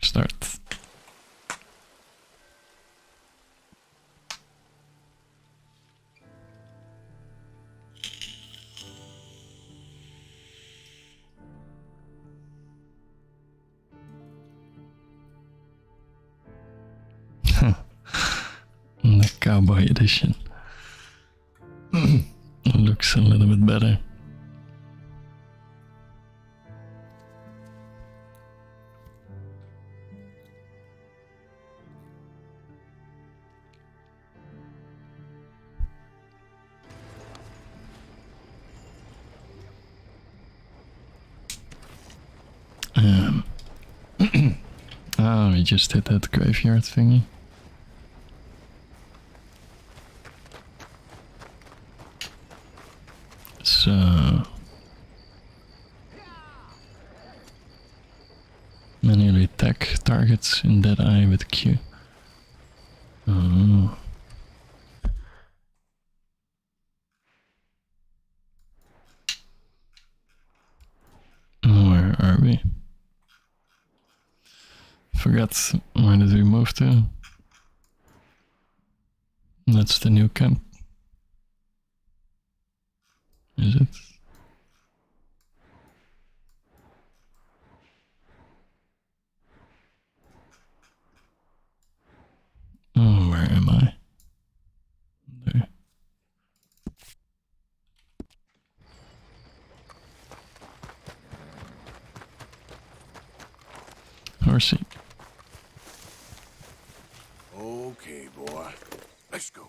start. The cowboy edition. Looks a little bit better. Oh, we just hit that graveyard thingy. So manually attack targets in dead eye with Q. Oh. Where are we? Forgot, where did we move to? That's the new camp. Is it? Oh, where am I? There. Horsey. Okay, boy. Let's go.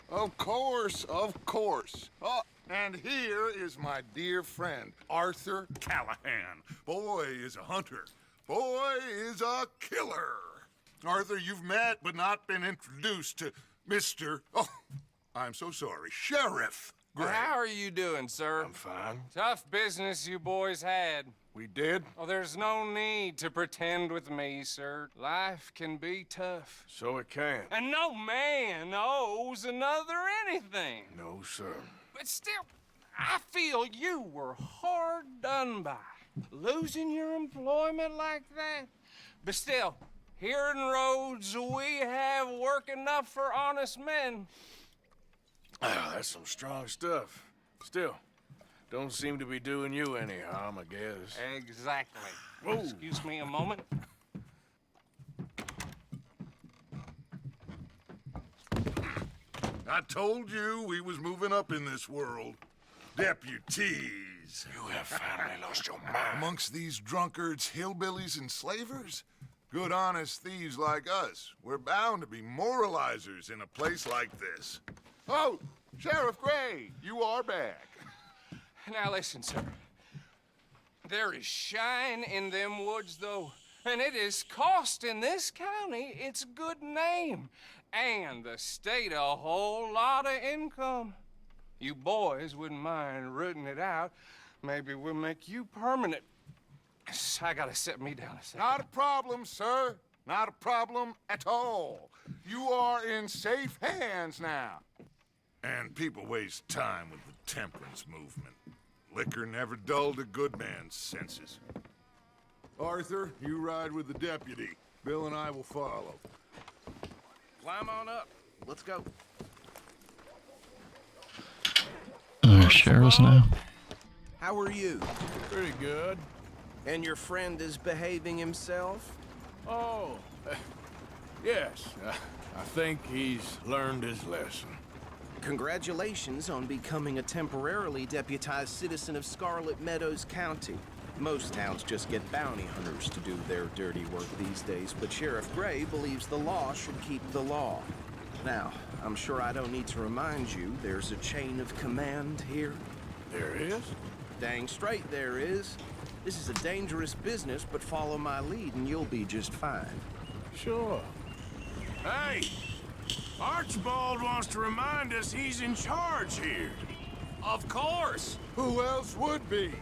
Of course, of course. Oh, and here is my dear friend, Arthur Callahan. Boy is a hunter. Boy is a killer. Arthur, you've met but not been introduced to Mr. Oh, I'm so sorry, Sheriff Gray. How are you doing, sir? I'm fine. Tough business you boys had. We did? Oh, there's no need to pretend with me, sir. Life can be tough. So it can. And no man owes another anything. No, sir. But still, I feel you were hard done by. Losing your employment like that. But still, here in Rhodes, we have work enough for honest men. Oh, that's some strong stuff. Still, don't seem to be doing you any harm, I guess. Exactly. Whoa. Excuse me a moment. I told you we was moving up in this world. Deputies. You have finally lost your mind. Amongst these drunkards, hillbillies, and slavers? Good honest thieves like us. We're bound to be moralizers in a place like this. Oh, Sheriff Gray, you are back. Now listen, sir. There is shine in them woods, though, and it is costing this county its good name and the state a whole lot of income. You boys wouldn't mind rooting it out. Maybe we'll make you permanent. I gotta set me down a second. Not a problem, sir. Not a problem at all. You are in safe hands now. And people waste time with the temperance movement. Liquor never dulled a good man's senses. Arthur, you ride with the deputy. Bill and I will follow. Climb on up. Let's go. Sheriff's now. How are you? Pretty good. And your friend is behaving himself? Oh, yes. I think he's learned his lesson. Congratulations on becoming a temporarily deputized citizen of Scarlet Meadows County. Most towns just get bounty hunters to do their dirty work these days, but Sheriff Gray believes the law should keep the law. Now, I'm sure I don't need to remind you there's a chain of command here. There is? Dang straight there is. This is a dangerous business, but follow my lead and you'll be just fine. Sure. Hey, Archibald wants to remind us he's in charge here. Of course. Who else would be?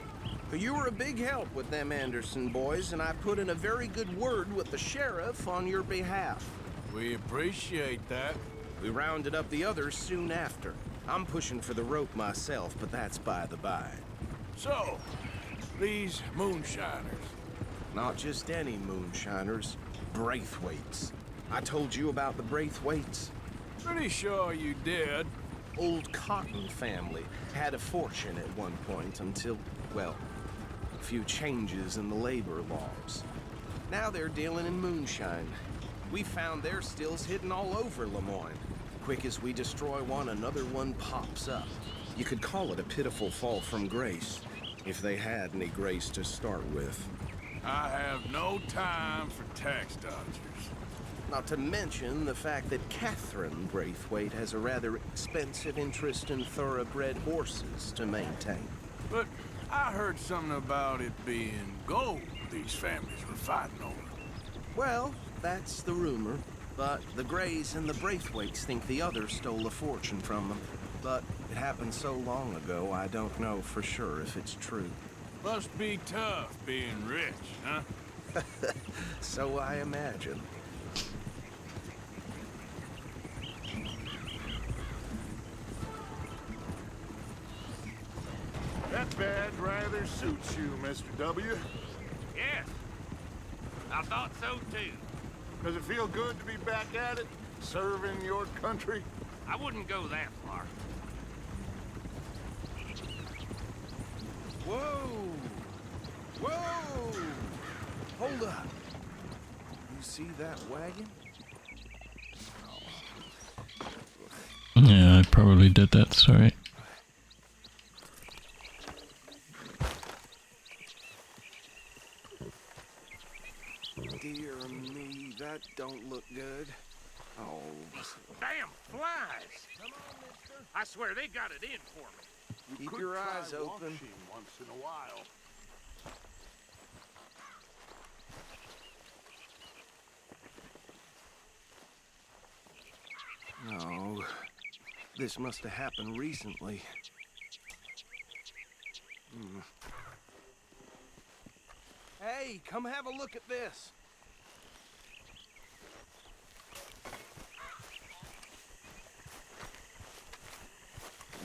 You were a big help with them Anderson boys, and I put in a very good word with the sheriff on your behalf. We appreciate that. We rounded up the others soon after. I'm pushing for the rope myself, but that's by the by. So, these moonshiners. Not just any moonshiners, Braithwaites. I told you about the Braithwaites. Pretty sure you did. Old Cotton family had a fortune at one point until, well, a few changes in the labor laws. Now they're dealing in moonshine. We found their stills hidden all over Lemoyne. Quick as we destroy one, another one pops up. You could call it a pitiful fall from grace, if they had any grace to start with. I have no time for tax dodgers. Not to mention the fact that Catherine Braithwaite has a rather expensive interest in thoroughbred horses to maintain. But I heard something about it being gold these families were fighting over. Well, that's the rumor. But the Greys and the Braithwaites think the others stole a fortune from them. But it happened so long ago, I don't know for sure if it's true. Must be tough being rich, huh? So I imagine. That badge rather suits you, Mr. W. Yes, I thought so too. Does it feel good to be back at it, serving your country? I wouldn't go that far. Whoa! Whoa! Hold up. You see that wagon? Yeah, I probably did that, sorry. Dear me, that don't look good. Oh. Damn flies! Come on, mister. I swear they got it in for me. Keep Could your try eyes open. watching once in a while. Oh, this must have happened recently. Hey, come have a look at this.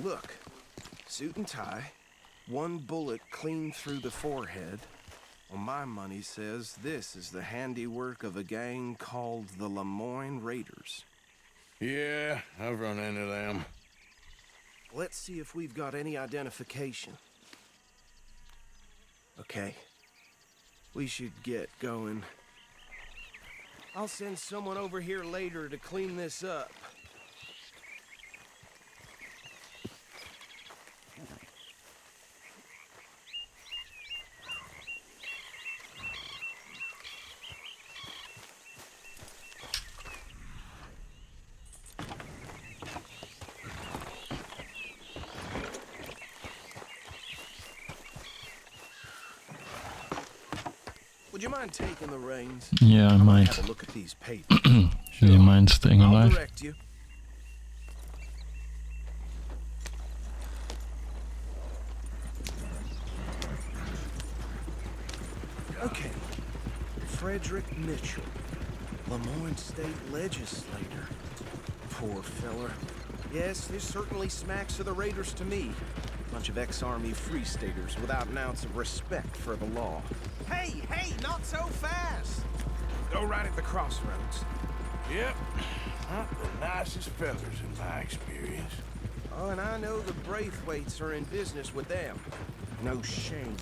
Look, suit and tie, one bullet clean through the forehead. Well, my money says this is the handiwork of a gang called the Lemoyne Raiders. Yeah, I've run into them. Let's see if we've got any identification. Okay. We should get going. I'll send someone over here later to clean this up. Would you mind taking the reins? Yeah, I I'm gonna might. have a look at these papers. Do you mind staying I'll alive? direct you. Okay. Frederick Mitchell, Lemoyne State Legislator. Poor feller. Yes, this certainly smacks of the Raiders to me. Bunch of ex-Army Free Staters without an ounce of respect for the law. Hey, not so fast! Go right at the crossroads. Yep, not the nicest fellas in my experience. Oh, and I know the Braithwaites are in business with them. No shame.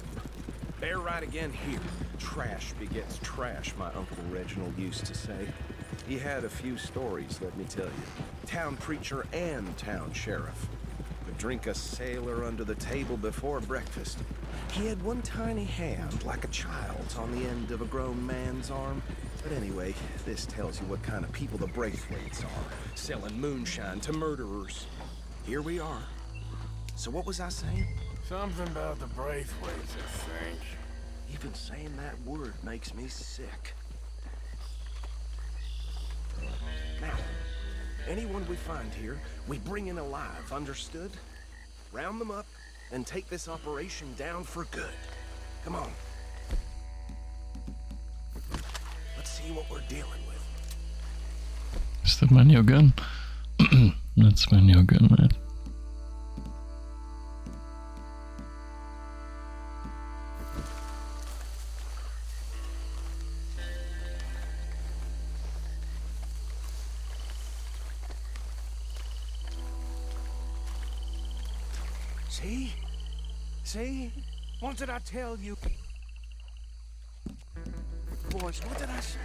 Bear right again here. Trash begets trash, my Uncle Reginald used to say. He had a few stories, let me tell you. Town preacher and town sheriff. Could drink a sailor under the table before breakfast. He had one tiny hand, like a child's, on the end of a grown man's arm. But anyway, this tells you what kind of people the Braithwaites are, selling moonshine to murderers. Here we are. So what was I saying? Something about the Braithwaites, I think. Even saying that word makes me sick. Now, Anyone we find here, we bring in alive, understood? Round them up and take this operation down for good. Come on. Let's see what we're dealing with. Is that my new gun? That's my new gun, right? See? See? What did I tell you? Boys, what did I say?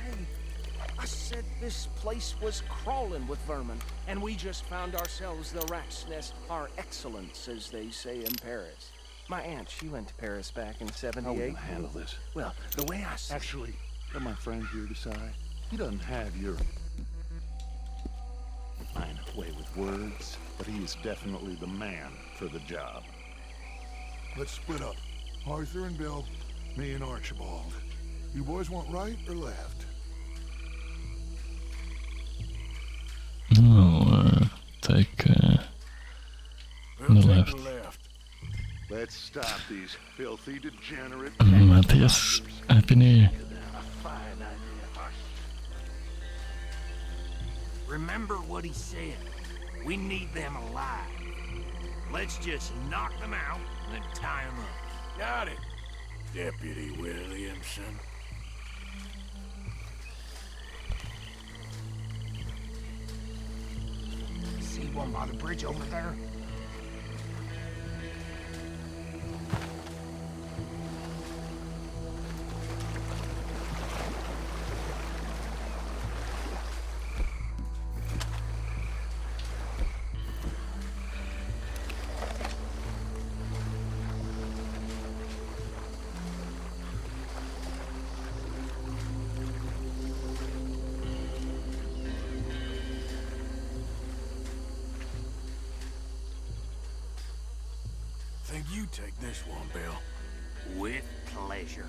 I said this place was crawling with vermin, and we just found ourselves the rat's nest par excellence, as they say in Paris. My aunt, she went to Paris back in '78. How are we gonna handle this? Well, the way I see Actually, let my friend here decide. He doesn't have your fine way with words, but he is definitely the man for the job. Let's split up. Arthur and Bill, me and Archibald. You boys want right or left? Oh, take the left. Let's stop these filthy, degenerate... Matthias, Happy New Year. Remember what he said. We need them alive. Let's just knock them out and then tie them up. Got it, Deputy Williamson. See one by the bridge over there? Think you take this one, Bill. With pleasure.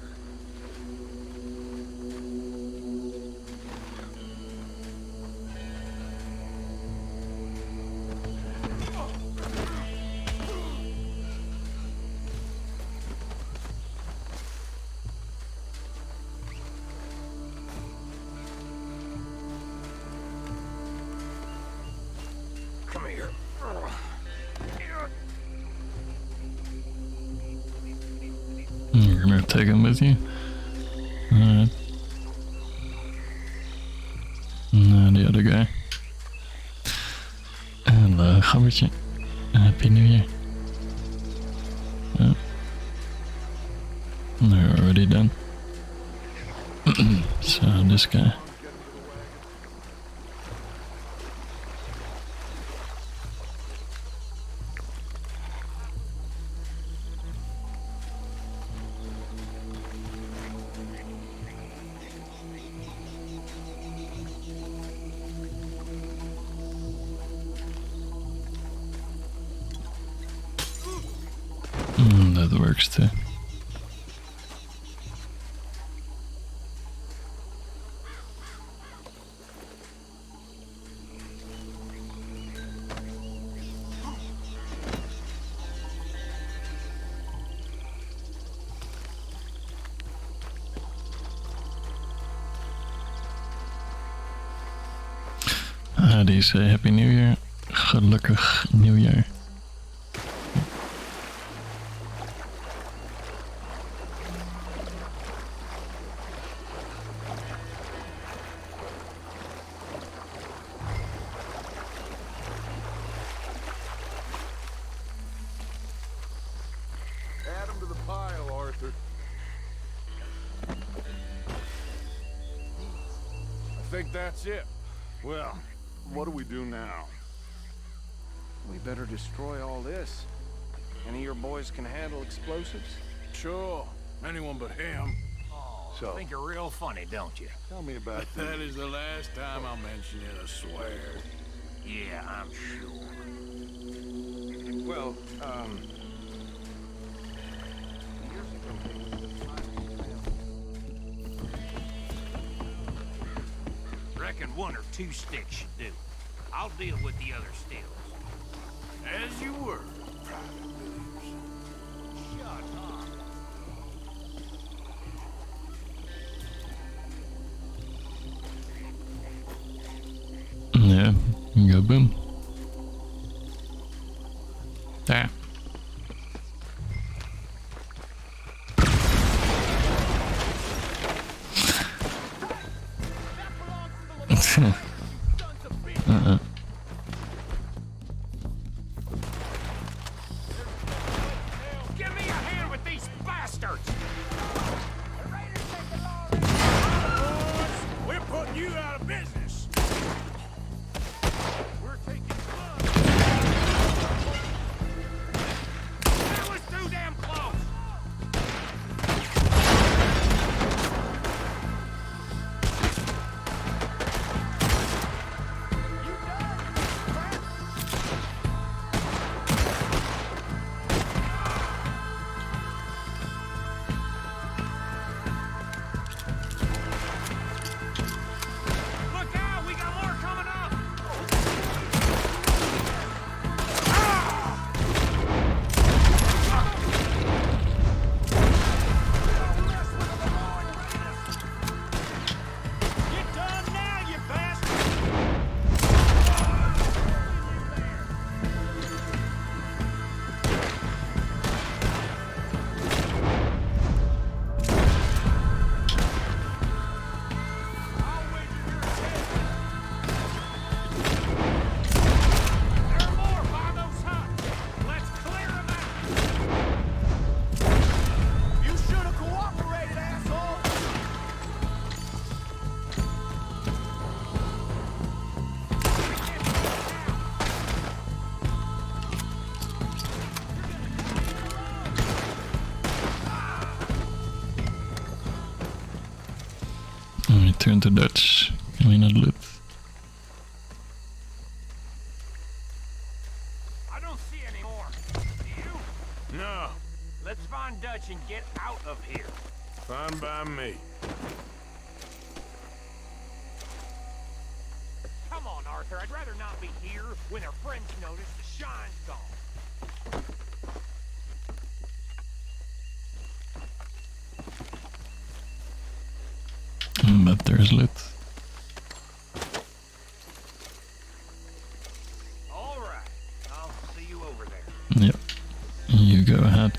Come here. You're gonna take him with you? Alright. No, the other guy. Hello, Gabbertje. Happy New Year. Oh. They're already done. So, this guy. That works too. Die zei Happy New Year. Gelukkig nieuwjaar. Add them to the pile, Arthur. I think that's it. Well, what do we do now? we better destroy all this. Any of your boys can handle explosives? Sure, anyone but him. So, Think you're real funny, don't you? tell me about That is the last time I'll mention it, I swear. Yeah, I'm sure. Well, Reckon one or two sticks should do. I'll deal with the other stills. As you were, Private Williams. Shut up. Yeah, go boom. There. Give me a hand with these bastards! We're putting you out of business. We're taking blood. That was too damn close! Look out! We got more coming up! Get done now, you bastard! I'll wager you're dead. There are more by those huts. Let's clear them out. You should have cooperated, asshole. Return to Dutch. Can we not loot? I don't see any more. Do you? No, Let's find Dutch and get out of here. fine by me. Come on, Arthur. I'd rather not be here when our friends notice the shine's gone. But there's loot. All right. I'll see you over there. Yep. You go ahead.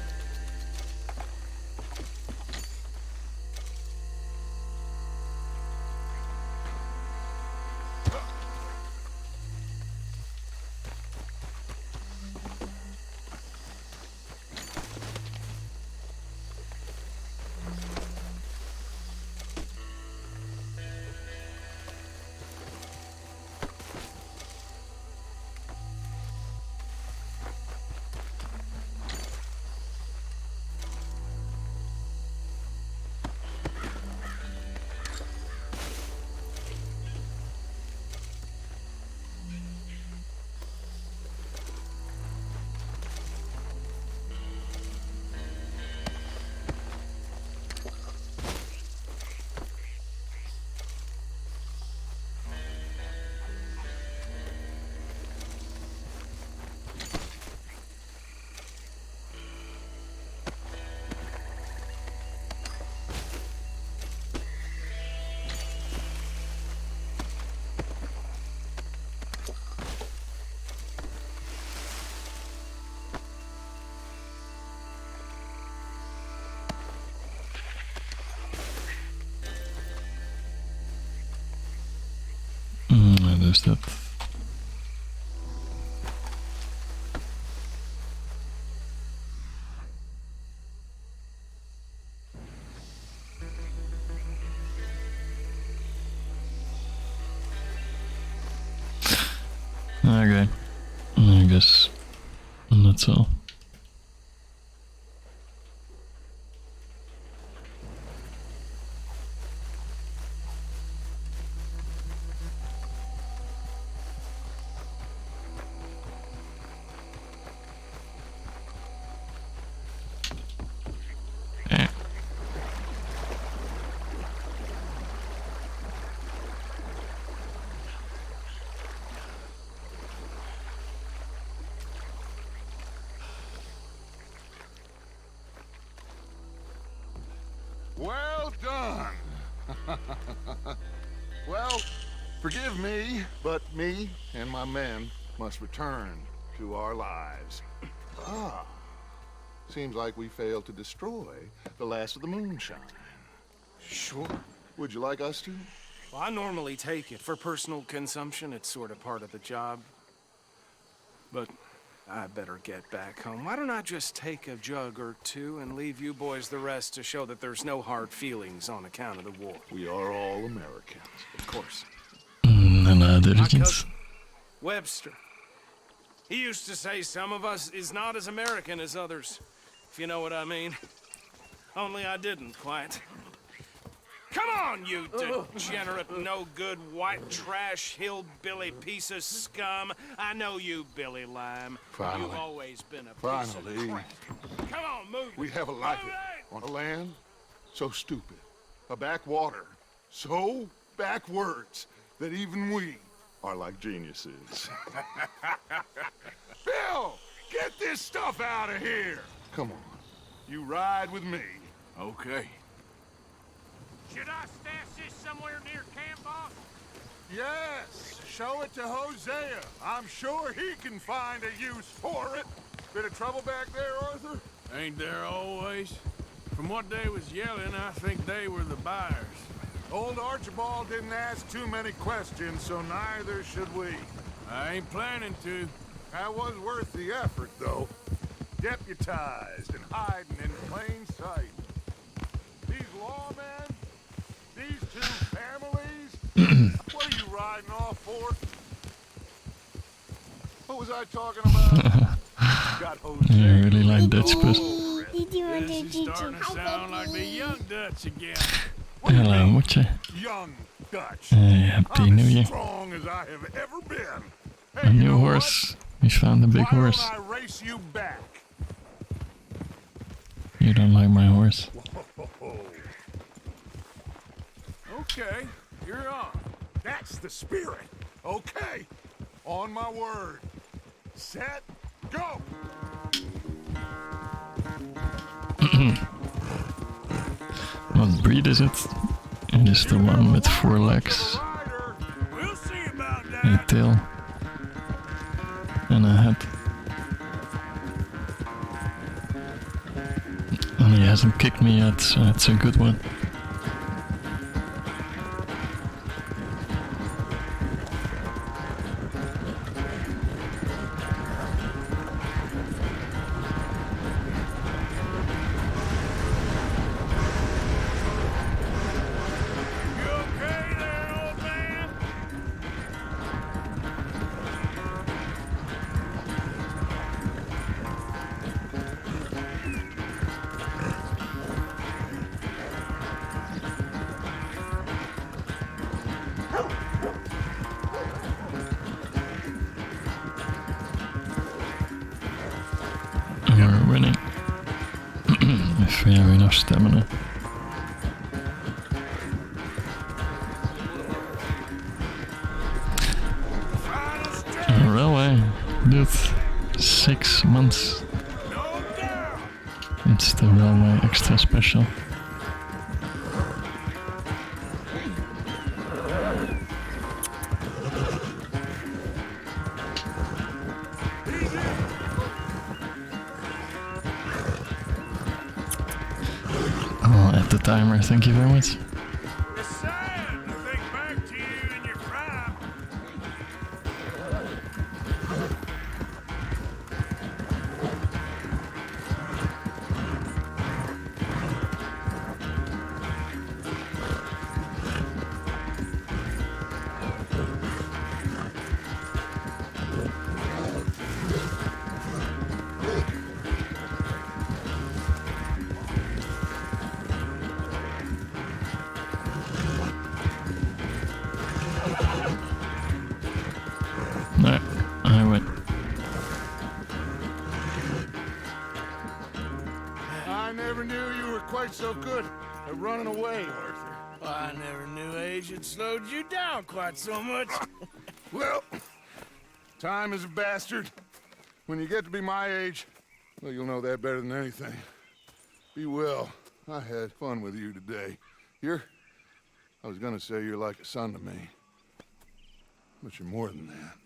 There's that. Okay. I guess that's all. Well, forgive me, but me and my men must return to our lives. Ah, seems like we failed to destroy the last of the moonshine. Sure. Would you like us to? Well, I normally take it. For personal consumption, it's sort of part of the job. But I better get back home. Why don't I just take a jug or two and leave you boys the rest to show that there's no hard feelings on account of the war? We are all Americans. Of course. Den här My Diligence. cousin, Webster. He used to say some of us is not as American as others, if you know what I mean. Only I didn't quite. Come on, you degenerate, no-good, white trash, hillbilly piece of scum. I know you, Billy Lime. Finally. You've always been a piece Finally. of crap. Come on, move it. We have a life Move it! on a land so stupid, a backwater so backwards that even we are like geniuses. Bill, get this stuff out of here. Come on, you ride with me. Okay. Should I stash this somewhere near camp, boss? Yes, show it to Hosea. I'm sure he can find a use for it. Bit of trouble back there, Arthur? Ain't there always? From what they was yelling, I think they were the buyers. Old Archibald didn't ask too many questions, so neither should we. I ain't planning to. That was worth the effort, though. Deputized and hiding in plain sight. These lawmen, these two families, what are you riding off for? What was I talking about? Got Hosea. I really like Dutch Bus. This is starting to sound like the young Dutch again. Hello, Moche. Young Dutch. Happy I'm New as Year. strong as I have ever been. A Hey, you new know horse. We found a big what? Why horse. don't I race you back? You don't like my horse. Okay, you're on. That's the spirit. Okay. On my word. Set. Go. What breed is it? It is the one with 4 legs, Rider. We'll see about a that. tail, and a head. And he hasn't kicked me yet, so it's a good one. You okay there, old man? And we're winning. If we have enough stamina. Railway did 6 months. No doubt. It's the railway extra special. I'll add the timer, thank you very much. It's sad to think back to you in your prime. No, I win. I never knew you were quite so good at running away, Arthur. I never knew age had slowed you down quite so much. Well, time is a bastard. When you get to be my age, well, you'll know that better than anything. Be well. I had fun with you today. You're I was gonna say you're like a son to me, but you're more than that.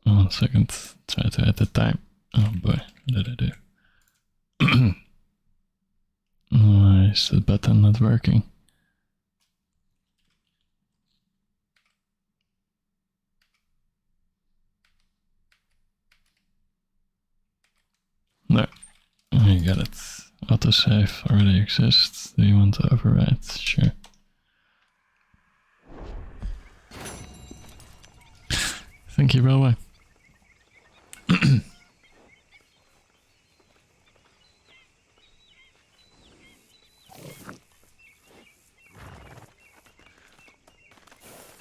One second. Try to add the time. Oh boy, what did I do? Why is the button not working? There, I got it. Autosave already exists. Do you want to override? Sure. Thank you, Railway.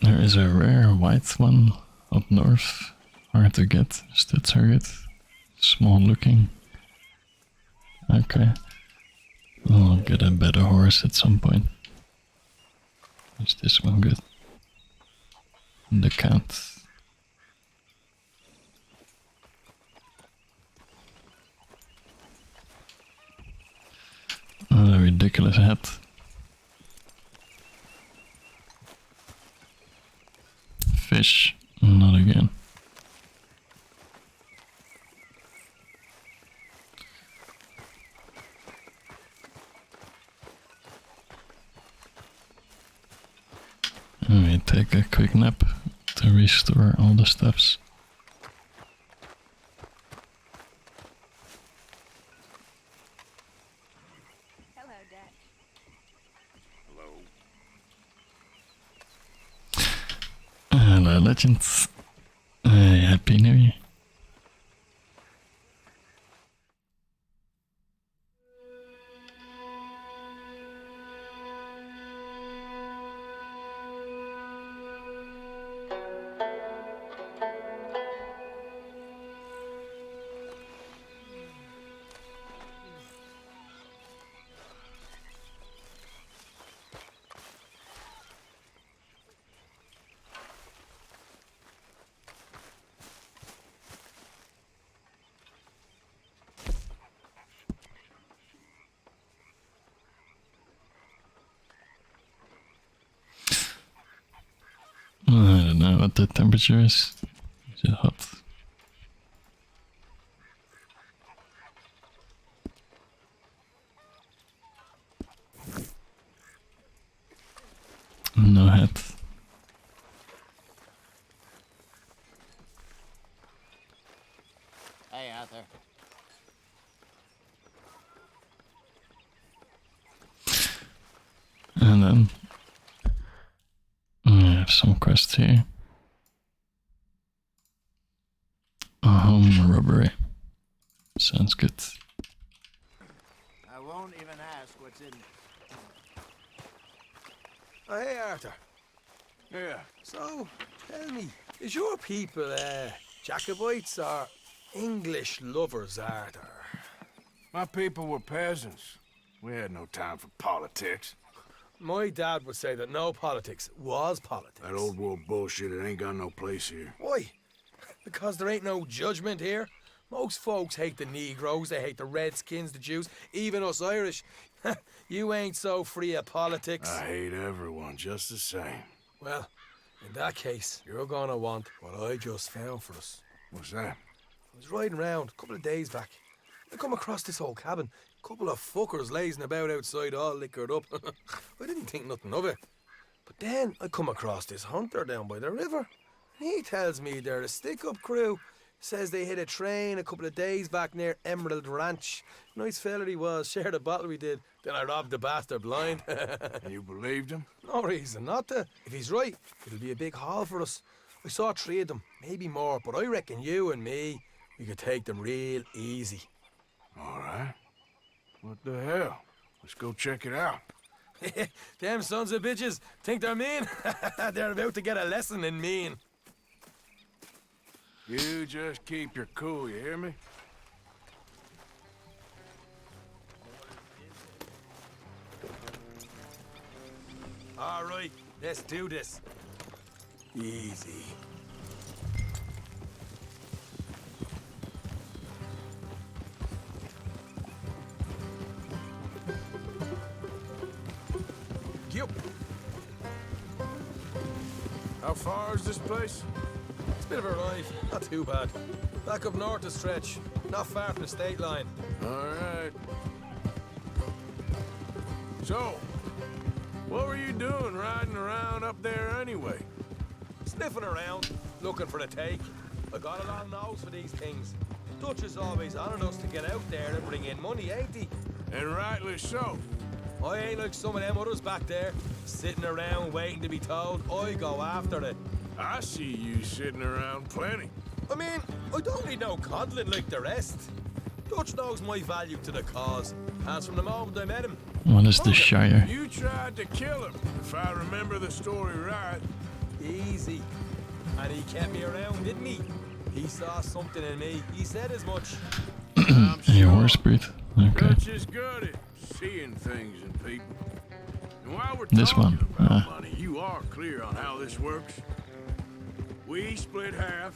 There is a rare white one up north. Hard to get. Is the target. Small looking. Okay. I'll get a better horse at some point. Is this one good? The Count. A ridiculous hat. Fish, not again. Let me take a quick nap to restore all the stuffs. Hello, Dad. Hello, legends. Happy New Year. I don't know what the temperature is. Is it hot? No hat. Hey, Arthur. And then I have some quests here. A home robbery. Sounds good. I won't even ask what's in it. Oh, hey, Arthur. Yeah. So, tell me, is your people Jacobites or English lovers, Arthur? My people were peasants. We had no time for politics. My dad would say that no politics was politics. That old world bullshit, it ain't got no place here. Why? Because there ain't no judgment here. Most folks hate the Negroes, they hate the Redskins, the Jews, even us Irish. You ain't so free of politics. I hate everyone just the same. Well, in that case, you're gonna want what I just found for us. What's that? I was riding around a couple of days back. I come across this old cabin. A couple of fuckers lazing about outside all liquored up. I didn't think nothing of it. But then I come across this hunter down by the river. And he tells me they're a stick-up crew. Says they hit a train a couple of days back near Emerald Ranch. Nice fella he was, shared a bottle we did. Then I robbed the bastard blind. And you believed him? No reason not to. If he's right, it'll be a big haul for us. I saw 3 of them, maybe more, but I reckon you and me, we could take them real easy. All right. What the hell? Let's go check it out. Them sons of bitches think they're mean. They're about to get a lesson in mean. You just keep your cool, you hear me? All right, let's do this. Easy. you. How far is this place? It's a bit of a ride, not too bad. Back up north a stretch, not far from the state line. All right. So, what were you doing riding around up there anyway? Sniffing around, looking for the take. I got a long nose for these things. Dutch is always on us to get out there and bring in money, ain't he? And rightly so. I ain't like some of them others back there, sitting around waiting to be told. I go after it. I see you sitting around plenty. I mean, I don't need no coddling like the rest. Dutch knows my value to the cause, as from the moment I met him. What is the Shire? You tried to kill him, if I remember the story right. Easy. And he kept me around, didn't he? He saw something in me. He said as much. A horse breed. Okay. Dutch is good at seeing things in people. And while we're This talking one. about money, you are clear on how this works. We split half,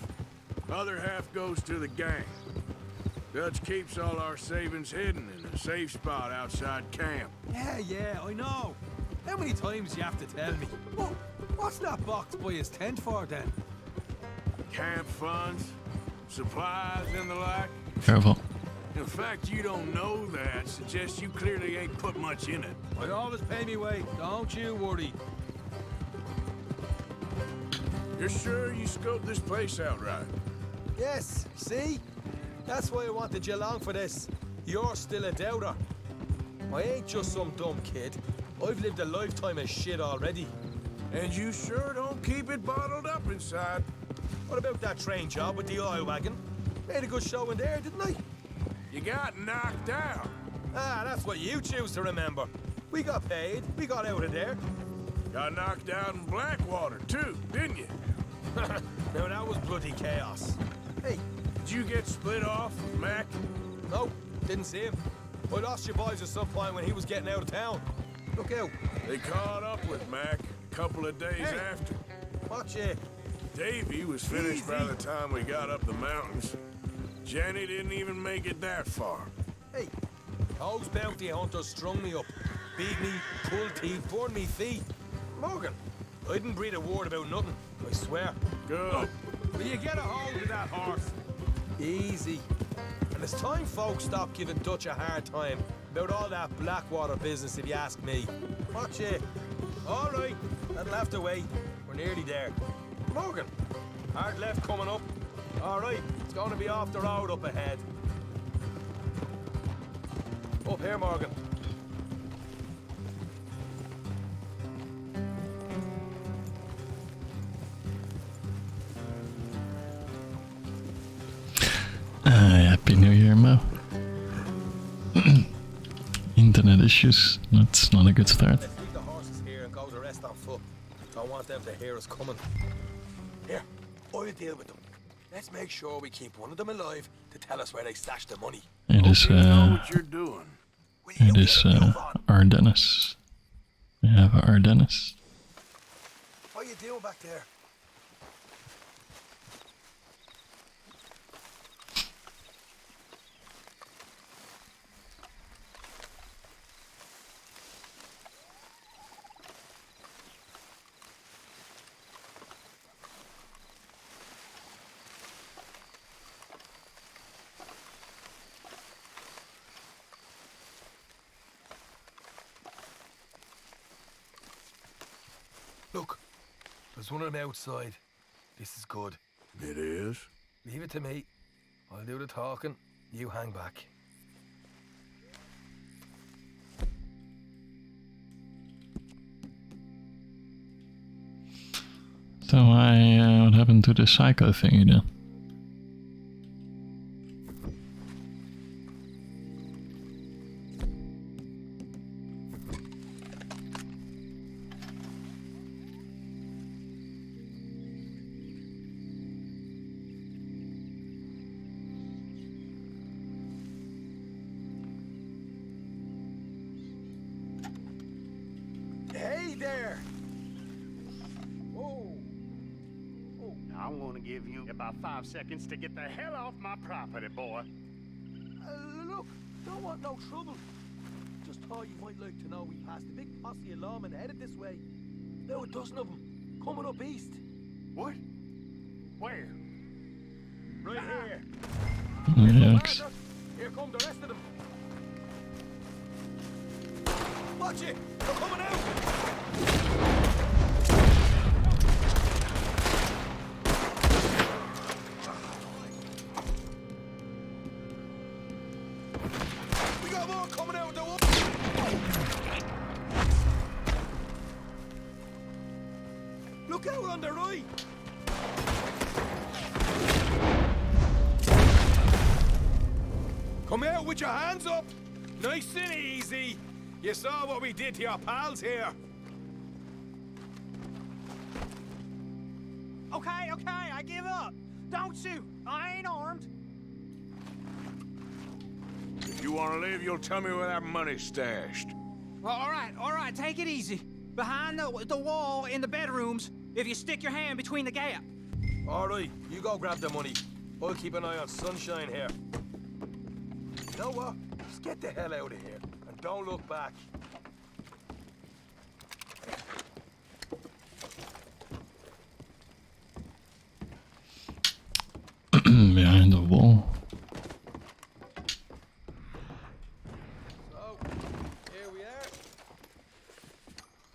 other half goes to the gang. Dutch keeps all our savings hidden in a safe spot outside camp. Yeah, I know. How many times you have to tell me? Well, what's that box by his tent for then? Camp funds, supplies, and the like. Careful. The fact you don't know that suggests you clearly ain't put much in it. I always pay me way, don't you worry. You're sure you scoped this place out right? Yes, see? That's why I wanted you along for this. You're still a doubter. I ain't just some dumb kid. I've lived a lifetime of shit already. And you sure don't keep it bottled up inside. What about that train job with the oil wagon? Made a good show in there, didn't I? You got knocked out. Ah, that's what you choose to remember. We got paid. We got out of there. Got knocked out in Blackwater, too, didn't you? Now, that was bloody chaos. Hey. Did you get split off with Mac? No, didn't see him. I lost your boys at some point when he was getting out of town. Look out. They caught up with Mac a couple of days after. Watch it. Davy was finished by the time we got up the mountains. Jenny didn't even make it that far. Hey, those bounty hunters strung me up. Beat me, pulled teeth, burned me feet. Morgan, I didn't breathe a word about nothing, I swear. Good. Will you get a hold of that horse? Easy. And it's time folks stop giving Dutch a hard time about all that Blackwater business, if you ask me. Watch it. All right, that'll have to wait. We're nearly there. Morgan, hard left coming up. All right, it's going to be off the road up ahead. Up here, Morgan. Happy New Year, Mo. Internet issues. That's not a good start. Let's leave the horses here and go to rest on foot. Don't want them to hear us coming. Here, I'll deal with them. Let's make sure we keep one of them alive to tell us where they stashed the money. It is, what you're doing. it is, Ardennes. We have Ardennes. What are you doing back there? Look, there's one of them outside. This is good. It is? Leave it to me. I'll do the talking. You hang back. So what happened to the psycho thingy then? Hey there! I'm gonna give you about 5 seconds to get the hell off my property, boy. Look, don't want no trouble. Just thought you might like to know we passed a big posse of lawmen headed this way. About a dozen of them, coming up east. What? Where? Right here. Yikes. Here come the rest of them. Watch it! They're coming out! We got more coming out the wall! Look out on the right! Come out with your hands up! Nice and easy! You saw what we did to your pals here! Okay, I give up. Don't shoot. I ain't armed. If you want to leave, you'll tell me where that money's stashed. Well, all right, take it easy. Behind the wall in the bedrooms, if you stick your hand between the gap. Alright, you go grab the money. I'll keep an eye on Sunshine here. You know what? Just get the hell out of here, and don't look back. Behind the wall. So, here we are.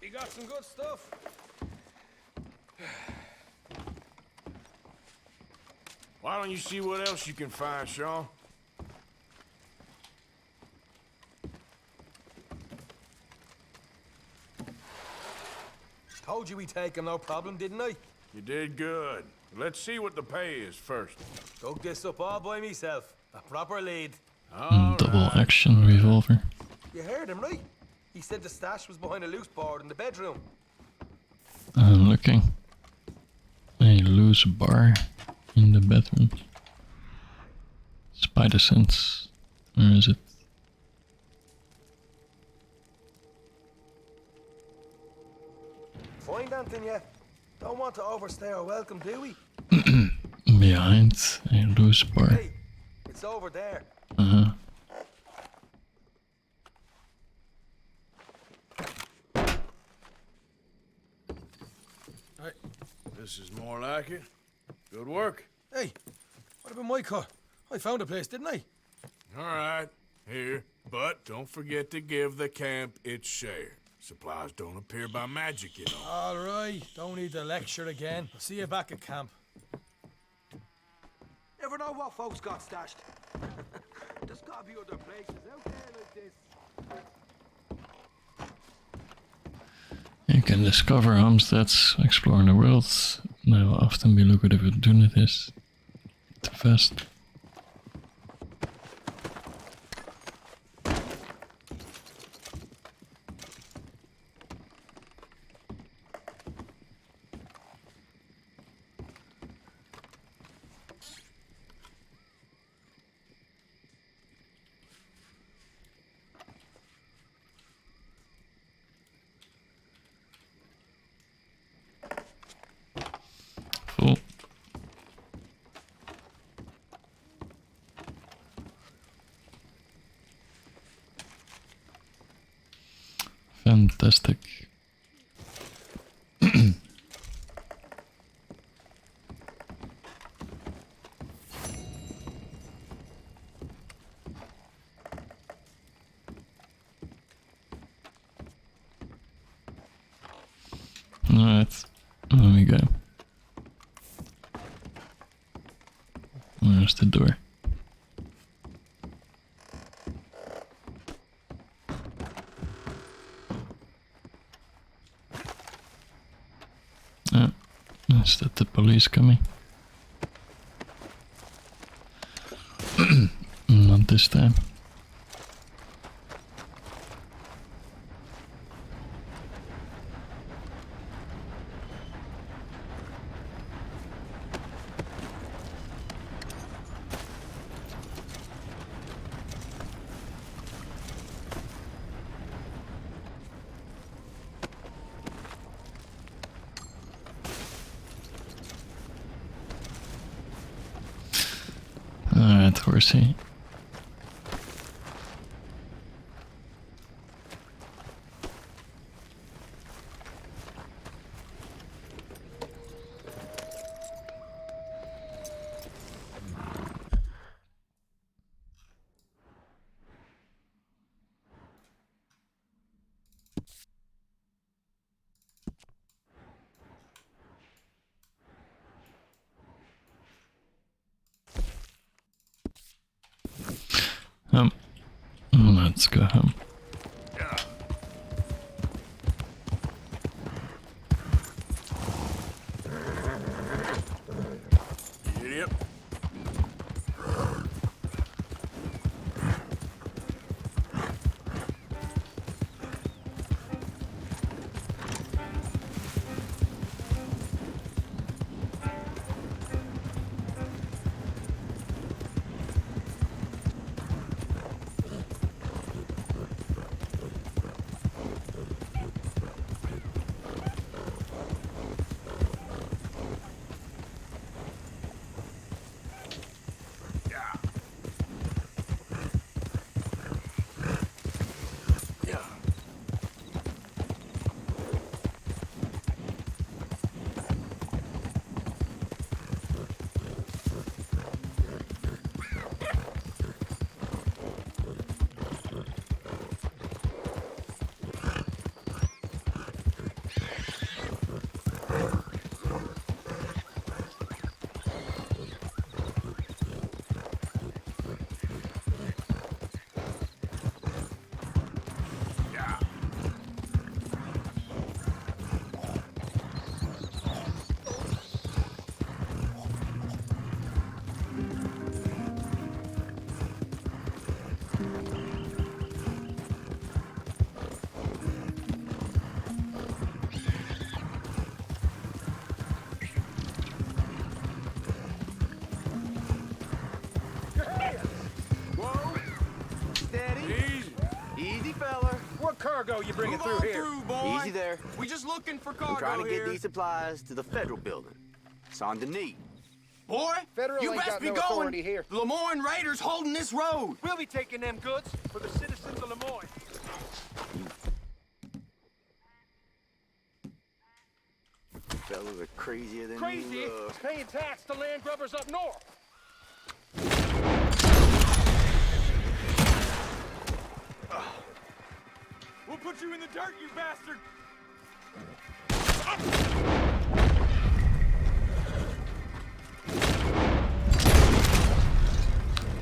We got some good stuff. Why don't you see what else you can find, Shaw? Told you we'd take him, no problem, didn't I? You did good. Let's see what the pay is first. Dug this up all by myself. A proper lead. Double action revolver. You heard him, right? He said the stash was behind a loose board in the bedroom. I'm looking. A loose bar in the bedroom. Spider sense. Where is it? Find anything yet? Don't want to overstay our welcome, do we? Behind a loose bar. Hey, it's over there. Uh-huh. Right. This is more like it. Good work. Hey, what about my car? I found a place, didn't I? All right. Here. But don't forget to give the camp its share. Supplies don't appear by magic, you know. All right, don't need to lecture again. I'll see you back at camp. Never know what folks got stashed. There's gotta be other places out there like this. You can discover homesteads exploring the world. They will often be lucrative opportunities to invest. Full. Fantastic. Alright, there we go. Where's the door? Oh, is that the police coming? Not this time. Alright, horsey. Let's go home. Yep. Cargo you bringing through here? Boy. Easy there. We just looking for cargo. I'm trying to here. get these supplies to the federal building. Saint Denis. Boy, Federal you ain't best got be no going. authority here. The Lemoyne Raiders holding this road. We'll be taking them goods for the citizens of Lemoyne. You fellas are crazier than Crazy? you look. Paying tax to land grubbers up north. We'll put you in the dirt, you bastard!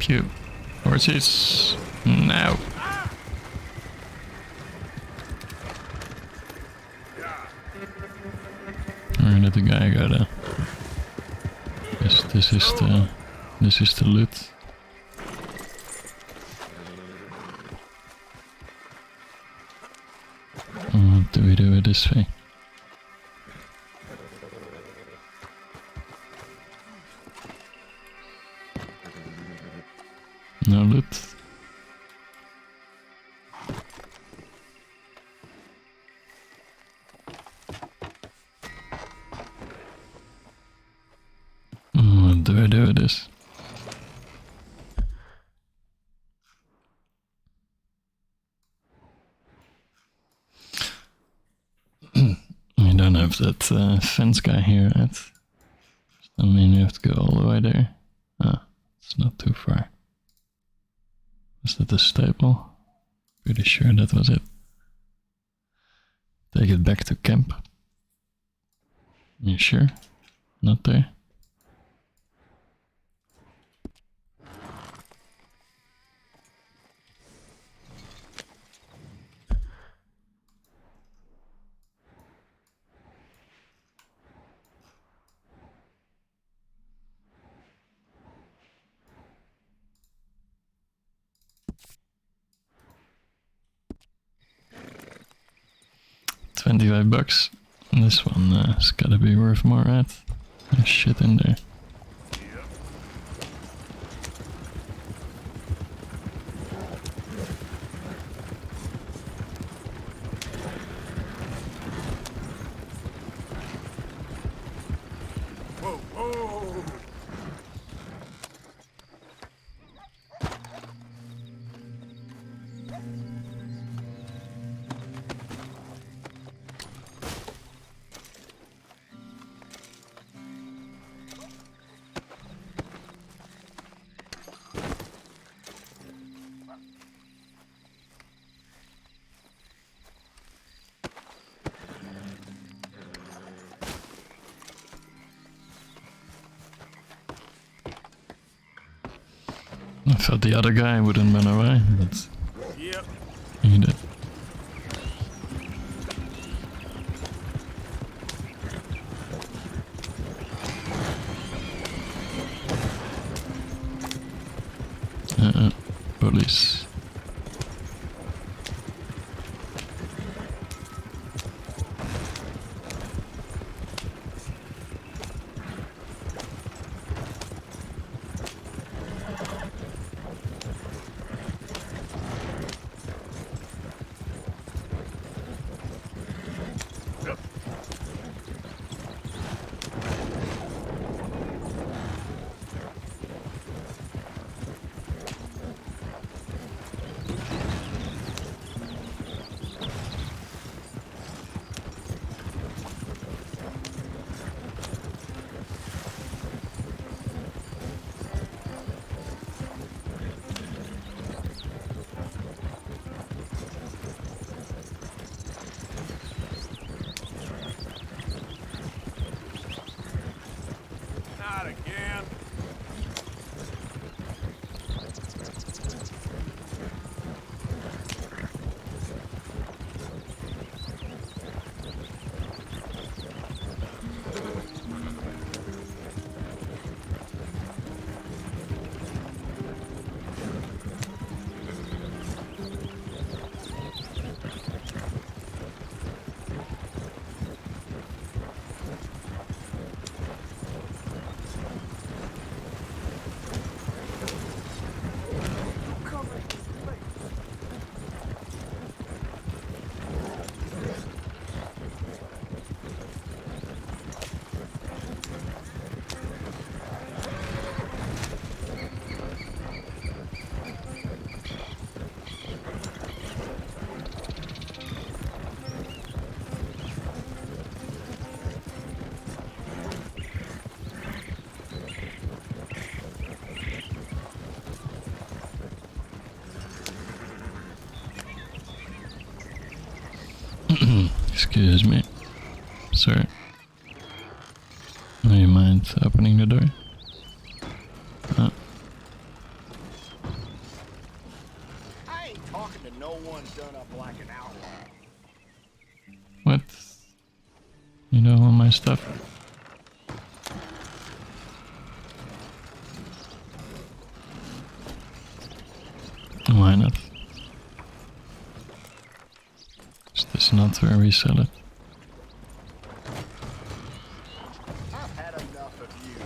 Pew. Horses. Now. Where did the guy go there? Yes, this is the loot. What do we do with this thing? No loot. What do I do with this? We don't have that fence guy here yet. I mean, we have to go all the way there. Ah, it's not too far. Was that the stable? Pretty sure that was it. Take it back to camp. You sure? Not there? $25. This one has gotta be worth more, right? There's shit in there. Whoa, whoa. I thought the other guy wouldn't run away, but Yeah, Yep. Eat it. Police. Not again. Excuse me. Sir. Do you mind opening the door? I ain't talking to no one done up like an outlaw. What? You know all my stuff? Why not? Is this not where we sell it? I've had enough of you.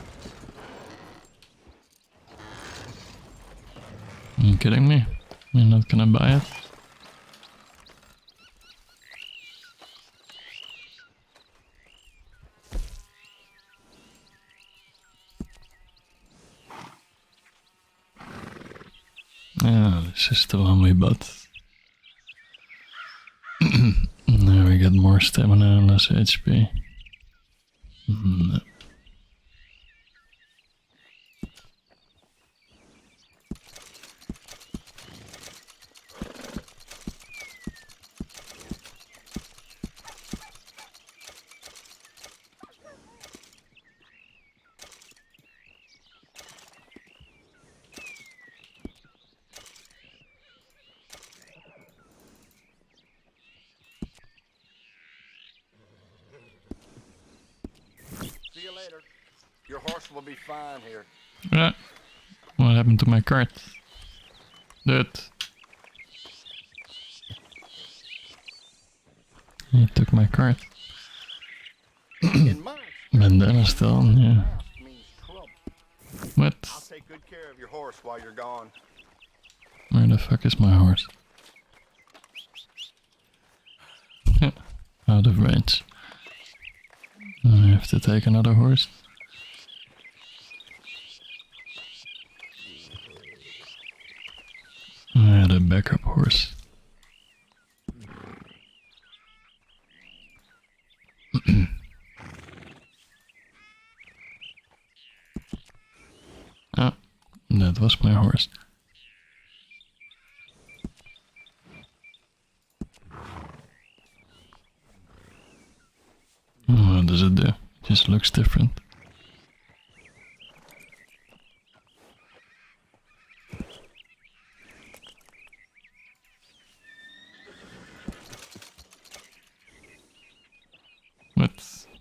Are you kidding me? You're not gonna buy it? Yeah, this is the one we bought. Now we get more stamina and less HP. No. See you later. Your horse will be fine here. Ah, what happened to my cart? Dude. He took my cart. Bandana still on, yeah. What? I'll take good care of your horse while you're gone. Where the fuck is my horse? Out of range. I have to take another horse. I had a backup horse. Ah, that was my horse. What does it do? It just looks different.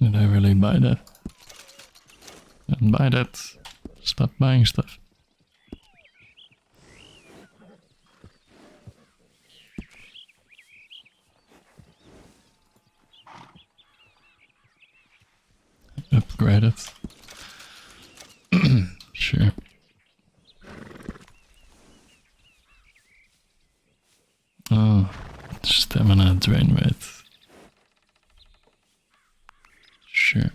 Did I really buy that? Don't buy that. Stop buying stuff. Upgrade it. Sure. Oh, stamina drain rate. Sure.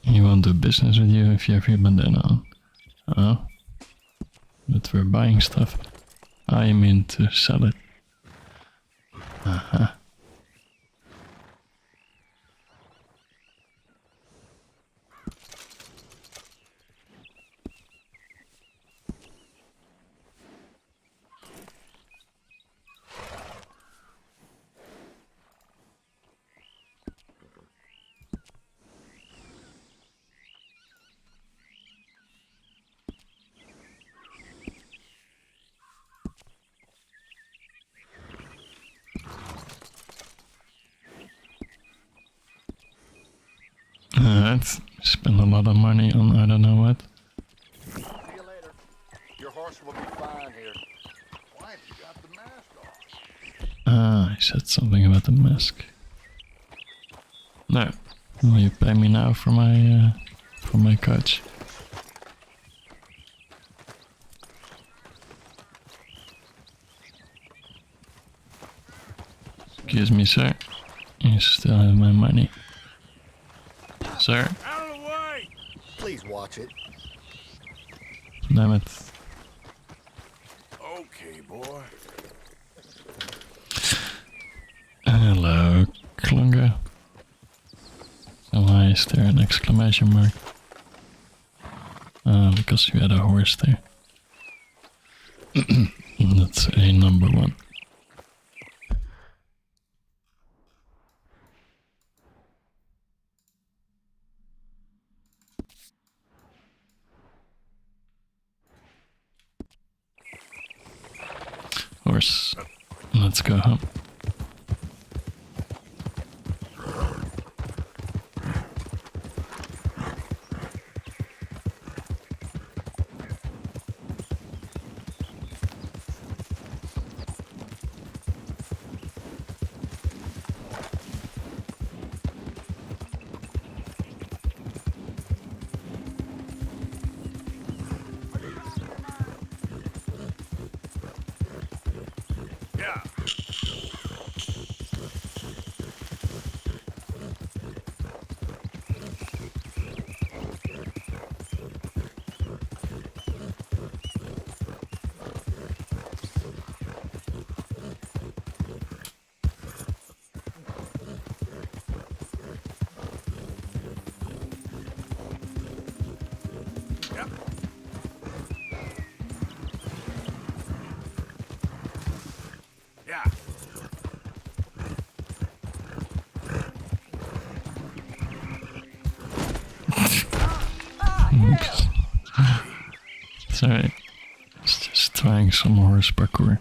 He won't do business with you if you have your bandana on. Oh. But we're buying stuff. I mean to sell it. Uh-huh. Alright, spend a lot of money on I don't know what. See you later. Your horse will be fine here. Why have you got the mask on? Ah, he said something about the mask. No, will you pay me now for my coach? Excuse me, sir. You still have my money. Sir? Out of the way! Please watch it. Damn it. Okay, boy. Hello, Klunga. So why is there an exclamation mark? Because you had a horse there. That's a number 1. Horse. Let's go home. Yeah. Yeah. Oops. Sorry. It's just trying some horse parkour.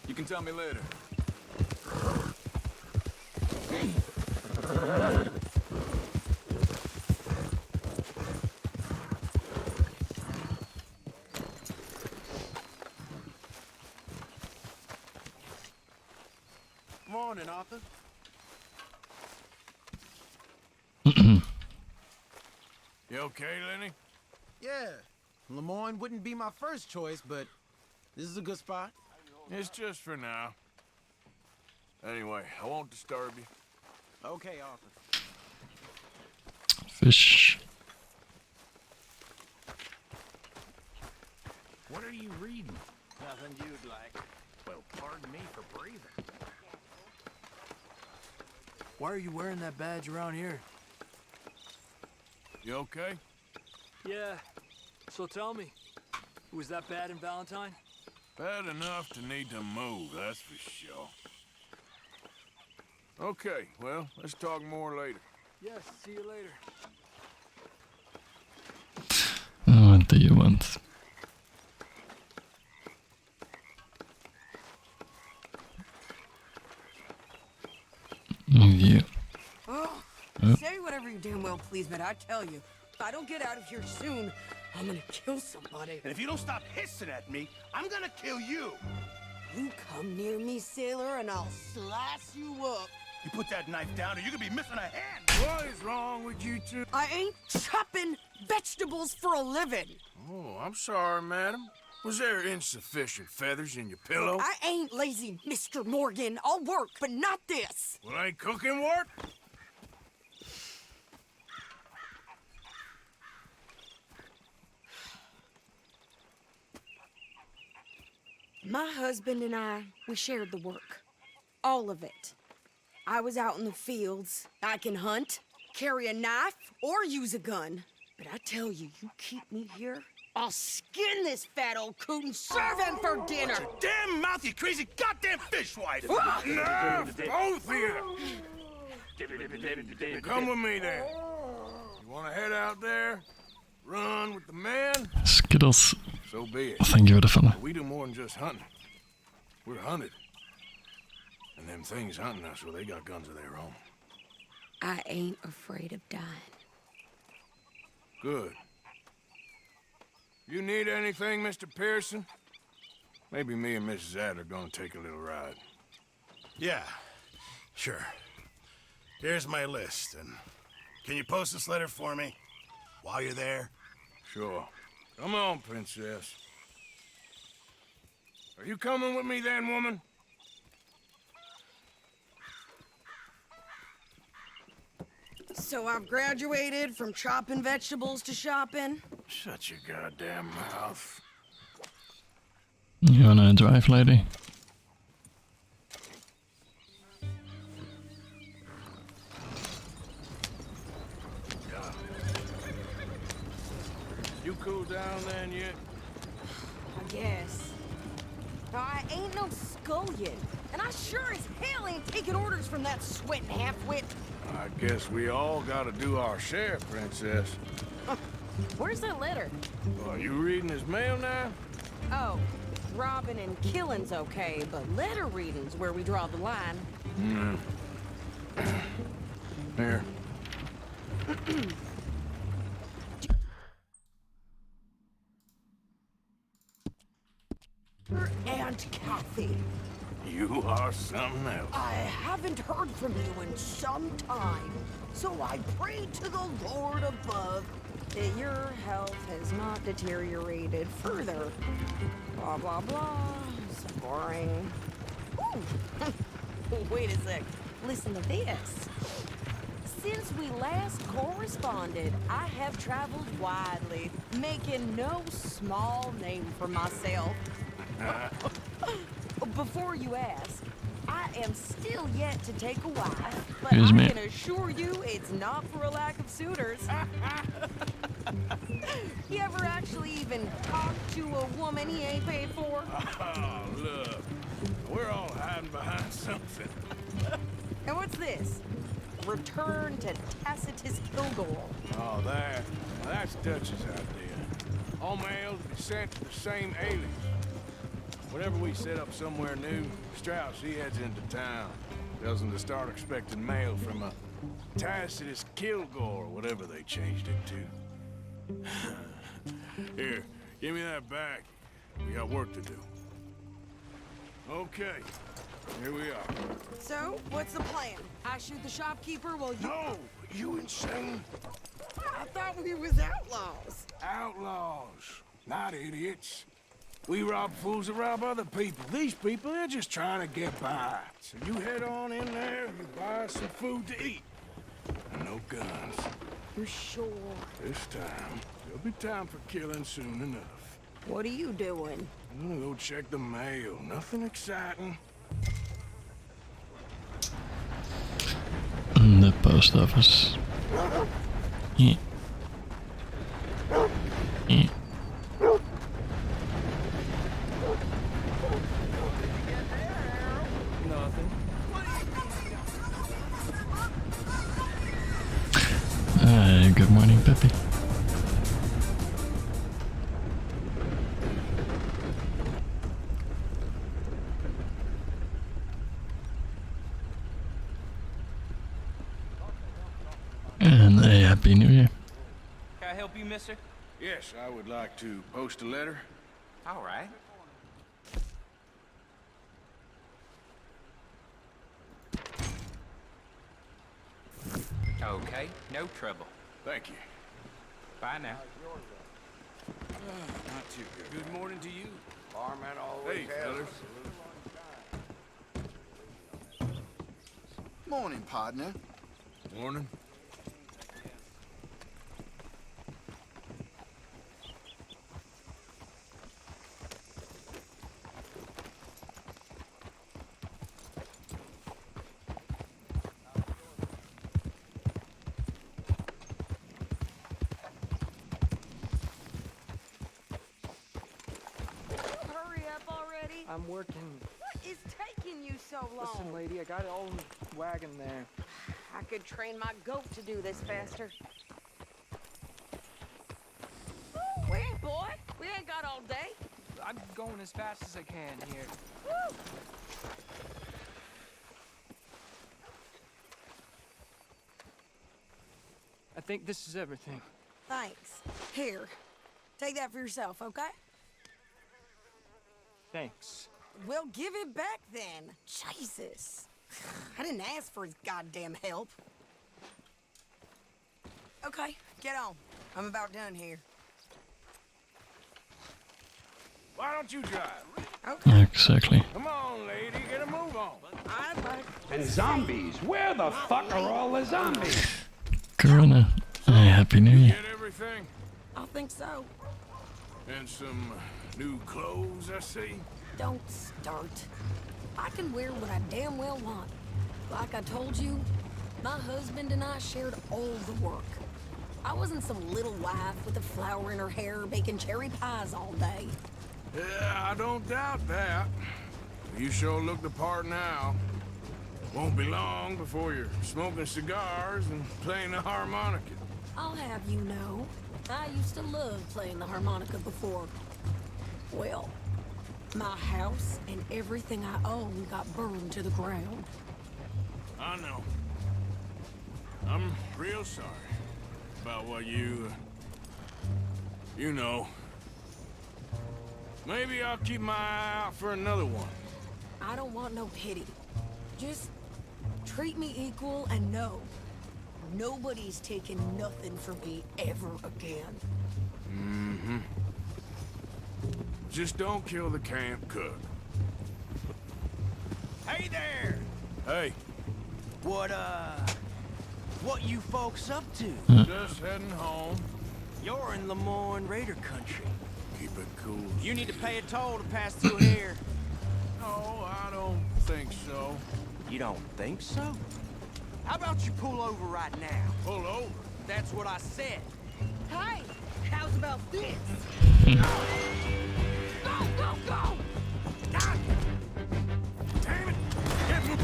You can tell me later. Morning, Arthur. You okay, Lenny? Yeah, Lemoyne wouldn't be my first choice, but this is a good spot. It's just for now. Anyway, I won't disturb you. Okay, Arthur. Fish. What are you reading? Nothing you'd like. Well, pardon me for breathing. Why are you wearing that badge around here? You okay? Yeah. So tell me, was that bad in Valentine? Bad enough to need to move, that's for sure. Okay, well, let's talk more later. Yes, see you later. What do you want? You. Oh, say whatever you damn well please, but I tell you, if I don't get out of here soon, I'm gonna kill somebody. And if you don't stop hissing at me, I'm gonna kill you. You come near me, sailor, and I'll slice you up. You put that knife down or you're gonna be missing a hand. What is wrong with you two? I ain't chopping vegetables for a living. Oh, I'm sorry, madam. Was there insufficient feathers in your pillow? I ain't lazy, Mr. Morgan. I'll work, but not this. Well, ain't cooking work? My husband and I, we shared the work. All of it. I was out in the fields. I can hunt, carry a knife, or use a gun. But I tell you, you keep me here, I'll skin this fat old coot and serve him for dinner. Watch your damn mouth, you crazy goddamn fishwife! Enough, both of you! Come with me, then. You want to head out there? Run with the man? Skittles. So be it. Thank you for the fun. We do more than just hunting. We're hunted. And them things hunting us, well, they got guns of their own. I ain't afraid of dying. Good. You need anything, Mr. Pearson? Maybe me and Mrs. Ad are gonna take a little ride. Yeah, sure. Here's my list, and can you post this letter for me while you're there? Sure. Come on, Princess. Are you coming with me then, woman? So I've graduated from chopping vegetables to shopping? Shut your goddamn mouth. You wanna drive, lady? You cool down then yet? I guess. Now, I ain't no scullion, and I sure as hell ain't taking orders from that sweating half-wit. I guess we all gotta do our share, Princess. Where's that letter? Are you reading his mail now? Oh, robbing and killing's okay, but letter reading's where we draw the line. Here. Aunt Kathy. You are something else. I haven't heard from you in some time, so I pray to the Lord above that your health has not deteriorated further. Blah, blah, blah. It's boring. Ooh. Wait a sec. Listen to this. Since we last corresponded, I have traveled widely, making no small name for myself. Before you ask, I am still yet to take a wife, but Excuse me. I can assure you it's not for a lack of suitors. You ever actually even talked to a woman he ain't paid for? Oh, look. We're all hiding behind something. And what's this? Return to Tacitus Kilgore. Oh, that's Dutch's idea. All mail to be sent to the same alias. Whenever we set up somewhere new, Strauss, he heads into town. Tells them to start expecting mail from a Tacitus Kilgore, whatever they changed it to. Here, give me that back. We got work to do. Okay, here we are. So, what's the plan? I shoot the shopkeeper while you... No! You insane? I thought we was outlaws. Outlaws, not idiots. We rob fools that rob other people. These people, they're just trying to get by. So you head on in there and you buy us some food to eat. And no guns. You sure? This time, there'll be time for killing soon enough. What are you doing? I'm gonna go check the mail. Nothing exciting. The post office. Yeah. Yeah. Nothing. Good morning, Peppy. And a Happy New Year. Can I help you, mister? Yes, I would like to post a letter. All right. Okay, no trouble. Thank you. Bye now. Not too good. Good morning to you. Barman always Hey, has. fellas. Morning, partner. Morning. Hurry up already. I'm working. What is taking you so long? Listen, lady, I got it all in the wagon there. I could train my goat to do this faster. Wait, boy. We ain't got all day. I'm going as fast as I can here. Woo! I think this is everything. Thanks. Here. Take that for yourself, okay? Thanks. Well, give it back then. Jesus. I didn't ask for his goddamn help. Okay, get on. I'm about done here. Why don't you drive? Okay. Exactly. Come on, lady, get a move on. And zombies. Where the fuck are all the zombies? Corona. A Happy New Year. Get everything? I think so. And some new clothes, I see. Don't start. I can wear what I damn well want. Like I told you, my husband and I shared all the work. I wasn't some little wife with a flower in her hair baking cherry pies all day. Yeah, I don't doubt that. You sure look the part now. Won't be long before you're smoking cigars and playing the harmonica. I'll have you know, I used to love playing the harmonica before. Well, my house and everything I own got burned to the ground. I know. I'm real sorry about what you know. Maybe I'll keep my eye out for another one. I don't want no pity. Just treat me equal and know nobody's taking nothing from me ever again. Mm-hmm. Just don't kill the camp cook. Hey there! Hey. What you folks up to? Just heading home. You're in Lemoyne Raider country. Keep it cool. You need to pay a toll to pass through here. No, I don't think so. You don't think so? How about you pull over right now? Pull over? That's what I said. Hey, how's about this? Go, go, go! Ah! Damn it! Get me!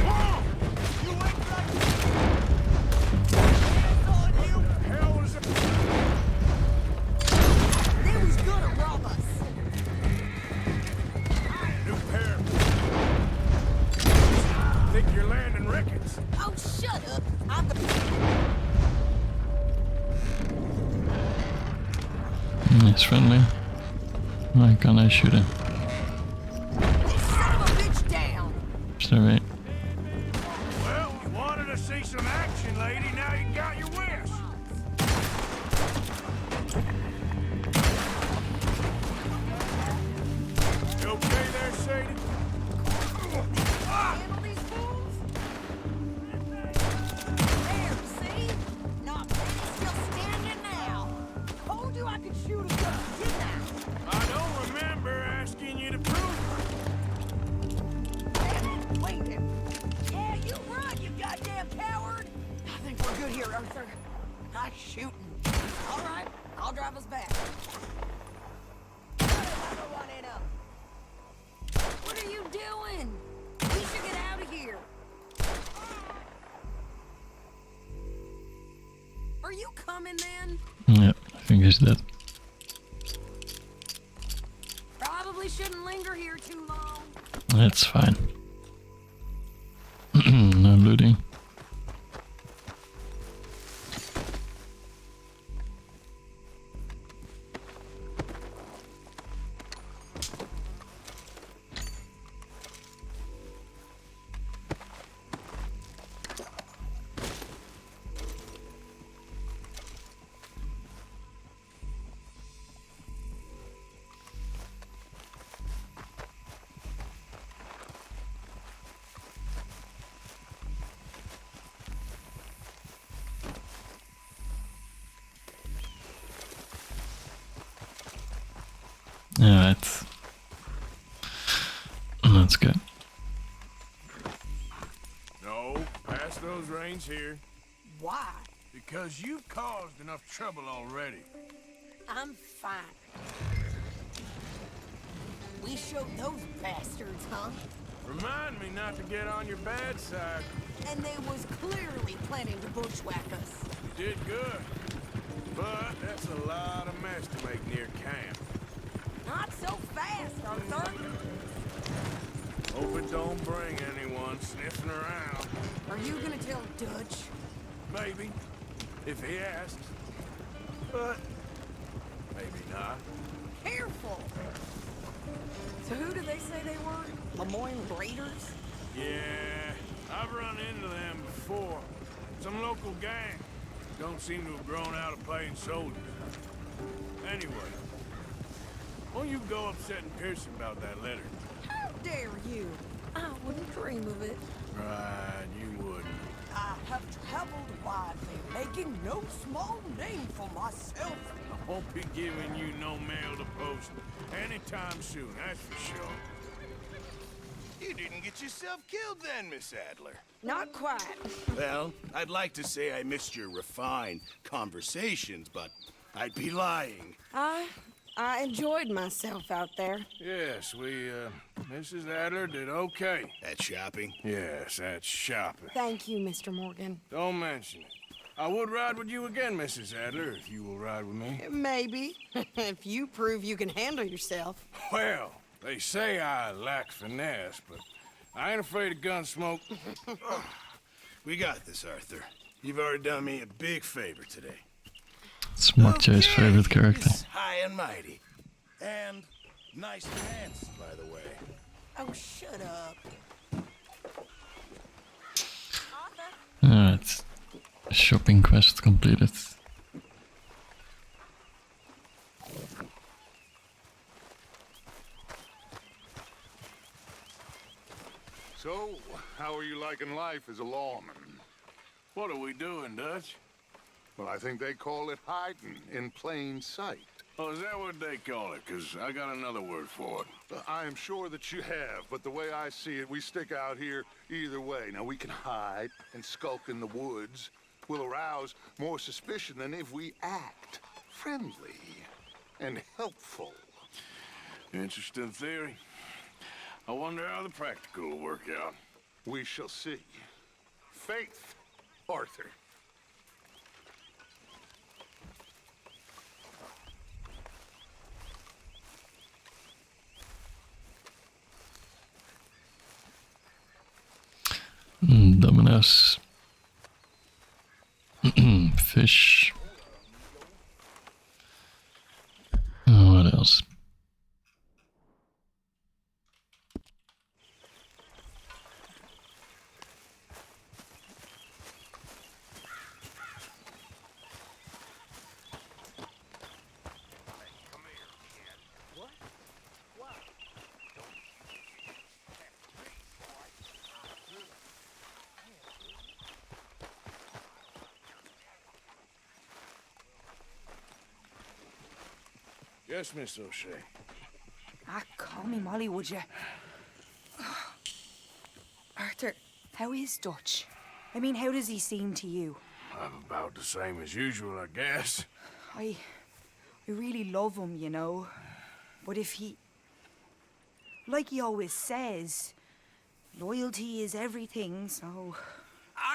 Whoa! You ain't like... What the hell was it? They was gonna rob us. New pair. Think you're landing He's friendly. Why can't I shoot him? Son of a bitch down! Sorry. Well, you wanted to see some action, lady. Now you got your wish. You okay there, Sadie? Handle these fools? There, see? Not many still standing now. Told you I could shoot a gun, didn't I? I don't remember asking you to prove Damn it, wait. Yeah, you run, you goddamn coward! I think we're good here, Arthur. Nice shooting. All right, I'll drive us back. Another one in 'em. What are you doing? We should get out of here. Are you coming then? Yeah, I think he's dead. Probably shouldn't linger here too long. That's fine. No looting. Alright. Let's go. No, pass those reins here. Why? Because you've caused enough trouble already. I'm fine. We showed those bastards, huh? Remind me not to get on your bad side. And they was clearly planning to bushwhack us. You did good. But that's a lot of mess to make near camp. Not so fast, Arthur. Hope it don't bring anyone sniffing around. Are you gonna tell Dutch? Maybe, if he asks. But maybe not. Careful. So who do they say they were? Lemoyne Raiders? Yeah, I've run into them before. Some local gang. Don't seem to have grown out of playing soldiers. Anyway, won't you go upsetting Pearson about that letter? How dare you? I wouldn't dream of it. Right, you wouldn't. I have traveled widely, making no small name for myself. I won't be giving you no mail to post anytime soon, that's for sure. You didn't get yourself killed then, Miss Adler. Not quite. Well, I'd like to say I missed your refined conversations, but I'd be lying. I enjoyed myself out there. Yes, Mrs. Adler did okay. At shopping? Yes, at shopping. Thank you, Mr. Morgan. Don't mention it. I would ride with you again, Mrs. Adler, if you will ride with me. Maybe. If you prove you can handle yourself. Well, they say I lack finesse, but I ain't afraid of gun smoke. We got this, Arthur. You've already done me a big favor today. It's Mathieu's favorite character. High and mighty. And nice pants, by the way. Oh, shut up. Alright. Shopping quest completed. So, how are you liking life as a lawman? What are we doing, Dutch? Well, I think they call it hiding in plain sight. Oh, is that what they call it? Because I got another word for it. I am sure that you have, but the way I see it, we stick out here either way. Now, we can hide and skulk in the woods. We'll arouse more suspicion than if we act friendly and helpful. Interesting theory. I wonder how the practical will work out. We shall see. Faith, Arthur. Dominoes. Fish. Yes, Miss O'Shea. Ah, call me Molly, would you? Arthur, how is Dutch? I mean, how does he seem to you? I'm about the same as usual, I guess. I really love him, you know. But if he... Like he always says, loyalty is everything, so...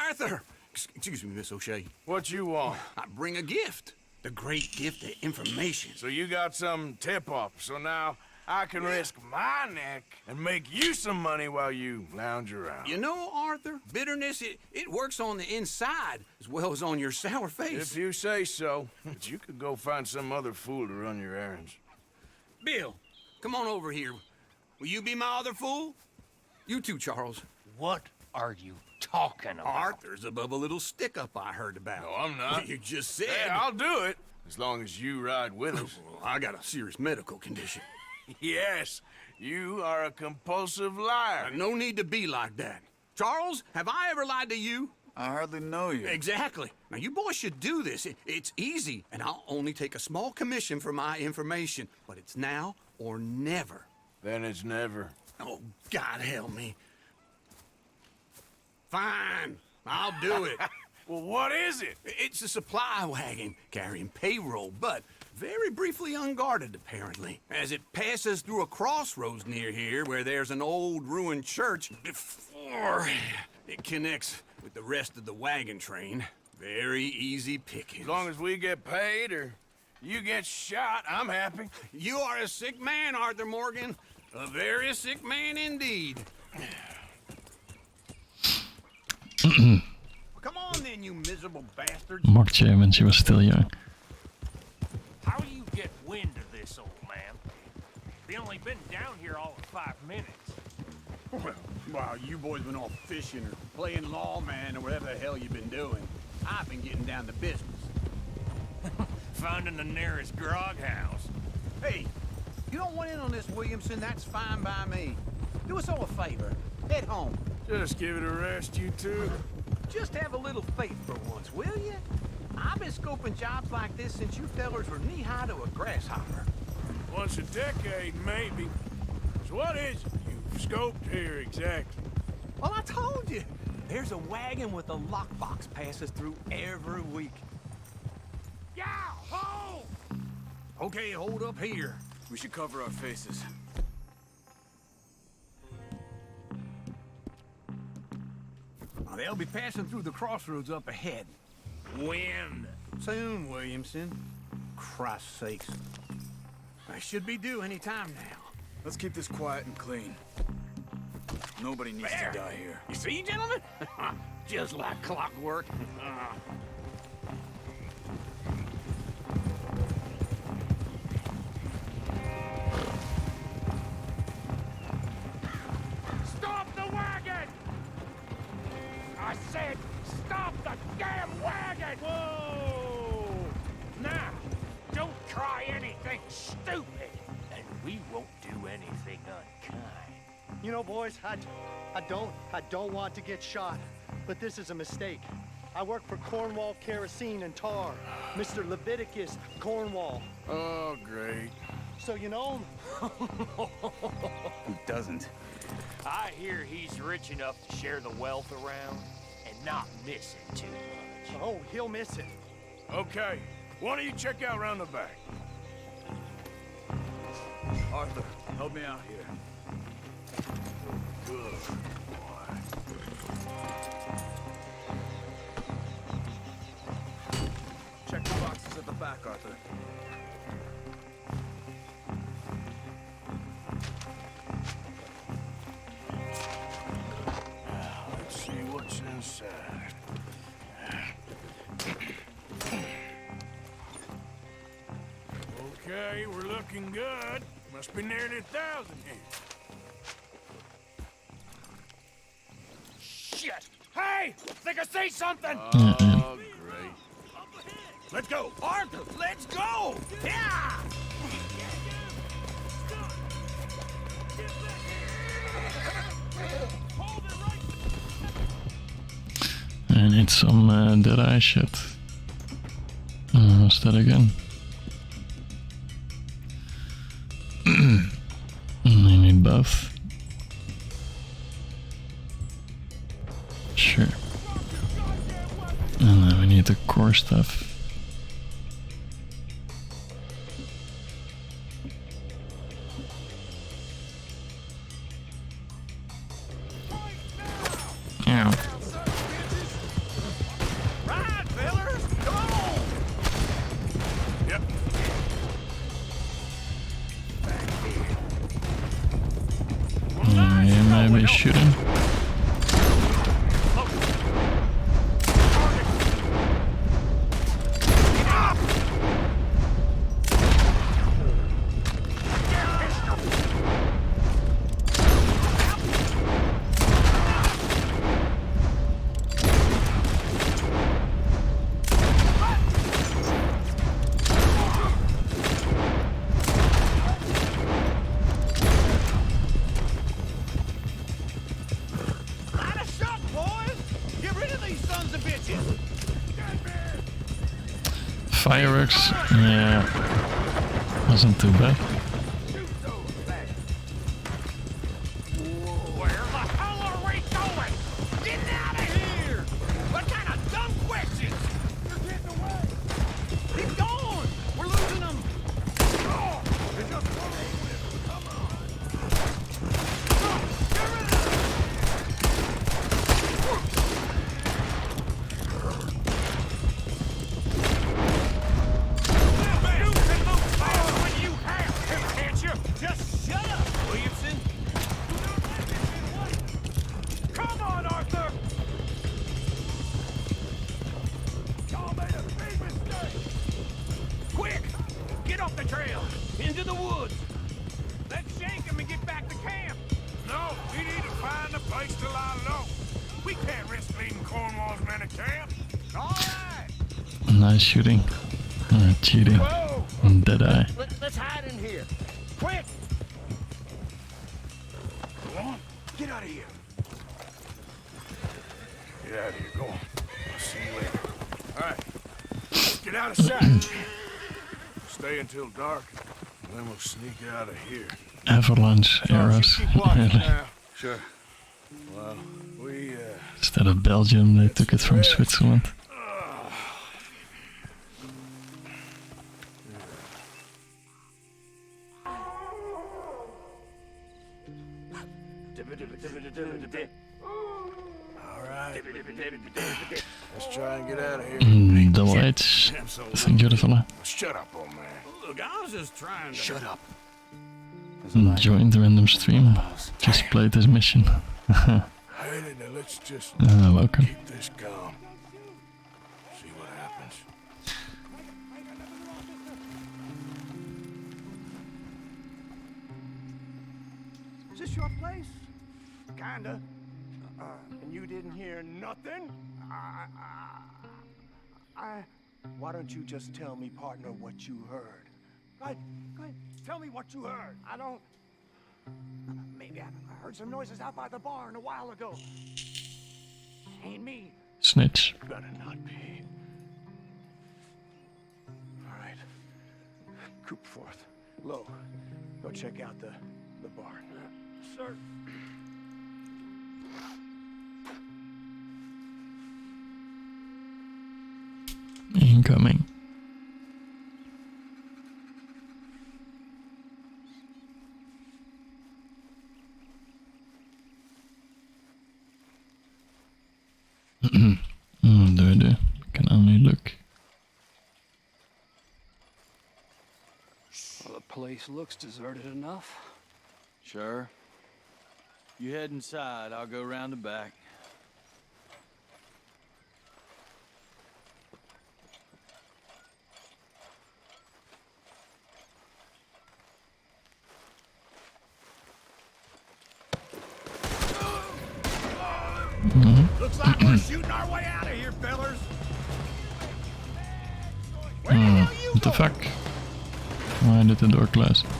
Arthur! Excuse me, Miss O'Shea. What you want? I bring a gift. The great gift of information. So you got some tip-off, so now I can risk my neck and make you some money while you lounge around. You know, Arthur, bitterness, it works on the inside as well as on your sour face. If you say so, but you could go find some other fool to run your errands. Bill, come on over here. Will you be my other fool? You too, Charles. What are you talking about? Arthur's above a little stick-up I heard about. No, I'm not. You just said... Hey, I'll do it, as long as you ride with us. Well, I got a serious medical condition. Yes, you are a compulsive liar. No need to be like that. Charles, have I ever lied to you? I hardly know you. Exactly. Now, you boys should do this. It's easy, and I'll only take a small commission for my information. But it's now or never. Then it's never. Oh, God help me. Fine, I'll do it. Well, what is it? It's a supply wagon carrying payroll, but very briefly unguarded, apparently. As it passes through a crossroads near here where there's an old ruined church before it connects with the rest of the wagon train. Very easy pickings. As long as we get paid or you get shot, I'm happy. You are a sick man, Arthur Morgan. A very sick man indeed. Come on then, you miserable bastards. Mocked you when she was still young. How do you get wind of this, old man? We only been down here all of 5 minutes. Well, while you boys been off fishing or playing lawman or whatever the hell you've been doing, I've been getting down to business. Finding the nearest grog house. Hey, you don't want in on this, Williamson, that's fine by me. Do us all a favor. Head home. Just give it a rest, you two. Just have a little faith for once, will you? I've been scoping jobs like this since you fellers were knee-high to a grasshopper. Once a decade, maybe. So what is it you've scoped here exactly? Well, I told you. There's a wagon with a lockbox passes through every week. Yeah, ho! Okay, hold up here. We should cover our faces. Now, they'll be passing through the crossroads up ahead. When? Soon, Williamson. Christ's sakes. I should be due any time now. Let's keep this quiet and clean. Nobody needs to die here. You see, gentlemen? Just like clockwork. Stop the wagon! I said, stop the damn wagon! Whoa! Now, don't try anything stupid, and we won't do anything unkind. You know, boys, I don't want to get shot, but this is a mistake. I work for Cornwall Kerosene and Tar, Mr. Leviticus Cornwall. Oh, great. So you know him? Who doesn't? I hear he's rich enough to share the wealth around and not miss it too much. Oh, he'll miss it. Okay, why don't you check out round the back? Arthur, help me out here. Good boy. Check the boxes at the back, Arthur. Let's see what's inside. Okay, we're looking good. Must be nearly 1,000 here. Shit! Hey! Think I see something! Oh, great. Let's go! Arthur, let's go! Yeah! I need some Deadeye shit. What's that again? both. Sure. And then we need the core stuff. Ow. Right, fellas! Come on! Yep. You might be shooting. Fireworks, yeah, wasn't too bad. Where the hell are we going? Get out of here! What kind of dumb questions? You're getting away! He's gone! We're losing him! Oh, it just won't come on! Get rid of Just shut up, Williamson! Come on, Arthur! Y'all made a big mistake! Quick! Get off the trail! Into the woods! Let's shake him and get back to camp! No, we need to find a place to lie low. We can't risk leaving Cornwall's men at camp. All right! Nice shooting. Cheating. And Deadeye. Let's hide in here. Quick! Go on. Get out of here. Get out of here. Go on. I'll see you later. All right. Let's get out of sight. Stay until dark, and then we'll sneak out of here. Avalanche arrows. Really. Sure. Well, we, Instead of Belgium, they took it from Switzerland. Alright. Let's try and get out of here. Double H. Zijn jullie vallen? Shut up, old man. Look, I was just trying to... Shut up. Joined the random stream. Just played this mission. Hey, let's just welcome. keep this calm. See what happens. Is this your place? Kinda. And you didn't hear nothing? Why don't you just tell me, partner, what you heard? Go ahead. Tell me what you heard. I don't... Maybe I heard some noises out by the barn a while ago. Ain't me. Snitch. Better not be. All right. Cooperforth. Low. Go check out the barn. Sir. Incoming. Do. Can only look. Well, the place looks deserted enough. Sure. You head inside, I'll go round the back. Looks like we're shooting our way out of here, fellers. What the fuck? Why did the door close? What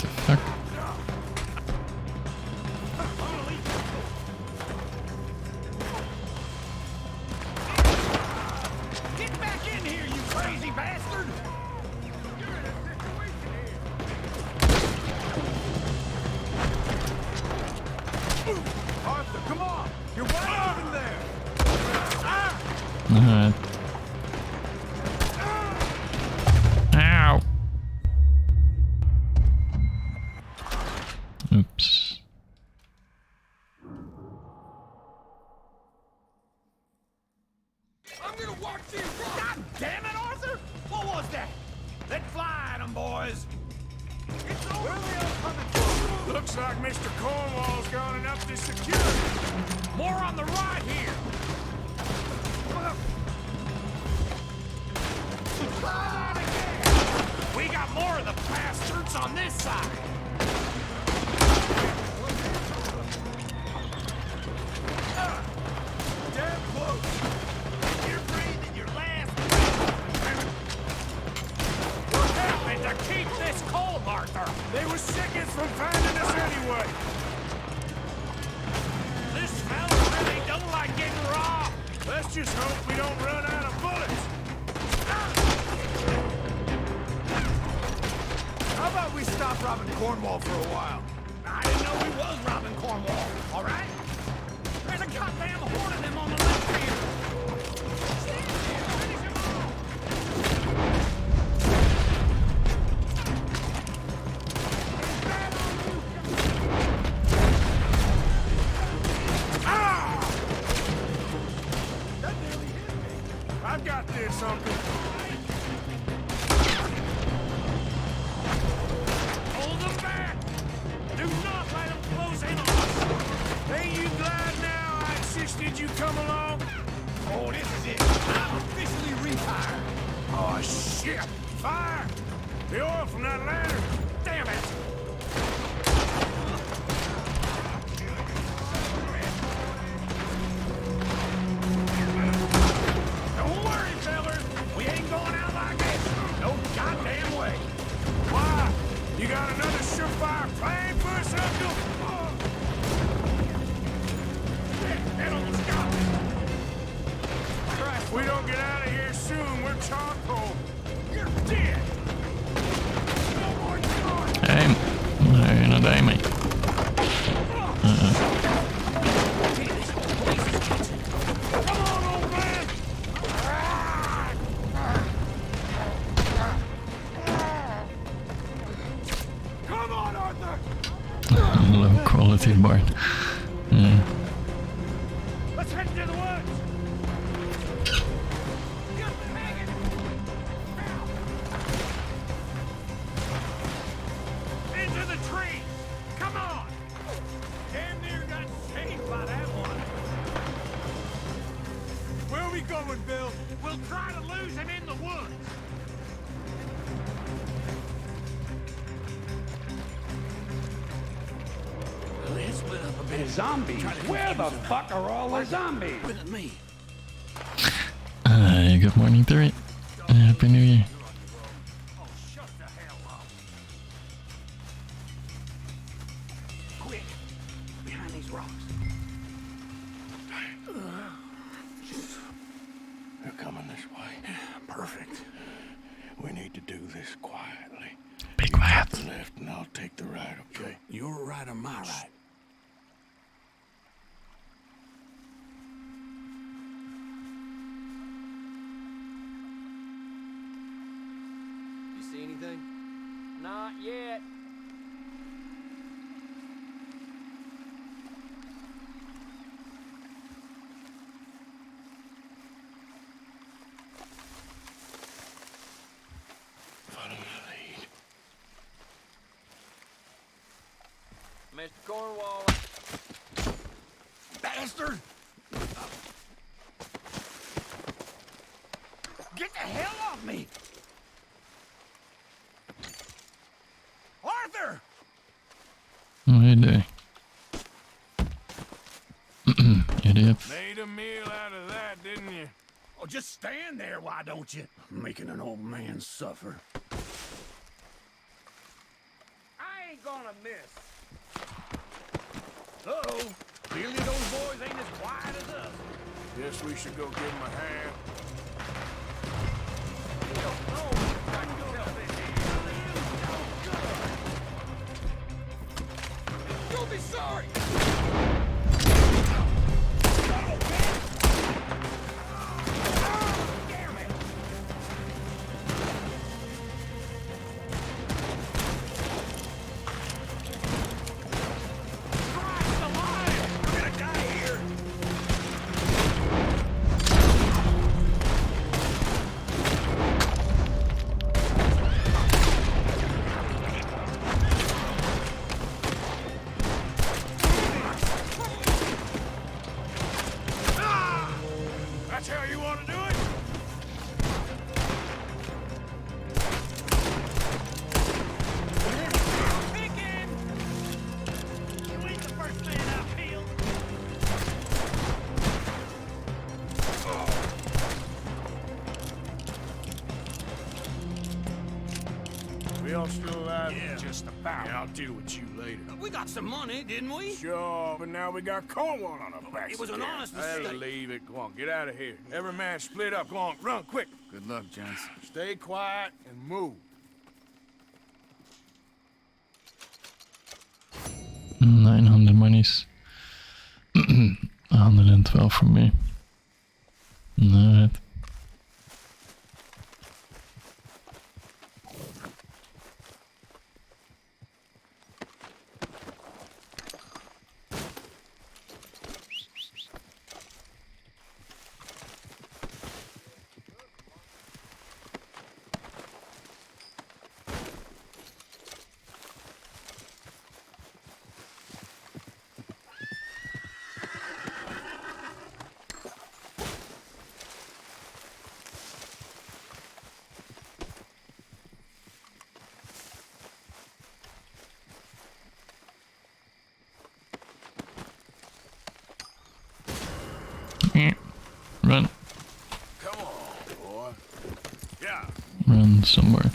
the fuck? Get back in here, you crazy bastard! Move! Arthur, come on! You're right over there! Alright. Ow! Oops. I'm gonna watch you! God damn it, Arthur! What was that? Let fly at 'em, boys! It's over! Where are they all coming from? Looks like Mr. Cornwall's gone and upped his security. More on the right here! We got more of the bastards on this side! Damn close! You're breathing your last breath! We're helping to keep this cold, Arthur! They were seconds from finding us anyway! This fella really don't like getting robbed! Let's just hope we don't run out of bullets! How about we stop robbing Cornwall for a while? I didn't know we was robbing Cornwall, all right? There's a goddamn horde of them on the left here. Stand there, finish them off. Ah! That nearly hit me. I've got this, Uncle. Hold them back! Do not let them close in on us! Ain't you glad now I insisted you come along? Oh, this is it. I'm officially retired. Oh, shit! Fire! The oil from that lantern! Damn it! Don't worry, fellas. We ain't going out like this. No goddamn way. Why? You got another surefire plan for us, Uncle? That almost got me. If we don't get out of here soon, we're charcoal. You're dead. No more time. Aim. Nej, not aiming. Come on, old man. Come on, Arthur. Low quality Bart. Yeah. Let's head to the woods. Into the tree. Come on. Damn near got saved by that one. Where are we going, Bill? We'll try to lose him in the woods. Let's split up a bit. And zombies. Where the fuck are all the zombies? With me. Good morning, Terry. Happy New Year. Oh, shut the hell up. Quick. Behind these rocks. They're coming this way. Perfect. We need to do this quietly. Be quiet. The left and I'll take the right, okay? Your right or my right? You see anything? Not yet. Follow my lead. Mr. Cornwall. Bastard! Get the hell off me! Arthur! Vad är det? Idiot. Made a meal out of that, didn't you? Oh, just stand there, why don't you? Making an old man suffer. I ain't gonna miss. Uh-oh. Clearly those boys ain't as quiet as us. Guess we should go give them a hand. You'll be sorry! We all still alive? Yeah. Just about. Yeah, I'll deal with you later. We got some money, didn't we? Sure, but now we got Cornwall on our backs. It was an again. honest I'll mistake. leave it. Go on, get out of here. Every man split up. Go on, run, quick. Good luck, gents. Stay quiet and move. 900 monies. 112 from me. Alright. Run. Come on, boy. Yeah. Run somewhere.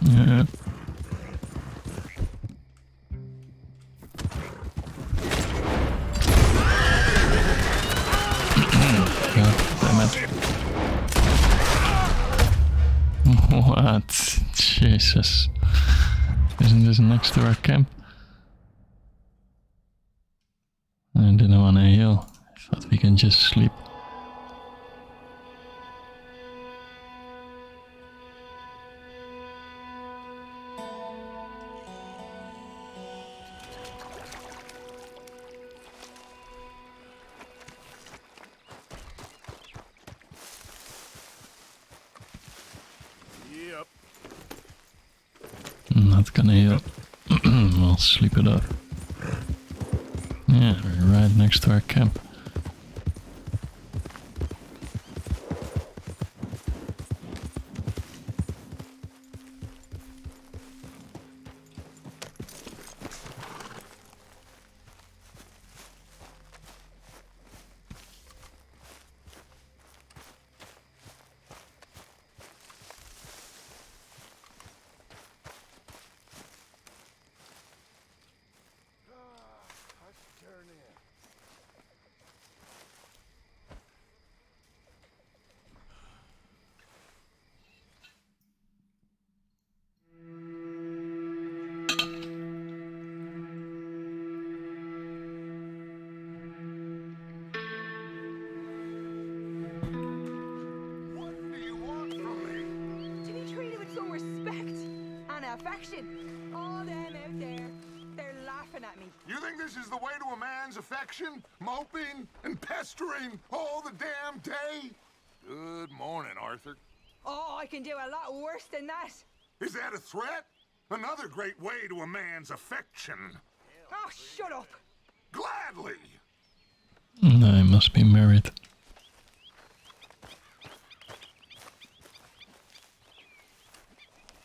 Yeah. God damn it. What? Jesus. Isn't this next to our camp? I didn't want to heal. I thought we can just sleep. Yep. Not gonna heal. We'll sleep it off. Yeah, we're right next to our camp. To be treated with some respect and affection. All them out there, they're laughing at me. You think this is the way to a man's affection? Moping and pestering all the damn day? Good morning, Arthur. Oh, I can do a lot worse than that. Is that a threat? Another great way to a man's affection. Oh, shut up. Gladly. I must be married.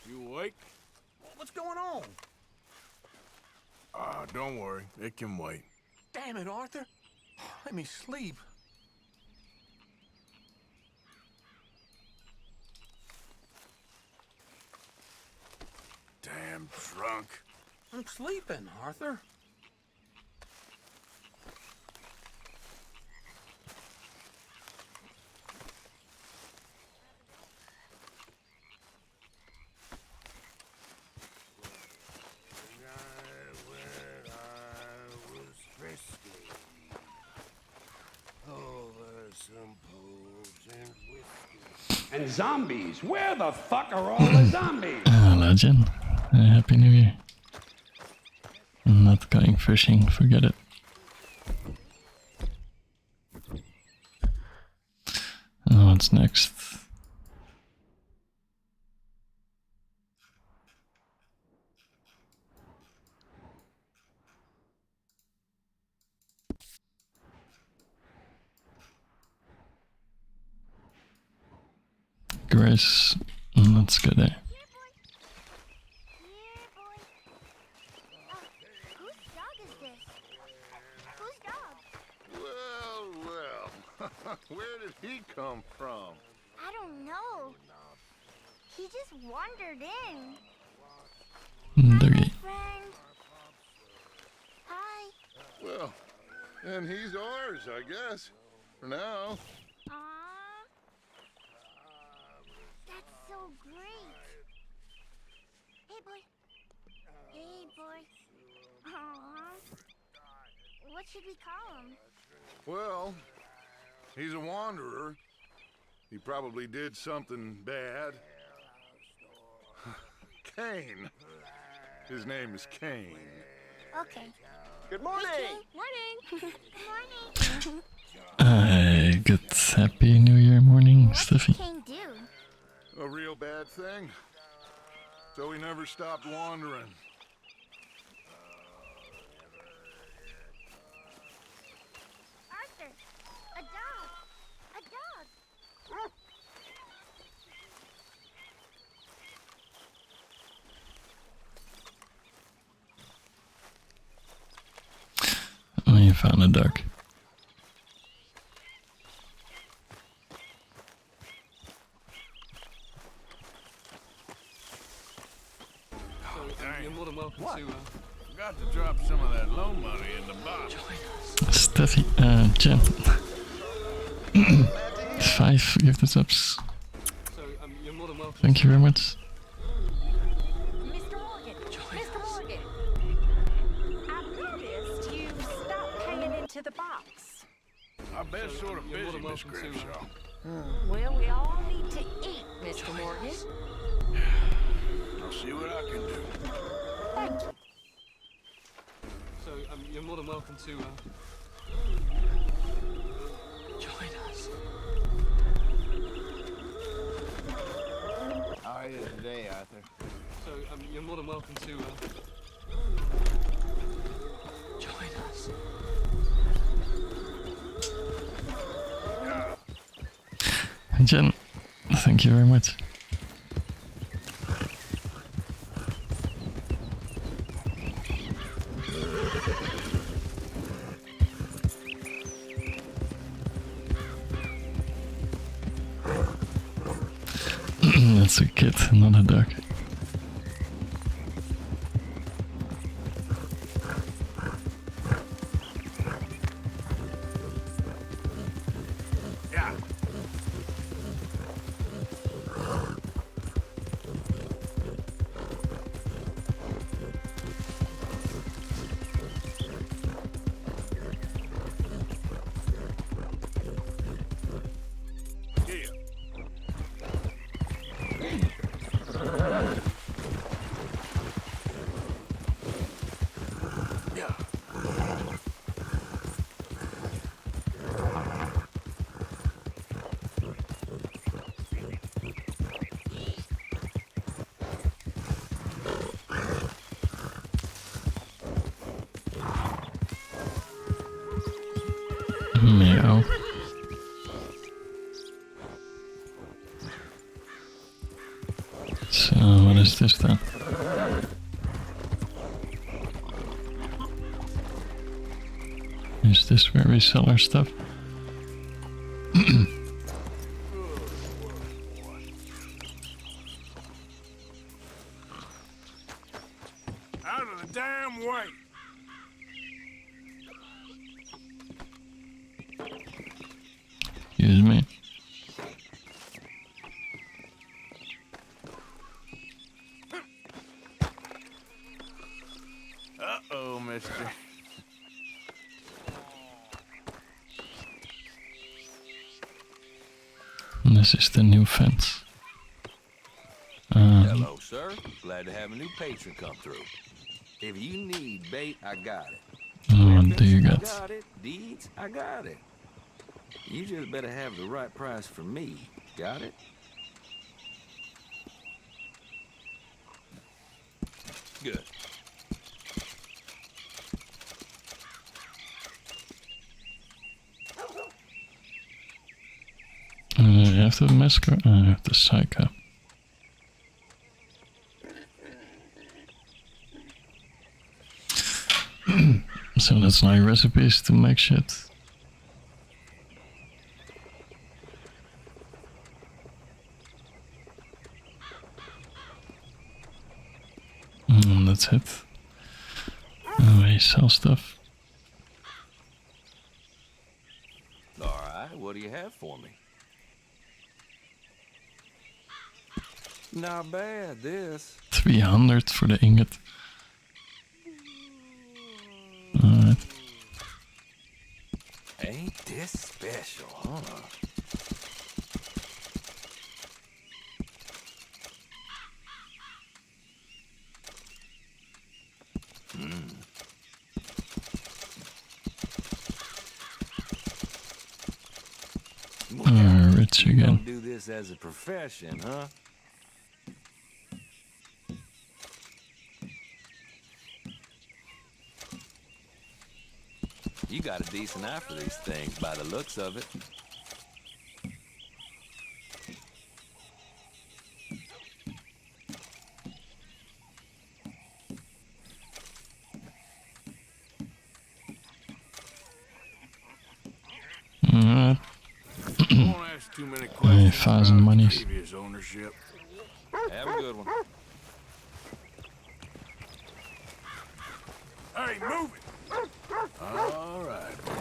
You awake? What's going on? Don't worry. It can wait. Damn it, Arthur. Let me sleep. Damn drunk. I'm sleeping, Arthur. and zombies. Where the fuck are all the zombies? Legend. Happy New Year. I'm not going fishing, forget it. What's next? Grace, let's go there. Where did he come from? I don't know. He just wandered in. Doggy. Friend. Hi. Well, and he's ours, I guess. For now. Aww. That's so great. Hey, boy. Hey, boy. Aww. What should we call him? Well, he's a wanderer. He probably did something bad. Cain. His name is Cain. Okay. Good morning. Morning. Good morning. Good Happy New Year morning, Steffi. What did Cain do? A real bad thing. So he never stopped wandering. Arthur, a dog. A dog. Oh, you found a duck. You're more than welcome to. Forgot to drop some of that loan money in the box. Steffi, Jen. 5 gifted subs. You're more than welcome. Thank you very much. Mr. Morgan, Mr. Morgan. I've noticed you stopped paying into the box. Our best sort of busy, Miss Grimshaw. Well, we all need to eat, Mr. Morgan. I'll see what I can do. Thank you. So you're more than welcome to join us. How are you today, Arthur? So you're more than welcome to join us. Jen, thank you very much. That's a kid, not a duck. Yeah. Meow. So, what is this then? Is this where we sell our stuff? Out of the damn way! Excuse me. Uh-oh, mister. this is the new fence. Hello, sir. Glad to have a new patron come through. If you need bait, I got it. What do you I got? got it. Deeds, I got it. You just better have the right price for me. Got it? Good. You have the massacre. I have the psycho. So that's 9 recipes to make shit. That's it. We sell stuff. Alright, what do you have for me? Not bad, this. 300 for the ingot. Alright. Ain't this special, huh? Rich again. Don't do this as a profession, huh? You got a decent eye for these things by the looks of it. Alright. Won't ask too many questions 1,000 about monies. previous ownership. Have a good one. Hey, move it! All right, boy.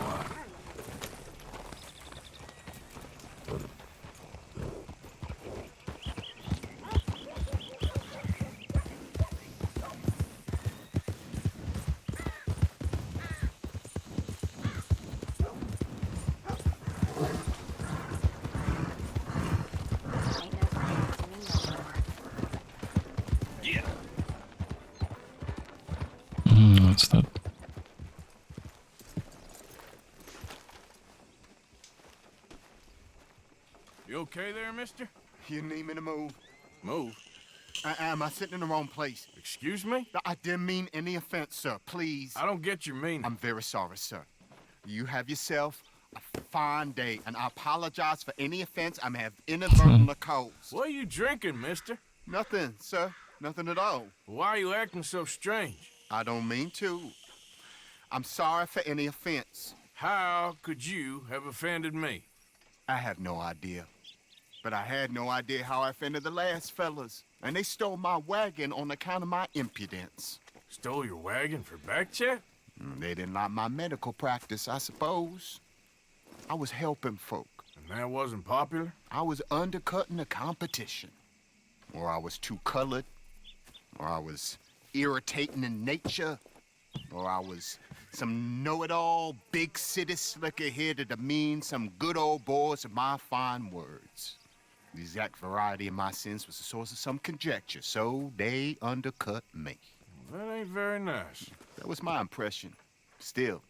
What's that? You okay there, mister? You need me to move? Move? Am I sitting in the wrong place? Excuse me? I didn't mean any offense, sir. Please. I don't get your meaning. I'm very sorry, sir. You have yourself a fine day, and I apologize for any offense I may have inadvertently caused. What are you drinking, mister? Nothing, sir. Nothing at all. Why are you acting so strange? I don't mean to. I'm sorry for any offense. How could you have offended me? I have no idea. But I had no idea how I offended the last fellas. And they stole my wagon on account of my impudence. Stole your wagon for back check? They didn't like my medical practice, I suppose. I was helping folk. And that wasn't popular? I was undercutting the competition. Or I was too colored. Or I was irritating in nature. Or I was some know-it-all, big city slicker here to demean some good old boys of my fine words. The exact variety of my sins was the source of some conjecture, so they undercut me. Well, that ain't very nice. That was my impression. Still,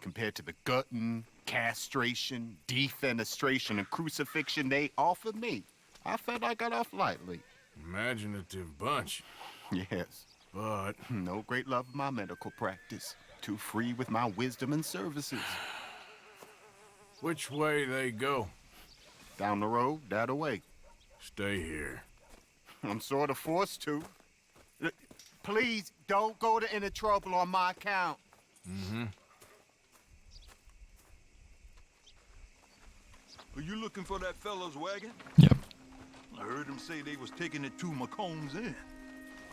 compared to the gutting, castration, defenestration, and crucifixion they offered me, I felt I got off lightly. Imaginative bunch. Yes. But no great love of my medical practice. Too free with my wisdom and services. Which way they go? Down the road, that way. Stay here. I'm sort of forced to. Please, don't go to any trouble on my account. Mm-hmm. Are you looking for that fella's wagon? Yep. I heard him say they was taking it to McComb's Inn.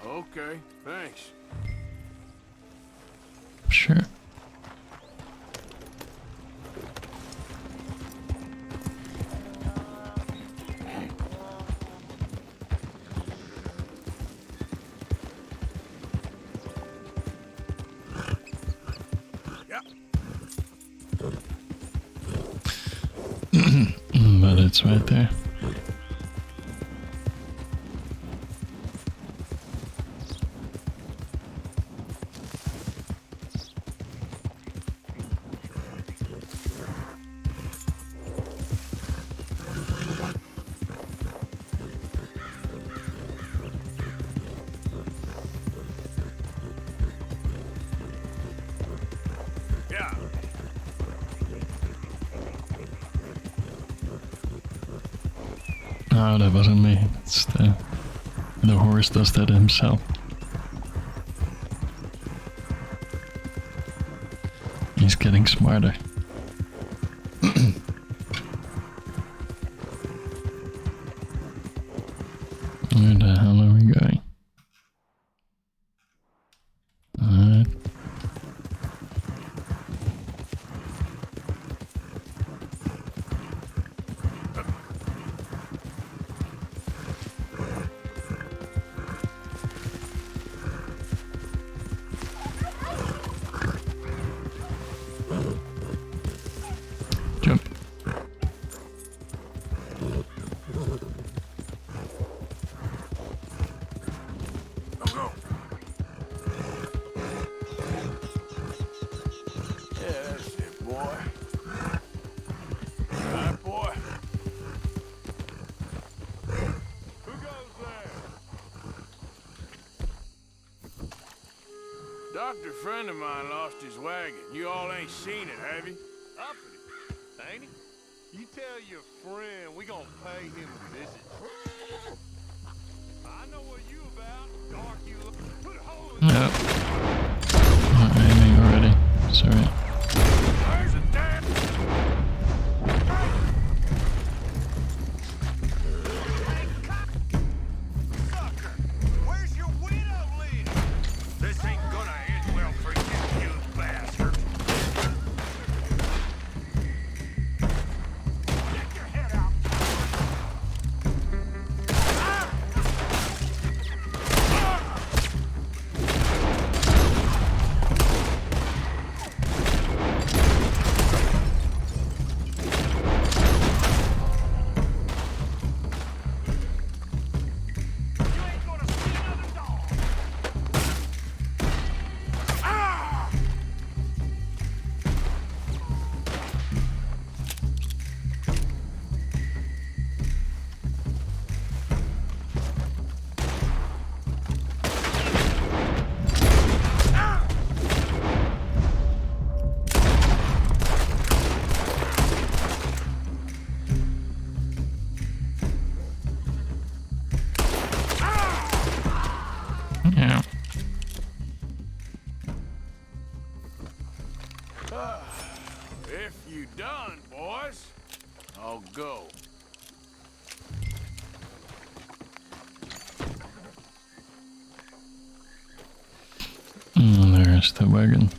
Okay, thanks. Sure. But it's right there. No, that wasn't me. It's the horse does that himself. He's getting smarter. Where the hell are we going? Alright. Jump. Yeah, that's it, boy. All right, boy. Who goes there? Doctor friend of mine lost his wagon. You all ain't seen it, have you? Up it, ain't he? You tell your friend we gonna pay him a visit. I know what you about, dark you look. Put a hole in Yep. Not aiming already. Sorry. There's a damn sucker. Where's your widow live? This ain't gonna end well for you, you bastard. Get your head out. Yeah. If you done, boys, I'll go. There's the wagon.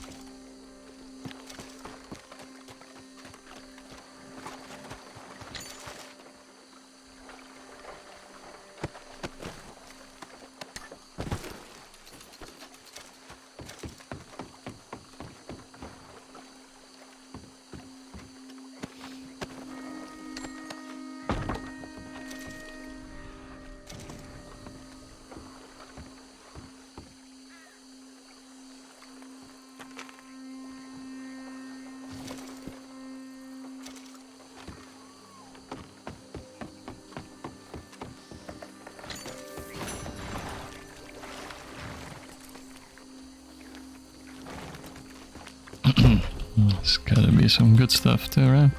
There's gotta be some good stuff too, right?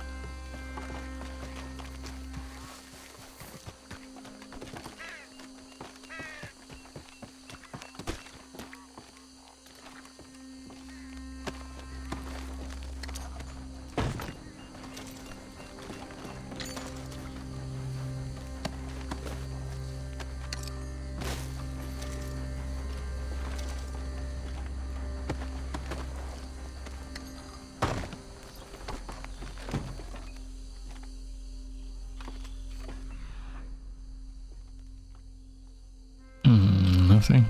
Nothing.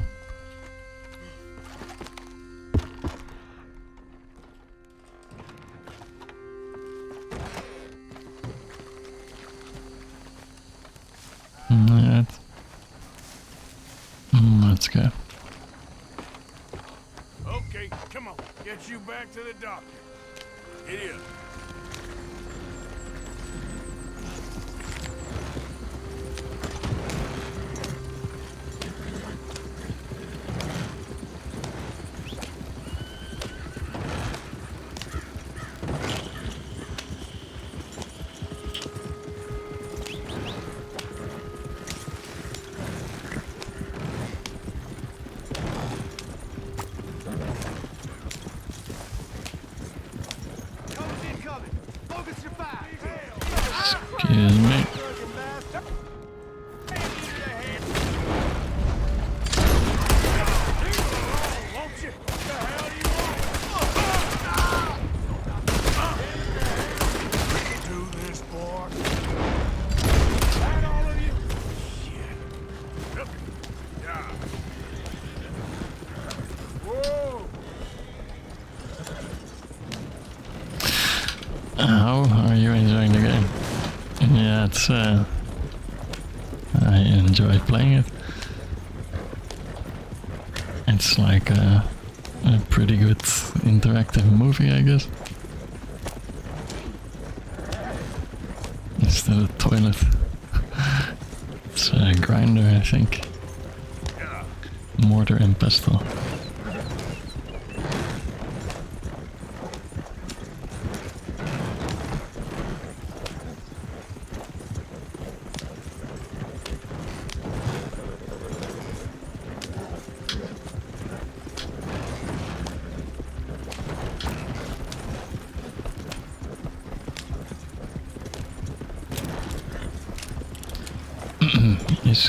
Alright. Let's go. Okay, come on. Get you back to the doctor. Get up. Excuse me. How are you enjoying the game? Yeah, it's I enjoy playing it. It's like a pretty good interactive movie, I guess. Instead of toilet. It's a grinder, I think. Mortar and pestle.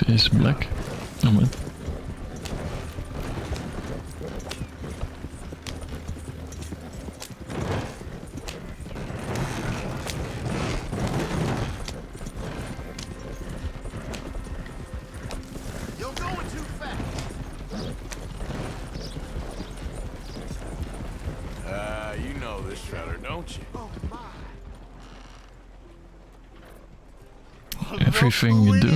Is black. Oh, what? You're going too fast. You know this feller, don't you? Oh my. Everything you do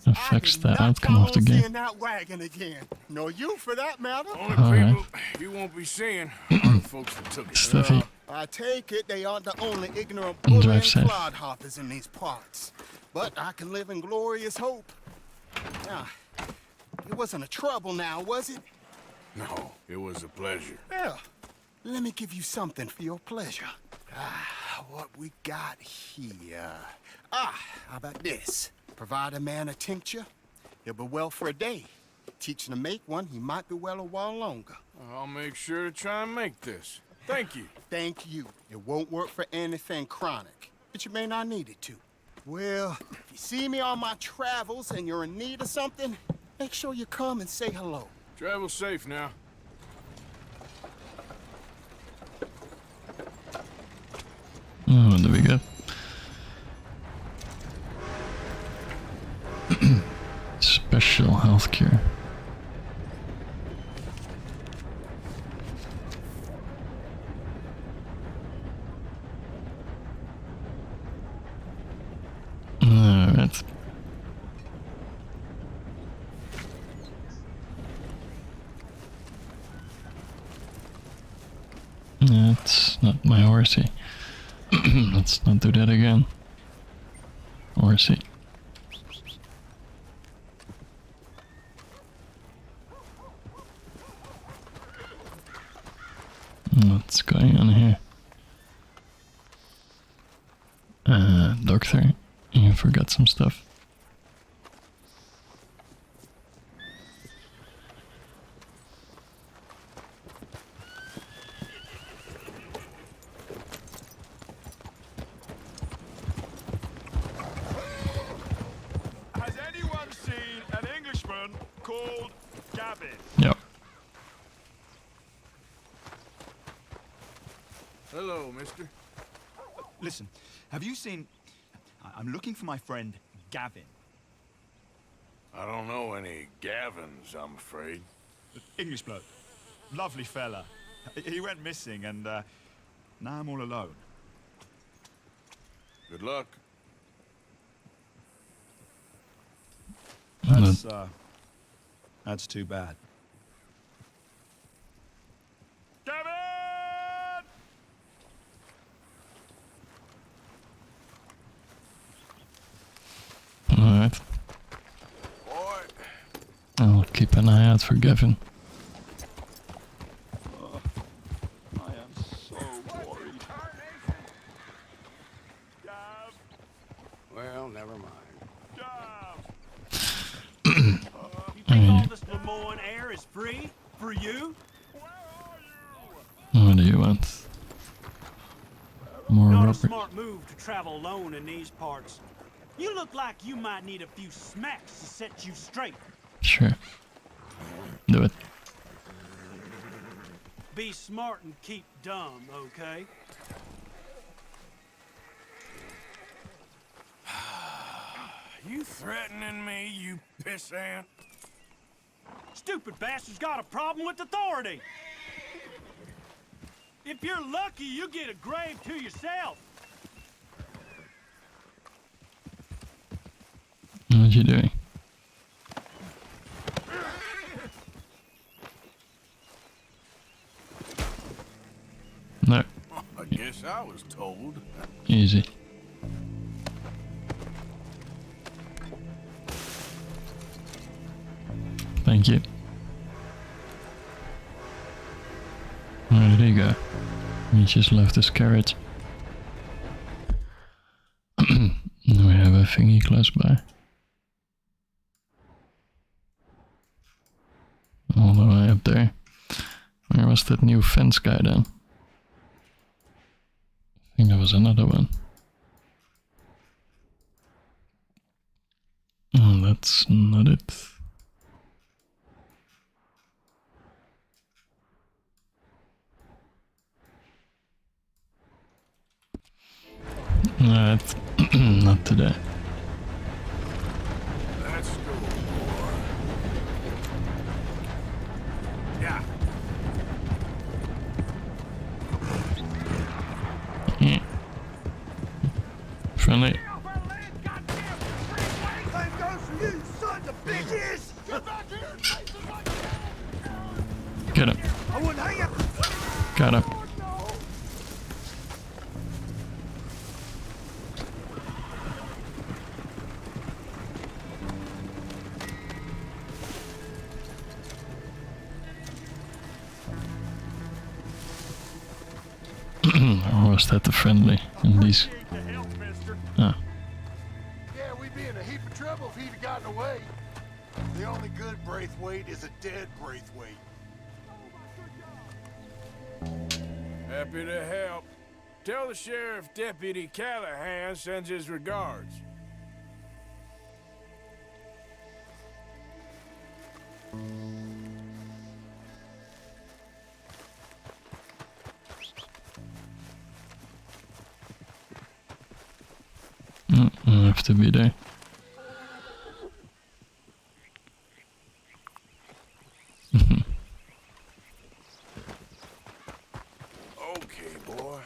affects the outcome of the game. Seeing that wagon again. No, you for that matter. Only people you won't be seeing are the folks that took it. Stuffy. I take it they aren't the only ignorant Drive bully and safe. clodhoppers in these parts. But I can live in glorious hope. Now, it wasn't a trouble now, was it? No, it was a pleasure. Yeah. Let me give you something for your pleasure. What we got here. How about this? Provide a man a tincture, he'll be well for a day. Teach him to make one, he might be well a while longer. I'll make sure to try and make this. Thank you. Thank you. It won't work for anything chronic, but you may not need it to. Well, if you see me on my travels and you're in need of something, make sure you come and say hello. Travel safe now. Oh, what do we get? Special healthcare. Alright. That's not my horsey. Let's not do that again. Horsey. What's going on here? Doctor, you forgot some stuff. Has anyone seen an Englishman called Gavin? Yep. Hello, mister. Listen, have you seen... I'm looking for my friend Gavin. I don't know any Gavins, I'm afraid. English bloke. Lovely fella. He went missing and now I'm all alone. Good luck. That's too bad. Gavin! Alright. I'll keep an eye out for Gavin. I am so worried. Well, never mind. You think all this Lemoyne air is free for you? What do you want? More Not a rubber. smart move to travel alone in these parts. You look like you might need a few smacks to set you straight. Sure. Do it. Be smart and keep dumb, okay? You threatening me, you pissant? Stupid bastard's got a problem with authority. If you're lucky, you get a grave to yourself. What you doing? No. I guess I was told. Easy. Thank you. Where did he go? He just left his carriage. We have a thingy close by. All the way up there. Where was that new fence guy then? I think there was another one. Oh, that's not it. No, it's not today. Let's go, boy. Yeah. Friendly. Same goes for you, sons of bitches! Get back here and face it like that! Get him. I wouldn't hang you! Got him. Or was that the friendly in these? Ah. Yeah, we'd be in a heap of trouble if he'd have gotten away. The only good Braithwaite is a dead Braithwaite. Happy to help. Tell the sheriff Deputy Callahan sends his regards. I have to be there. Okay, boy.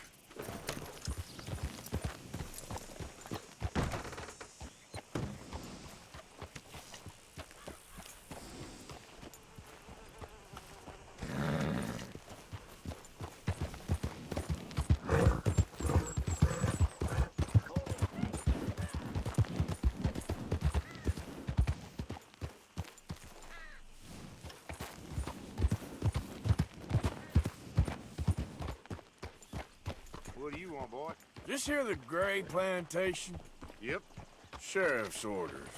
What do you want, boy? This here the Gray Plantation? Yep. Sheriff's orders.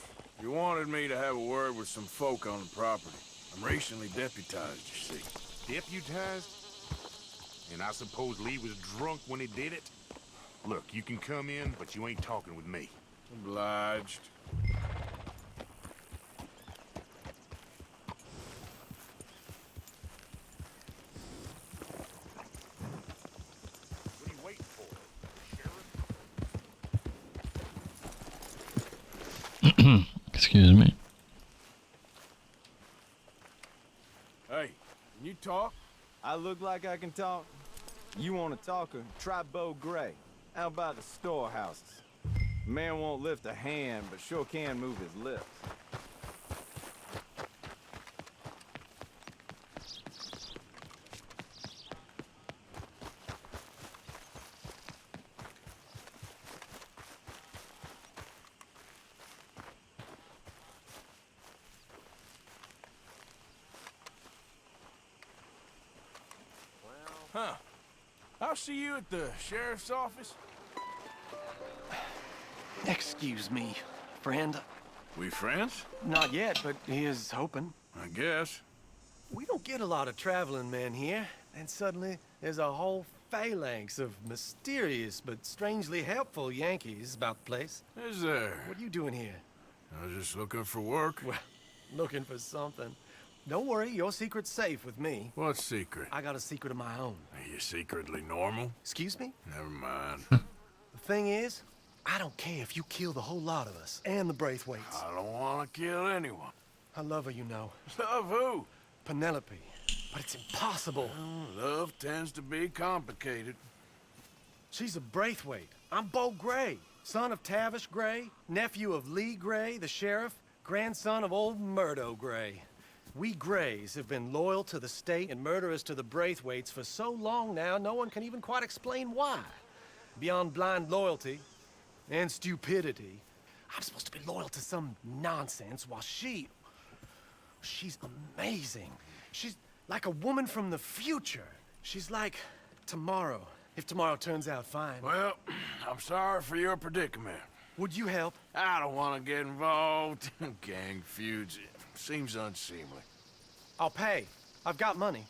You wanted me to have a word with some folk on the property. I'm recently deputized, you see. Deputized? And I suppose Lee was drunk when he did it? Look, you can come in, but you ain't talking with me. Obliged. What are you waiting for, Sheriff? Excuse me. Hey, can you talk? I look like I can talk? You want a talker? Try Bo Gray, out by the storehouses. Man won't lift a hand, but sure can move his lips. Huh. I'll see you at the sheriff's office. Excuse me, friend. We friends? Not yet, but he is hoping. I guess. We don't get a lot of traveling men here, and suddenly there's a whole phalanx of mysterious but strangely helpful Yankees about the place. Is there? What are you doing here? I was just looking for work. Well, looking for something. Don't worry, your secret's safe with me. What secret? I got a secret of my own. Are you secretly normal? Excuse me? Never mind. The thing is, I don't care if you kill the whole lot of us and the Braithwaites. I don't want to kill anyone. I love her, you know. Love who? Penelope. But it's impossible. Well, love tends to be complicated. She's a Braithwaite. I'm Beau Gray, son of Tavish Gray, nephew of Lee Gray, the sheriff, grandson of old Murdo Gray. We Grays have been loyal to the state and murderous to the Braithwaites for so long now, no one can even quite explain why. Beyond blind loyalty and stupidity, I'm supposed to be loyal to some nonsense while she's amazing. She's like a woman from the future. She's like tomorrow, if tomorrow turns out fine. Well, I'm sorry for your predicament. Would you help? I don't want to get involved in gang feuds. It seems unseemly. I'll pay. I've got money.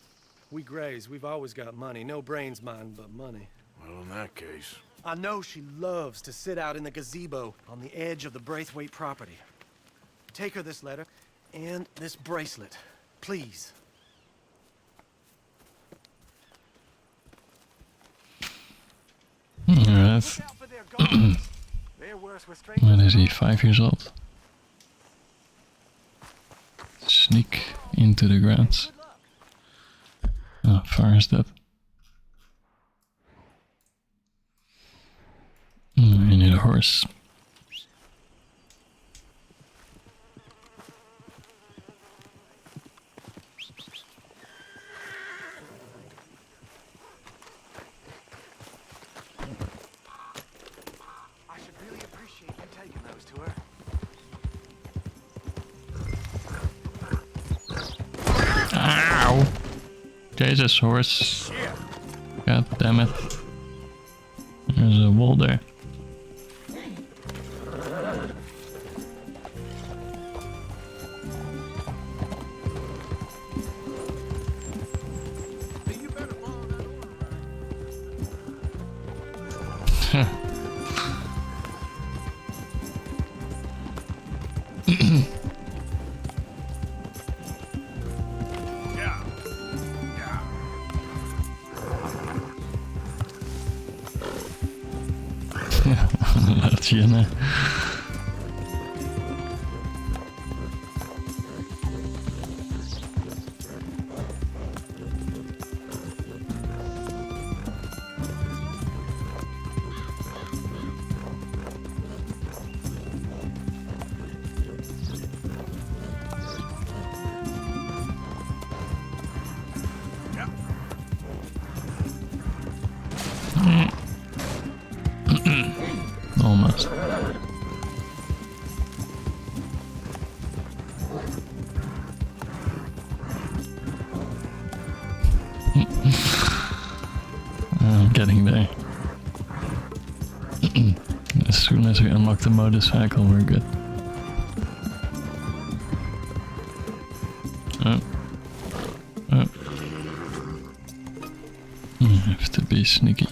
We Grays, we've always got money. No brains, mind, but money. Well, in that case... I know she loves to sit out in the gazebo on the edge of the Braithwaite property. Take her this letter and this bracelet, please. Alright. When is he? 5 years old? Sneak into the grounds. How far is that? I need a horse. I should really appreciate you taking those to her. Ow! Jesus, horse. God damn it. There's a wall there. Laat je ne. Almost. I'm getting there. As soon as we unlock the motorcycle, we're good. Oh. I have to be sneaky.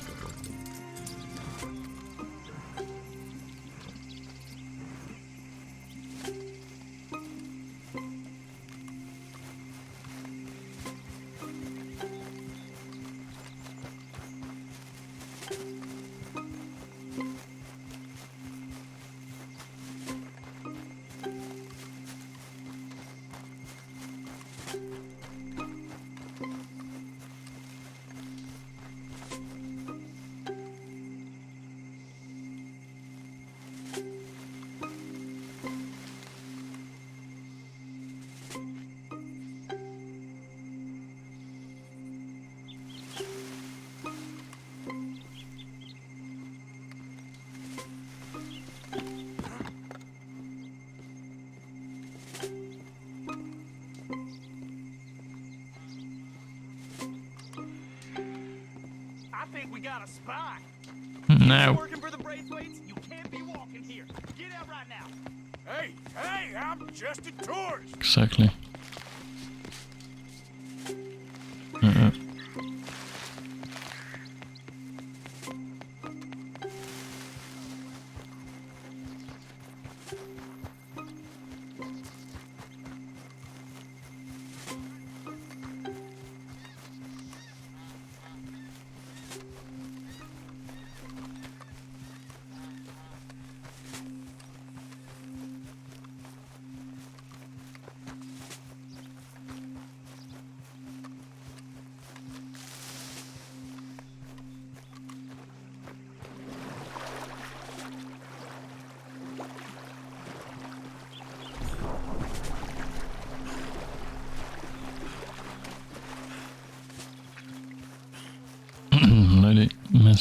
I think we got a spy. No. Working for the Braithwaites? You can't be walking here. Get out right now. Hey, I'm just a tourist. Exactly.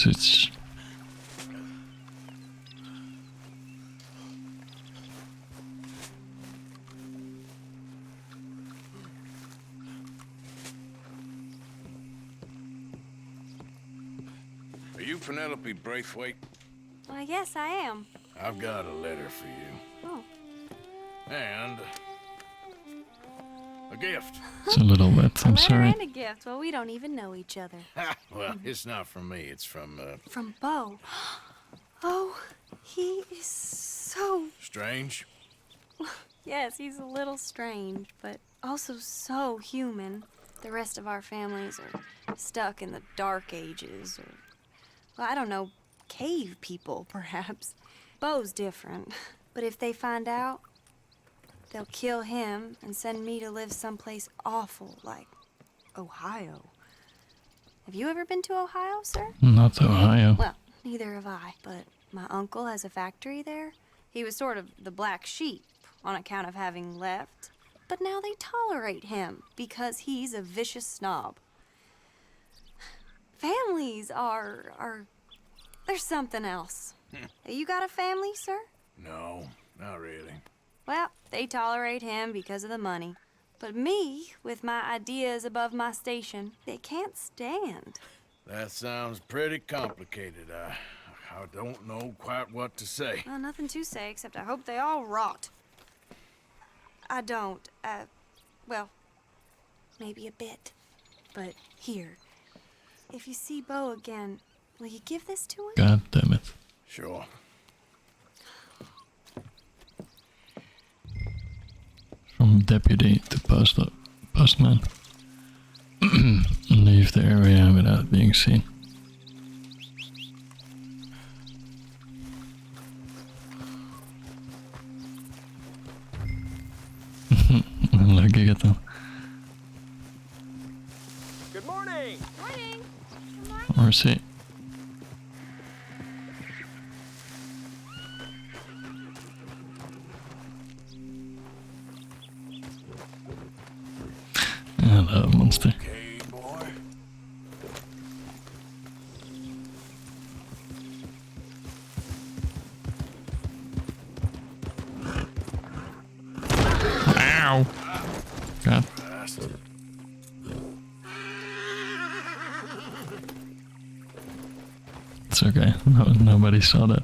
message. Are you Penelope Braithwaite? Well, yes, I am. I've got a letter for you. Oh. And a gift. It's a little wet, I'm A letter sorry. and a gift. Well, we don't even know each other. Well, it's not from me. It's from, From Bo. Oh, he is so... Strange. Yes, he's a little strange, but also so human. The rest of our families are stuck in the Dark Ages, or, well, I don't know, cave people, perhaps. Bo's different, but if they find out, they'll kill him and send me to live someplace awful like Ohio. Have you ever been to Ohio, sir? Not Ohio. Well, neither have I, but my uncle has a factory there. He was sort of the black sheep on account of having left, but now they tolerate him because he's a vicious snob. Families are there's something else. You got a family, sir? No, not really. Well, they tolerate him because of the money. But me, with my ideas above my station, they can't stand. That sounds pretty complicated. I don't know quite what to say. Well, nothing to say, except I hope they all rot. I don't, well, maybe a bit. But here, if you see Bo again, will you give this to him? God damn it. Sure. From deputy to postman. Leave the area without being seen. Lucky get them. Good morning. Morning. Or see. Hello, monster. Okay, boy. Ow! God. It's okay. No, nobody saw that.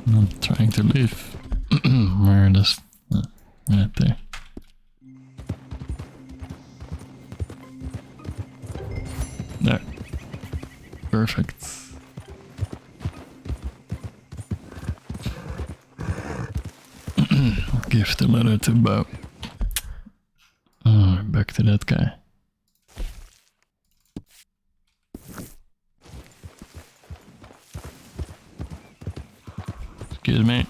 I'm trying to leave. Where does... right there. There. Perfect. Give the letter to Bo. Oh, back to that guy. Excuse me.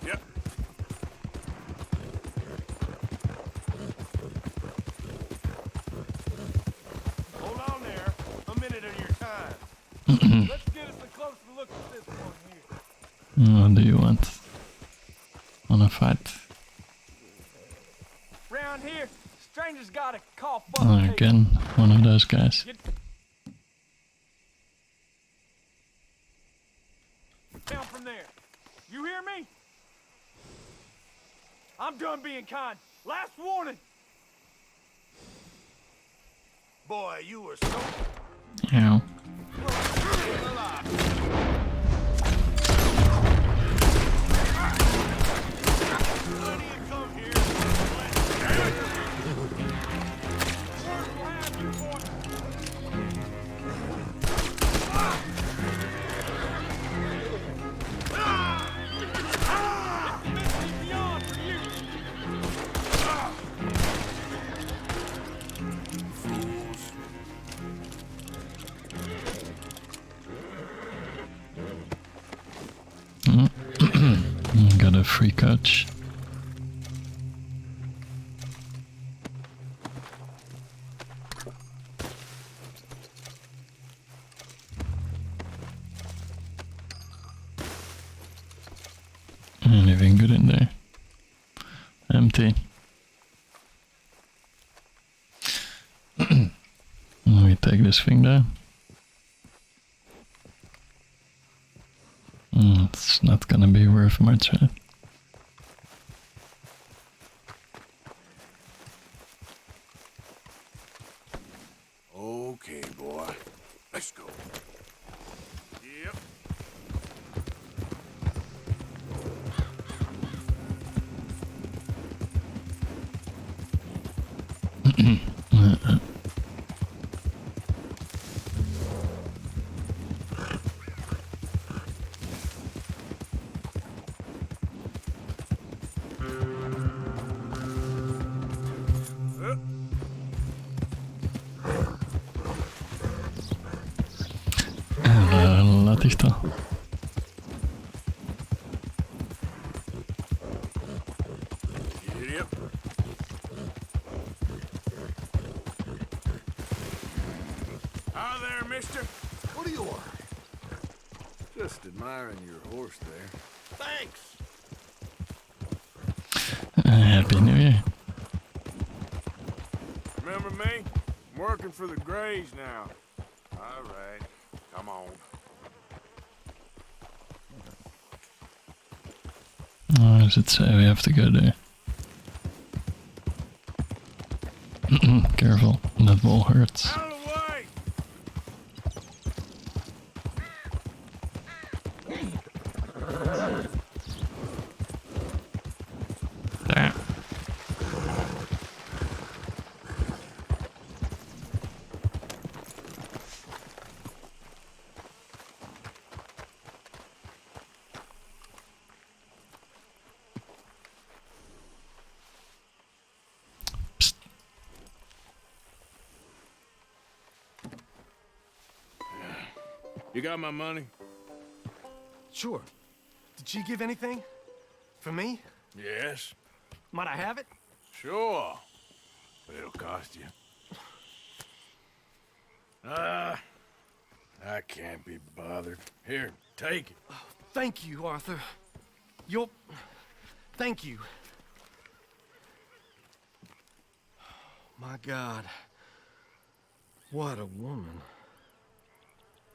Yep. Hold on there. A minute of your time. Let's get us a closer look at this one here. What do you want? Wanna fight? Round here, strangers gotta cough up. Oh, again, one of those guys. Down from there. You hear me? I'm done being kind. Last warning. Boy, you were so... Ow. Got a free coach. Anything good in there? Empty. Let me take this thing down. It's not gonna be worth much, right? Okay, boy. Let's go. Yep. Laat ich da. Yep. Hi there, mister. What do you want? Just admiring your horse there. Thanks. Happy New Year. Remember me? I'm working for the Greys now. All right. Come on. Oh, does it say we have to go there? Careful, that wall hurts. Out of the way! There. You got my money? Sure. Did she give anything? For me? Yes. Might I have it? Sure. But it'll cost you. I can't be bothered. Here, take it. Oh, thank you, Arthur. You'll... Thank you. My God. What a woman.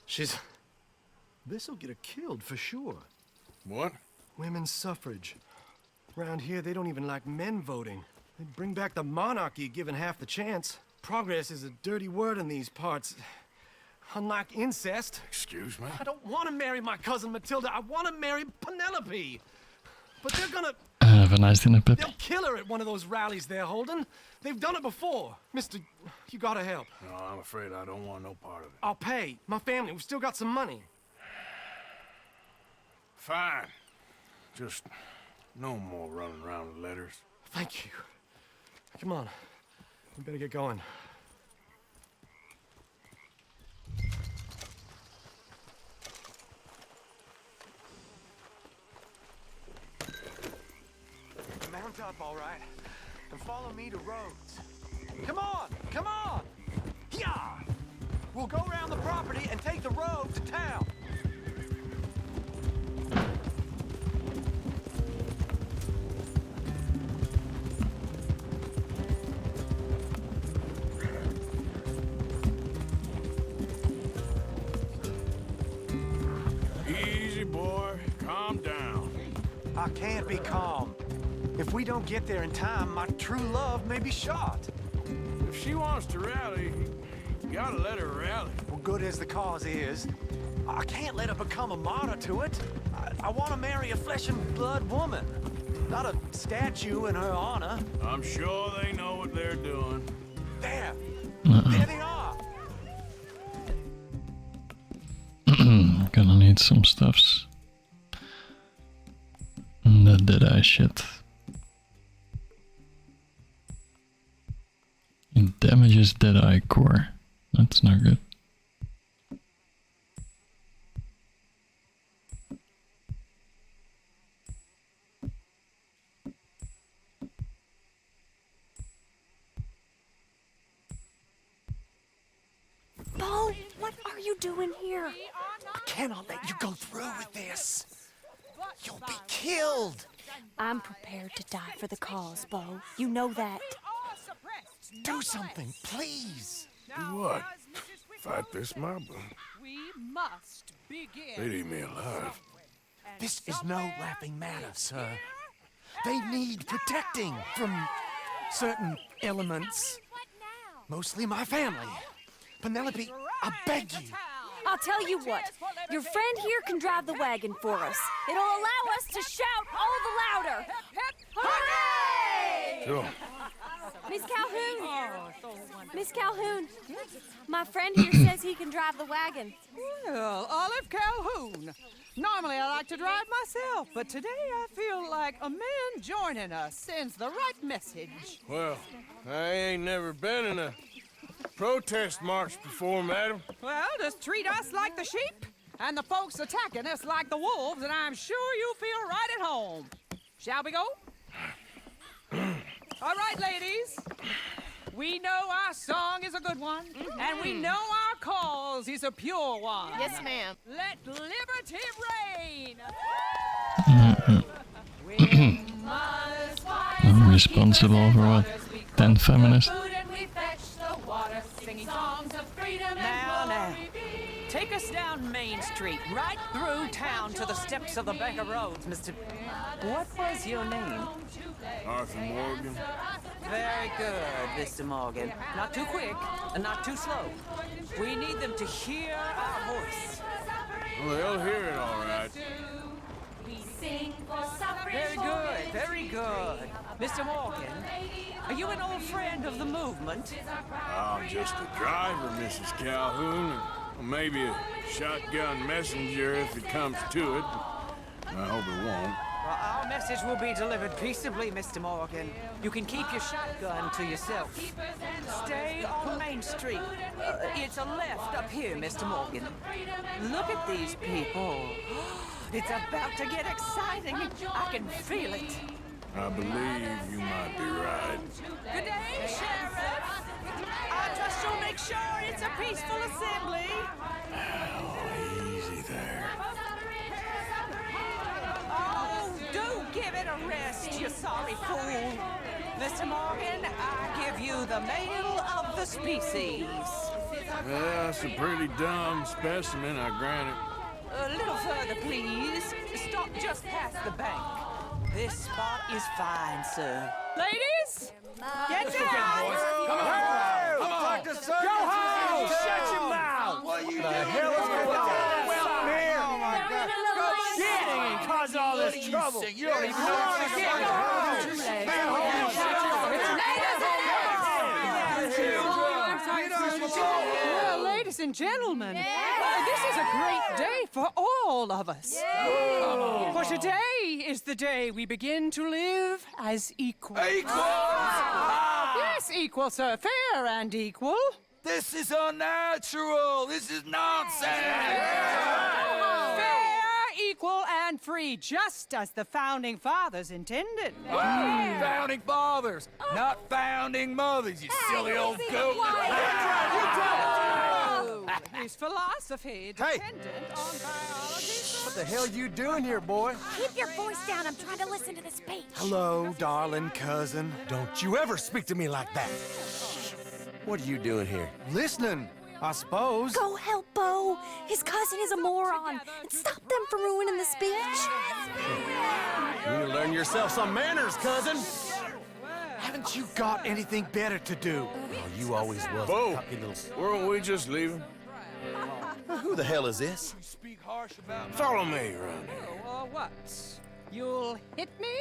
She's... This'll get her killed for sure. What? Women's suffrage. Around here, they don't even like men voting. They'd bring back the monarchy given half the chance. Progress is a dirty word in these parts. Unlike incest. Excuse me? I don't want to marry my cousin Matilda. I want to marry Penelope. But they're gonna... Have a nice dinner, Pip. They'll kill her at one of those rallies they're holding. They've done it before. Mister, you gotta help. No, I'm afraid I don't want no part of it. I'll pay. My family, we've still got some money. Fine. Just no more running around with letters. Thank you. Come on. We better get going. Mount up, all right, and follow me to Rhodes. Come on! Come on! Yeah! We'll go around the property and take the road to town. Easy, boy. Calm down. I can't be calm. If we don't get there in time, my true love may be shot. If she wants to rally, you gotta let her rally. Well, good as the cause is, I can't let her become a martyr to it. I want to marry a flesh and blood woman, not a statue in her honor. I'm sure they know what they're doing. There! There they are! Gonna need some stuffs. The Deadeye shit. It damages Deadeye core. That's not good. Bo, what are you doing here? I cannot let you go through with this. You'll be killed. I'm prepared to die for the cause, Bo. You know that. Do something, please. Do what? Fight this mob? We must begin. They'd eat me alive. This is no laughing matter, sir. They need protecting from certain elements. Mostly my family. Penelope, I beg you. I'll tell you what. Your friend here can drive the wagon for us. It'll allow us to shout all the louder. Hooray! Sure. Miss Calhoun! Miss Calhoun! My friend here says he can drive the wagon. Well, Olive Calhoun. Normally I like to drive myself, but today I feel like a man joining us sends the right message. Well, I ain't never been in a protest march before, madam. Well, just treat us like the sheep, and the folks attacking us like the wolves, and I'm sure you feel right at home. Shall we go? All right, ladies. We know our song is a good one, and we know our cause is a pure one. Yes, ma'am. Let liberty reign. I'm responsible for what? 10 feminists? Now, take us down Main Street, right through town to the steps of the Bank of Rhodes, Mr. What was your name? Arthur Morgan. Very good, Mr. Morgan. Not too quick and not too slow. We need them to hear our voice. Well, they'll hear it all right. Very good, very good. Mr. Morgan, are you an old friend of the movement? I'm just a driver, Mrs. Calhoun, and maybe a shotgun messenger if it comes to it. I hope it won't. Well, our message will be delivered peaceably, Mr. Morgan. You can keep your shotgun to yourself. Stay on Main Street. It's a left up here, Mr. Morgan. Look at these people. It's about to get exciting. I can feel it. I believe you might be right. Good day, Sheriff. I trust you'll make sure it's a peaceful assembly. Oh, easy there. Oh, do give it a rest, you sorry fool. Mr. Morgan, I give you the male of the species. Well, that's a pretty dumb specimen, I grant it. A little further, please. Stop just past the bank. This spot is fine, sir. Ladies, get down! Come on! Come on! Go home! Shut your mouth! What are you doing? The hell is going on? Well, here! Oh my God! Go shitting and cause all this trouble! You don't even know what you're Well, ladies and gentlemen, this is a great day for all of us. For today is the day we begin to live as equals. Yes, equal, sir. Fair and equal. This is unnatural. This is nonsense. Fair, equal, and free, just as the Founding Fathers intended. Founding fathers, not founding mothers, you silly old goat. Is philosophy dependent on biology? What the hell you doing here, boy? Keep your voice down. I'm trying to listen to the speech. Hello, darling cousin. Don't you ever speak to me like that. What are you doing here? Listening, I suppose. Go help Bo. His cousin is a moron. And stop them from ruining the speech. You need to learn yourself some manners, cousin. Haven't you got anything better to do? Oh, you always was Bo, a cocky little... weren't we just leaving? Who the hell is this? Follow me around here. What? You'll hit me?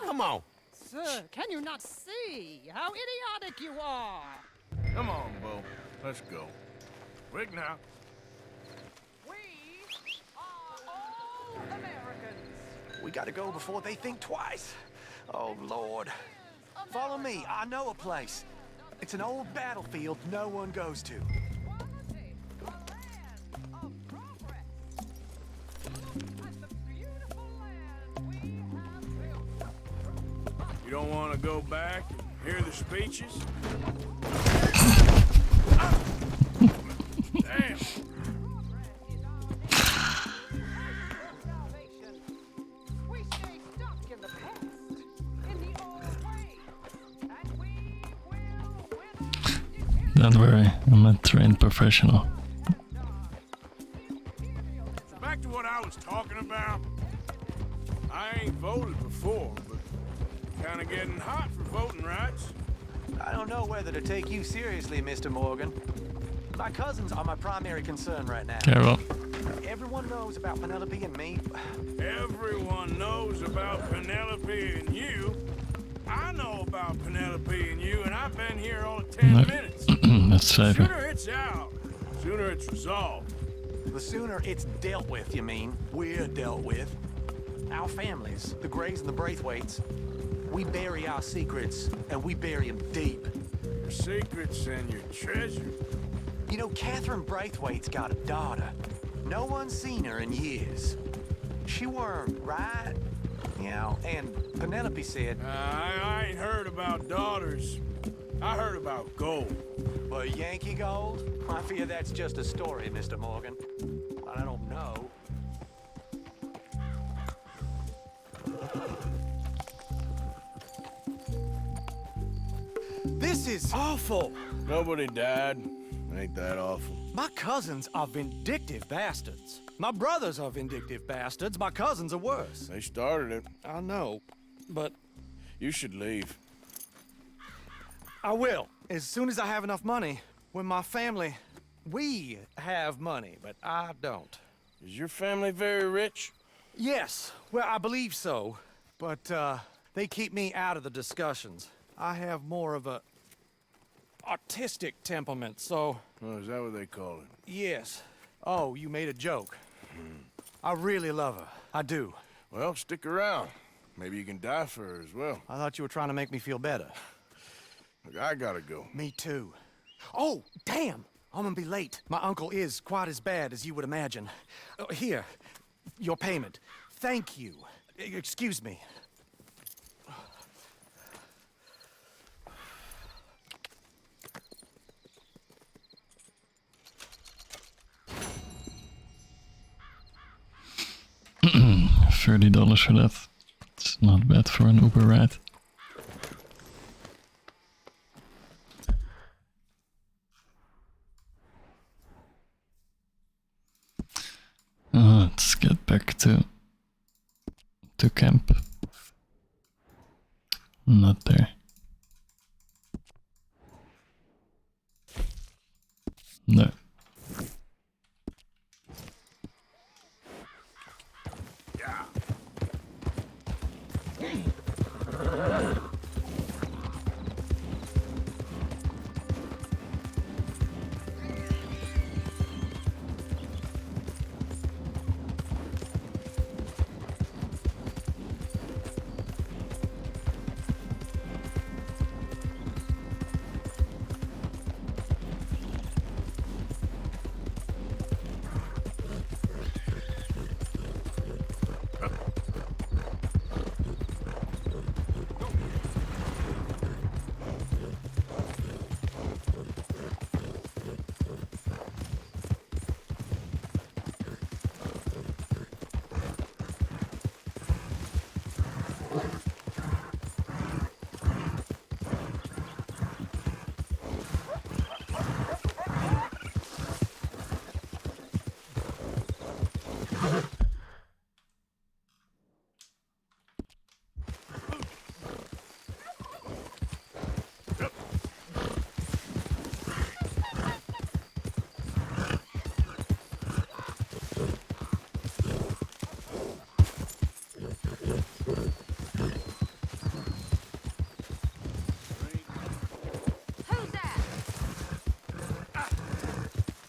Come on. Sir, can you not see how idiotic you are? Come on, Bo. Let's go. Quick now. We are all Americans. We gotta go before they think twice. Oh, Lord. Follow me. I know a place. It's an old battlefield no one goes to. You don't want to go back and hear the speeches? Damn. Don't worry, I'm a trained professional. Back to what I was talking about. I ain't voted before, but kinda getting hot for voting rights. I don't know whether to take you seriously, Mr. Morgan. My cousins are my primary concern right now. Carol. Everyone knows about Penelope and me. Everyone knows about Penelope and you. I know about Penelope and you, and I've been here all 10 minutes. Let's save her. Sooner it's out, sooner it's resolved. The sooner it's dealt with, you mean? We're dealt with. Our families, the Greys and the Braithwaites, we bury our secrets, and we bury them deep. Your secrets and your treasure. You know, Catherine Braithwaite's got a daughter. No one's seen her in years. She weren't right, you know, and Penelope said... I ain't heard about daughters. I heard about gold. But Yankee gold? I fear that's just a story, Mr. Morgan. I don't know. This is awful. Nobody died. Ain't that awful? My cousins are vindictive bastards. My brothers are vindictive bastards. My cousins are worse. They started it. I know, but You should leave. I will. As soon as I have enough money. When my family... We have money, but I don't. Is your family very rich? Yes. Well, I believe so. But, they keep me out of the discussions. I have more of a... artistic temperament, so... Oh, is that what they call it? Yes. Oh, you made a joke. I really love her. I do. Well, stick around. Maybe you can die for her as well. I thought you were trying to make me feel better. Look, I gotta go. Me too. Oh, damn! I'm gonna be late. My uncle is quite as bad as you would imagine. Here, your payment. Thank you. Excuse me. $30 for that. It's not bad for an Uber ride. Let's get back to camp. Not there. No.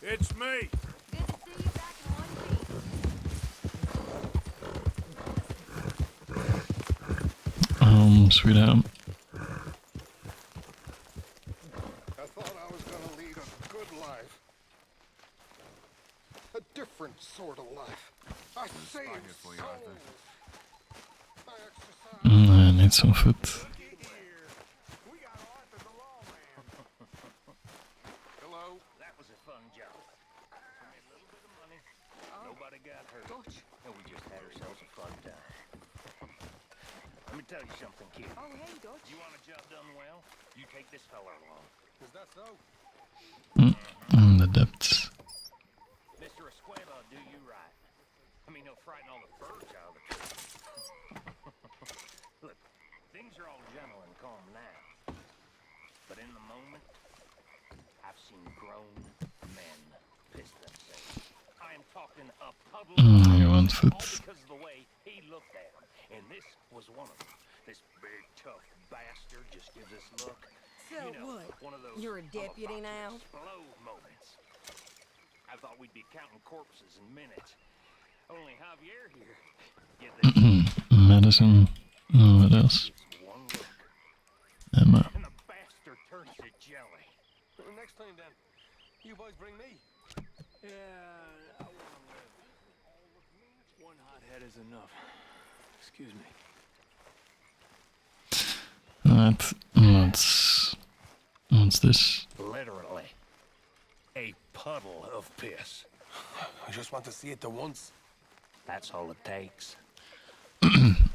It's me. Good to see you back in one piece. Sweetheart. I thought I was gonna lead a good life. A different sort of life. I saved souls. I need some food. Hello. That was a fun job. A little bit of money. Nobody got hurt. And we just had ourselves a fun time. Let me tell you something, kid. Oh, hey, Dutch. You want a job done well? You take this fella along. Is that so? The depths. Mr. Escuela, do you right. I mean, he'll frighten all the birds out of the tree. Look, things are all gentle and calm now. But in the moment, I've seen grown men piss themselves. I am talking a puddle You want food? all because of the way he looked at him. And this was one of them. This big, tough bastard just gives this look. So You know, what? one of those You're a deputy now? explode moments. I thought we'd be counting corpses in minutes. Only Javier here. Get this. Medicine. What else? One look. Emma. And the bastard turns to jelly. Next time, then, you boys bring me. Yeah, I want to live. One hot head is enough. Excuse me. What's this? Literally. A puddle of piss. I just want to see it the once. That's all it takes.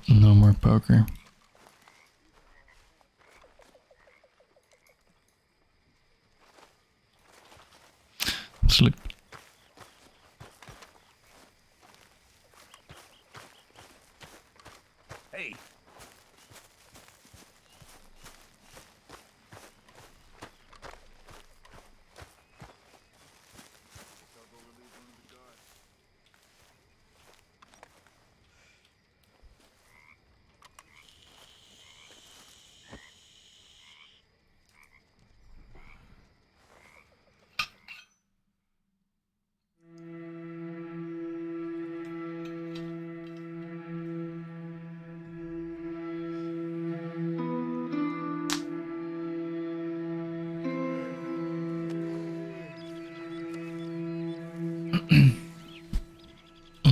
No more poker. Sleep. Hey.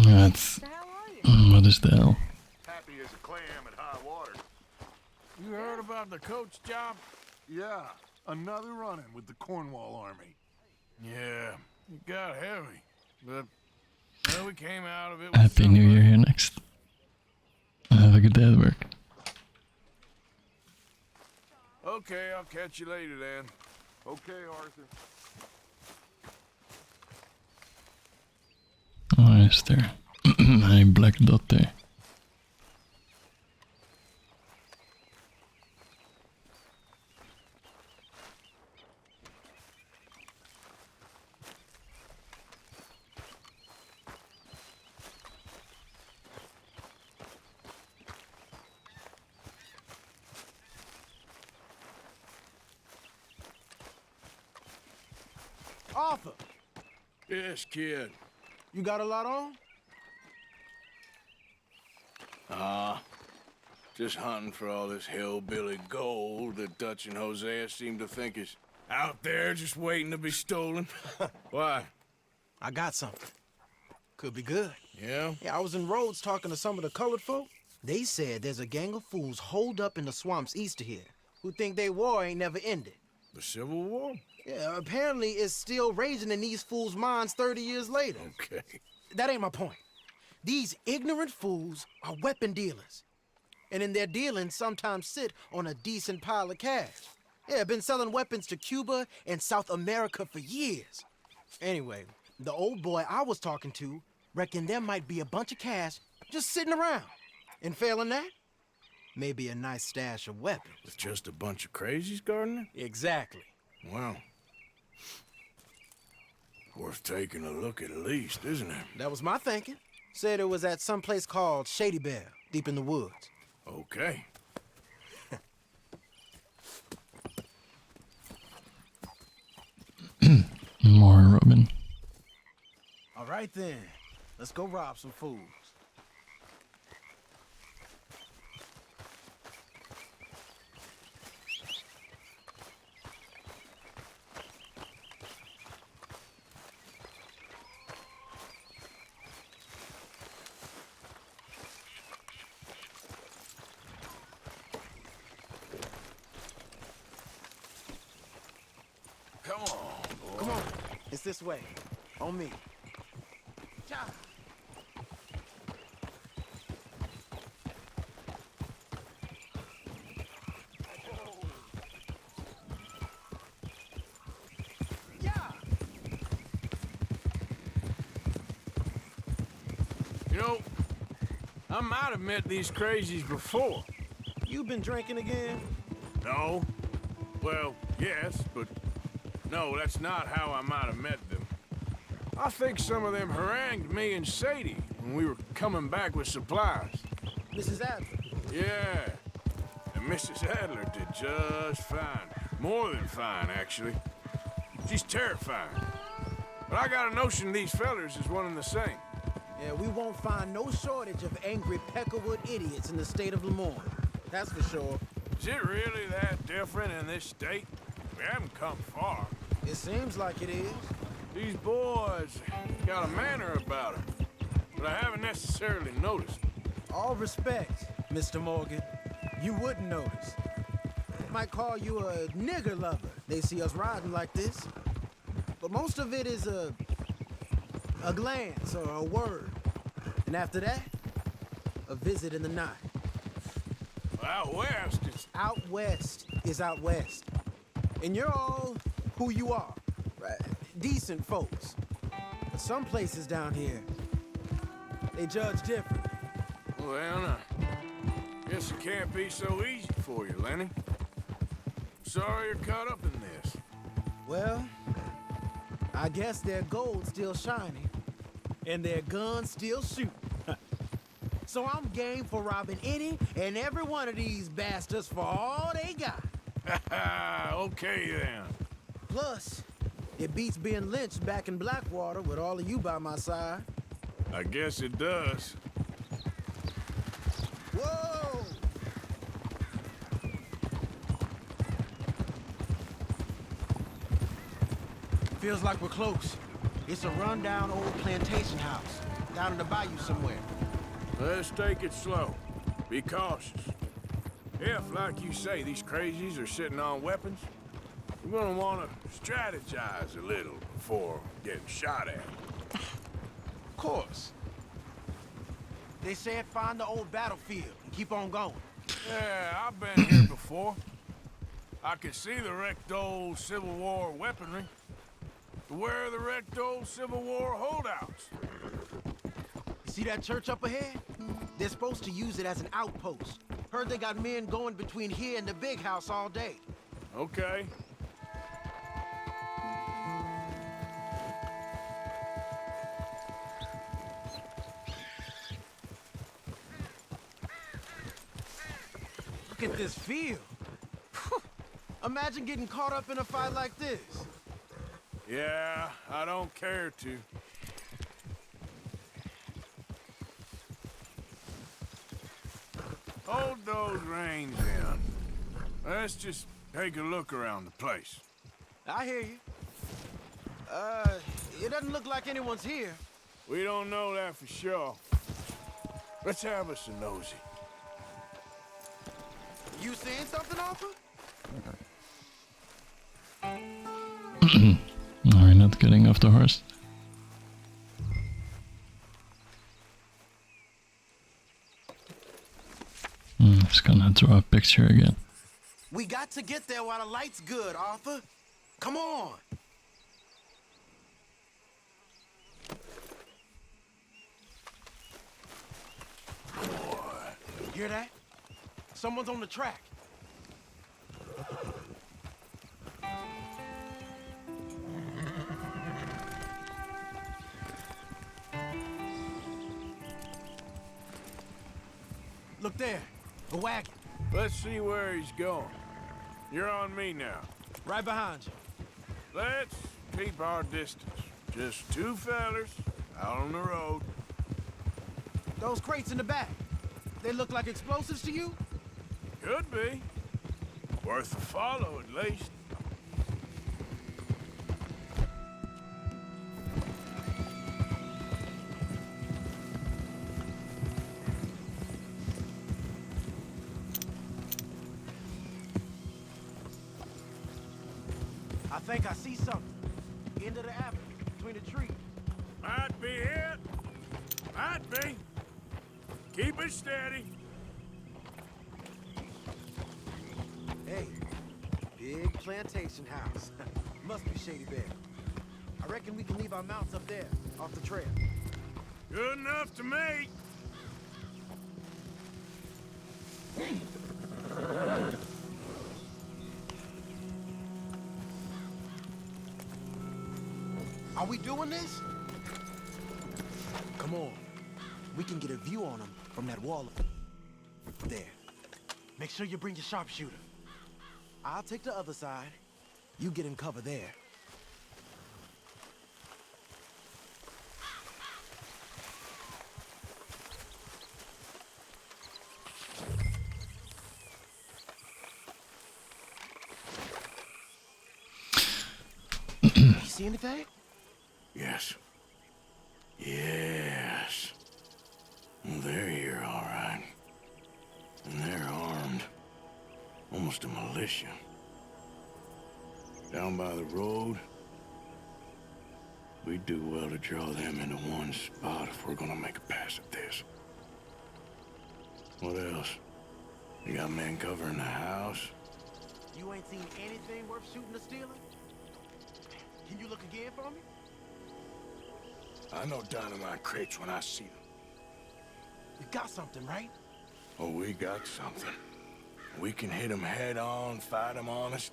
That's... What is the hell? Happy as a clam at high water. You heard about the coach job? Yeah, another run-in with the Cornwall Army. Yeah, it got heavy. But well, we came out of it with Happy New Year here next. Have a good day at work. Okay, I'll catch you later then. Okay, Arthur. Oh, is there a black dot there? Arthur, Yes, kid. you got a lot on? Just hunting for all this hillbilly gold that Dutch and Hosea seem to think is out there just waiting to be stolen. Why? I got something. Could be good. Yeah? Yeah, I was in Rhodes talking to some of the colored folk. They said there's a gang of fools holed up in the swamps east of here who think their war ain't never ended. The Civil War? Yeah, apparently it's still raging in these fools' minds 30 years later. Okay. That ain't my point. These ignorant fools are weapon dealers. And in their dealing, sometimes sit on a decent pile of cash. Yeah, been selling weapons to Cuba and South America for years. Anyway, the old boy I was talking to reckoned there might be a bunch of cash just sitting around. And failing that, maybe a nice stash of weapons. With just a bunch of crazies guarding it? Exactly. Wow. Worth taking a look at least, isn't it? That was my thinking. Said it was at some place called Shady Belle, deep in the woods. Okay. More Robin. All right then, let's go rob some fools. Come on, boy. Come on, it's this way. On me. Cha. Yeah. You know, I might have met these crazies before. You been drinking again? No. Well, yes, but no, that's not how I might have met them. I think some of them harangued me and Sadie when we were coming back with supplies. Mrs. Adler? Yeah. And Mrs. Adler did just fine. More than fine, actually. She's terrifying. But I got a notion these fellers is one and the same. Yeah, we won't find no shortage of angry Peckerwood idiots in the state of Lemoyne. That's for sure. Is it really that different in this state? We haven't come far. It seems like it is. These boys got a manner about them, but I haven't necessarily noticed. All respect, Mr. Morgan. You wouldn't notice. Might call you a nigger lover. They see us riding like this. But most of it is a glance or a word. And after that, a visit in the night. Out west is... Out west is out west. And you're all who you are. Right? Decent folks. But some places down here, they judge different. Well, guess it can't be so easy for you, Lenny. Sorry you're caught up in this. Well, I guess their gold's still shining, and their guns still shooting. So I'm game for robbing any and every one of these bastards for all they got. Okay, then. Plus, it beats being lynched back in Blackwater with all of you by my side. I guess it does. Whoa! Feels like we're close. It's a rundown old plantation house, down in the bayou somewhere. Let's take it slow. Be cautious. If, like you say, these crazies are sitting on weapons, we're gonna want to strategize a little before getting shot at. Of course. They said find the old battlefield and keep on going. Yeah, I've been here before. I can see the wrecked old Civil War weaponry. Where are the wrecked old Civil War holdouts? See that church up ahead? They're supposed to use it as an outpost. Heard they got men going between here and the big house all day. Okay. Look at this field. Imagine getting caught up in a fight like this. Yeah, I don't care to. Hold those reins in. Let's just take a look around the place. I hear you. It doesn't look like anyone's here. We don't know that for sure. Let's have us a nosy. You seeing something, Arthur? Are you not getting off the horse? It's gonna draw a picture again. We got to get there while the light's good, Arthur. Come on. Hear that? Someone's on the track. Look there, a wagon. Let's see where he's going. You're on me now. Right behind you. Let's keep our distance. Just two fellers out on the road. Those crates in the back, they look like explosives to you? Could be. Worth a follow, at least. I think I see something. End of the avenue, between the trees. Might be it. Might be. Keep it steady. Hey, big plantation house. Must be Shady Bear. I reckon we can leave our mounts up there, off the trail. Good enough to me. Are we doing this? Come on. We can get a view on them from that wall there. Make sure you bring your sharpshooter. I'll take the other side. You get in cover there. You see anything? Yes. Yes. Well, they're here, all right. And they're armed. Almost a militia. Down by the road. We'd do well to draw them into one spot if we're gonna make a pass at this. What else? You got men covering the house? You ain't seen anything worth shooting or stealing? Can you look again for me? I know dynamite crates when I see them. You got something, right? Oh, we got something. We can hit them head on, fight them honest.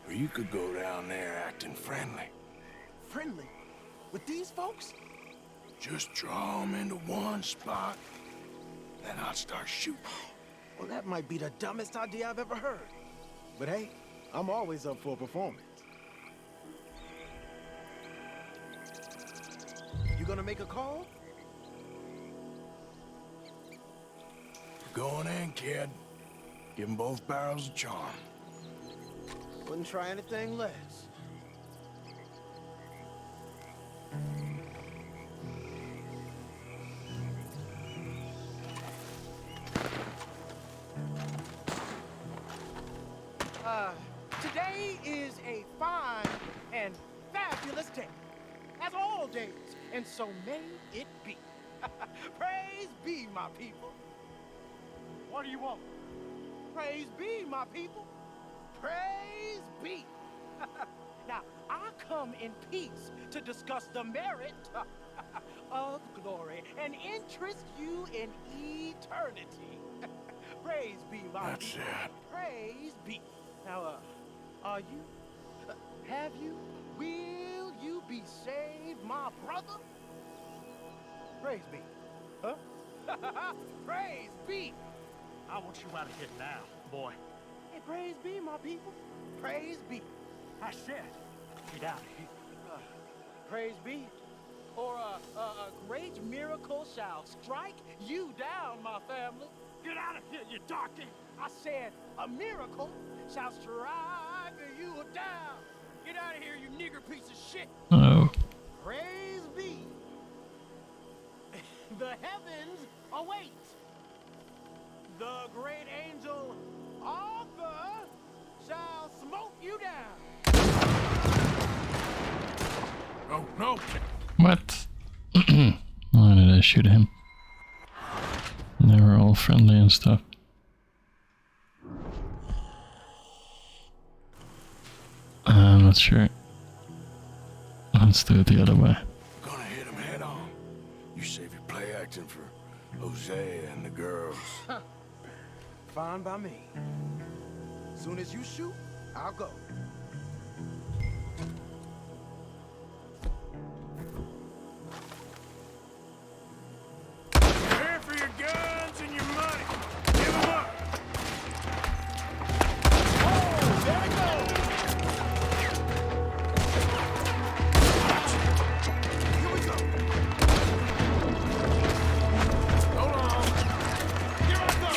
Or you could go down there acting friendly. Friendly? With these folks? Just draw them into one spot, then I'll start shooting. Well, that might be the dumbest idea I've ever heard. But hey, I'm always up for a performance. You gonna make a call? Going in, kid. Give them both barrels a charm. Wouldn't try anything less. Today is a fine and fabulous day, as all days, and so may it be. Praise be, my people. What do you want? Praise be, my people. Praise be. Now, I come in peace to discuss the merit of glory and interest you in eternity. Praise be, my That's people. it. Praise be. Now, are you? Have you? Will you be saved, my brother? Praise be. Huh? Praise be. I want you out of here now, boy. Hey, praise be, my people. Praise be. I said, get out of here. Praise be. Or a great miracle shall strike you down, my family. Get out of here, you darky. I said a miracle shall strike you down. Get out of here, you nigger piece of shit. Oh. Praise be. The heavens await. The great angel Arthur shall smote you down. Oh, no. What? Why did I shoot him? They were all friendly and stuff. I'm not sure. Let's do it the other way. Gonna hit him head on. You save your play acting for Hosea and the girls. Fine by me. Soon as you shoot, I'll go. Prepare for your guns and your money. Give them up. Oh, there we go. Here we go. Hold on. Here I go.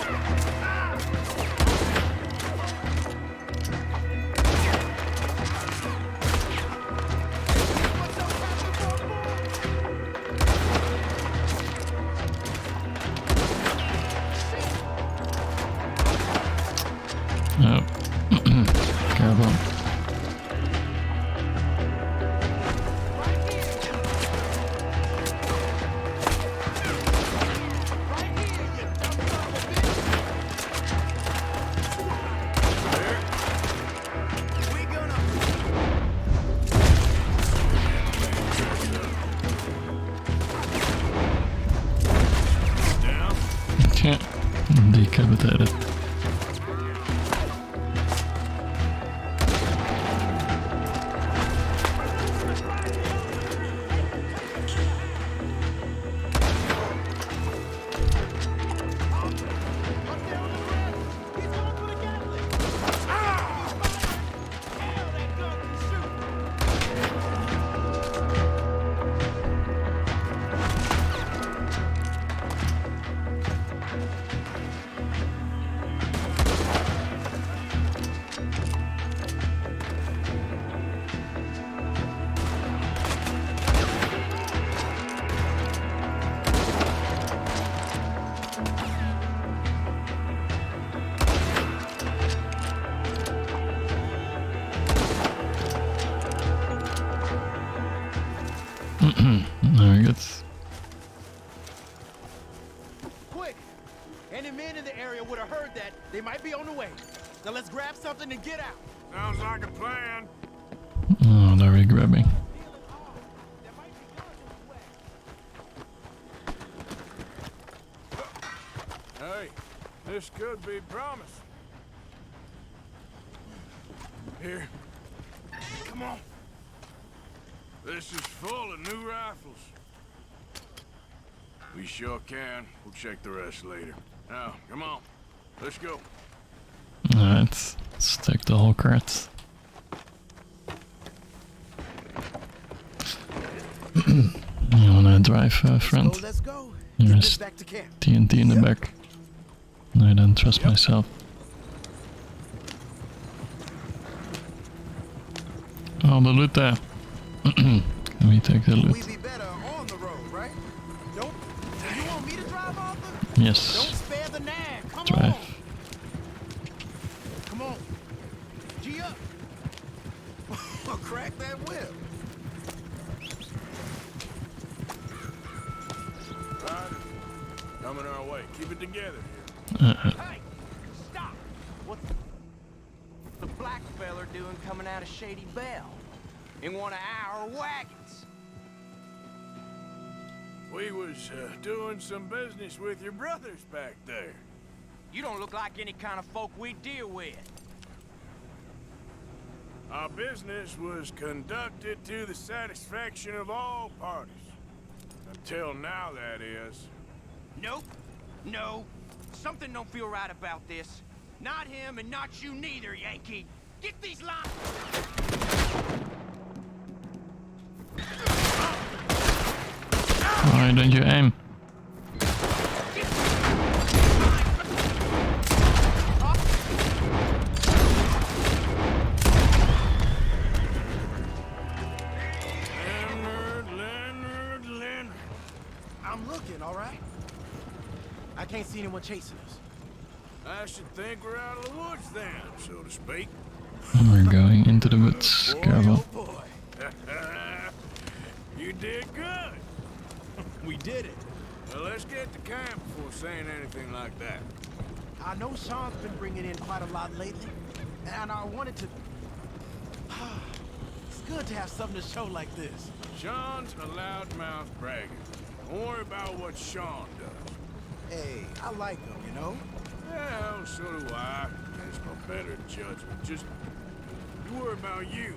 Very good. Quick! Any men in the area would have heard that. They might be on the way. Now let's grab something and get out. Sounds like a plan. Oh, they're re-grabbing. Hey, this could be promise. Here. Come on. This is full of new rifles. We sure can. We'll check the rest later. Now, come on. Let's go. Alright, let's take the whole cart. You wanna drive, friend? Let's go. There's back to camp. TNT in the back. I don't trust myself. Oh, the loot there. Let me take the loot. We'd be better on the road, right? Don't. You want me to drive, Arthur? Yes. Don't spare the nag. Come Drive. on. Come on. G up. Crack that whip. Right. Coming our way. Keep it together here. Hey! Stop! What's the black feller doing coming out of Shady Belle? In one of our wagons? We was doing some business with your brothers back there. You don't look like any kind of folk we deal with. Our business was conducted to the satisfaction of all parties. Until now, that is. Nope. No. Something don't feel right about this. Not him and not you neither, Yankee. Get these lines. Why don't you aim? Leonard. I'm looking, all right? I can't see anyone chasing us. I should think we're out of the woods then, so to speak. We're going into the woods. Careful. Boy. You did good. We did it. Well, let's get to camp before saying anything like that. I know Sean's been bringing in quite a lot lately, and I wanted to... It's good to have something to show like this. Sean's a loudmouth bragger. Don't worry about what Sean does. Hey, I like him, you know? Yeah, well, so do I. Against my better judgment. Just, you worry about you.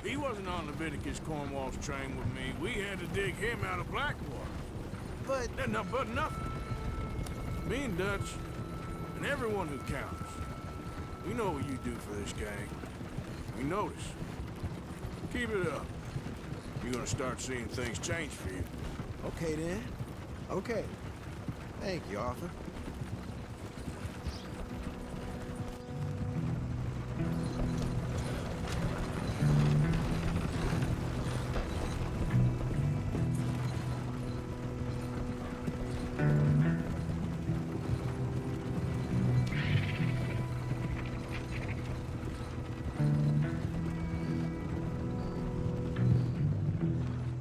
He wasn't on Leviticus Cornwall's train with me. We had to dig him out of Blackwater. But... nothing. Me and Dutch, and everyone who counts. We know what you do for this gang. We notice. Keep it up. You're gonna start seeing things change for you. Okay, then. Okay. Thank you, Arthur.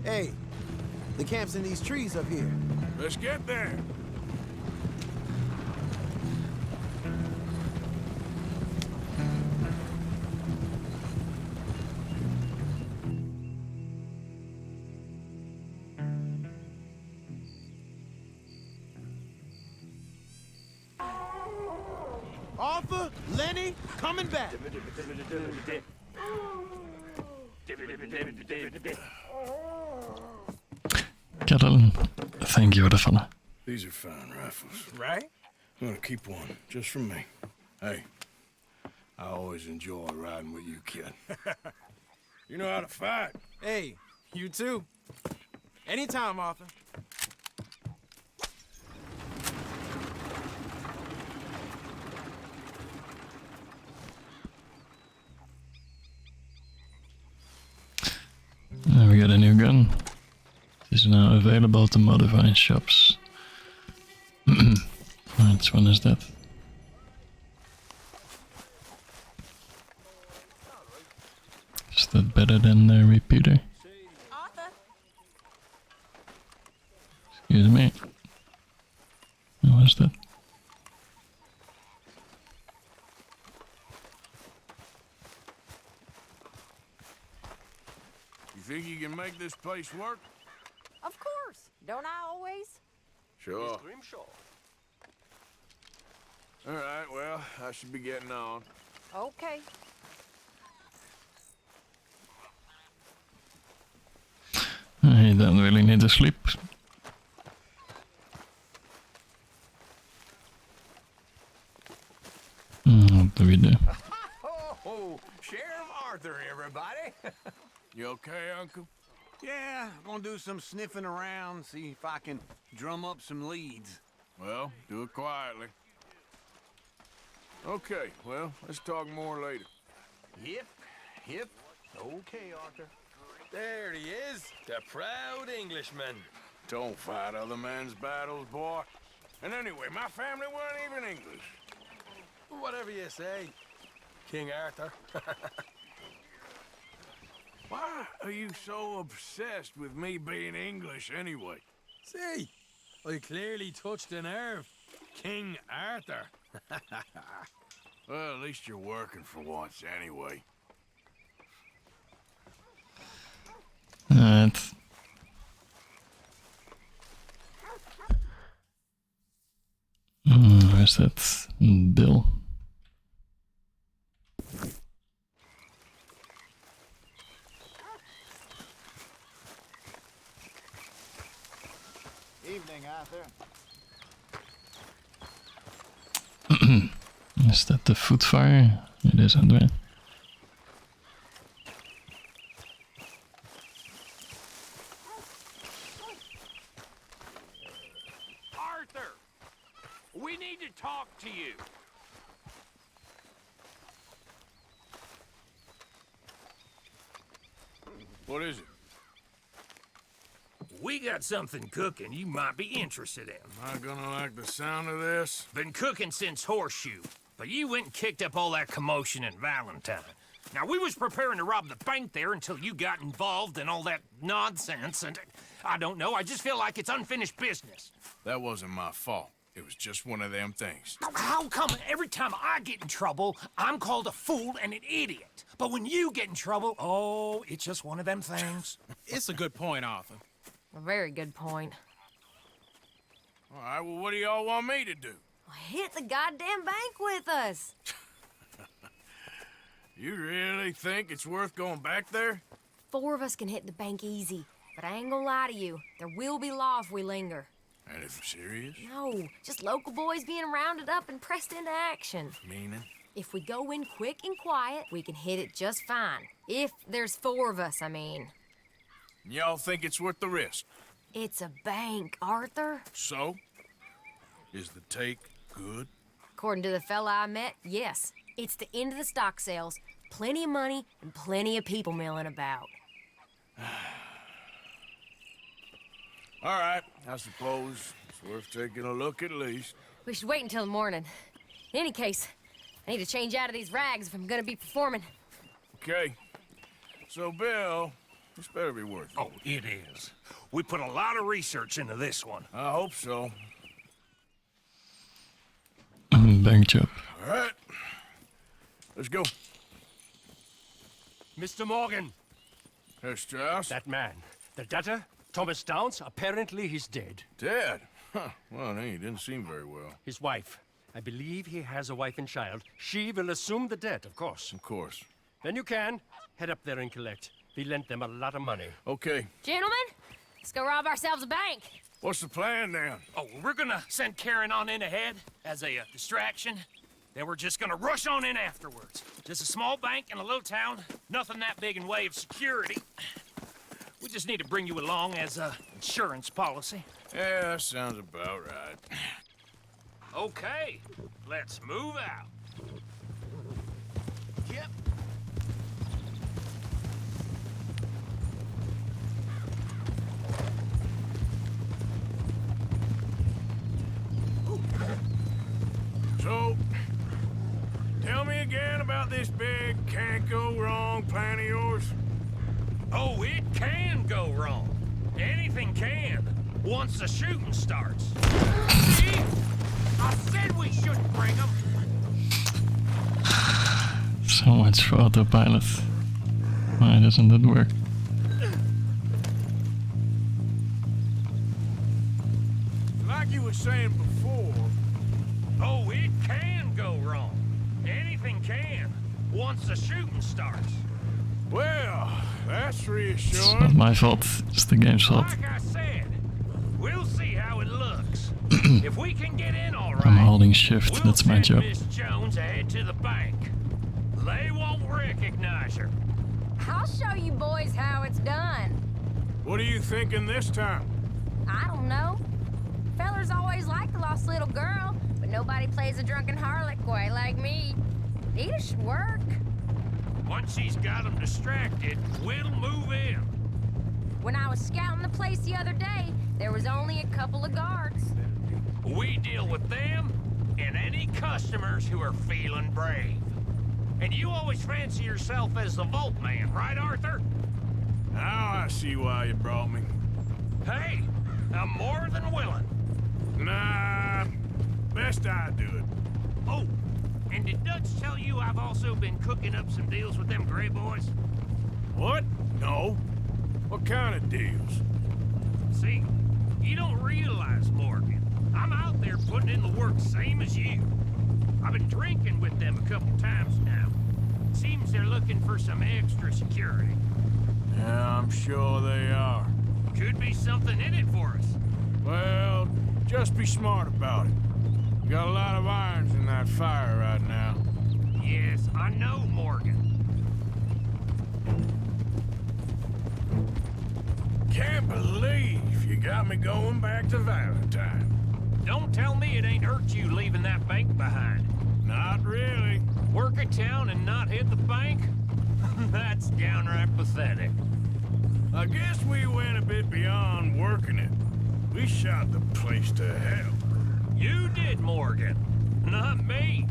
Hey, the camp's in these trees up here. Let's get there. Arthur, Lenny, coming back. Kettle, thank you for the fun. These are fine rifles. Right? I'm gonna keep one, just for me. Hey, I always enjoy riding with you, kid. You know how to fight. Hey, you too. Anytime, Arthur. We got a new gun. It is now available to modify in shops. Which one is that? Is that better than the repeater? Arthur, Excuse me. What was that? You think you can make this place work? Of course. Don't I always? Sure. Mr. Grimshaw. All right, well, I should be getting on. Okay. I don't really need to sleep. What do we do? Oh, Sheriff Arthur, everybody. You okay, Uncle? Yeah, I'm gonna do some sniffing around, see if I can drum up some leads. Well, do it quietly. Okay, well, let's talk more later. Yep. Okay, Arthur. There he is, the proud Englishman. Don't fight other men's battles, boy. And anyway, my family weren't even English. Whatever you say, King Arthur. Why are you so obsessed with me being English anyway? See, I clearly touched a nerve. King Arthur. Well, at least you're working for once anyway. Alright. Where's that Bill? Evening, Arthur. Is that the foot fire? It is, Andre. Arthur, we need to talk to you. What is it? We got something cooking you might be interested in. Am I gonna like the sound of this? Been cooking since Horseshoe, but you went and kicked up all that commotion in Valentine. Now, we was preparing to rob the bank there until you got involved in all that nonsense, and I don't know, I just feel like it's unfinished business. That wasn't my fault. It was just one of them things. How come every time I get in trouble, I'm called a fool and an idiot? But when you get in trouble, oh, it's just one of them things. It's a good point, Arthur. A very good point. All right, well, what do y'all want me to do? Hit the goddamn bank with us. You really think it's worth going back there? 4 of us can hit the bank easy, but I ain't gonna lie to you. There will be law if we linger. And if serious? No, just local boys being rounded up and pressed into action. Meaning? If we go in quick and quiet, we can hit it just fine. If there's 4 of us, I mean. Y'all think it's worth the risk? It's a bank, Arthur. So? Is the take good? According to the fella I met, yes. It's the end of the stock sales. Plenty of money and plenty of people milling about. All right, I suppose it's worth taking a look at least. We should wait until the morning. In any case, I need to change out of these rags if I'm gonna be performing. Okay. So, Bill, this better be worth it. Oh, it is. We put a lot of research into this one. I hope so. Bank job. All right. Let's go. Mr. Morgan. Herr Strauss? That man. The debtor, Thomas Downs, apparently he's dead. Dead? Huh. Well, he didn't seem very well. His wife. I believe he has a wife and child. She will assume the debt, of course. Of course. Then you can head up there and collect. We lent them a lot of money. Okay. Gentlemen, let's go rob ourselves a bank. What's the plan then? Oh, we're gonna send Karen on in ahead as a distraction. Then we're just gonna rush on in afterwards. Just a small bank in a little town. Nothing that big in way of security. We just need to bring you along as a insurance policy. Yeah, that sounds about right. Okay, let's move out. Yep. So, tell me again about this big can't-go-wrong plan of yours. Oh, it can go wrong. Anything can. once the shooting starts. See? I said we shouldn't bring them. So much for autopilot. Why doesn't it work? Like you were saying before, Oh, it can go wrong. Anything can, once the shooting starts. well, that's It's reassuring. not my fault, it's the game's fault. Like I said, we'll see how it looks. If we can get in all right, I'm holding shift, we'll that's my send job. Miss Jones ahead to the bank. They won't recognize her. I'll show you boys how it's done. What are you thinking this time? I don't know. Fellers always like the lost little girl, but nobody plays a drunken harlot quite like me. Nita should work. Once she's got them distracted, we'll move in. When I was scouting the place the other day, there was only a couple of guards. We deal with them and any customers who are feeling brave. And you always fancy yourself as the Vault Man, right, Arthur? Now I see why you brought me. Hey, I'm more than willing. Nah, best I do it. Oh, and did Dutch tell you I've also been cooking up some deals with them Gray boys? What? No. What kind of deals? See, you don't realize, Morgan. I'm out there putting in the work same as you. I've been drinking with them a couple times now. Seems they're looking for some extra security. Yeah, I'm sure they are. Could be something in it for us. Well, just be smart about it. You got a lot of irons in that fire right now. Yes, I know, Morgan. Can't believe you got me going back to Valentine. Don't tell me it ain't hurt you leaving that bank behind. Not really. Work a town and not hit the bank? That's downright pathetic. I guess we went a bit beyond working it. We shot the place to hell. You did, Morgan. Not me.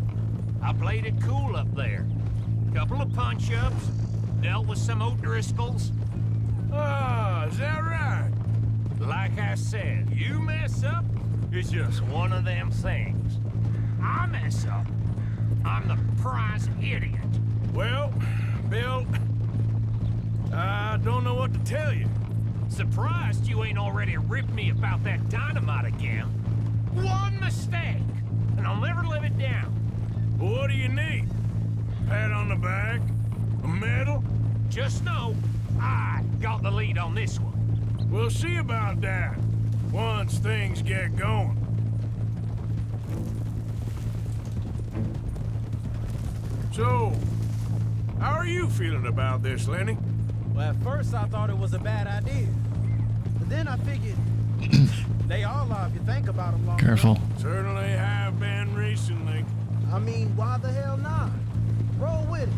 I played it cool up there. Couple of punch-ups, dealt with some O'Driscolls. Ah, is that right? Like I said, you mess up, it's just one of them things. I mess up, I'm the prize idiot. Well, Bill, I don't know what to tell you. Surprised you ain't already ripped me about that dynamite again. One mistake, and I'll never live it down. Well, what do you need? Pat on the back? A medal? Just know, I got the lead on this one. We'll see about that once things get going. So, how are you feeling about this, Lenny? Well, at first I thought it was a bad idea. But then I figured they all are if you think about them long Careful. enough. Certainly have been recently. I mean, why the hell not? Roll with it.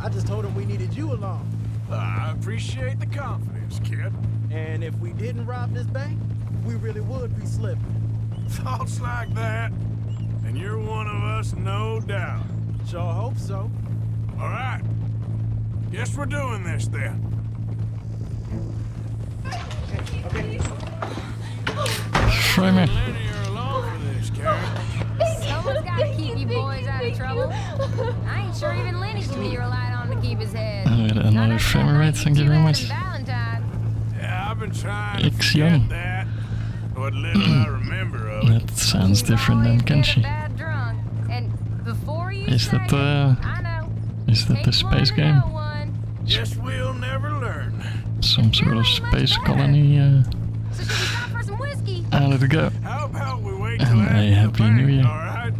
I just told him we needed you along. I appreciate the confidence, kid. And if we didn't rob this bank, we really would be slipping. Thoughts like that, and you're one of us, no doubt. Sure hope so. All right. Guess we're doing this then. Framer. Lenny are along for this, Karen. Someone's gotta keep you boys out of trouble. I ain't sure even Lenny can be relied on to keep his head. Another framer rate, thank you very much. Yeah, I've been trying to X forget Young. that. What little I remember of it. That sounds different than Kenshi. Bad drunk. And before you Is say that I know. is that the space game? Guess we'll never learn. Some sort of space colony So should we stop for some whiskey? out to go. How about we wait till And after a the happy bank, new year. all right?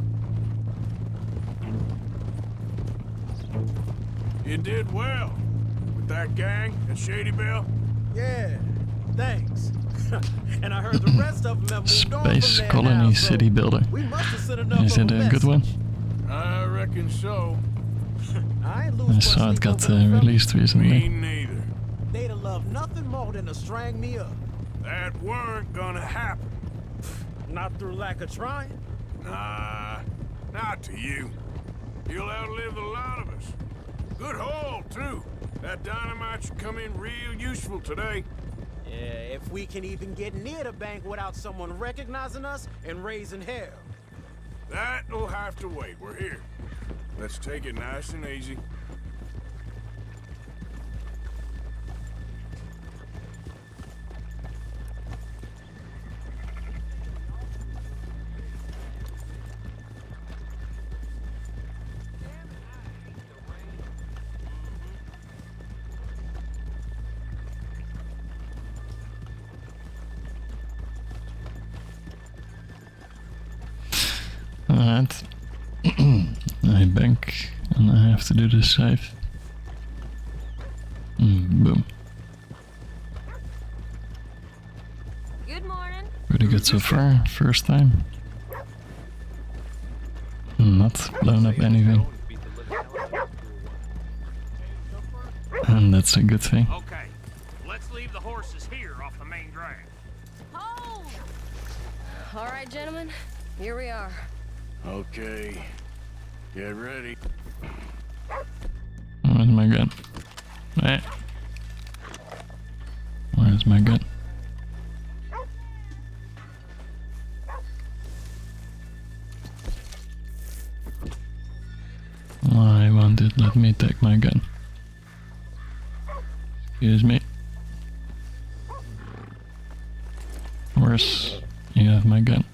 You did well with that gang at Shady Belle. Yeah, thanks. And I heard the rest of them have moved on Space from there colony now, so city builder. we must have sent enough Is of it a a good one? I reckon so. I ain't I lose saw much it got sleep over them released Me recently. neither. They'd have loved nothing more than to strang me up. That weren't gonna happen. Not through lack of trying. Nah, not to you. You'll outlive a lot of us. Good haul, too. That dynamite should come in real useful today. Yeah, if we can even get near the bank without someone recognizing us and raising hell. That'll have to wait. We're here. Let's take it nice and easy. Alright. I bank and I have to do the save. Boom. Good morning. Pretty good so far, first time. Not blown up anything. And that's a good thing. Okay, let's leave the horses here off the main drag. Hold! All right, gentlemen, here we are. Okay. Get ready. Where's my gun? Hey. Where's my gun? Why won't it let me take my gun? Excuse me. Where's you have my gun?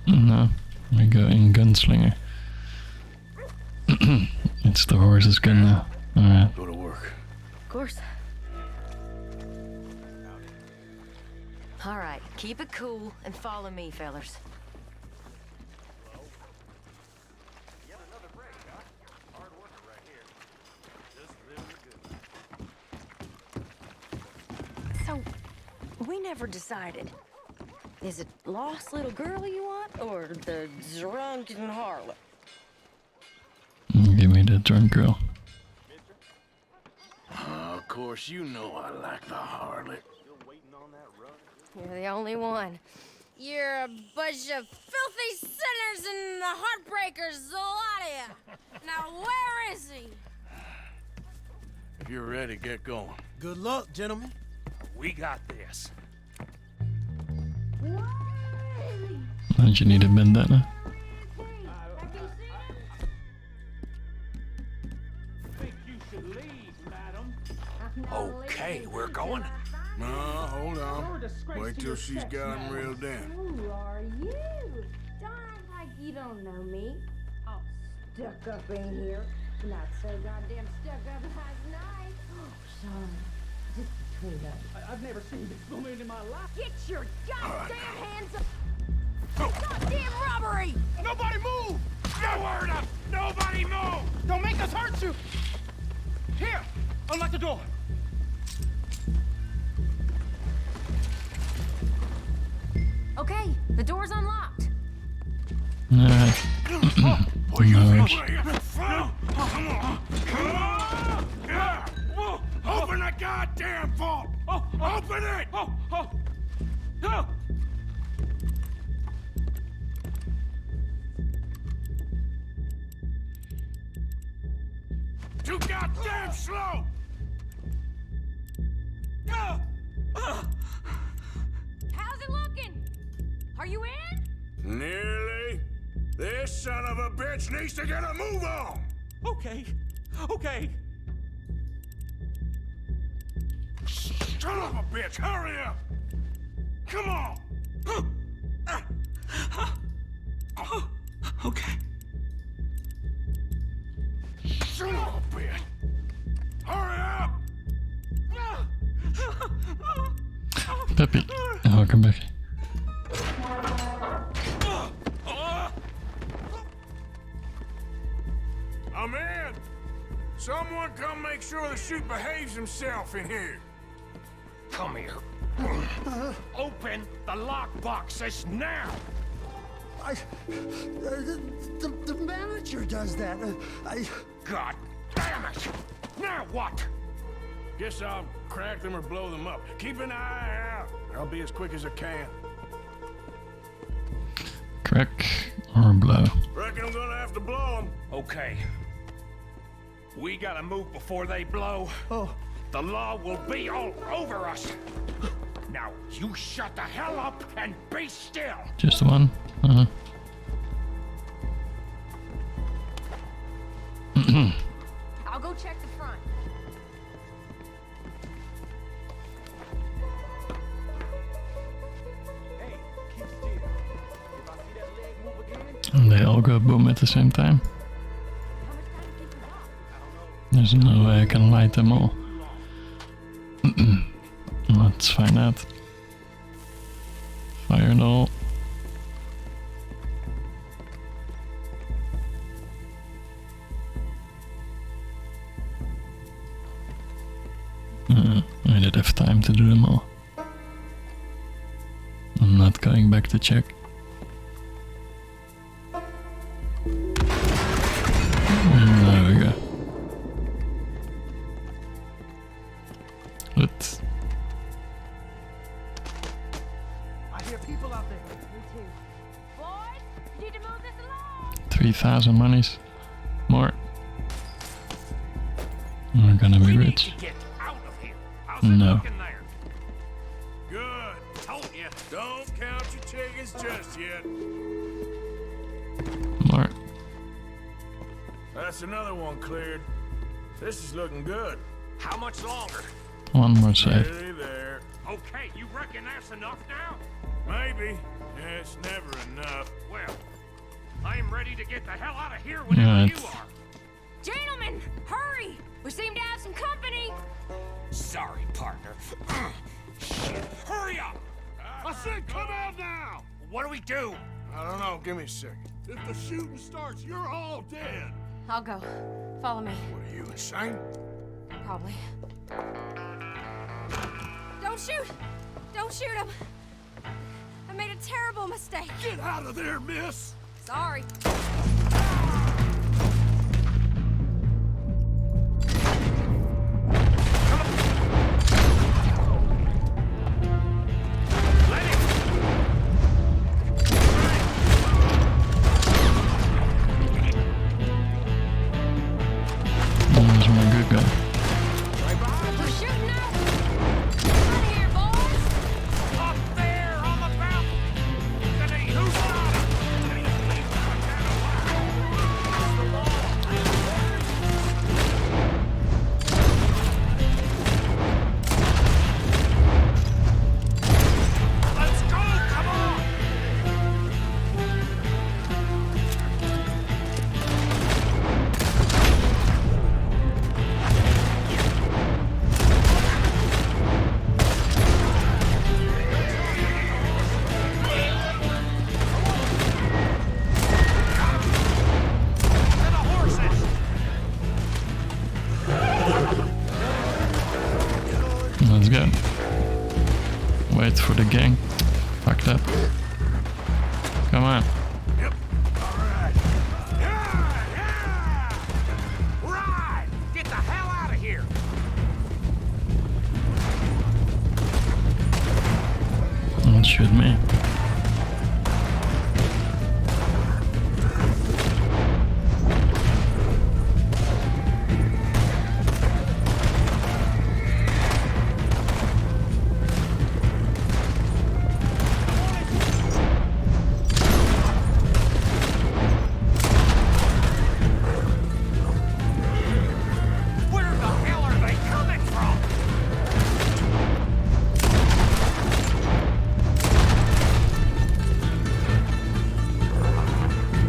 No, we go in gunslinger. It's the horse's gun now. Alright. Go to work. Of course. All right, keep it cool and follow me, fellers. So, we never decided. Is it lost little girl you want, or the drunken harlot? Give me the drunk girl. Of course, you know I like the harlot. You're the only one. You're a bunch of filthy sinners and the heartbreakers, the lot of you. Now, where is he? If you're ready, get going. Good luck, gentlemen. We got this. Don't you need a bandana? Okay, we're going. No, hold on. Wait till she's got him reeled in. Who are you? Don't act like you don't know me. All stuck up in here. Not so goddamn stuck up last night. Oh, son. Just between us. I've never seen this woman in my life. Get your goddamn hands up! Goddamn robbery! Nobody move! No word up! Nobody move! Don't make us hurt you! Here! Unlock the door! Okay, the door's unlocked. Alright. Open the goddamn vault! Open it! Too goddamn slow! How's it looking? Are you in? Nearly. This son of a bitch needs to get a move on! Okay. Son of a bitch, hurry up! Come on! Okay. Son of a bitch! Hurry up! Peppy, welcome back. I'm in! Someone come make sure the chute behaves himself in here. Come here. Open the lockboxes now! The manager does that. God damn it! Now what? Guess I'll crack them or blow them up. Keep an eye out. I'll be as quick as I can. Crack or blow? Reckon I'm gonna have to blow them. Okay. We gotta move before they blow. Oh. The law will be all over us. Now, you shut the hell up and be still. Just one. I'll go check the front. And they all go boom at the same time. There's no way I can light them all. Let's find out. Fire it all. I did have time to do them all. I'm not going back to check. There we go. Let's. I hear people out there. Me too. Boys, you need to move this along. 3,000 monies. More. We're gonna be rich. No. Good. Told you. Don't count your chickens just yet. More. That's another one cleared. This is looking good. How much longer? One more save. Nearly there. Okay, you reckon that's enough now? Maybe. It's never enough. Well, I'm ready to get the hell out of here whenever you are. Gentlemen, hurry! We seem to have some company. Sorry, partner. Shit. Hurry up! I said come out now! What do we do? I don't know. Give me a second. If the shooting starts, you're all dead. I'll go. Follow me. What are you, insane? Probably. Don't shoot! Don't shoot him! I made a terrible mistake. Get out of there, miss! Sorry. That's my good guy. We're shooting now. Out of here, boys. Up there on the balcony! Who's on Let's go! Come on! Let's go. Wait for the gang. Fuck that. Come on. Right! Get the hell out of here! Don't shoot me. Where the hell are they coming from?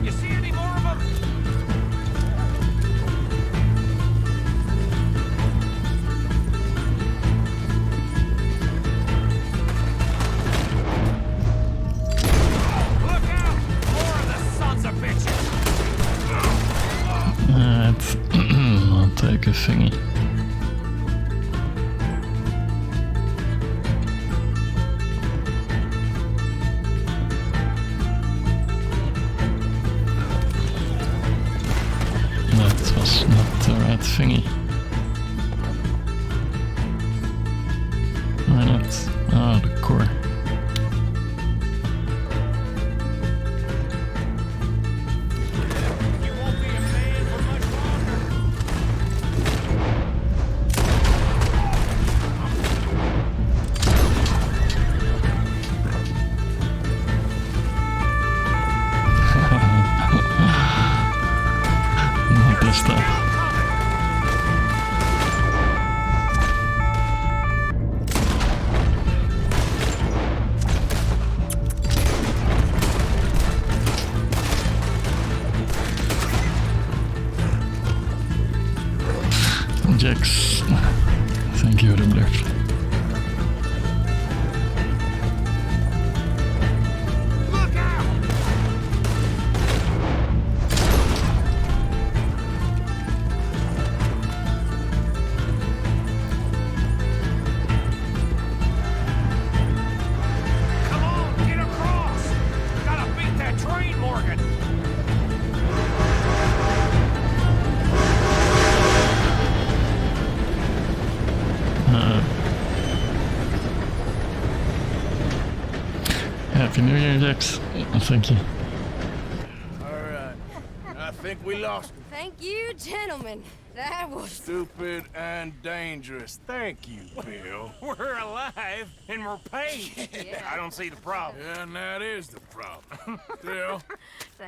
You see any more of them? Look out! More of the sons of bitches! Alright. I'll take a thingy. That was not the right thingy. Why not? Oh, the core. You stuff. Jax, thank you, det blev. Happy New Year, Jax. Thank you. Alright. I think we lost him. Thank you, gentlemen. That was... Stupid and dangerous. Thank you, Bill. We're alive and we're paid. I don't see the problem. Yeah, and that is the problem. Still,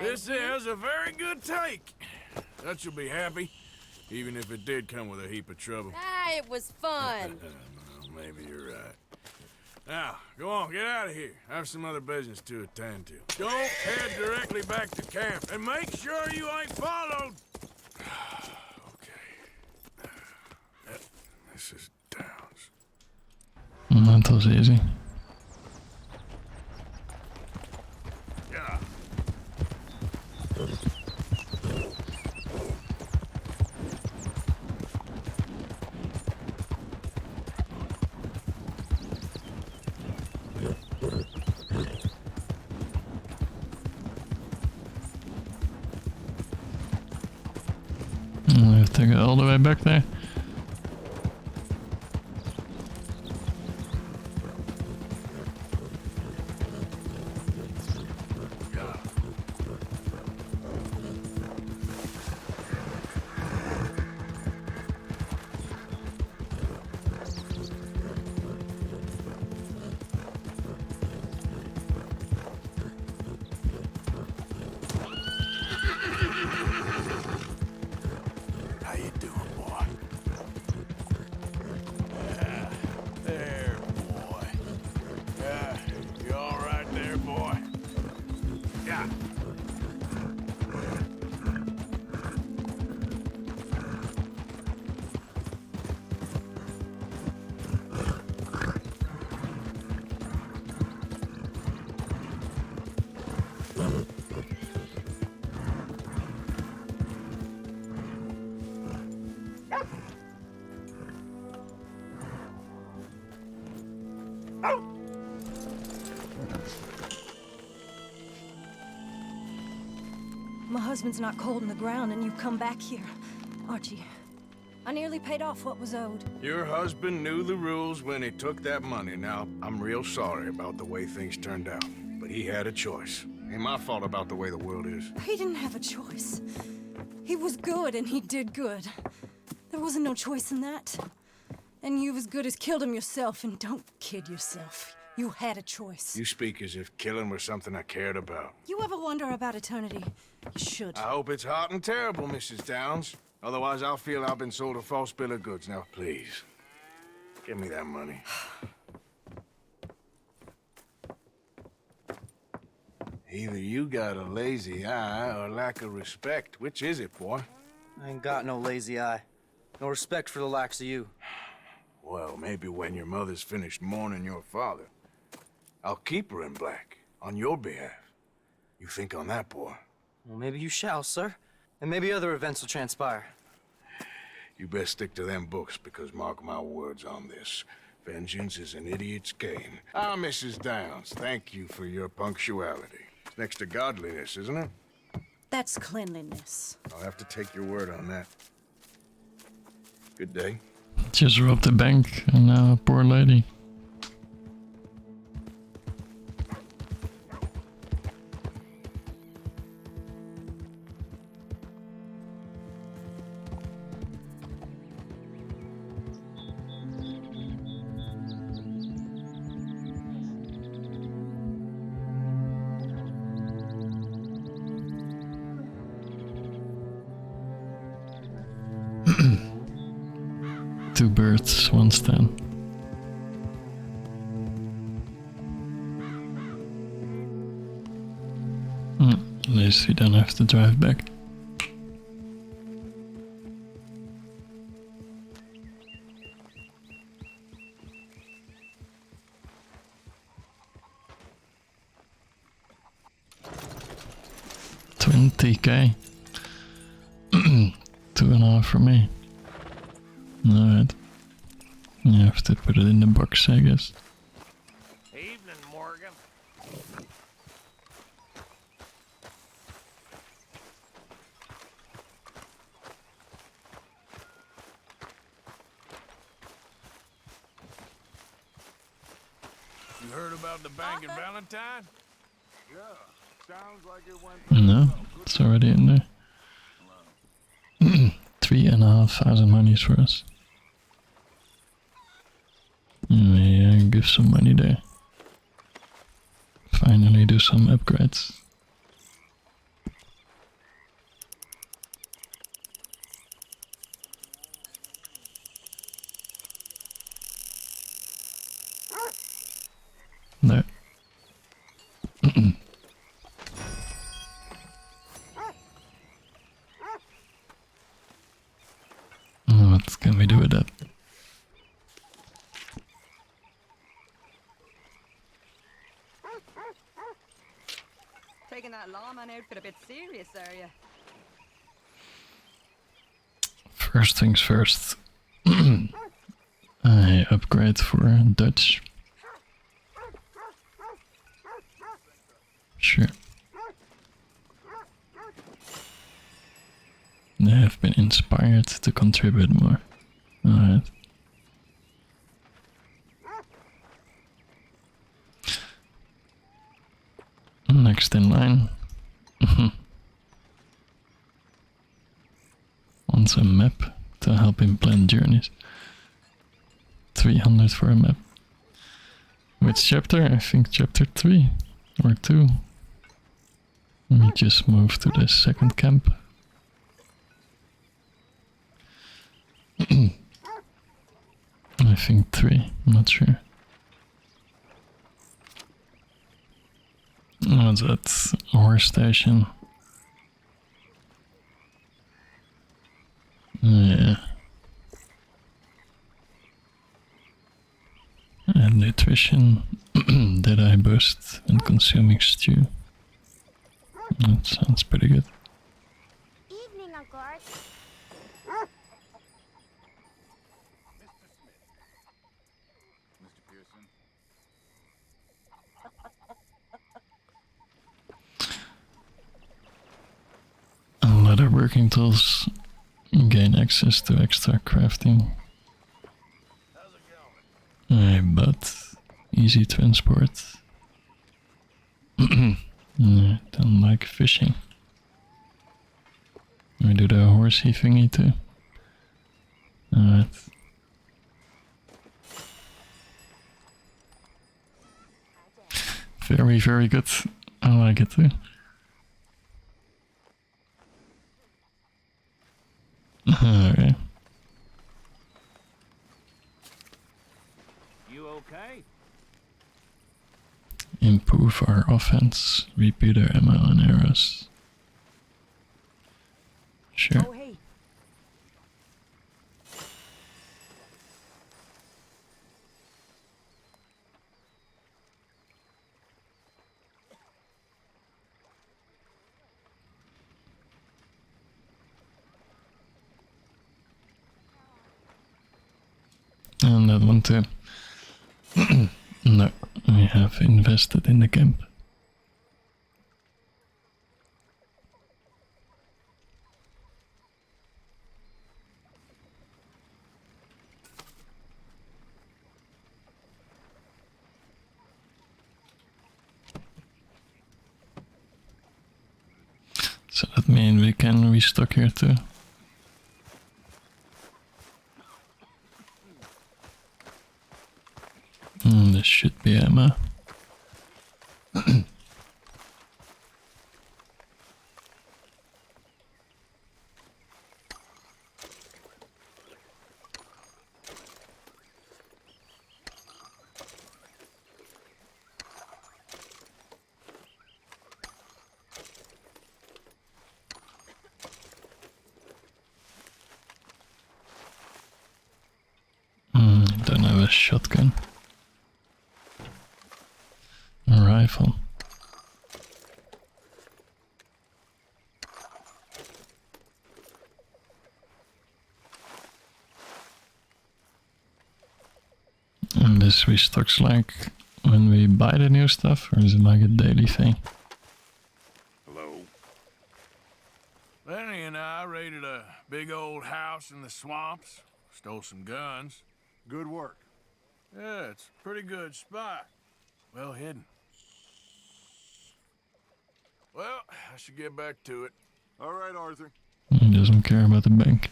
this is a very good take. That you'll be happy, even if it did come with a heap of trouble. Ah, it was fun. Well, maybe you're right. Now, go on, get out of here. I have some other business to attend to. Don't head directly back to camp, and make sure you ain't followed. Okay. This is Downs. That was easy. Yeah. I have to go all the way back there. How you doing, boy? Yeah, there, boy. Yeah, you all right there, boy? Yeah. My husband's not cold in the ground and you've come back here. Archie, I nearly paid off what was owed. Your husband knew the rules when he took that money. Now, I'm real sorry about the way things turned out, but he had a choice. Ain't my fault about the way the world is. He didn't have a choice. He was good and he did good. There wasn't no choice in that. And you've as good as killed him yourself, and don't kid yourself. You had a choice. You speak as if killing was something I cared about. You ever wonder about eternity? You should. I hope it's hot and terrible, Mrs. Downs. Otherwise, I'll feel I've been sold a false bill of goods. Now, please, give me that money. Either you got a lazy eye or lack of respect. Which is it, boy? I ain't got no lazy eye. No respect for the likes of you. Well, maybe when your mother's finished mourning your father, I'll keep her in black on your behalf. You think on that, boy? Well, maybe you shall, sir. And maybe other events will transpire. You best stick to them books, because mark my words on this. Vengeance is an idiot's game. Ah, Mrs. Downs, thank you for your punctuality. It's next to godliness, isn't it? That's cleanliness. I'll have to take your word on that. Good day. Just robbed the bank and now a poor lady. 2 birds, 1 stone. At least we don't have to drive back. $20K. 2.5 for me. Alright. You have to put it in the box, I guess. Evening, Morgan. You heard about the bank at Valentine? Yeah, sounds like it went. No, it's already in there. 3,500 monies for us. Yeah, give some money there. Finally do some upgrades. There. What can we do with that? Taking that lawman outfit a bit serious, are you? First things first. I upgrade for Dutch. Sure. They have been inspired to contribute more. Alright. Next in line. Wants a map to help him plan journeys. 300 for a map. Which chapter? I think chapter 3 or 2. Let me just move to the second camp. I think 3, I'm not sure. Oh, that's horse station. Yeah. And nutrition. Did I boost and consuming stew? That sounds pretty good. Evening, Uncle Arthur. Leather working tools gain access to extra crafting. But easy transport. Don't like fishing. We do the horsey thingy too. Alright. Very, very good. I like it too. Alright. You okay? Improve our offense. Repeater ammo and arrows. Sure. Oh, hey. And that one too. No, we have invested in the camp. So that means we can restock here too. This should be ammo. a shotgun. A rifle. And this restocks like when we buy the new stuff, or is it like a daily thing? Hello? Lenny and I raided a big old house in the swamps, stole some guns. Good work. Yeah, it's a pretty good spot. Well hidden. Well, I should get back to it. All right, Arthur. He doesn't care about the bank.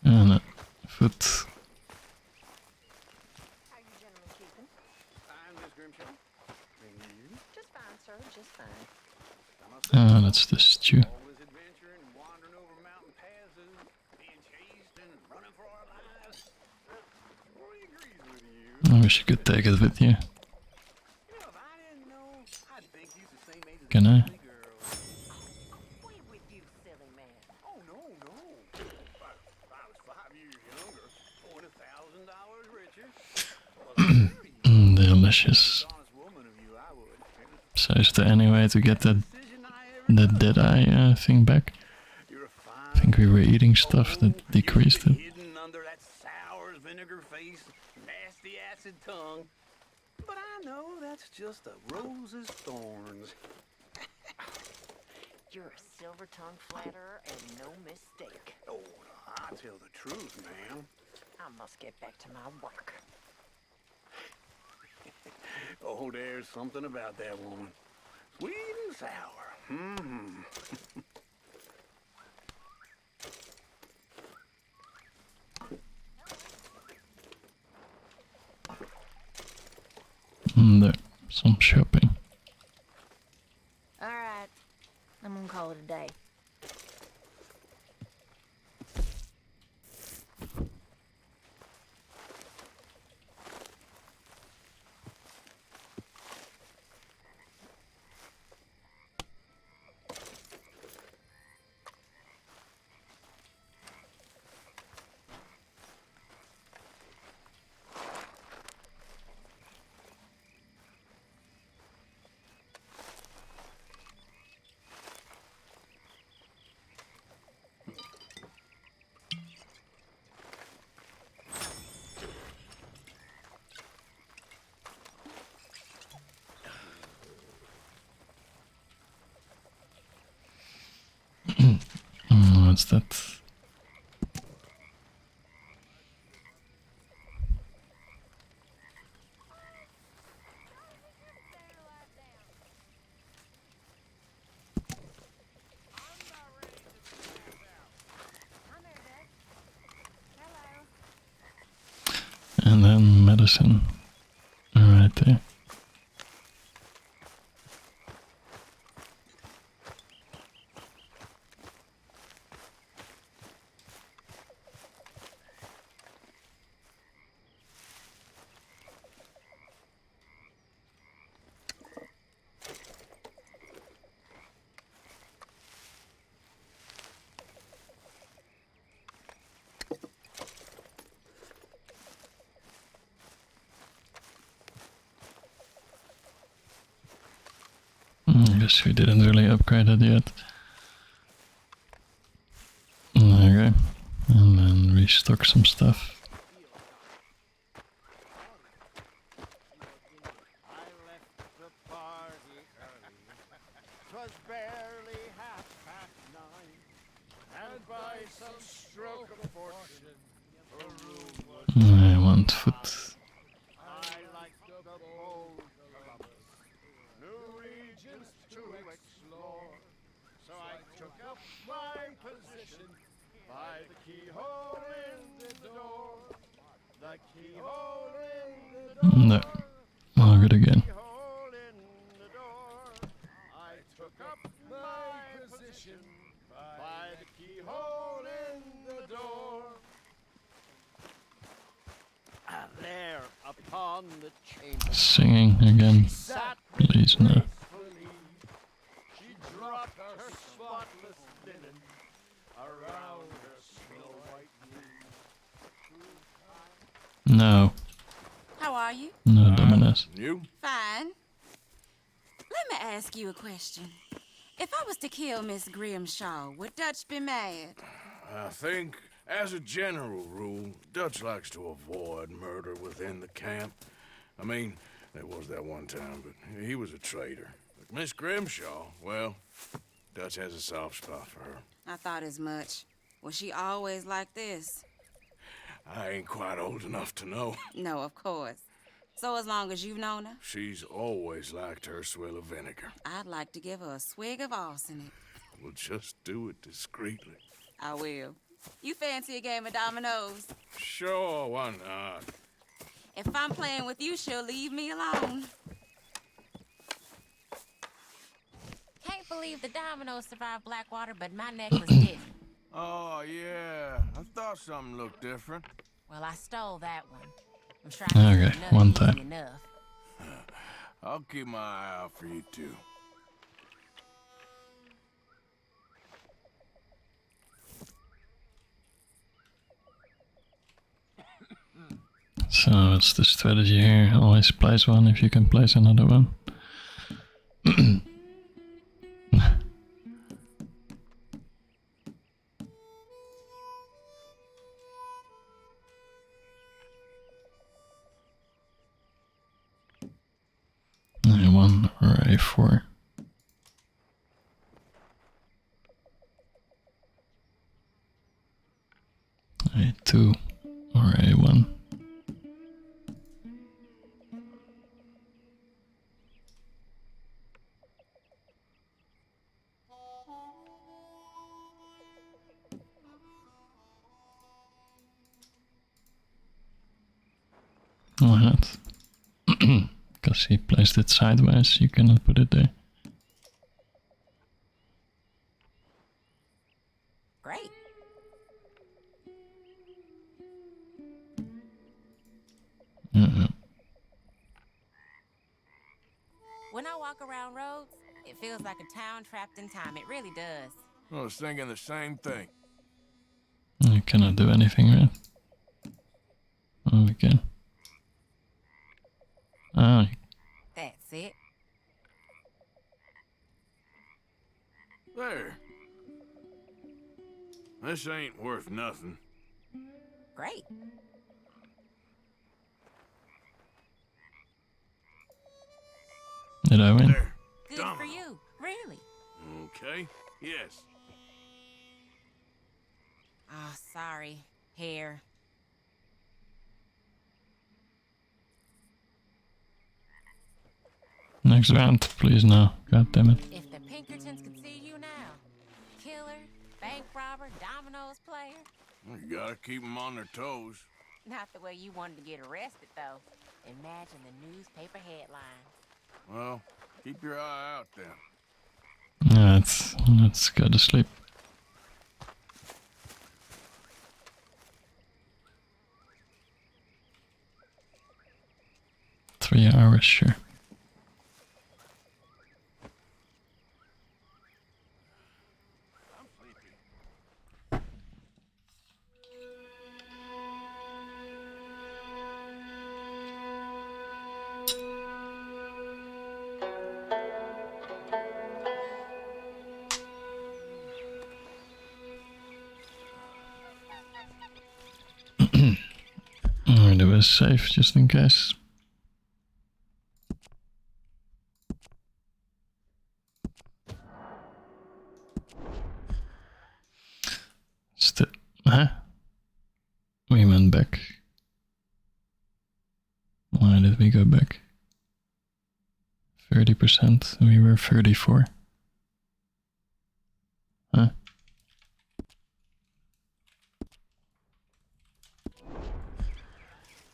And a foot. How you gentlemen keeping? Fine, Miss Grimshaw. And you? Just fine, sir. Just fine. Ah, that's the stew. Always adventuring, wandering over mountain passes, being chased and running for our lives. Rory agrees with you. I wish you could take it with you. You know, if I didn't know, I'd think he's the same age as Can the I? silly girl. Away with you, silly man. Oh, no, no. If I was 5 years younger, $20,000 richer. Delicious. So is there any way to get that Deadeye thing back? I think we were eating stuff that decreased it. Hidden under that sour vinegar face, nasty acid tongue. But I know that's just a rose's thorns. You're a silver-tongued flatterer and no mistake. Oh, I tell the truth, ma'am. I must get back to my work. Oh, there's something about that woman. Sweet and sour. Mm-hmm. And there, some shopping. All right. I'm gonna call it a day. What's that? And then medicine. Right there. I guess we didn't really upgrade it yet. Okay, and then restock some stuff. Twas barely 9:30, and by some stroke of fortune, a room was I want food. I like the bold Columbus, new regions to explore. So I took up my position by the keyhole in the door. The keyhole in the door. No, I'll get again. Keyhole in the door. I took up my position by the keyhole in the door. And there upon the chamber Singing again. Please no. she dropped her spotless linen around her snow white knees. No. How are you? No, Dominus. You? Fine. Let me ask you a question. If I was to kill Miss Grimshaw, would Dutch be mad? I think, as a general rule, Dutch likes to avoid murder within the camp. I mean, there was that one time, but he was a traitor. But Miss Grimshaw, well, Dutch has a soft spot for her. I thought as much. Was she always like this? I ain't quite old enough to know. No, of course. So as long as you've known her? She's always liked her swill of vinegar. I'd like to give her a swig of arsenic. We'll just do it discreetly. I will. You fancy a game of dominoes? Sure, why not? If I'm playing with you, she'll leave me alone. Can't believe the dominoes survived Blackwater, but my neck was different. Oh, yeah. I thought something looked different. Well, I stole that one. I'm trying to Okay, one time. enough. I'll keep my eye out for you, too. So what's the strategy here? Always place one if you can place another one. A1 or A4. A2 or A1. Why not? Because he placed it sideways, you cannot put it there. Great. When I walk around roads, it feels like a town trapped in time. It really does. I was thinking the same thing. You cannot do anything, right? Oh, we can. Oh, That's it. There. This ain't worth nothing. Great. did I win? There. Good Domino. for you. Really. Okay. Yes. Oh, sorry. Here. Next round, please no. God damn it. If the Pinkertons could see you now. Killer, bank robber, dominoes player. You gotta keep them on their toes. Not the way you wanted to get arrested, though. Imagine the newspaper headlines. Well, keep your eye out then. Yeah, let's go to sleep. Three hours, sure. Alright, it was safe just in case. Huh? We went back. Why did we go back? 30%, we were 34. Huh?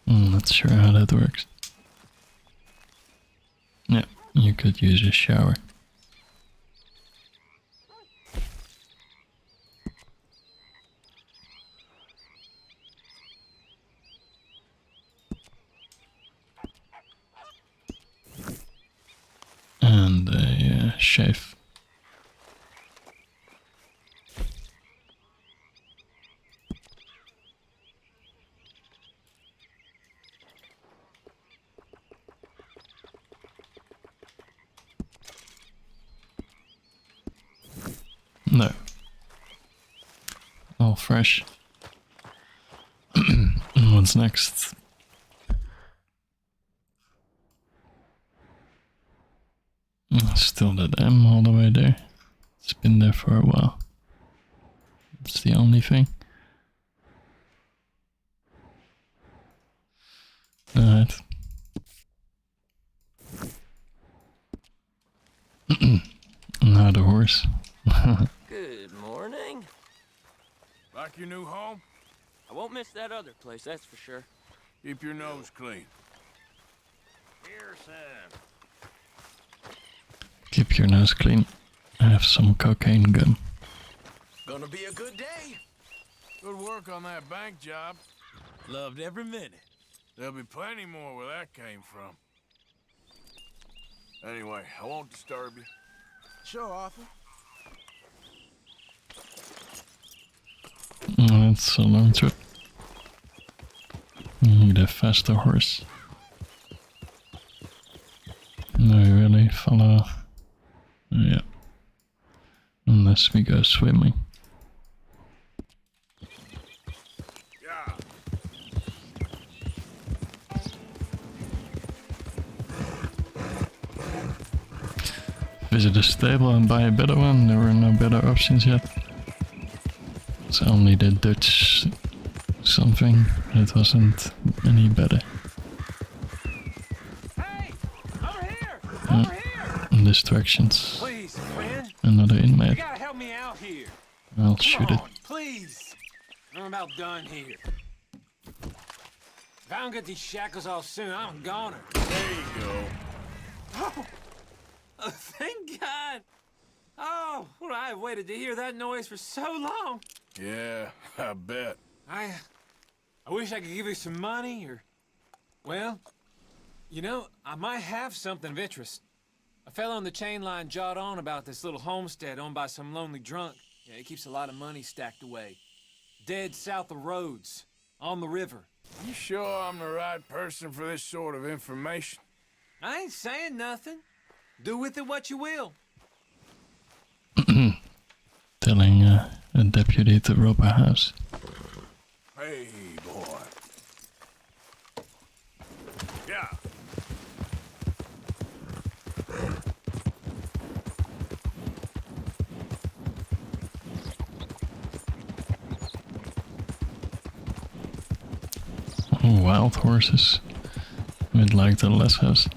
Not sure how that works. Yeah, you could use a shower. And a shave. No. All fresh. What's next? Still that M all the way there. It's been there for a while. That's the only thing. Alright. Now the horse. Good morning. Like your new home? I won't miss that other place, that's for sure. Keep your nose clean. Here, son. Keep your nose clean. I have some cocaine gum. Gonna be a good day. Good work on that bank job. Loved every minute. There'll be plenty more where that came from. Anyway, I won't disturb you. Sure, Arthur. Oh, it's a long trip. You need a faster horse. No, you really follow. Yeah. Unless we go swimming. Yeah. Visit a stable and buy a better one. There were no better options yet. It's only the Dutch something. It wasn't any better. Hey! Over here! Over here! Distractions. Please, friend. Another You inmate. gotta help me out here. I'll shoot it. Come on, please. I'm about done here. If I don't get these shackles off soon, I'm a goner. There you go. Oh, thank God. Oh, well, I've waited to hear that noise for so long. Yeah, I bet. I wish I could give you some money, or... Well, you know, I might have something of interest. A fellow on the chain line jawed on about this little homestead owned by some lonely drunk. Yeah, he keeps a lot of money stacked away. Dead south of Rhodes, on the river. You sure I'm the right person for this sort of information? I ain't saying nothing. Do with it what you will. Telling a deputy to rob a house. Hey, boy. Yeah. Wild horses. We'd like the less house.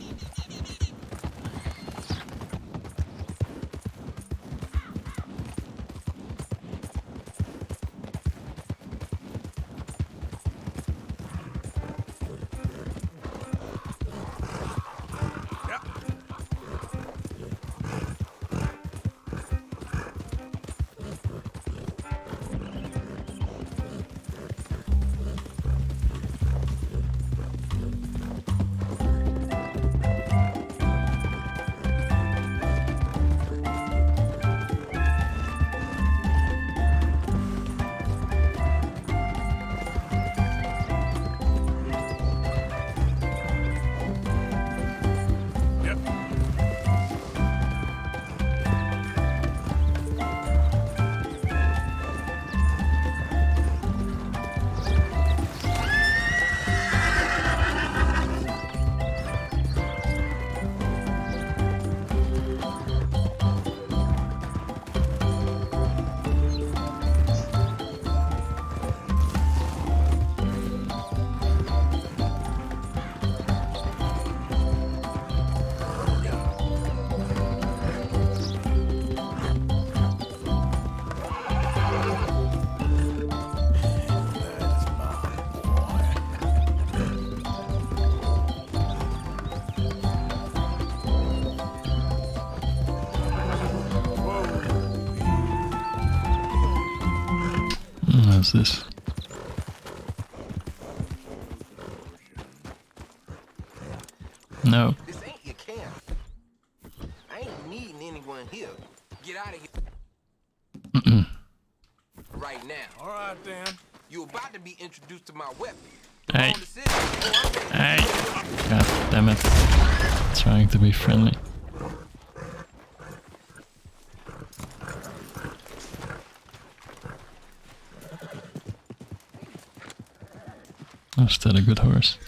How's this? No. This ain't your camp. I ain't needing anyone here. Get out of here. Right now. All right, then. You about to be introduced to my weapon. Hey. Hey. God damn it. Trying to be friendly. Is that a good horse?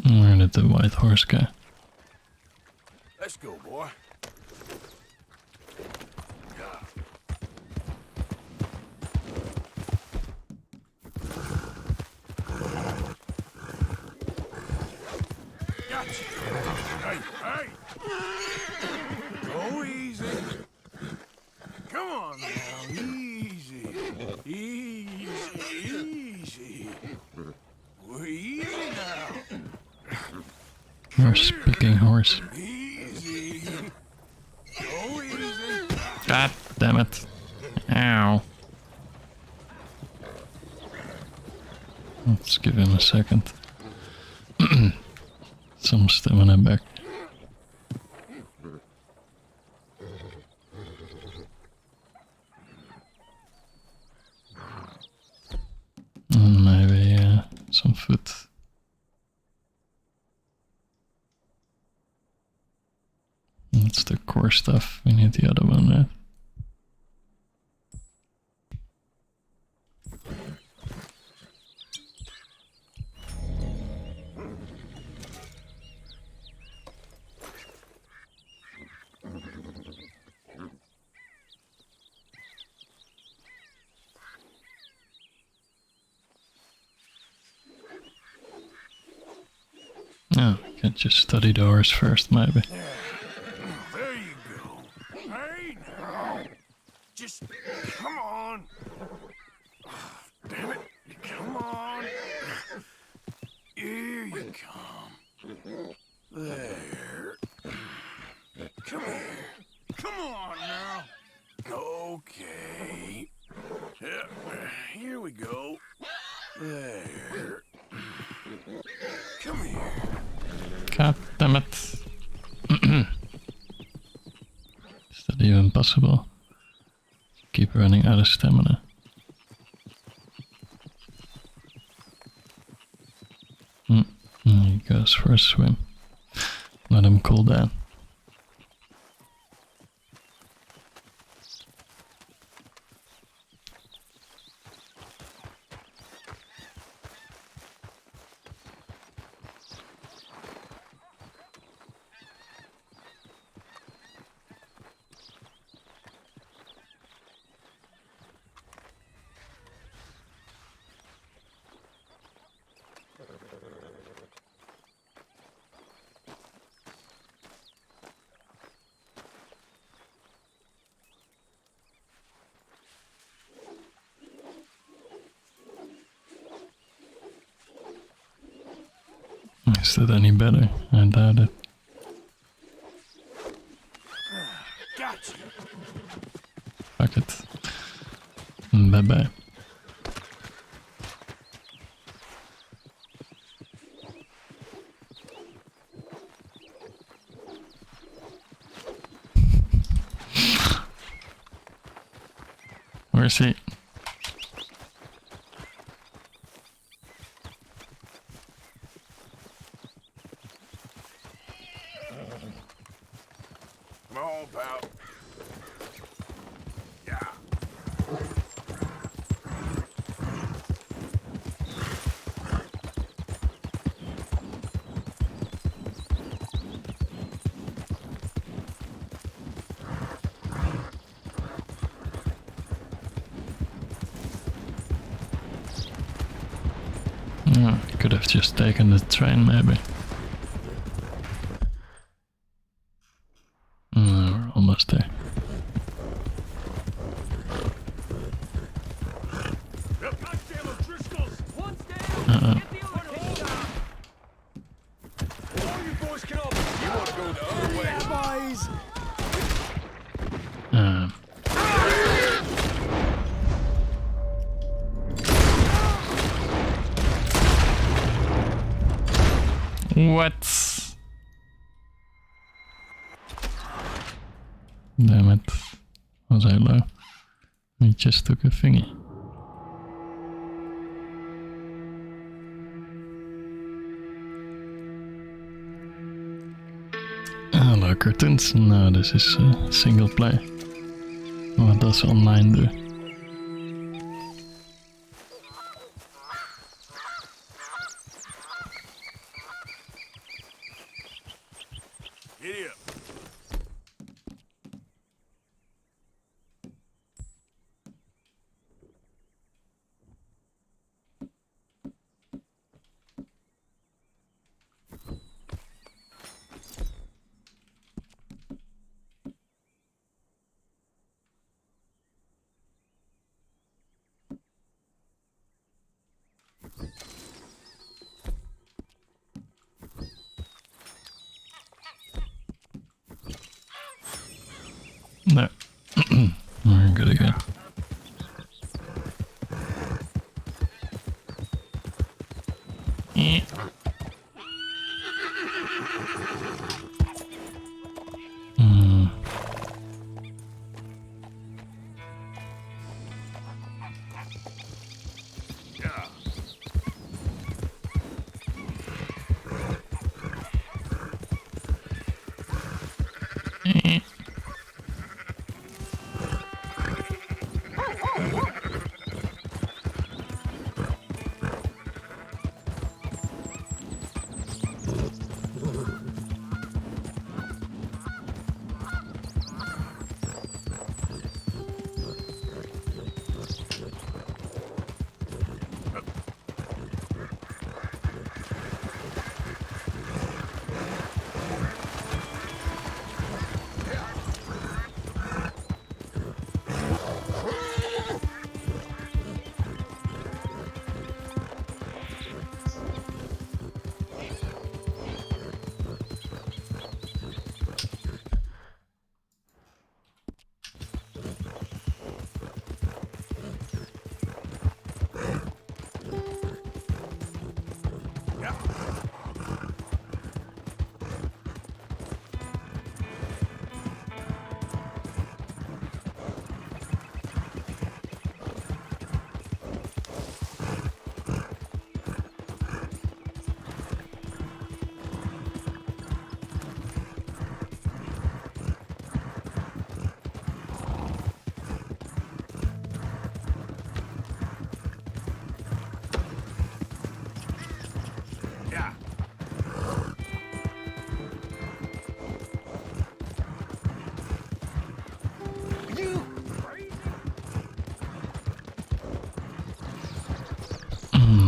Where did the white horse go? Let's go, boy. Gotcha. Hey, hey! Go easy. Come on now, easy. Easy, easy. We're easy now. Horse picking horse. Easy. Go easy. God damn it. Ow. Let's give him a second. Some stamina back. Maybe some food. That's the core stuff. We need the other one, right? Oh, we can just study the horse first, maybe. There you go. Hey, now. Just come on. Damn it. Come on. Here you come. There. Come here. Come on now. Okay. Yeah, here we go. There. Come here. God damn it. Is that even possible? Keep running out of stamina. He goes for a swim. Let him cool down. Is that any better? I doubt it. Gotcha. Fuck it. Bye bye. Where's he? Come on, pal. Yeah. Oh, could have just taken the train, maybe. We're almost there. Uh-oh. What? Damn it. Was I low? We just took a thingy. Hallo cartoons. Nou, this is single play. Wat dat is online doen. Giddy up. No. We're good again.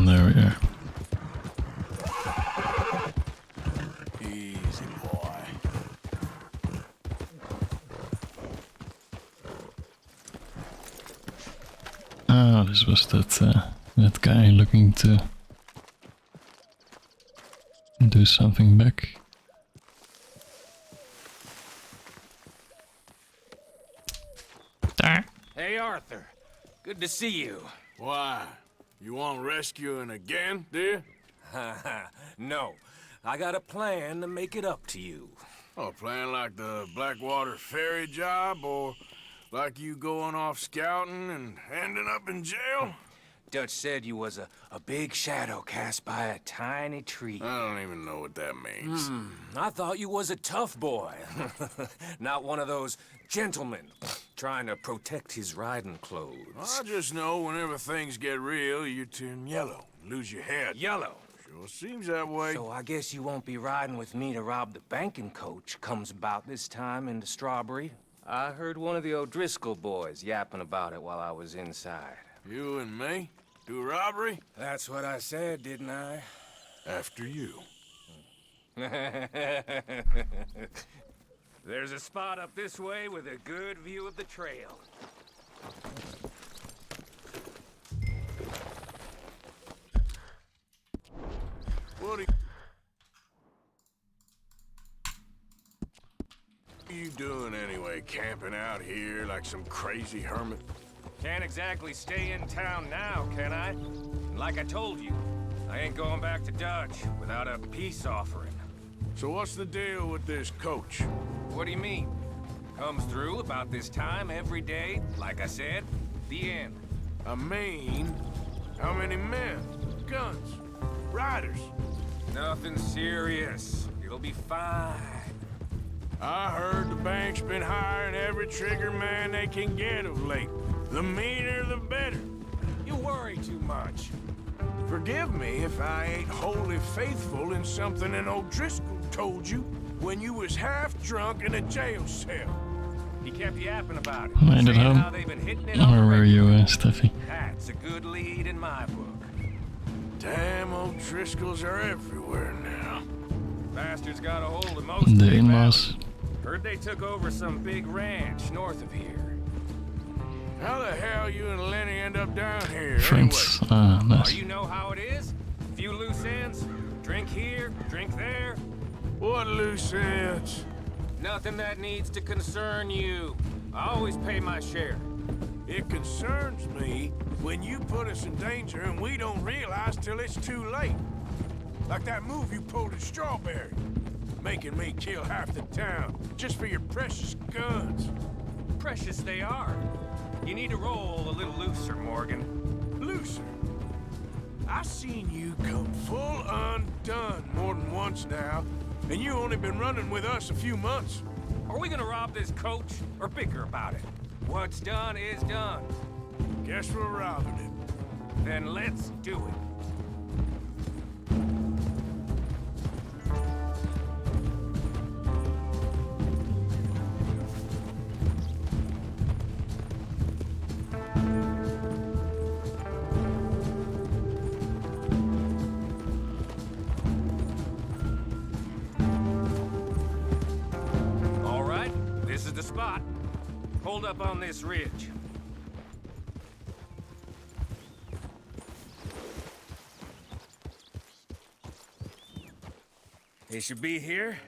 There we are. Easy, boy. Oh, this was that guy looking to do something back. Hey, Arthur. Good to see you. Why? You want rescuing again, dear? No. I got a plan to make it up to you. Oh, a plan like the Blackwater ferry job, or like you going off scouting and ending up in jail? Dutch said you was a big shadow cast by a tiny tree. I don't even know what that means. I thought you was a tough boy. Not one of those gentlemen trying to protect his riding clothes. I just know whenever things get real, you turn yellow, lose your head. Yellow? Sure seems that way. So I guess you won't be riding with me to rob the banking coach comes about this time into Strawberry. I heard one of the O'Driscoll boys yapping about it while I was inside. You and me? Do robbery? That's what I said, didn't I? After you. There's a spot up this way with a good view of the trail. What are you doing anyway, camping out here like some crazy hermit? Can't exactly stay in town now, can I? Like I told you, I ain't going back to Dutch without a peace offering. So what's the deal with this coach? What do you mean? Comes through about this time every day, like I said, the end. I mean, how many men? Guns? Riders? Nothing serious. It'll be fine. I heard the bank's been hiring every trigger man they can get of late. The meaner, the better. You worry too much. Forgive me if I ain't wholly faithful in something an O'Driscoll told you when you was half drunk in a jail cell. He kept yapping about it. Made it saying home. how they've been hitting it Or on were you, Steffi? That's a good lead in my book. Damn O'Driscolls are everywhere now. Bastards got a hold of most of The Big in-laws. Valley. Heard they took over some big ranch north of here. How the hell you and Lenny end up down here? Friends. Ah, Oh, nice. you know how it is? Few loose ends. Drink here, drink there. What loose ends? Nothing that needs to concern you. I always pay my share. It concerns me when you put us in danger and we don't realize till it's too late. Like that move you pulled at Strawberry. Making me kill half the town just for your precious guns. Precious they are. You need to roll a little looser, Morgan. Looser? I seen you come full undone more than once now, and you only been running with us a few months. Are we gonna rob this coach or bicker about it? What's done is done. Guess we're robbing it. Then let's do it. All right, this is the spot. Hold up on this ridge. They should be here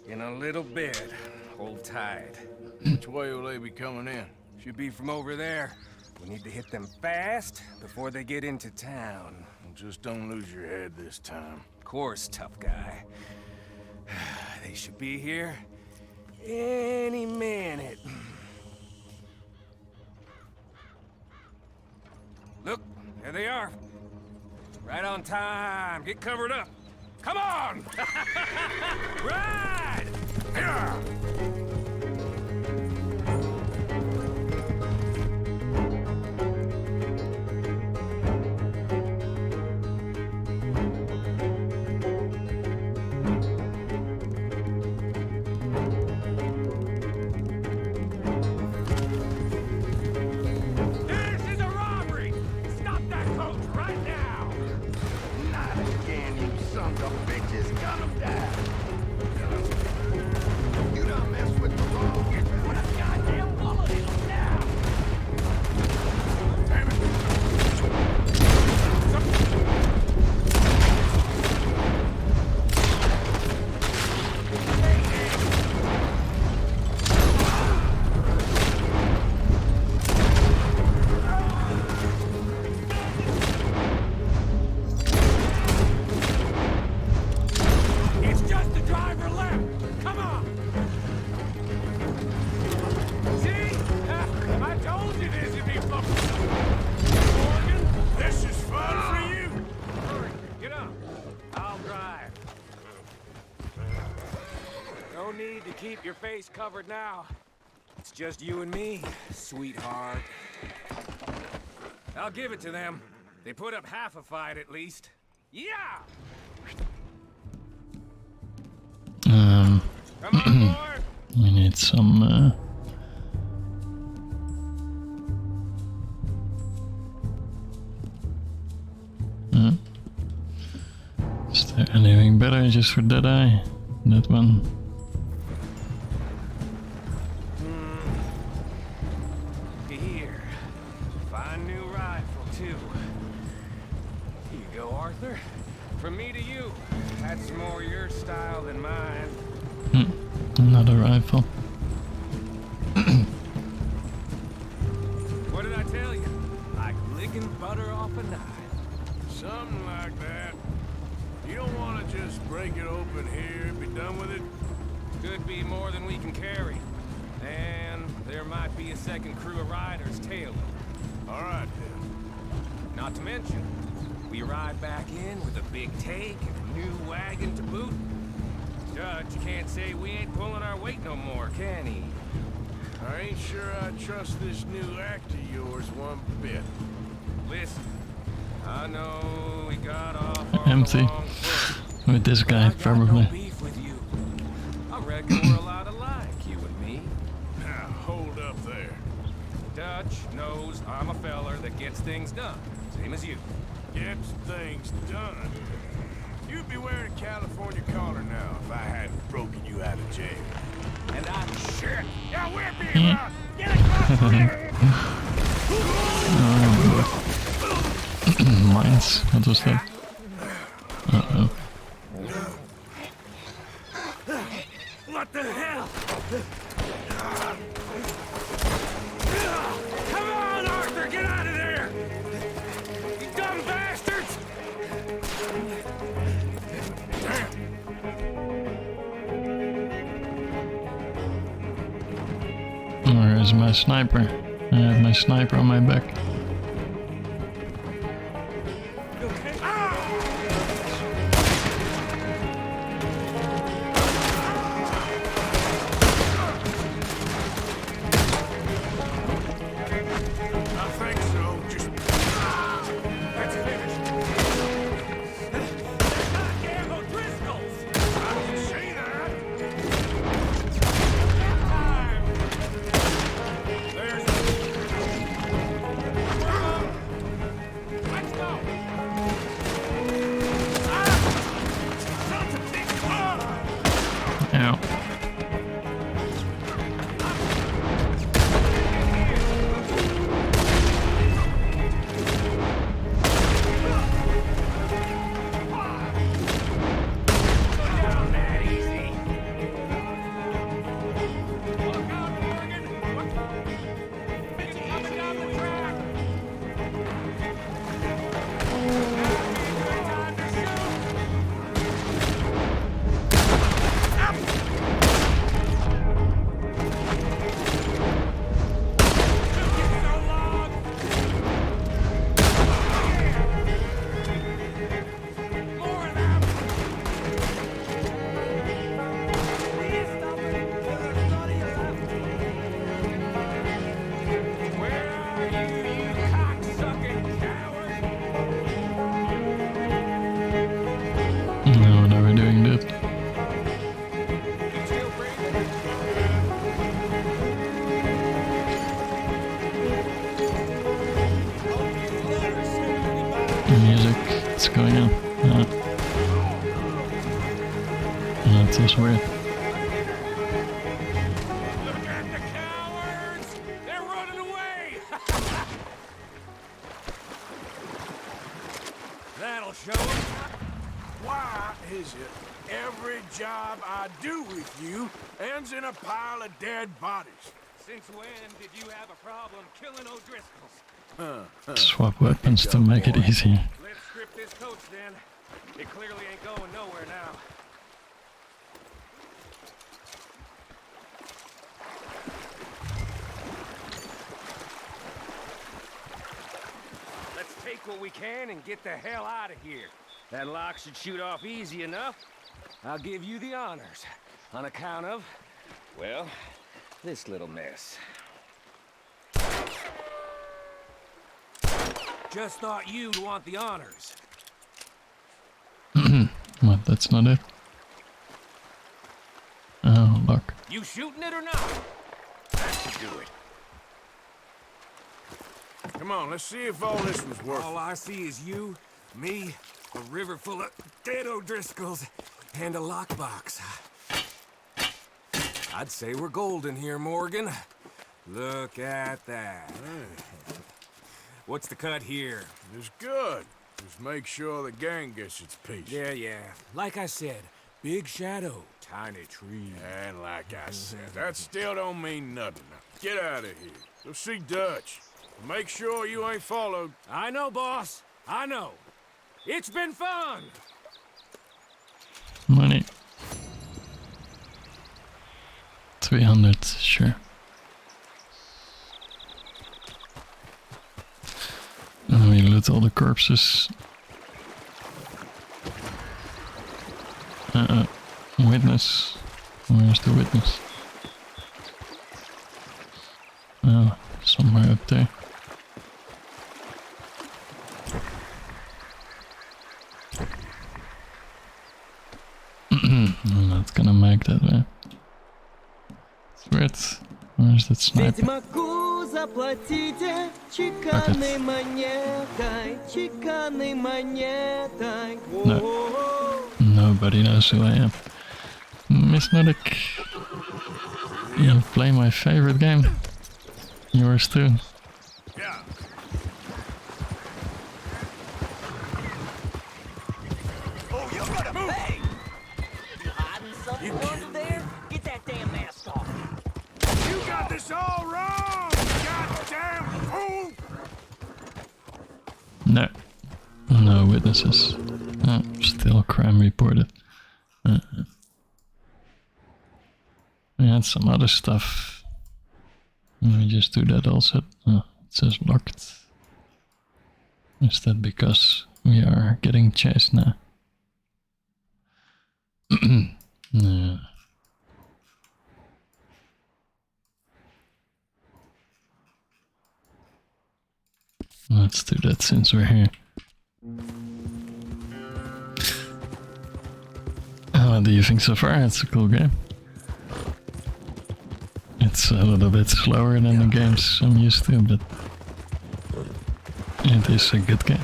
in a little bit. Hold tight. Which way will they be coming in? Should be from over there. We need to hit them fast before they get into town. Just don't lose your head this time. Of course, tough guy. They should be here any minute. Look, there they are. Right on time. Get covered up. Come on! Ride! Yeah! This is a robbery! Stop that coach right now! Not again, you sons of bitches. Gun 'em down. You done messed with the wrong. Put a goddamn bullet in 'em now. Damn It's just the driver left! Come on! See? I told you this would be fun! Morgan, This is fun for you! hurry! Get up! I'll drive. No need to keep your face covered now. It's just you and me, sweetheart. I'll give it to them. They put up half a fight at least. Yeah! Come on, boy! We need some. Is there anything better just for Deadeye? That one. Here. Fine new rifle, too. Here you go, Arthur. From me to you. That's more your style than mine. Another rifle. What did I tell you? Like licking butter off a knife. Something like that. You don't want to just break it open here and be done with it? Could be more than we can carry. And there might be a second crew of riders tailing. All right, then. Not to mention, we ride back in with a big take and a new wagon to boot. Judge can't say we ain't pulling our weight no more, can he? I ain't sure I trust this new act of yours one bit. Listen, I know we got off on Empty. the wrong foot. With this guy, I got probably. no beef with you. I reckon we're a lot alike, you and me. Now, hold up there. Dutch knows I'm a feller that gets things done, same as you. Gets things done. You'd be wearing a California collar now if I hadn't broken you out of jail. And I'm shit. Yeah, we're being robbed. Get across Mines. What was that? Uh-oh. What the hell? Come on, Arthur, get out of there! You dumb bastards! Where's my sniper? I have my sniper on my back. I think so. Just... Let's finish. Goddamn O'Driscolls! I didn't say that. There's... Let's go! Ow. No, never doing that. The music, it's going on. That feels weird. Look at the cowards! They're running away! That'll show them. Why is it every job I do with you ends in a pile of dead bodies? Since when did you have a problem killing O'Driscolls? Swap weapons to make it easier. Let's strip this coach then. It clearly ain't going nowhere now. Let's take what we can and get the hell out of here. That lock should shoot off easy enough. I'll give you the honors on account of, well, this little mess. Just thought you'd want the honors. What, that's not it? Oh, look. You shooting it or not? That should do it. Come on, let's see if all this was worth All I see is you, me, a river full of dead O'Driscolls, and a lockbox. I'd say we're golden here, Morgan. Look at that. What's the cut here? It's good. Just make sure the gang gets its piece. Yeah. Like I said, big shadow, tiny tree. And like I said, that still don't mean nothing. Now, get out of here. Go see Dutch. Make sure you ain't followed. I know, boss. I know. It's been fun. Money. 300, sure. And we loot all the corpses. Witness. Where's the witness? Oh, somewhere up there. I'm not gonna make that way. Threat. Where's that sniper? Ведьмаку заплатите чеканной монетой, чеканной монетой. No. Nobody knows who I am. Miss Nordic. You play my favorite game. Yours too. Yeah. Oh, you gotta move! Hey! You hiding somewhere under there? Get that damn mask off! You got this all wrong, goddamn fool! No. No witnesses. Still crime reported. We had some other stuff. Let me just do that also. It says locked. Is that because we are getting chased now? No. Let's do that since we're here. What do you think so far? It's a cool game. It's a little bit slower than the games I'm used to, but it is a good game.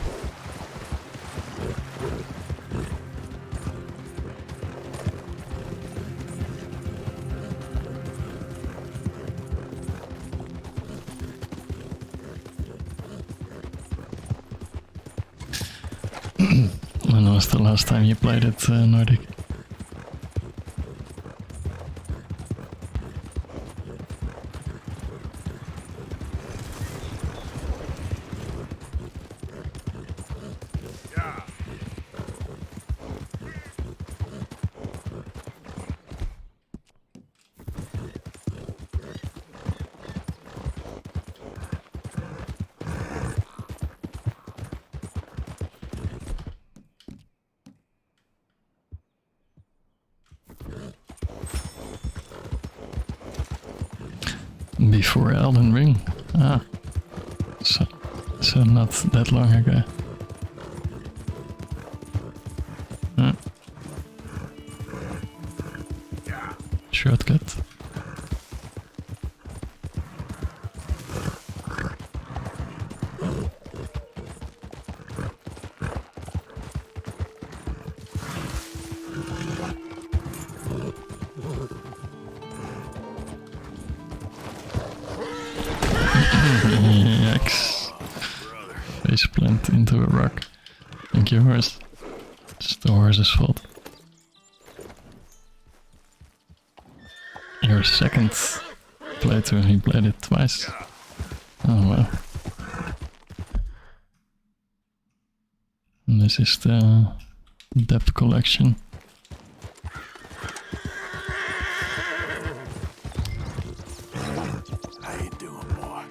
When was the last time you played it, Nordic? Before Elden Ring. Ah. So not that long ago. Shortcut. Yikes. Face plant into a rock. Thank you, horse. It's the horse's fault. Your second playthrough, he played it twice. Oh wow. And this is the depth collection. How you doing, boy?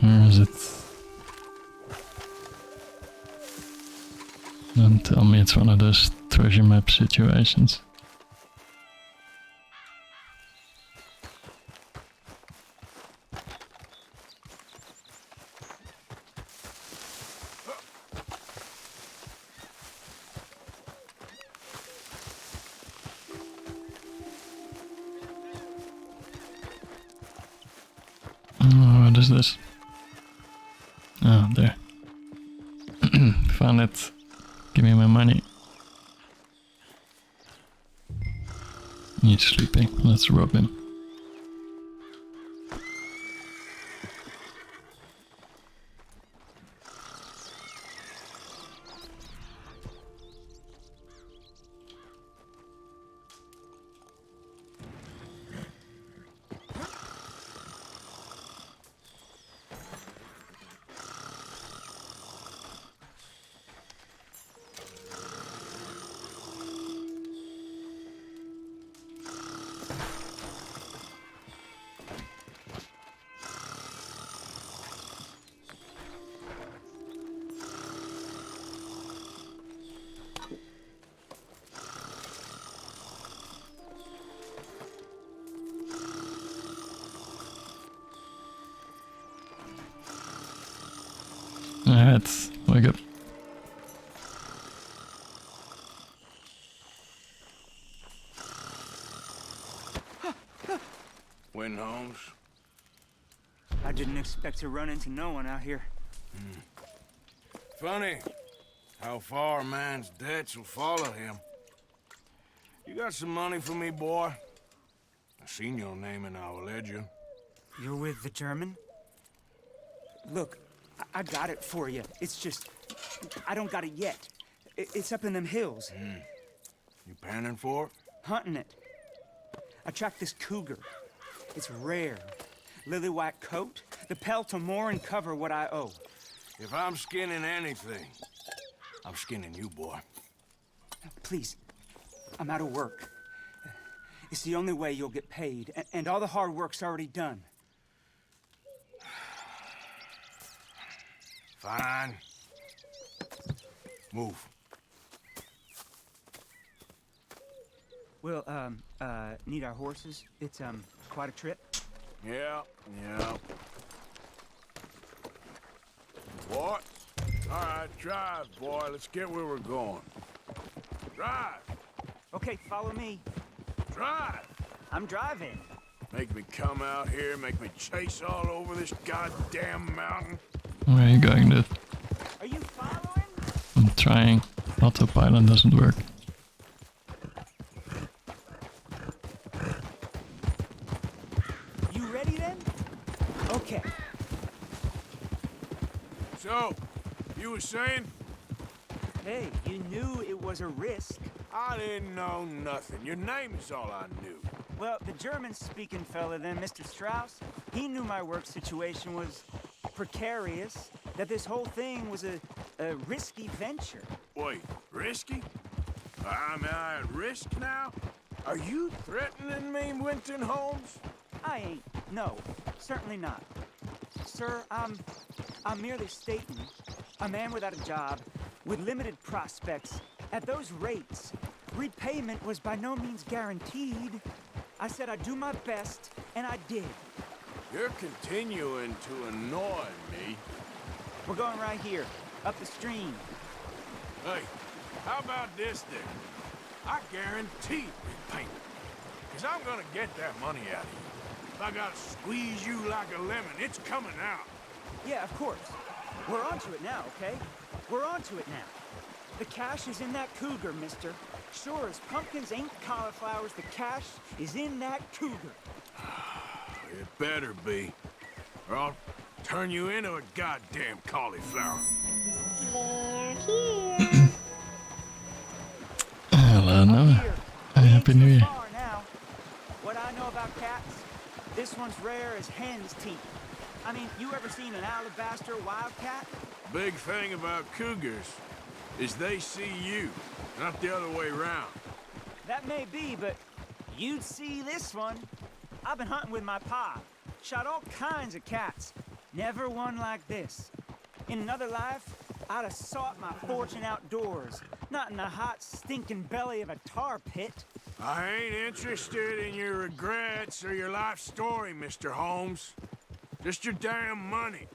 Where is it? Don't tell me it's one of those treasure map situations. What is this? Oh, there. Found it. Give me my money. He's sleeping. Let's rob him. Alright, wake up. Win, Holmes. I didn't expect to run into no one out here. Funny how far a man's debts will follow him. You got some money for me, boy? I seen your name in our ledger. You're with the German? Look, I got it for you. It's just, I don't got it yet. It's up in them hills. You panning for it? Hunting it. I tracked this cougar. It's rare. Lily white coat, the pelt to more and cover what I owe. If I'm skinning anything, I'm skinning you, boy. Please, I'm out of work. It's the only way you'll get paid, and all the hard work's already done. Fine. Move. We'll, need our horses. It's, quite a trip. Yeah. What? All right, drive, boy. Let's get where we're going. Drive. Okay, follow me. Drive. I'm driving. Make me come out here, make me chase all over this goddamn mountain. Where are you going, dude? Are you following? I'm trying. Autopilot doesn't work. You ready then? Okay. So, you were saying? Hey, you knew it was a risk. I didn't know nothing. Your name is all I knew. Well, the German-speaking fella then, Mr. Strauss, he knew my work situation was precarious, that this whole thing was a risky venture. Wait, risky? Am I at risk now? Are you threatening me, Winton Holmes? I ain't. No, certainly not. Sir, I'm merely stating, a man without a job, with limited prospects, at those rates, repayment was by no means guaranteed. I said I'd do my best, and I did. You're continuing to annoy me. We're going right here, up the stream. Hey, how about this then? I guarantee repayment. Because I'm gonna get that money out of you. If I gotta squeeze you like a lemon, it's coming out. Yeah, of course. We're onto it now, okay? We're onto it now. The cash is in that cougar, mister. Sure as pumpkins ain't cauliflowers, the cash is in that cougar. It better be, or I'll turn you into a goddamn cauliflower. Hello, Noah. Happy New Year. Now, what I know about cats, this one's rare as hen's teeth. I mean, you ever seen an alabaster wildcat? Big thing about cougars is they see you, not the other way around. That may be, but you'd see this one. I've been hunting with my pa. Shot all kinds of cats. Never one like this. In another life, I'd have sought my fortune outdoors, not in the hot, stinking belly of a tar pit. I ain't interested in your regrets or your life story, Mr. Holmes. Just your damn money.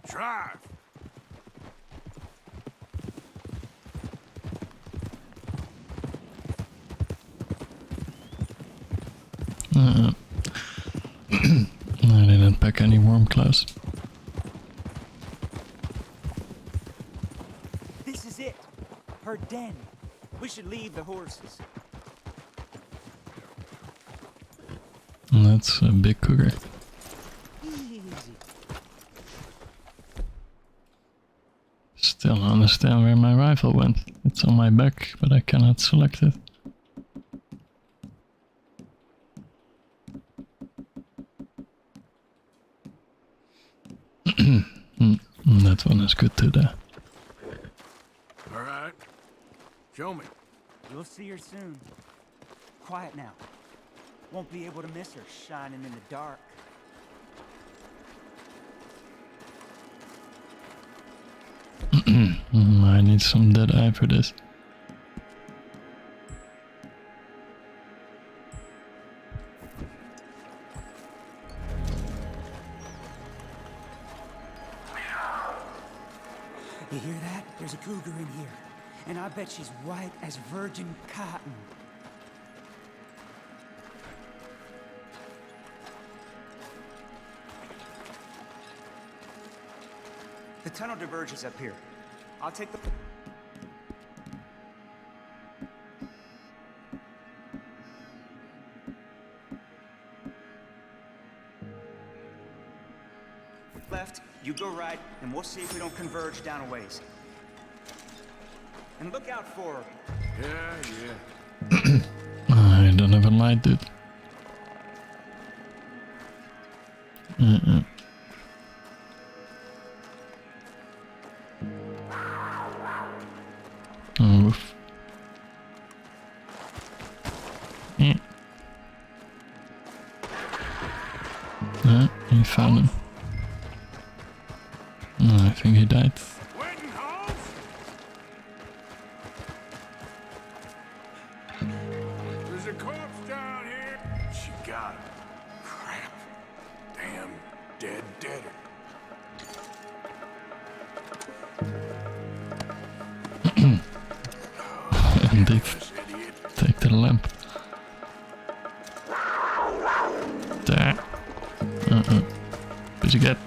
Drive. I didn't pack any warm clothes. This is it. Her den. We should leave the horses. That's a big cougar. Easy. Still don't understand where my rifle went. It's on my back, but I cannot select it. That one is good too there. All right. Show me. You'll see her soon. Quiet now. Won't be able to miss her shining in the dark. I need some dead eye for this. You hear that? There's a cougar in here. And I bet she's white as virgin cotton. The tunnel diverges up here. I'll take the... left, you go right, and we'll see if we don't converge down a ways. And look out for... Yeah. I don't have a light, dude. Oh, woof. Yeah. He found him. I think he died. There's a corpse down here. She got him. Crap. Damn deader. Indeed. Take the lamp. There. Pussycat.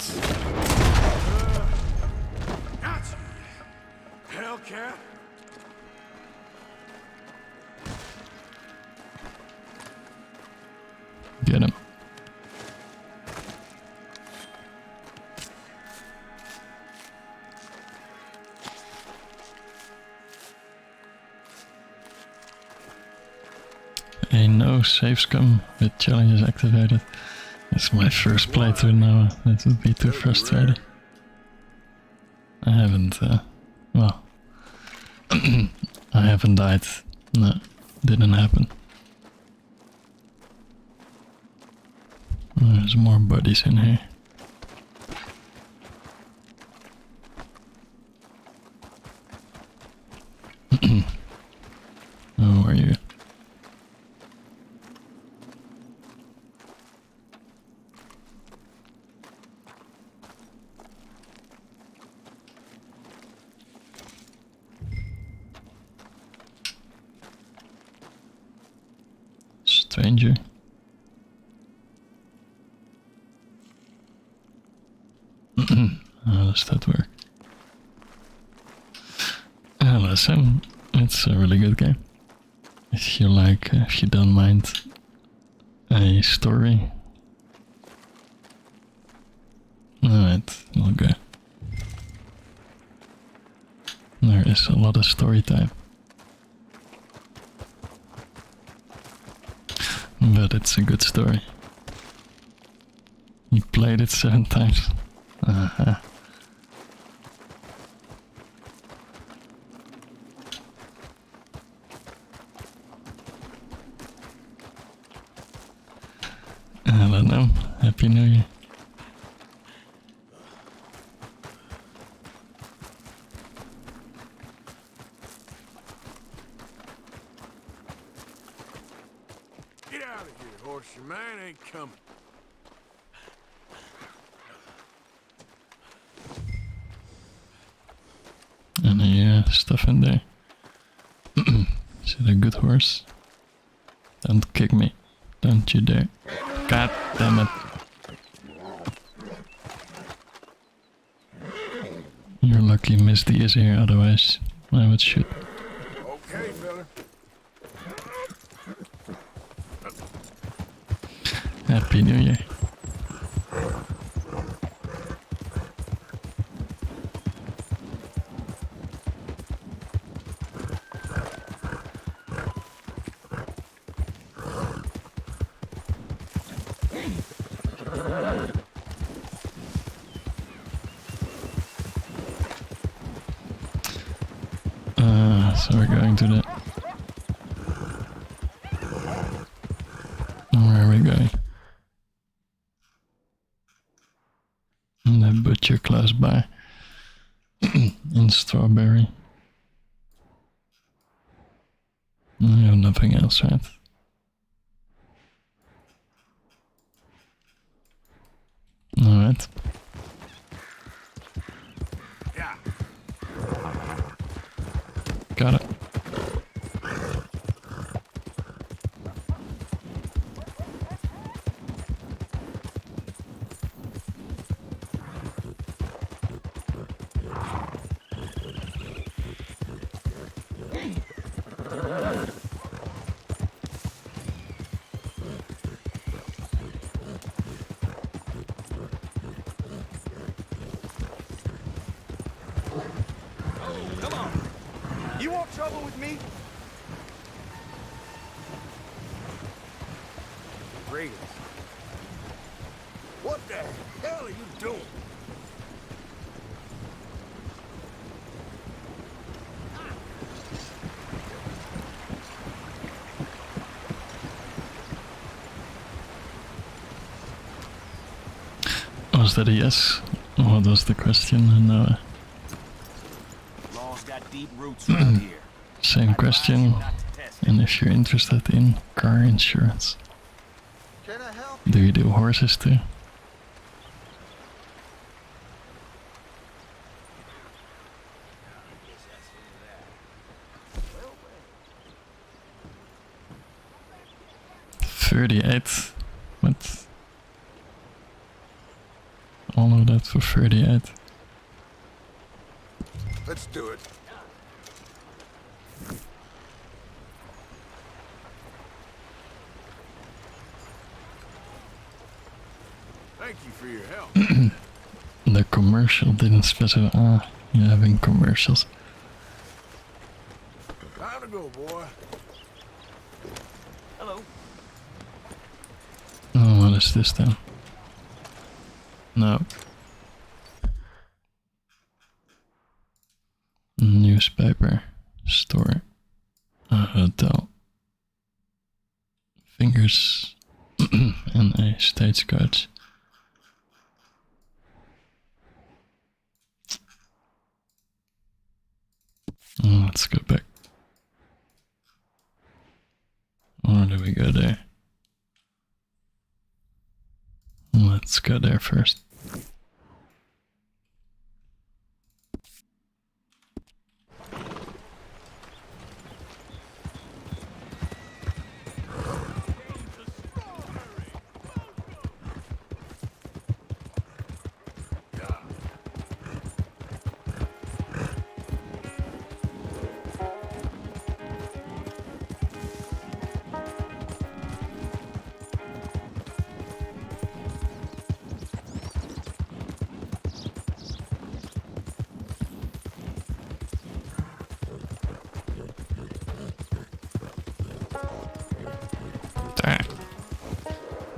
Gotcha. Hellcat. Get him. A no save scum with challenges activated. It's my first playthrough now. That would be too frustrating. I haven't, well, I haven't died. No, didn't happen. There's more bodies in here. How are you? Stranger. How does that work? Listen, it's a really good game. If you like, if you don't mind a story. Alright, we'll go. There is a lot of story time. But it's a good story. You played it 7 times. I don't know. Happy New Year. Get out of here, horse. Your man ain't coming. Any stuff in there? Is it a good horse? Don't kick me. Don't you dare. God damn it. You're lucky Misty is here, otherwise I would shoot. Okay, fella. Happy New Year. So we're going to the... Where are we going? The butcher close by. In Strawberry. I have nothing else, right? Alright. Yeah. got it. Come on. You want trouble with me? Greetings. What the hell are you doing? Was that a yes? What was the question? No. Law's got deep roots around here. Same question. And if you're interested in car insurance, do you do horses too? $38. What? All of that for 38. Let's do it. Thank you for your help. The commercial didn't specify. Ah, you're having commercials. Time to go, boy. Hello. Oh, what is this then? No. Newspaper. Store. A hotel. Fingers. And a stagecoach. Let's go back. Or do we go there? Let's go there first.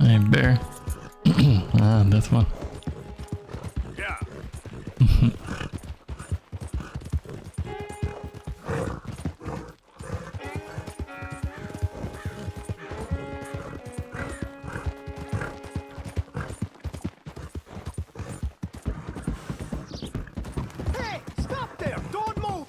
Hey, bear. Ah, that one. Yeah. Hey, stop there! Don't move!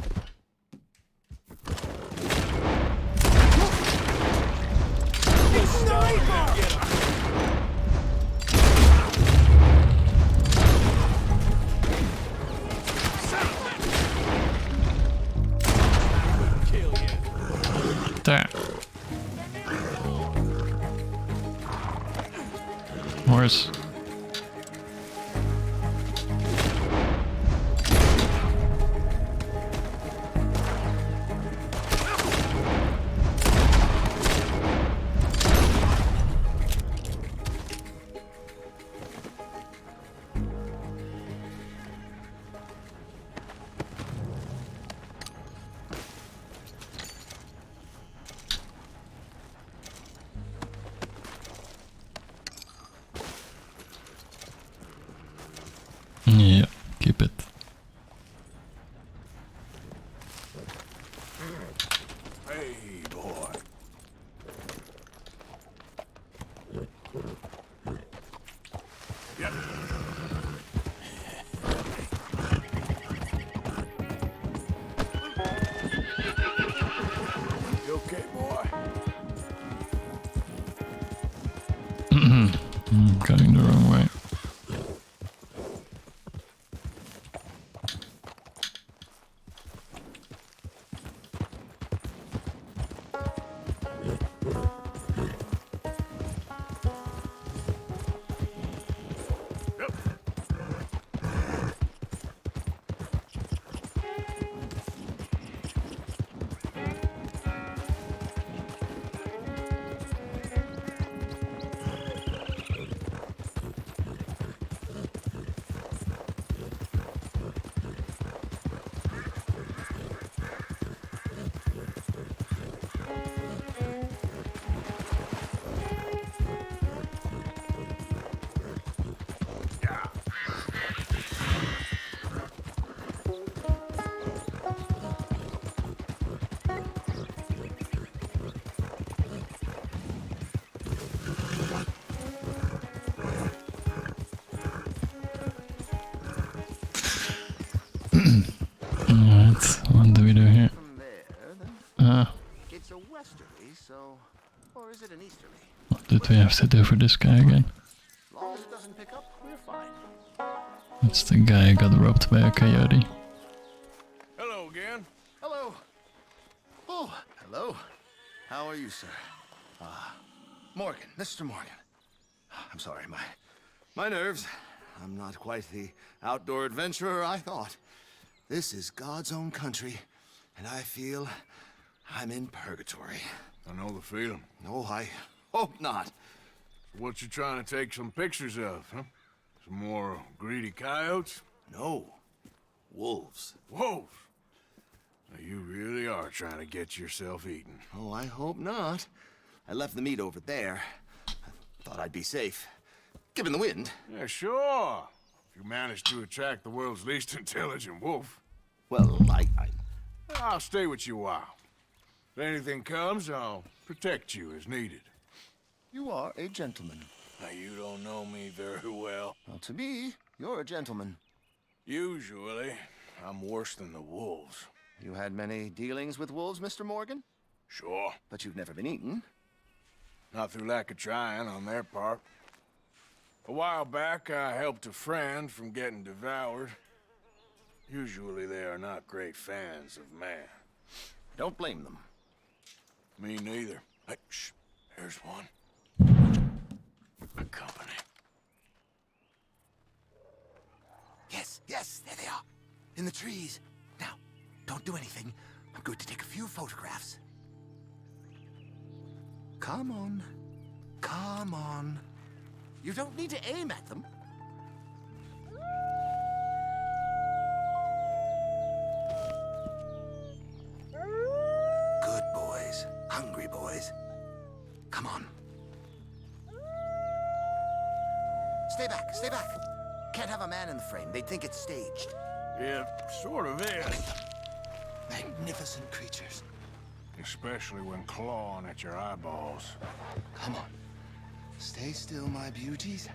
There. Horse. Yeah, keep it. Hey, boy. Yep. You okay, boy? Going the wrong way. Alright, what do we do here? It's a westerly, so... Or is it an easterly? What did we have to do for this guy again? As long as it doesn't pick up, we're fine. It's the guy who got robbed by a coyote. Hello again. Hello. Oh, hello. How are you, sir? Morgan, Mr. Morgan. I'm sorry, my nerves. I'm not quite the outdoor adventurer I thought. This is God's own country, and I feel I'm in purgatory. I know the feeling. No, I hope not. What you trying to take some pictures of, huh? Some more greedy coyotes? No. Wolves. Wolves? Now, you really are trying to get yourself eaten. Oh, I hope not. I left the meat over there. I thought I'd be safe. Given the wind. Yeah, sure. If you manage to attract the world's least intelligent wolf. Well, I'll stay with you a while. If anything comes, I'll protect you as needed. You are a gentleman. Now, you don't know me very well. Well, to me, you're a gentleman. Usually, I'm worse than the wolves. You had many dealings with wolves, Mr. Morgan? Sure. But you've never been eaten. Not through lack of trying on their part. A while back, I helped a friend from getting devoured. Usually, they are not great fans of man. Don't blame them. Me neither. Hey, shh. Here's one. A company. Yes, there they are. In the trees. Now, don't do anything. I'm going to take a few photographs. Come on. Come on. You don't need to aim at them. Good boys. Hungry boys. Come on. Stay back, stay back. Can't have a man in the frame. They'd think it's staged. It sort of is. Magnificent creatures. Especially when clawing at your eyeballs. Come on. Stay still, my beauties.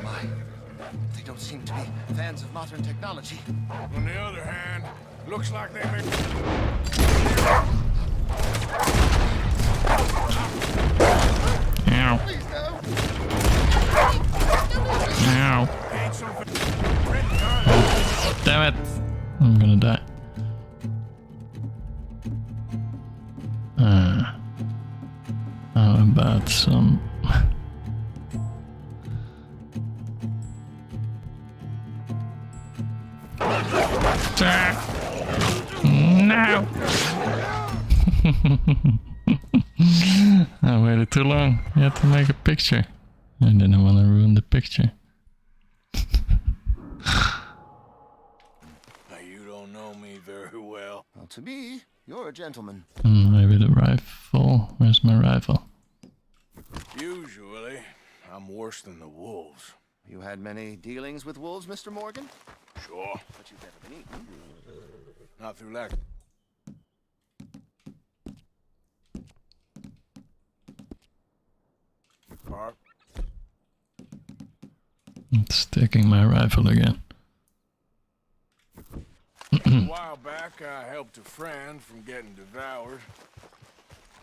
My, they don't seem to be fans of modern technology. On the other hand, looks like they may... Ow. Ow. Damn it. I'm gonna die. How about some... No! I waited too long. You had to make a picture. I didn't want to ruin the picture. Now, you don't know me very well. Well, to me, you're a gentleman. Maybe the rifle. Where's my rifle? Usually, I'm worse than the wolves. You had many dealings with wolves, Mr. Morgan? Sure. But you've never been eaten. Not through lack. Park. It's taking my rifle again. A while back, I helped a friend from getting devoured.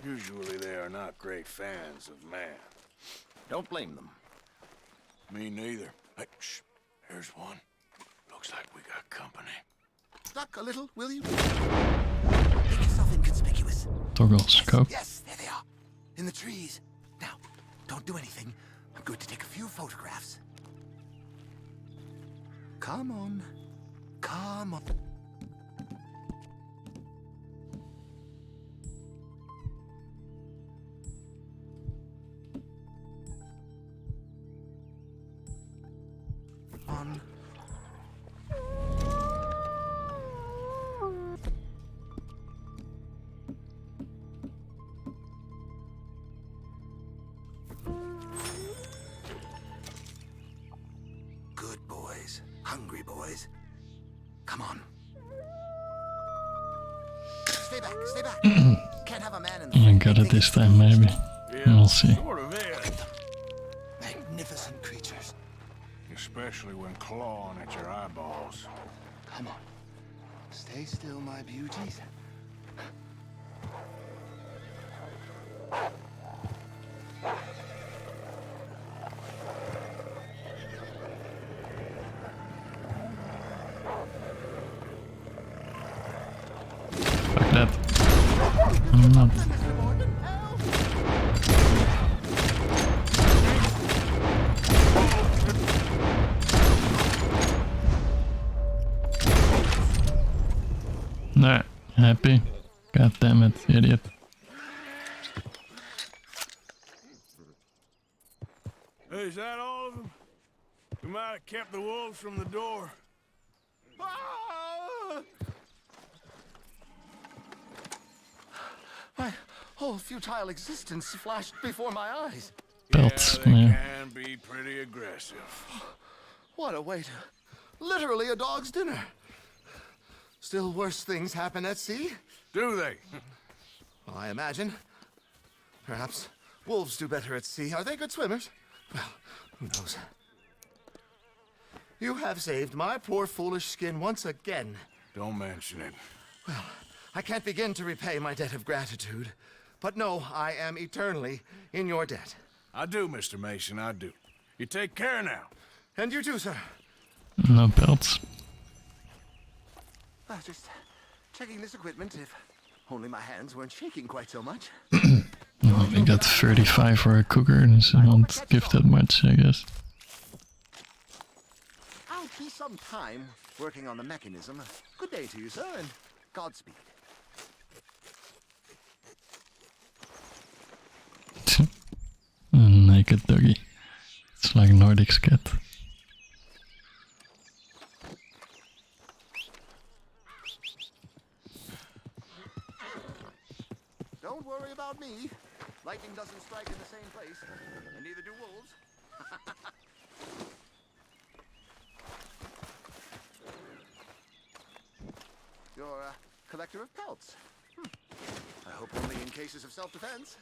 Usually, they are not great fans of man. Don't blame them. Me neither. Hey, shh. Here's one. Looks like we got company. Duck a little, will you? Make yourself inconspicuous. Toggle scope. Yes, there they are. In the trees. Now, don't do anything. I'm going to take a few photographs. Come on. Come on. On. Good boys. Hungry boys. Come on. Stay back, stay back. Can't have a man in the I got it this time, maybe. We'll see. Sort of is. Magnificent creatures. Especially when clawing at your eyeballs. Come on. Stay still, my beauties. Fuck that. I'm not. No, happy. God damn it, idiot. Hey, is that all of them? We might have kept the wolves from the door. My whole futile existence flashed before my eyes. Belts, yeah, they man. can be pretty aggressive. What a way to... Literally a dog's dinner. Still worse things happen at sea? Do they? Well, I imagine. Perhaps wolves do better at sea. Are they good swimmers? Well, who knows? You have saved my poor foolish skin once again. Don't mention it. Well, I can't begin to repay my debt of gratitude. But no, I am eternally in your debt. I do, Mr. Mason, I do. You take care now. And you too, sir. No belts. Just checking this equipment, if only my hands weren't shaking quite so much. Well, we got 35 for a cooker, and so I won't give that much, I guess. I'll be some time working on the mechanism. Good day to you, sir, and Godspeed. A naked doggy. It's like Nordic's cat. Don't worry about me. Lightning doesn't strike in the same place, and neither do wolves. You're a collector of pelts. I hope only in cases of self-defense.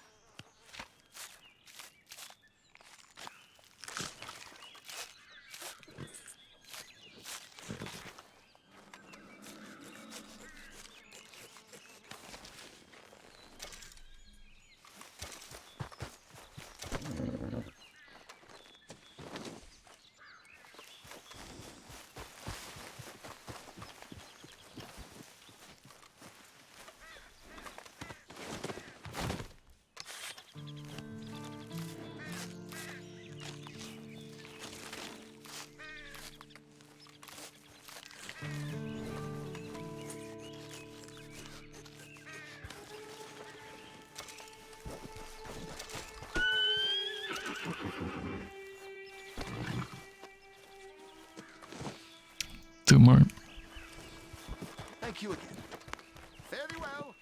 Two more. Thank you again. Very well.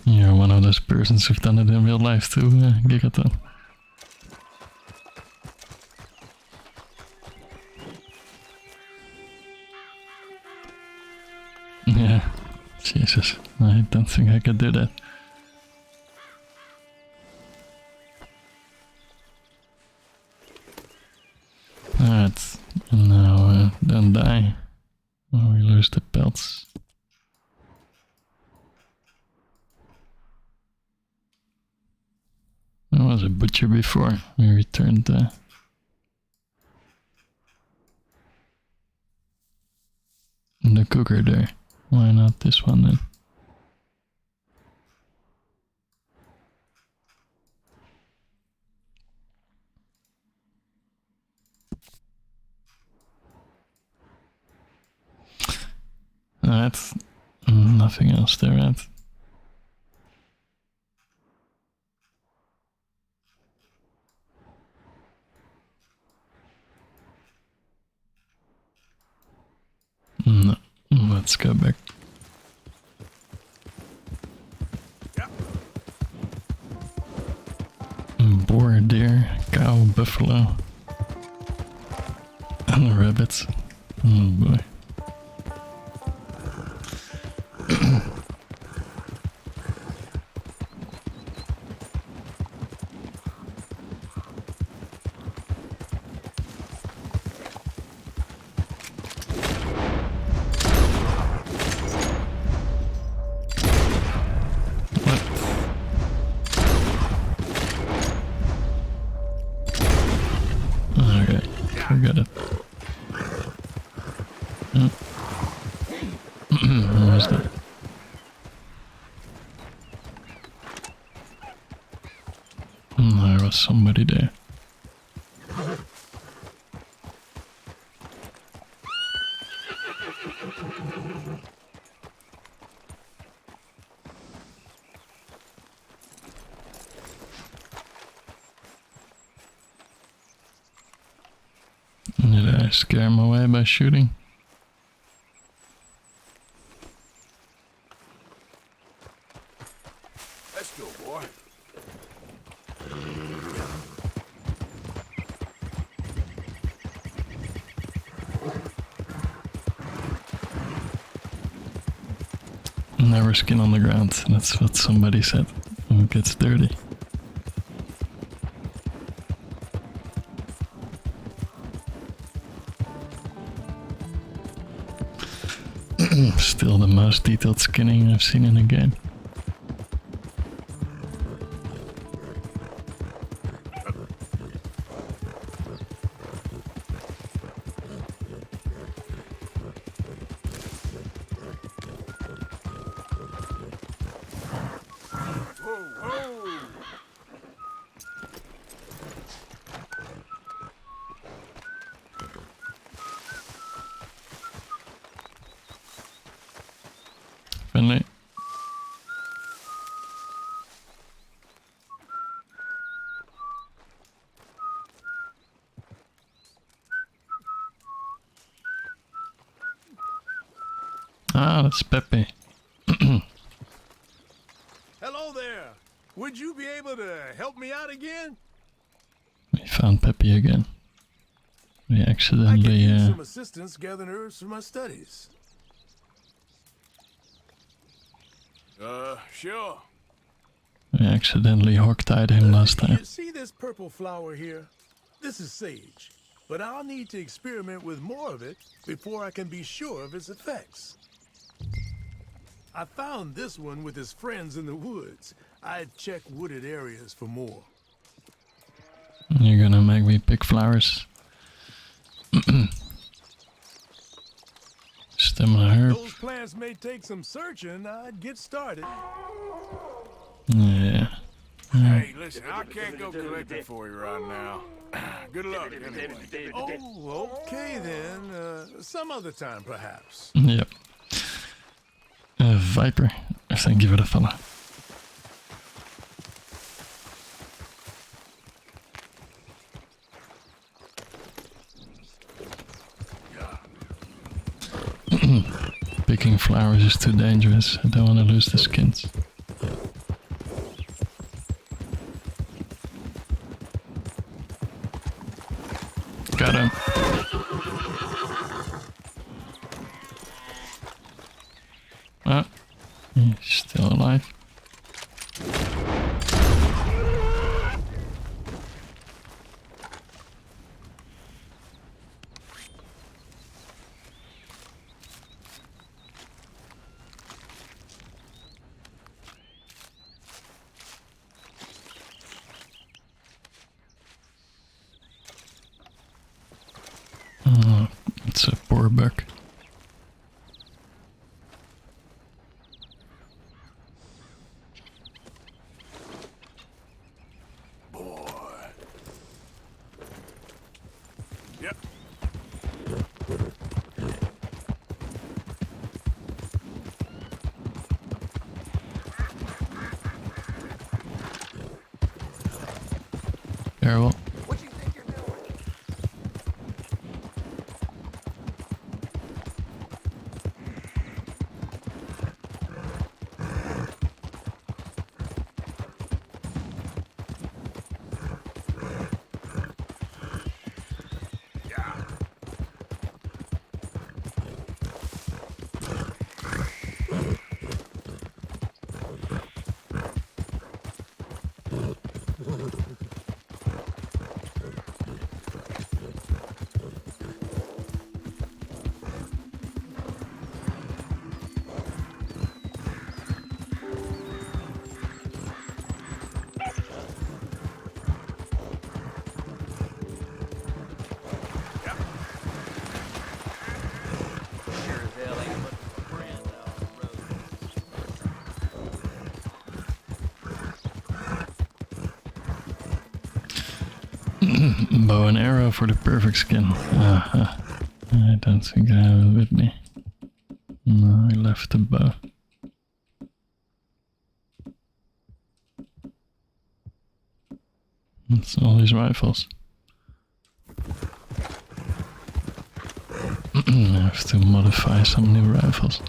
You're one of those persons who've done it in real life too, Gigaton. Yeah, Jesus, I don't think I could do that. Alright, and now don't die, or we lose the pelts. There was a butcher before we returned the a cooker there. Why not this one then? That's nothing else there, right? No, let's go back. Boar, deer, cow, buffalo, and rabbits. Oh boy. Okay, forget it. What was that? There was somebody there. Did I scare him away by shooting? Let's go, boy. Never skin on the ground, that's what somebody said. It gets dirty. Still the most detailed skinning I've seen in a game. Friendly. Ah, that's Pepe. Hello there. Would you be able to help me out again? We found Pepe again. We I could accidentally, use some assistance gathering herbs for my studies. Sure. we accidentally hog-tied him last time. You see this purple flower here? This is sage, but I'll need to experiment with more of it before I can be sure of its effects. I found this one with his friends in the woods. I'd check wooded areas for more. You're gonna make me pick flowers. Stamina herb. Those plants may take some searching. I'd get started. Yeah. Hey, listen, I can't go collecting for you right now. Good luck, anyway. Oh, okay then. Some other time, perhaps. Yep. Viper, thank you for the follow. Picking flowers is too dangerous. I don't want to lose the skins. Got him. Ah, he's still alive. Oh, it's a poor buck. Yep. Careful. What you think you're doing? Bow and arrow for the perfect skin. I don't think I have it with me. No, I left the bow. It's all these rifles. I have to modify some new rifles.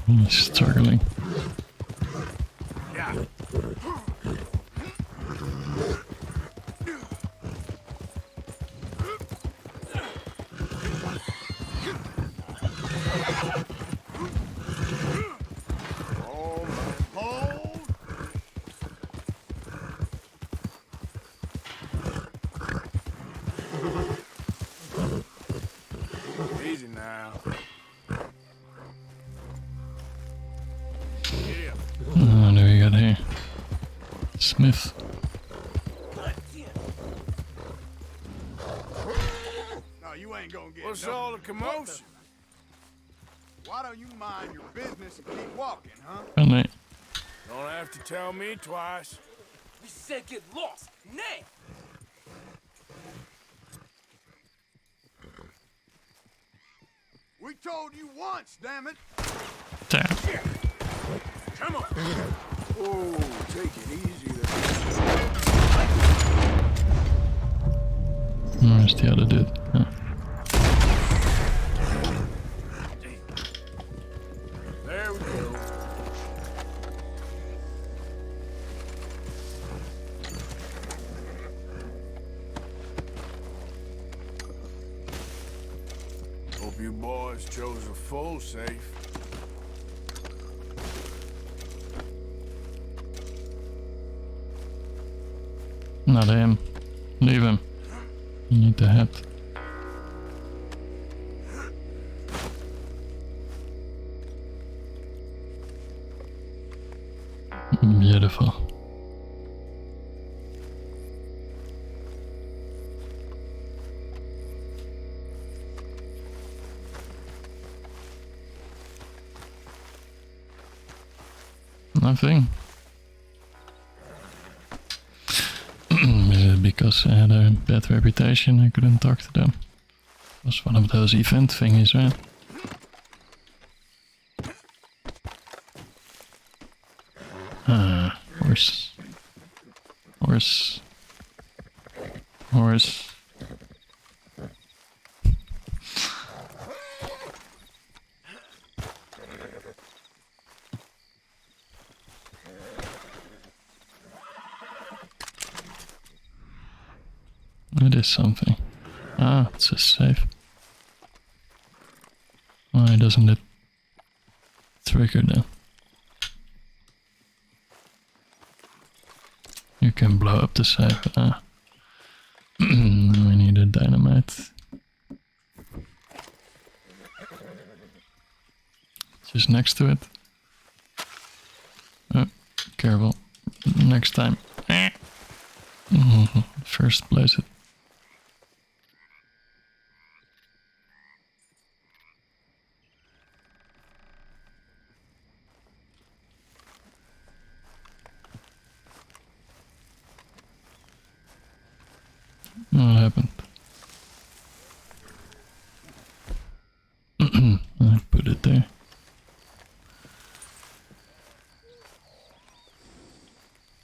He's struggling. Easy now. What do we got here? Smith. No, you ain't gonna get What's nothing. all the commotion? Why don't you mind your business and keep walking, huh? Oh, mate. Don't have to tell me twice. We said get lost, now! We told you once, damn it! Damn. Come on! Oh, take it easy there. Where's the other dude? Oh. There we go. Hope you boys chose a full safe. Not him. Leave him. You need to head. Beautiful. Nothing. Is it because I had a bad reputation I couldn't talk to them? It was one of those event thingies, right? Horse. Horse. Horse. It is something. Ah, it's a safe. Why doesn't it trigger then? You can blow up the safe. Ah. We need a dynamite. Just next to it. Oh, careful. Next time. First place it. What happened? I put it there.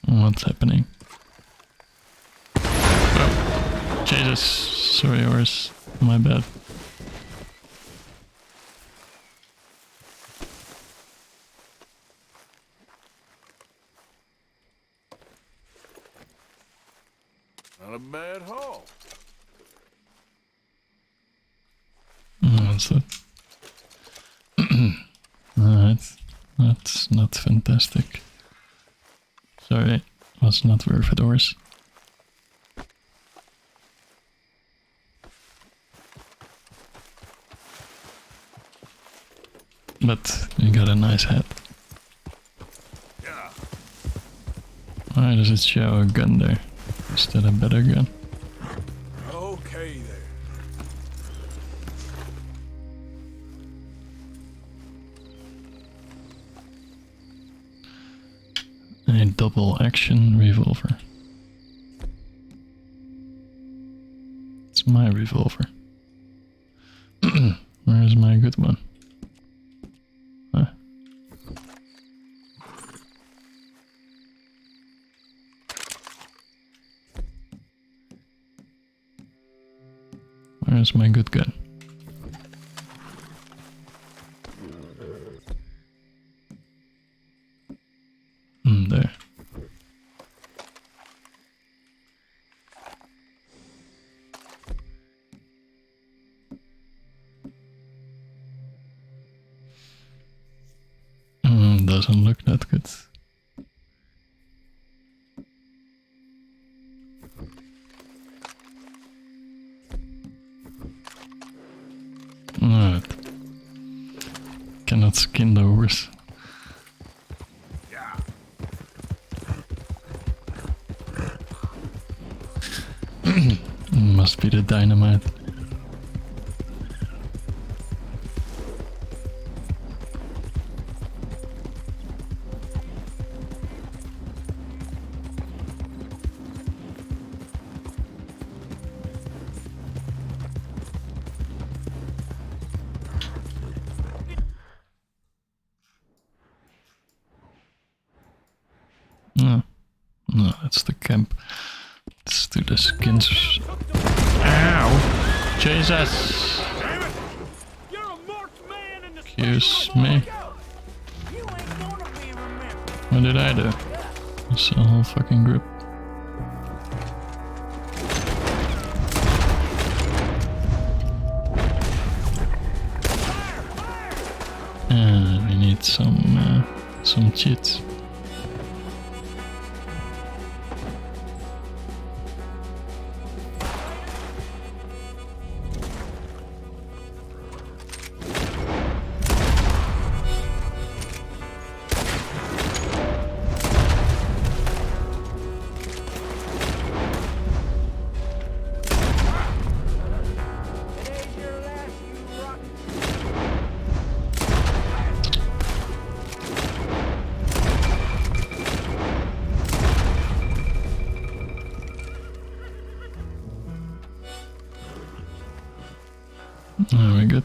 What's happening? Oh, Jesus, sorry, horse. My bad. Not a bad haul. What's that? Alright, that's not fantastic. Sorry, was not worth it, horse. But you got a nice head. Yeah. Why does it show a gun there? Is that a better gun? Okay there. A double action revolver. It's my revolver. Where's my good one? Huh. Where's my good gun? There. Doesn't look that good. Alright. Cannot skin the horse. Must be the dynamite. No, that's the camp. Let's do the skins. Ow! Jesus! Excuse me. What did I do? It's a whole fucking group. We need some cheats. Very good.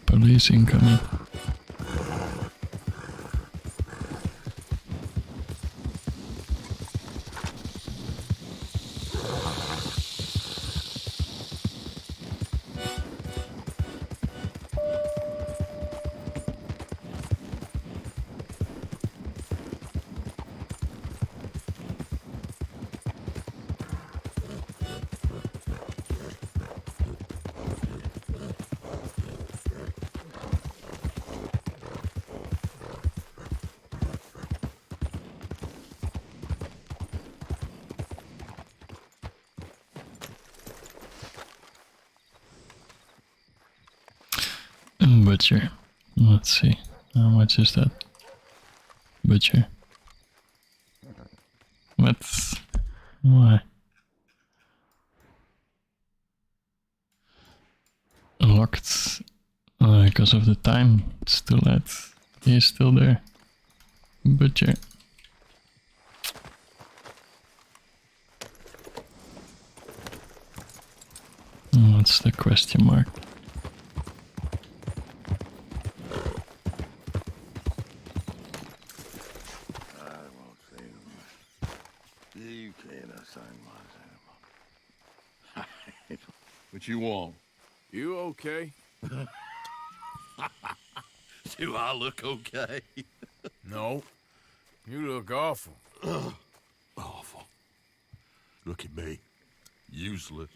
Police incoming. Butcher. Let's see. How much is that? Butcher. What? Why? Locked. Because of the time. It's too late. He is still there. Butcher. What's the question mark? What you want? You okay? Do I look okay? No. You look awful. Awful. Look at me. Useless.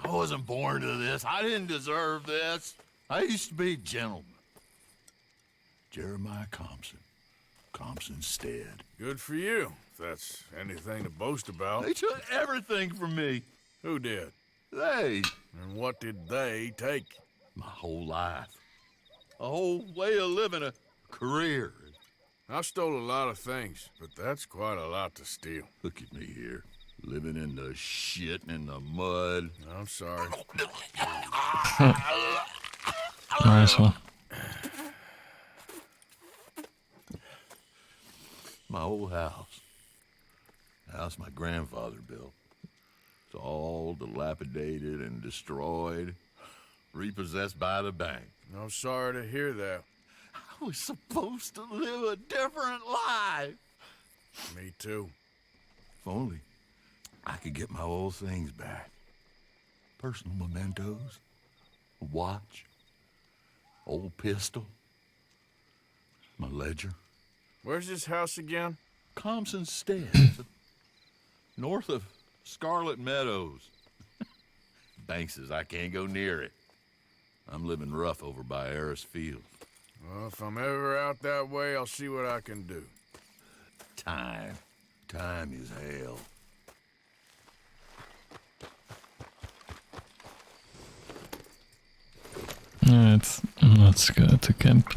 I wasn't born to this. I didn't deserve this. I used to be a gentleman. Jeremiah Compson. Compson Stead. Good for you, if that's anything to boast about. They took everything from me. Who did? They. And what did they take? My whole life. A whole way of living, a career. I stole a lot of things, but that's quite a lot to steal. Look at me here, living in the shit and in the mud. I'm sorry. Nice one. My old house. The house my grandfather built. It's all dilapidated and destroyed, repossessed by the bank. I'm sorry to hear that. I was supposed to live a different life. Me too. If only I could get my old things back. Personal mementos, a watch, old pistol, my ledger. Where's this house again? Compson Stead, north of Scarlet Meadows. Bank says I can't go near it. I'm living rough over by Eris Field. Well, if I'm ever out that way, I'll see what I can do. Time. Time is hell. Let's go to camp.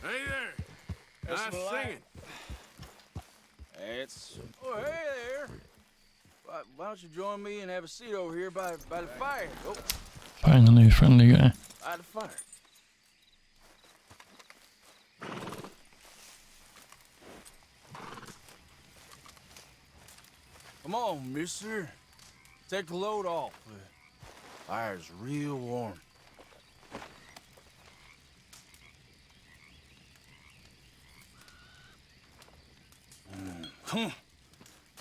Hey there! That's Nice the light. singing. It's... Oh, hey there. Why don't you join me and have a seat over here by the fire? Oh, Finally, friendly guy. by the fire. Come on, mister. Take the load off. The fire's real warm.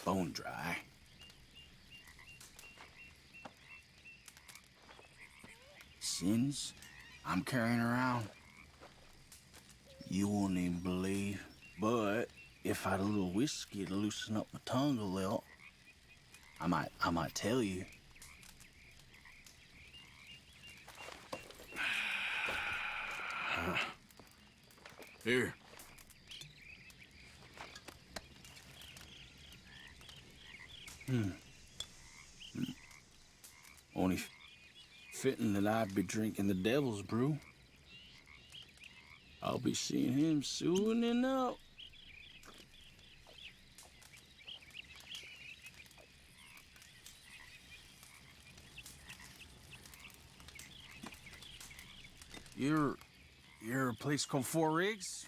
Bone dry. Sins I'm carrying around, you won't even believe. But if I had a little whiskey to loosen up my tongue a little, I might tell you. Here. Only fitting that I'd be drinking the devil's brew. I'll be seeing him soon enough. You're a place called Four Rigs?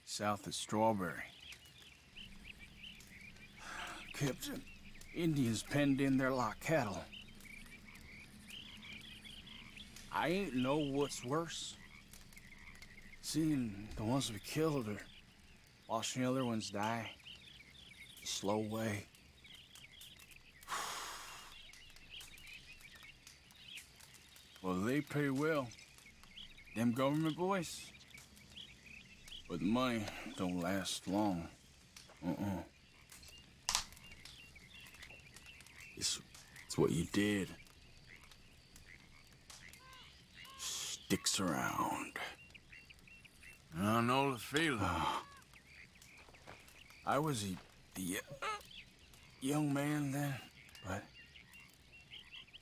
South of Strawberry. Kept Indians penned in there like cattle. I ain't know what's worse. Seeing the ones we killed or watching the other ones die. Slow way. Well, they pay well. Them government boys. But the money don't last long. It's what you did. Sticks around. I know the feeling. I was a young man then, but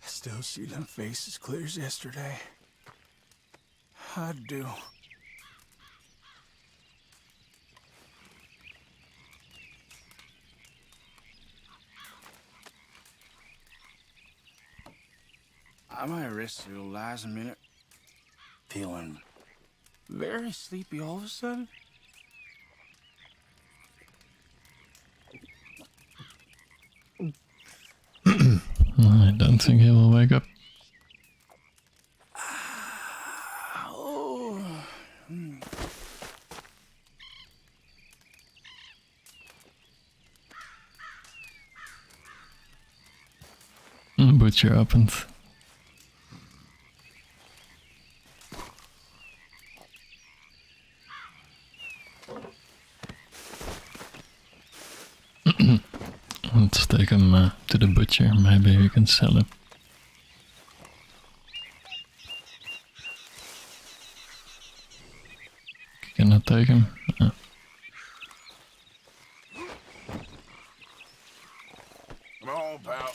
I still see them faces clear as yesterday. I do. I might rest your old eyes a minute. Feeling very sleepy all of a sudden. I don't think he will wake up. Butcher opened. Let's take him to the butcher. Maybe we can sell him. Can I take him? Come on, pal.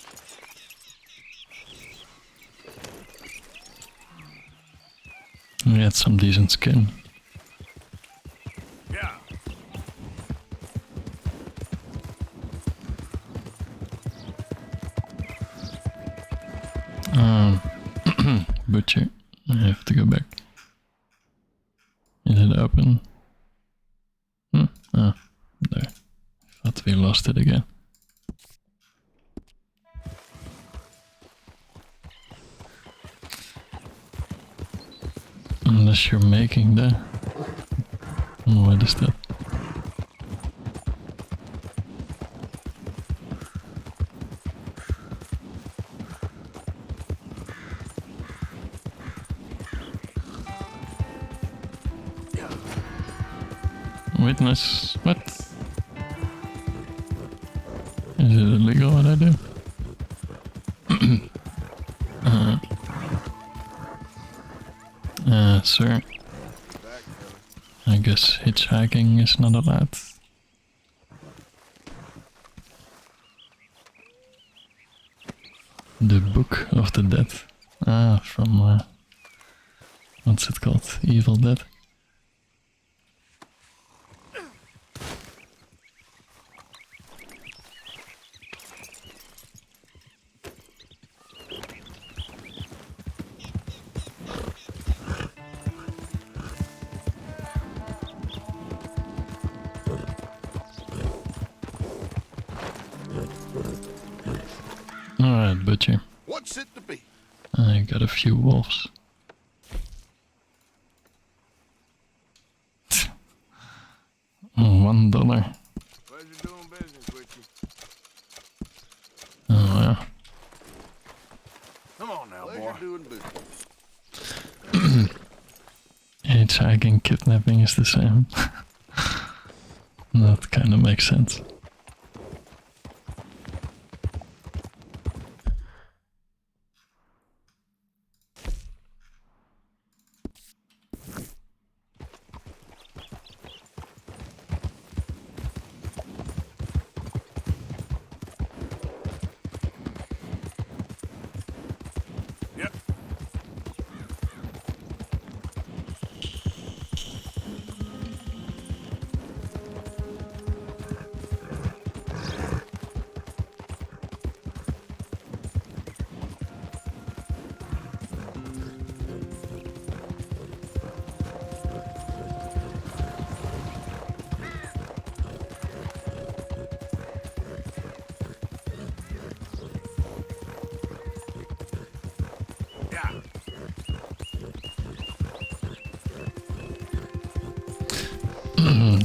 He had some decent skin. Yeah. butcher. I have to go back. Is it open? Ah, there. Thought we lost it again. Unless you're making the... What is that? Witness, what? Is it illegal what I do? Sir. I guess hitchhiking is not allowed. The Book of the Dead. Ah, from what's it called? Evil Dead. Alright, butcher. What's it to be? I got a few wolves. $1. Pleasure doing business with you. Oh yeah. Come on now, boy. Doing business. Hitchhiking, kidnapping is the same. That kind of makes sense.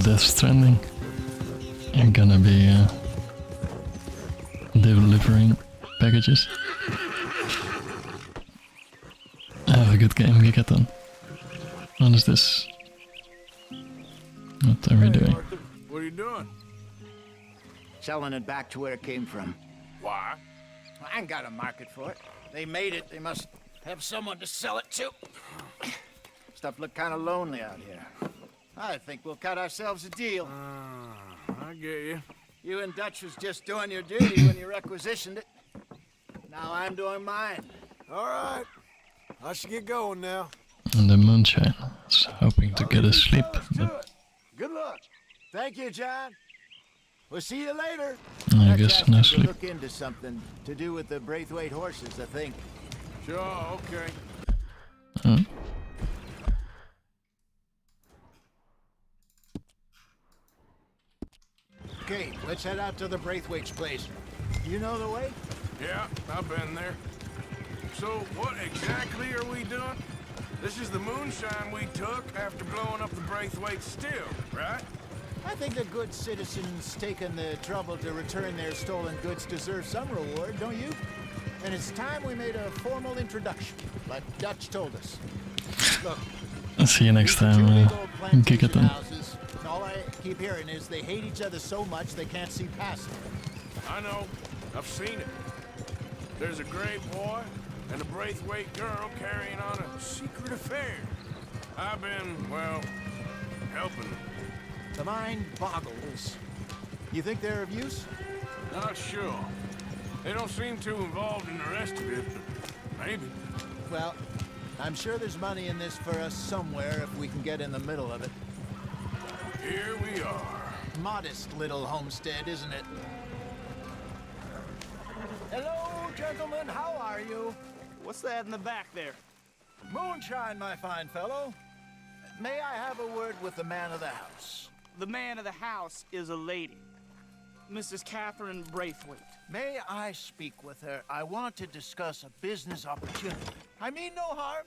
Death Stranding. I'm gonna be delivering packages. Have a good game, Gigaton. What is this? What are we doing? Arthur, what are you doing? Selling it back to where it came from. Why? I ain't got a market for it. They made it, they must have someone to sell it to. Stuff look kind of lonely out here. I think we'll cut ourselves a deal. I get you. You and Dutch was just doing your duty when you requisitioned it. Now I'm doing mine. All right. I should get going now. And the moonshine. I was hoping to get a sleep, but Good luck. Thank you, John. We'll see you later. I guess no sleep. Look into something to do with the Braithwaite horses, I think. Sure, okay. Oh. Okay, let's head out to the Braithwaite's place. You know the way? Yeah, I've been there. So, what exactly are we doing? This is the moonshine we took after blowing up the Braithwaite still, right? I think the good citizens taking the trouble to return their stolen goods deserve some reward, don't you? And it's time we made a formal introduction, like Dutch told us. Look, I'll see you next time, Gigaton. all I keep hearing is they hate each other so much they can't see past it. I know. I've seen it. There's a gray boy and a Braithwaite girl carrying on a secret affair. I've been, well, helping them. The mind boggles. You think they're of use? Not sure. They don't seem too involved in the rest of it, but maybe. Well, I'm sure there's money in this for us somewhere if we can get in the middle of it. Here we are. Modest little homestead, isn't it? Hello, gentlemen. How are you? What's that in the back there? Moonshine, my fine fellow. May I have a word with the man of the house? The man of the house is a lady, Mrs. Catherine Braithwaite. May I speak with her? I want to discuss a business opportunity. I mean no harm.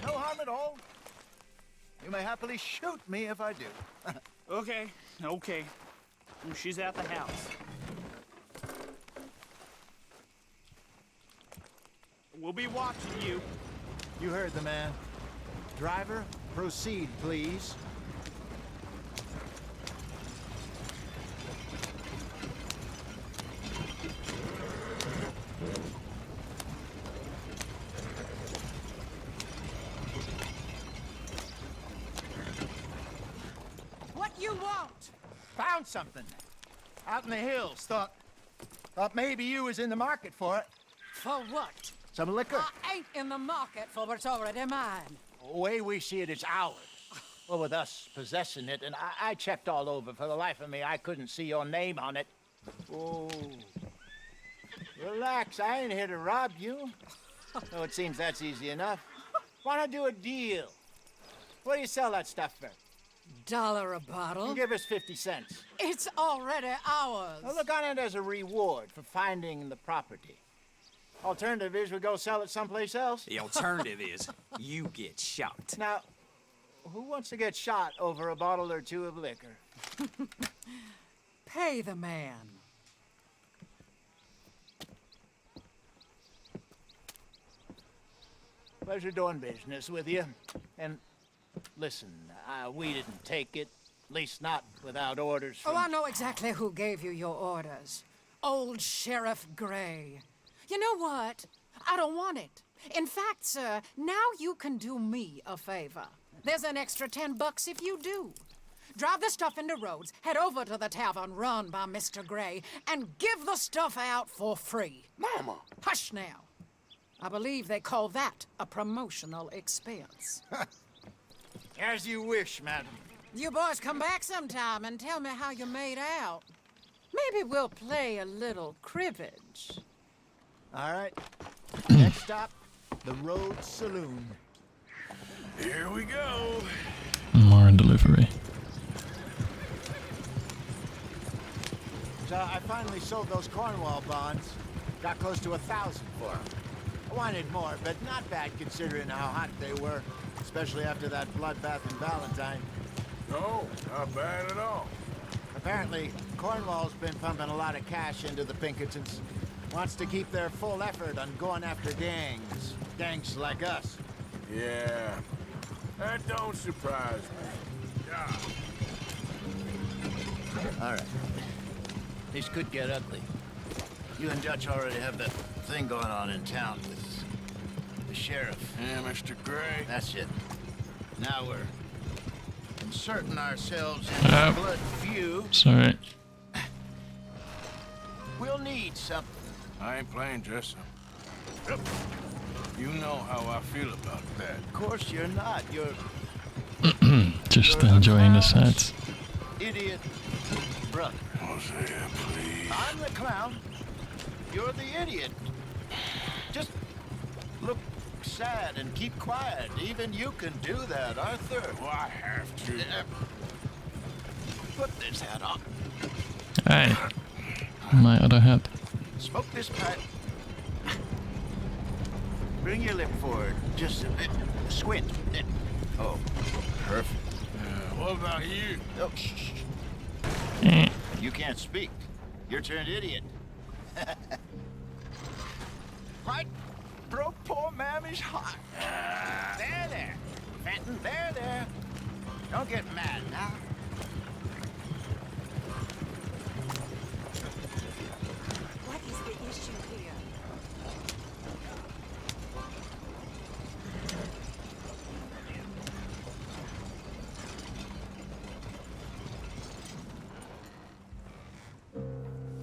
No harm at all. You may happily shoot me if I do. Okay. She's at the house. We'll be watching you. You heard the man. Driver, proceed, please. What you want? Found something. Out in the hills. Thought maybe you was in the market for it. For what? Some liquor. I ain't in the market for what's already mine. The way we see it, it's ours. Well, with us possessing it, and I checked all over. For the life of me, I couldn't see your name on it. Oh. Relax, I ain't here to rob you. No, it seems that's easy enough. Why not do a deal? What do you sell that stuff for? $1 a bottle? Give us 50 cents. It's already ours. Well, look on it as a reward for finding the property. Alternative is we go sell it someplace else. The alternative is you get shot. Now, who wants to get shot over a bottle or two of liquor? Pay the man. Pleasure doing business with you. And listen, we didn't take it. At least not without orders from... Oh, I know exactly who gave you your orders. Old Sheriff Gray. You know what? I don't want it. In fact, sir, now you can do me a favor. There's an extra $10 if you do. Drive the stuff into Rhodes, head over to the tavern run by Mr. Gray, and give the stuff out for free. Mama! Hush now. I believe they call that a promotional expense. As you wish, madam. You boys come back sometime and tell me how you made out. Maybe we'll play a little cribbage. All right. Next stop, the Rhodes Saloon. Here we go. More delivery. So I finally sold those Cornwall bonds. Got close to 1,000 for them. I wanted more, but not bad considering how hot they were, especially after that bloodbath in Valentine. No, not bad at all. Apparently, Cornwall's been pumping a lot of cash into the Pinkertons. Wants to keep their full effort on going after gangs. Gangs like us. Yeah, that don't surprise me. Yeah. All right. This could get ugly. You and Dutch already have that thing going on in town with the sheriff. Yeah, Mr. Gray. That's it. Now we're inserting ourselves in a blood feud. Sorry. We'll need something. I ain't playing dress up. You know how I feel about that. Of course you're not. You're Just enjoying the sights. idiot brother. Hosea, please. I'm the clown. You're the idiot. Just look sad and keep quiet. Even you can do that, Arthur. Well, I have to. Put this hat on. Hey. My other hat. Smoke this pipe. Bring your lip forward just a bit. Squint. Oh, perfect. What about you? Oh, shh. You can't speak. You're turned idiot. Right? Broke poor Mammy's heart. There. Fenton, there. Don't get mad now. What is the issue here?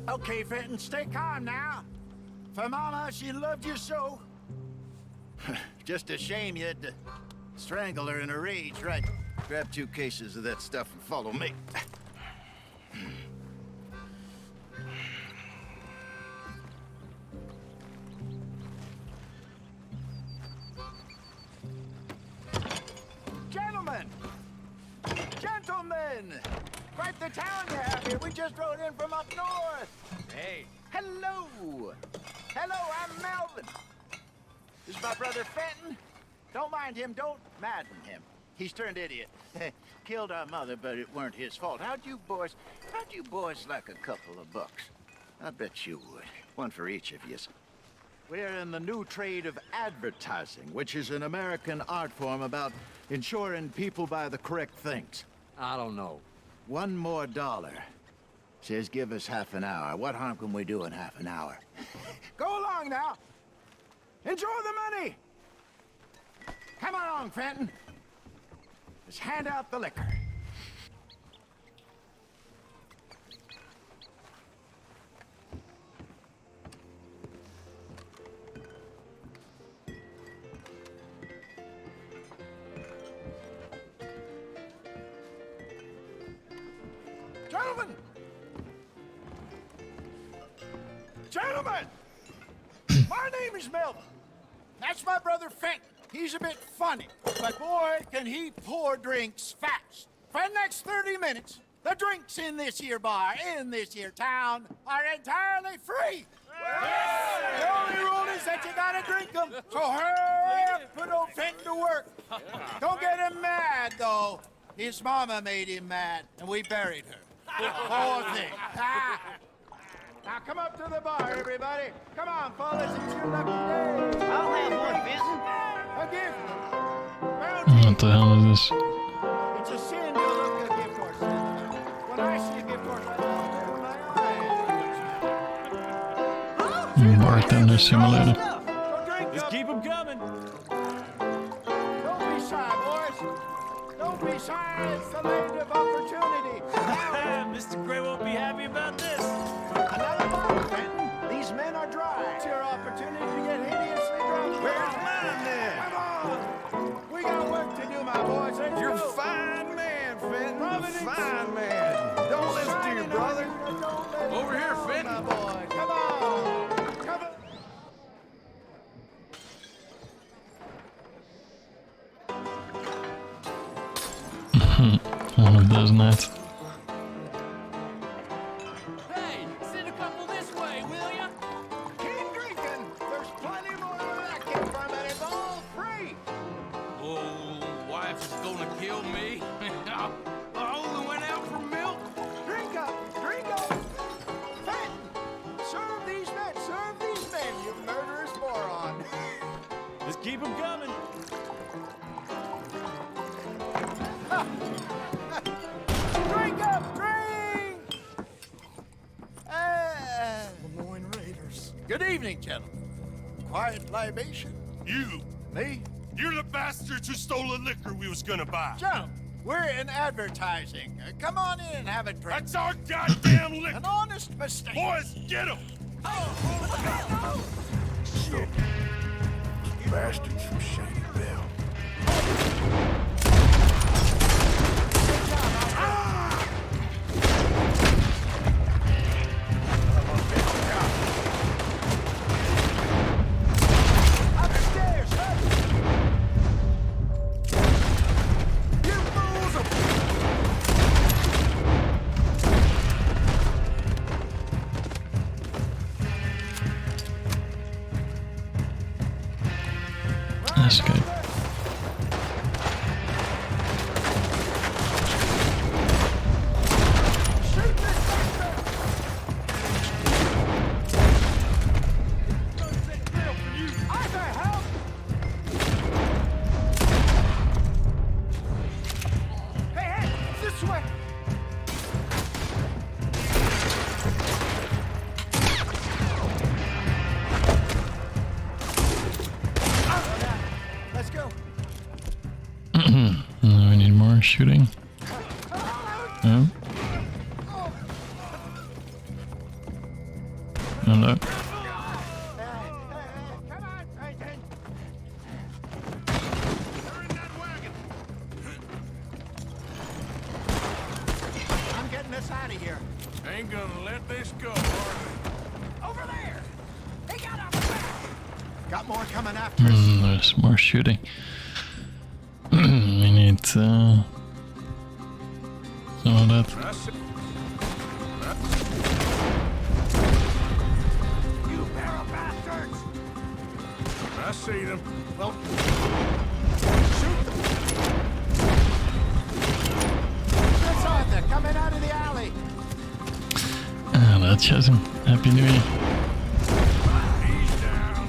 Okay, Fenton, stay calm now. For Mama, she loved you so. Just a shame you had to strangle her in a rage, right? Grab 2 cases of that stuff and follow me. quite the town you have here. We just rode in from up north. Hey. Hello. Hello, I'm Melvin. This is my brother Fenton. Don't mind him. Don't madden him. He's turned idiot. Killed our mother, but it weren't his fault. How'd you boys like a couple of bucks? I bet you would. One for each of you. We're in the new trade of advertising, which is an American art form about ensuring people buy the correct things. I don't know. $1 more. Says give us half an hour. What harm can we do in half an hour? Go along now. Enjoy the money. Come along, Fenton. Let's hand out the liquor. Gentlemen! Gentlemen! My name is Melvin. That's my brother Fenton. He's a bit funny, but boy, can he pour drinks fast. For the next 30 minutes, the drinks in this here bar, in this here town, are entirely free. Yes. The only rule is that you gotta drink them. So hurry up, put old Fenton to work. Don't get him mad, though. His mama made him mad, and we buried her. Poor thing. Now come up to the bar, everybody. Come on, fellas, it's your lucky day. I'll have one, Vincent. A gift. What the hell is this? It's a sin to look at a gift horse. When I see a gift horse, I don't open my eyes. Bartender simulator. Just keep them coming. Don't be shy, boys. Don't be shy. It's the land of opportunity. Mr. Gray won't be happy about this. Another bottle, Fenton. These men are dry. It's your opportunity to get hideously drunk. Where's mine then? Come on. We got work to do, my boys. Let's You're a go. fine man, Fenton. A fine man. Don't listen to your brother. Over here, Fenton. My boy. Come on. Come on. One of those nights. Hey, send a couple this way, will ya? Keep drinking. There's plenty more where that came from, and it's all free. Oh, wife is gonna kill me. I only went out for milk. Drink up. Drink up. Fenton, serve these men, you murderous moron. Just keep them coming. Drink up, drink! Lemoyne Raiders. Good evening, gentlemen. Quiet libation. You. Me? You're the bastards who stole the liquor we was gonna buy. Gentlemen, we're in advertising. Come on in and have a drink. That's our goddamn liquor. An honest mistake. Boys, get him! Shit. Bastards from Shady Belle. Upstairs, huh? You fools! Escape. Hey, this way! Let's go. Now we need more shooting. No. Hello. I'm getting us out of here. Ain't gonna let this go, Over there! They got our back! Got more coming after us. There's more shooting. We need know that. You pair of bastards! I see them. Well, shoot them! It's Arthur coming out of the alley. Ah, that's Chasm. Happy New Year. He's down.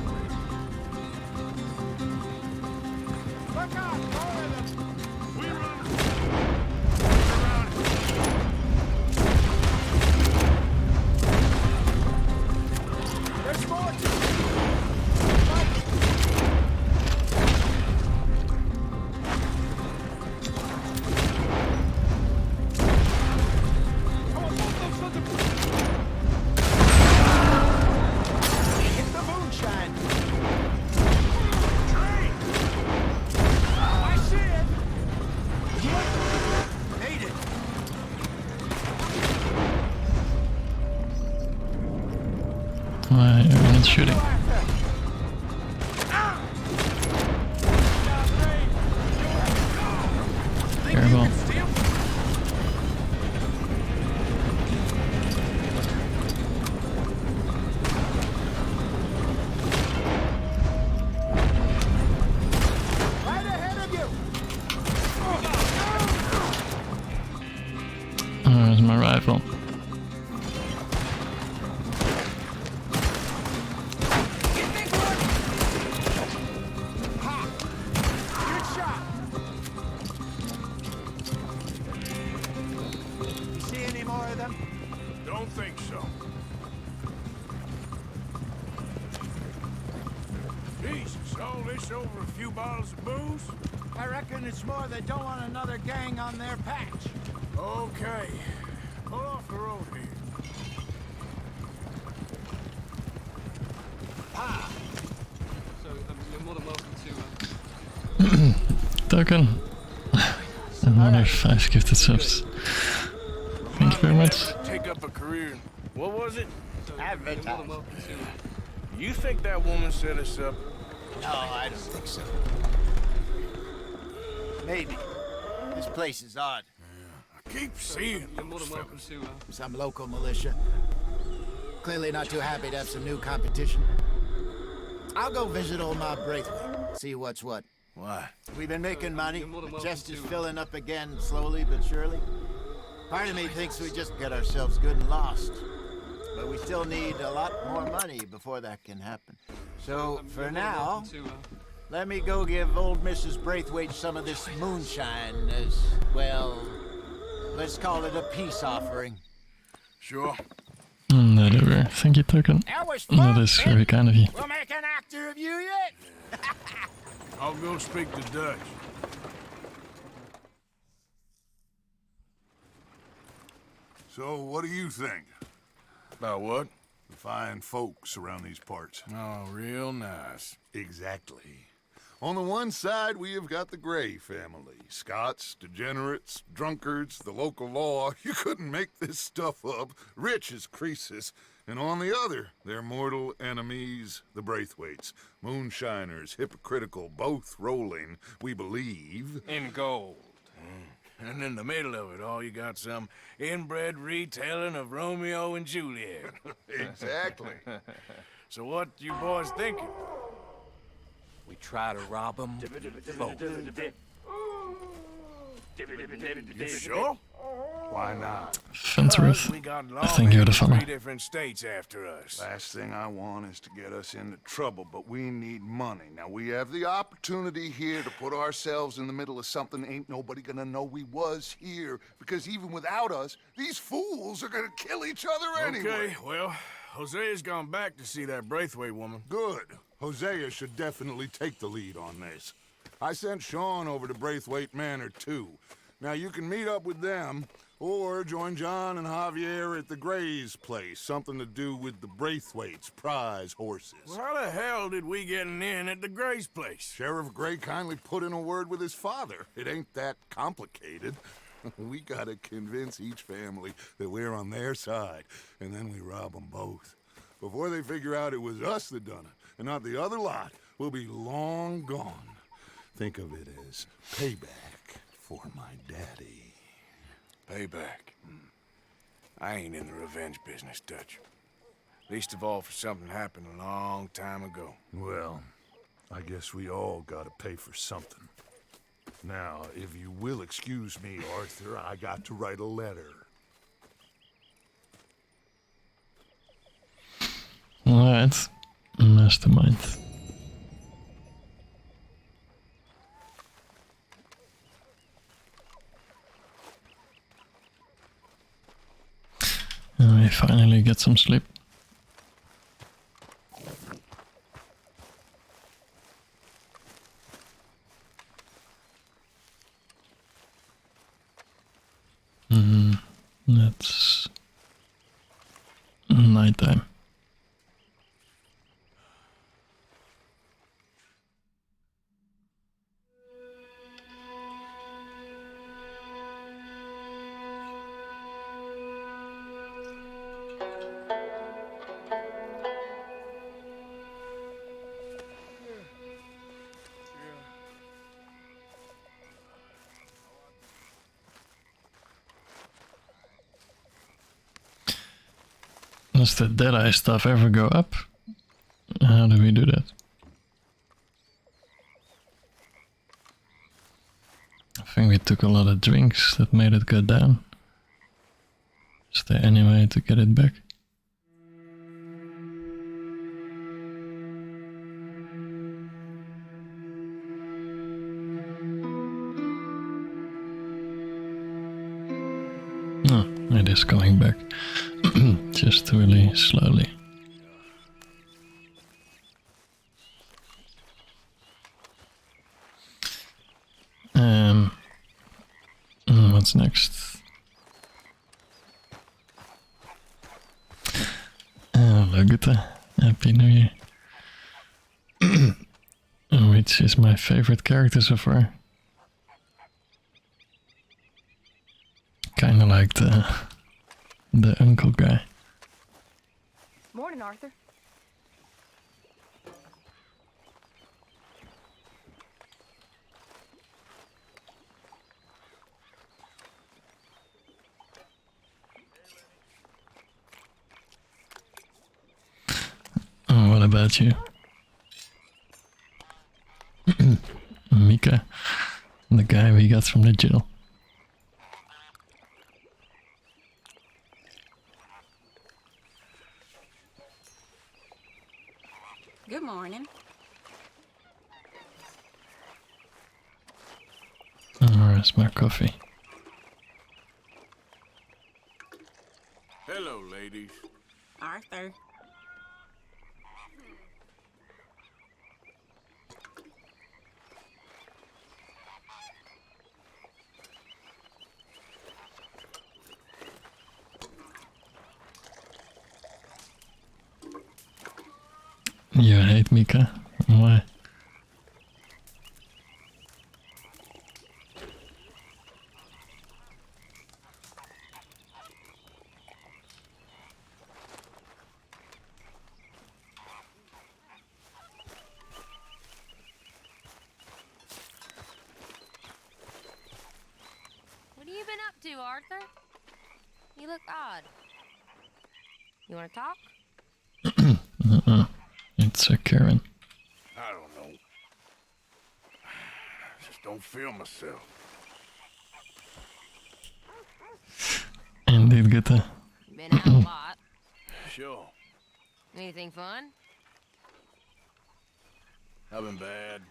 Look out, more of them. We run. There's more to hit the moonshine. Train! I see it. Made it. Why are you not shooting? Careful. Right ahead of you. Where's my rifle? Good shot. You see any more of them? Don't think so. Jesus, all this over a few bottles of booze? I reckon it's more they don't want another gang on their patch. Okay. Pull off the road here. You're more than welcome to. Token. Another 5 gifted subs. Thank you very much. Take up a career. What was it? Advertise. You think that woman set us up? No, I don't think so. Maybe. This place is odd. I keep seeing You're more those than welcome fellas. to. Some local militia. Clearly not too happy to have some new competition. I'll go visit old Mob Braithwaite, see what's what. Why? We've been making money. You're more than The welcome chest is to. filling up again, slowly but surely. Part of me thinks we just get ourselves good and lost. But we still need a lot more money before that can happen. So, for now, let me go give old Mrs. Braithwaite some of this moonshine as, well, let's call it a peace offering. Sure. Whatever. Thank you, Token. That was That is very kind of you. We'll make an actor of you yet. I'll go speak to Dutch. So, what do you think? About what? The fine folks around these parts. Oh, real nice. Exactly. On the one side, we have got the Gray family. Scots, degenerates, drunkards, the local law. You couldn't make this stuff up. Rich as Croesus. And on the other, their mortal enemies, the Braithwaites. Moonshiners, hypocritical, both rolling, we believe. In gold. And in the middle of it all, you got some inbred retelling of Romeo and Juliet. Exactly. So what you boys thinking? We try to rob them. You sure? Why not? Fensworth. We got I think you're the lawmen in fella. 3 different states after us. Last thing I want is to get us into trouble, but we need money. Now, we have the opportunity here to put ourselves in the middle of something ain't nobody gonna know we was here, because even without us, these fools are gonna kill each other anyway. Okay, well, Hosea's gone back to see that Braithwaite woman. Good. Hosea should definitely take the lead on this. I sent Sean over to Braithwaite Manor, too. Now, you can meet up with them, or join John and Javier at the Gray's place. Something to do with the Braithwaites' prize horses. Well, how the hell did we get an in at the Gray's place? Sheriff Gray kindly put in a word with his father. It ain't that complicated. We gotta convince each family that we're on their side, and then we rob them both. Before they figure out it was us that done it, and not the other lot, we'll be long gone. Think of it as payback for my daddy. Payback. I ain't in the revenge business, Dutch. Least of all for something happened a long time ago. Well, I guess we all gotta pay for something. Now, if you will excuse me, Arthur, I got to write a letter. Alright, mastermind. And we finally get some sleep. It's nighttime. Does the Deadeye stuff ever go up? How do we do that? I think we took a lot of drinks that made it go down. Is there any way to get it back? No, it is coming back. Just really slowly. What's next? Hello, Gutta. Happy New Year. Which is my favorite character so far. Kinda like the uncle guy. Morning, Arthur. Oh, what about you? Mika, the guy we got from the jail. Good morning. Where's my coffee? Hello, ladies. Arthur. You hate Mika? Why? What have you been up to, Arthur? You look odd. You want to talk? It's a Karen. I don't know. Just don't feel myself. Indeed, Gutta. Been out a lot. Sure. Anything fun? I've been bad.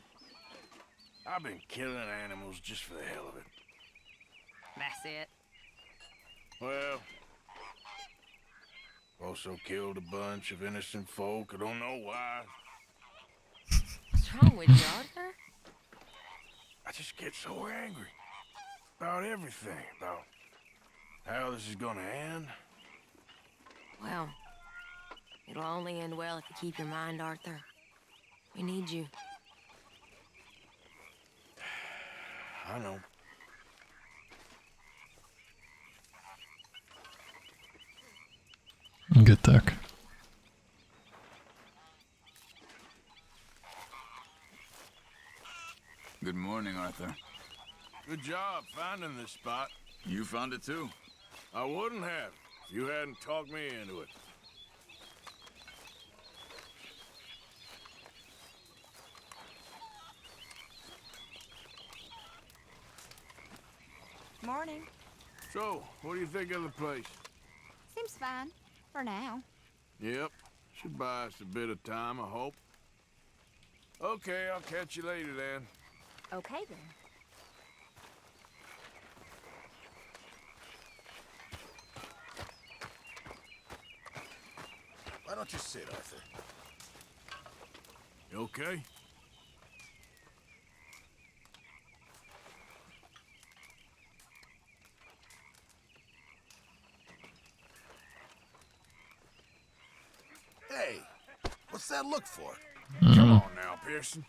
I've been killing animals just for the hell of it. That's it. Well, also killed a bunch of innocent folk. I don't know why. What's wrong with you, Arthur? I just get so angry about everything, about how this is gonna end. Well, it'll only end well if you keep your mind, Arthur. We need you. I know. Good talk. Good morning, Arthur. Good job finding this spot. You found it too? I wouldn't have if you hadn't talked me into it. Morning. So, what do you think of the place? Seems fine. For now. Yep. Should buy us a bit of time, I hope. Okay, I'll catch you later then. Okay then. Why don't you sit, Arthur? You okay? Hey, what's that look for? Come on now, Pearson.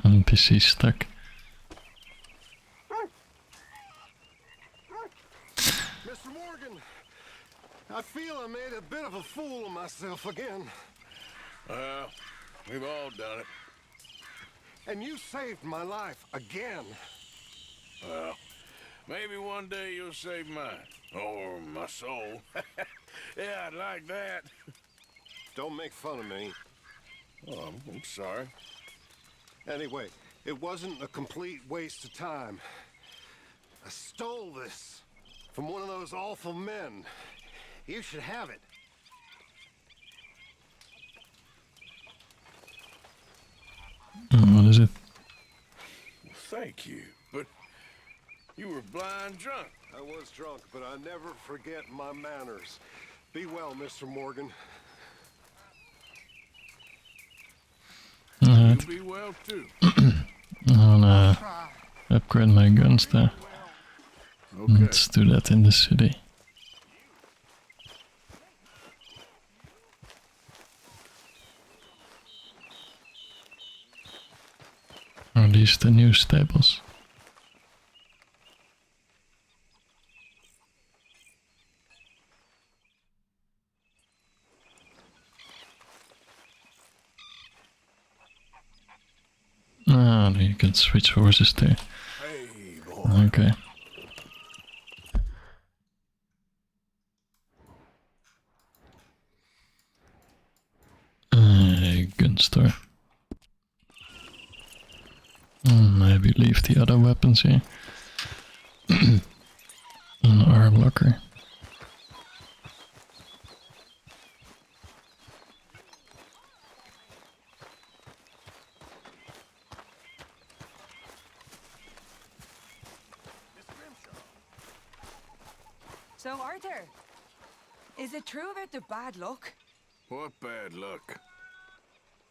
NPC stuck. Mr. Morgan, I feel I made a bit of a fool of myself again. Well, we've all done it. And you saved my life again. Well, maybe one day you'll save mine. Or my soul. Yeah, I'd like that. Don't make fun of me. Oh, I'm sorry. Anyway, it wasn't a complete waste of time. I stole this from one of those awful men. You should have it. What is it? Well, thank you, but you were blind drunk. I was drunk, but I never forget my manners. Be well, Mr. Morgan. Alright. You be well too. I'll upgrade my guns there. Okay. Let's do that in the city. Are these the new stables? Ah, you can switch horses there. Hey, boy. Okay. Gun store. Maybe leave the other weapons here. In our locker. So, Arthur, is it true about the bad luck? What bad luck?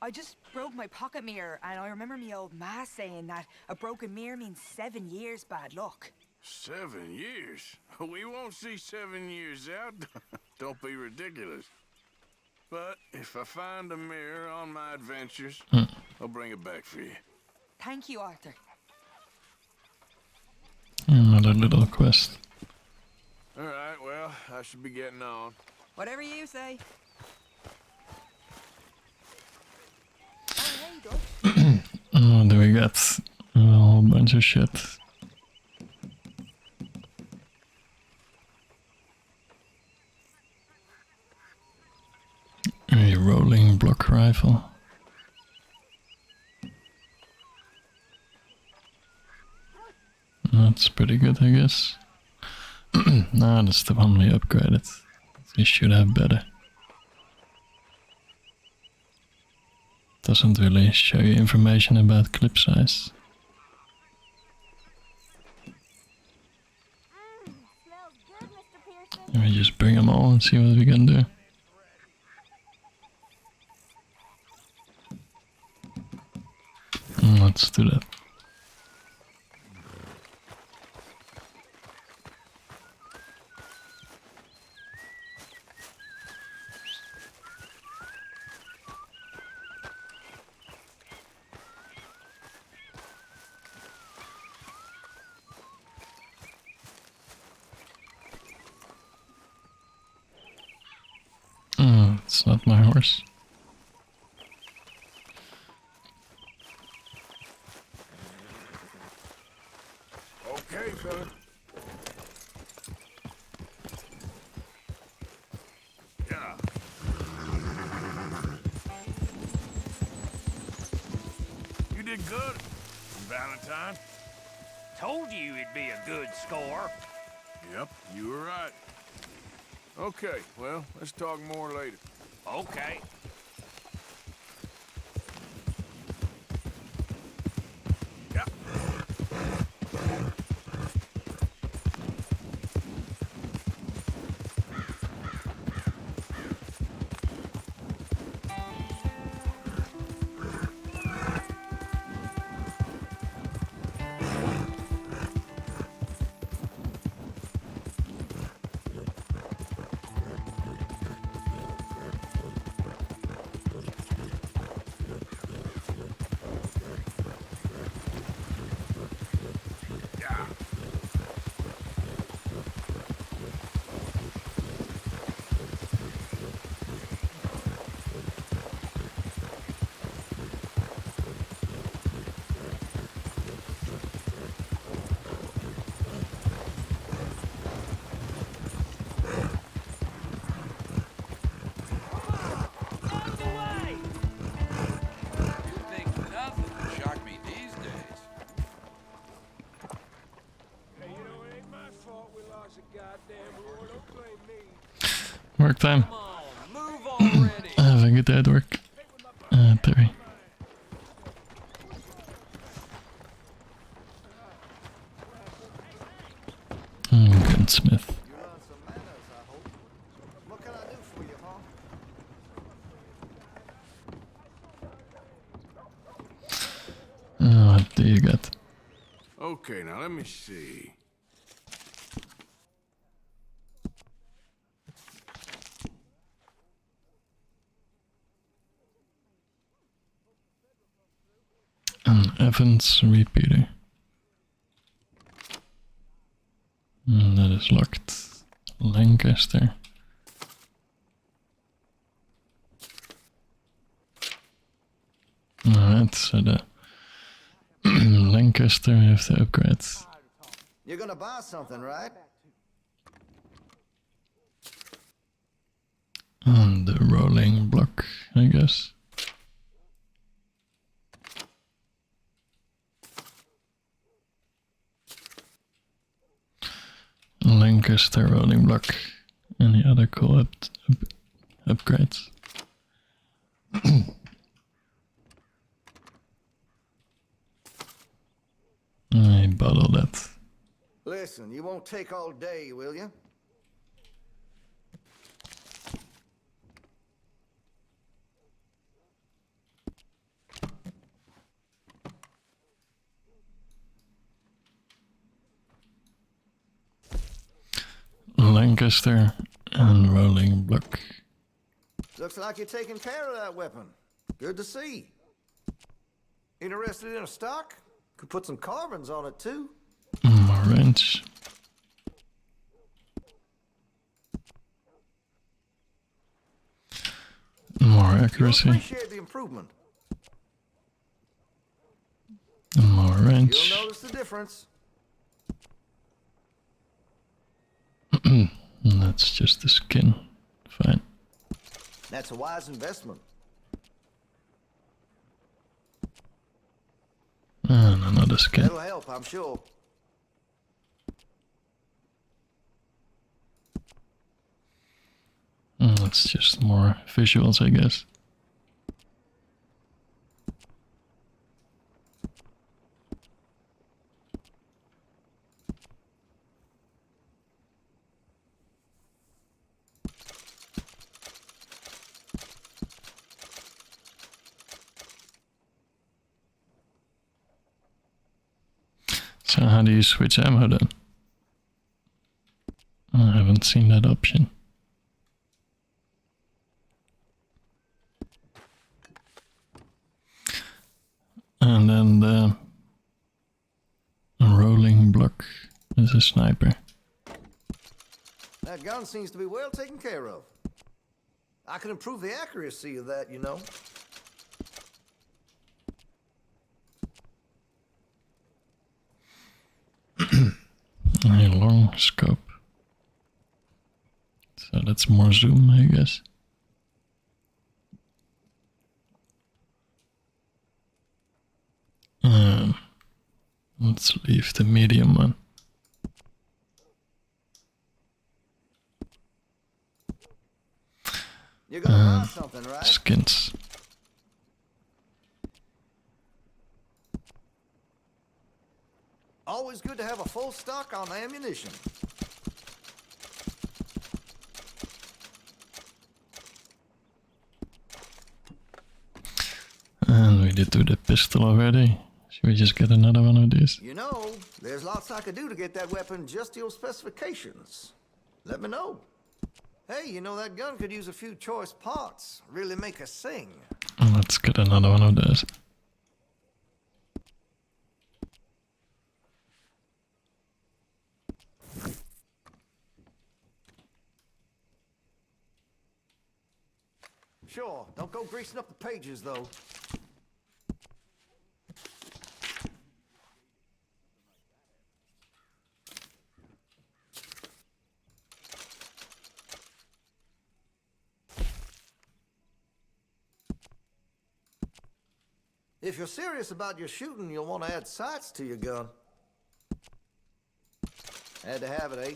I just broke my pocket mirror, and I remember me old ma saying that a broken mirror means 7 years bad luck. 7 years? We won't see 7 years out. Don't be ridiculous. But if I find a mirror on my adventures, I'll bring it back for you. Thank you, Arthur. Another little quest. Alright, well, I should be getting on. Whatever you say. Oh, do we got a whole bunch of shit? A rolling block rifle. That's pretty good, I guess. Nah, that's the one we upgraded. We should have better. Doesn't really show you information about clip size. Let me just bring them all and see what we can do. Let's do that. It's not my horse. Okay, fella. Yeah. You did good, Valentine. Told you it'd be a good score. Yep, you were right. Okay, well, let's talk more later. Okay. Work time. Have a good day at work. Terry. Gunsmith. What can I do for you, huh? What do you got? Okay, now let me see. An Evans repeater. That is locked. Lancaster. Alright, so the Lancaster we have to upgrade. You're gonna buy something, right? And the rolling block, I guess. Lancaster rolling block. Any other cool upgrades? I bottle that. Listen, you won't take all day, will you? Lancaster and rolling block. Looks like you're taking care of that weapon. Good to see. Interested in a stock? Could put some carbons on it too. More range. More accuracy. You'll appreciate the improvement. More range. You'll notice the difference. That's just the skin. Fine. That's a wise investment. And another skin. That'll help, I'm sure. That's just more visuals, I guess. So how do you switch ammo then? I haven't seen that option. And then the rolling block is a sniper. That gun seems to be well taken care of. I can improve the accuracy of that, you know. A long scope. So that's more zoom, I guess. Let's leave the medium one. You're gonna buy something, right? Skins. Always good to have a full stock on ammunition. And we did do the pistol already. Should we just get another one of these? You know, there's lots I could do to get that weapon just to your specifications. Let me know. Hey, you know that gun could use a few choice parts. Really make us sing. Let's get another one of those. Sure, don't go greasing up the pages, though. If you're serious about your shooting, you'll want to add sights to your gun. Had to have it, eh?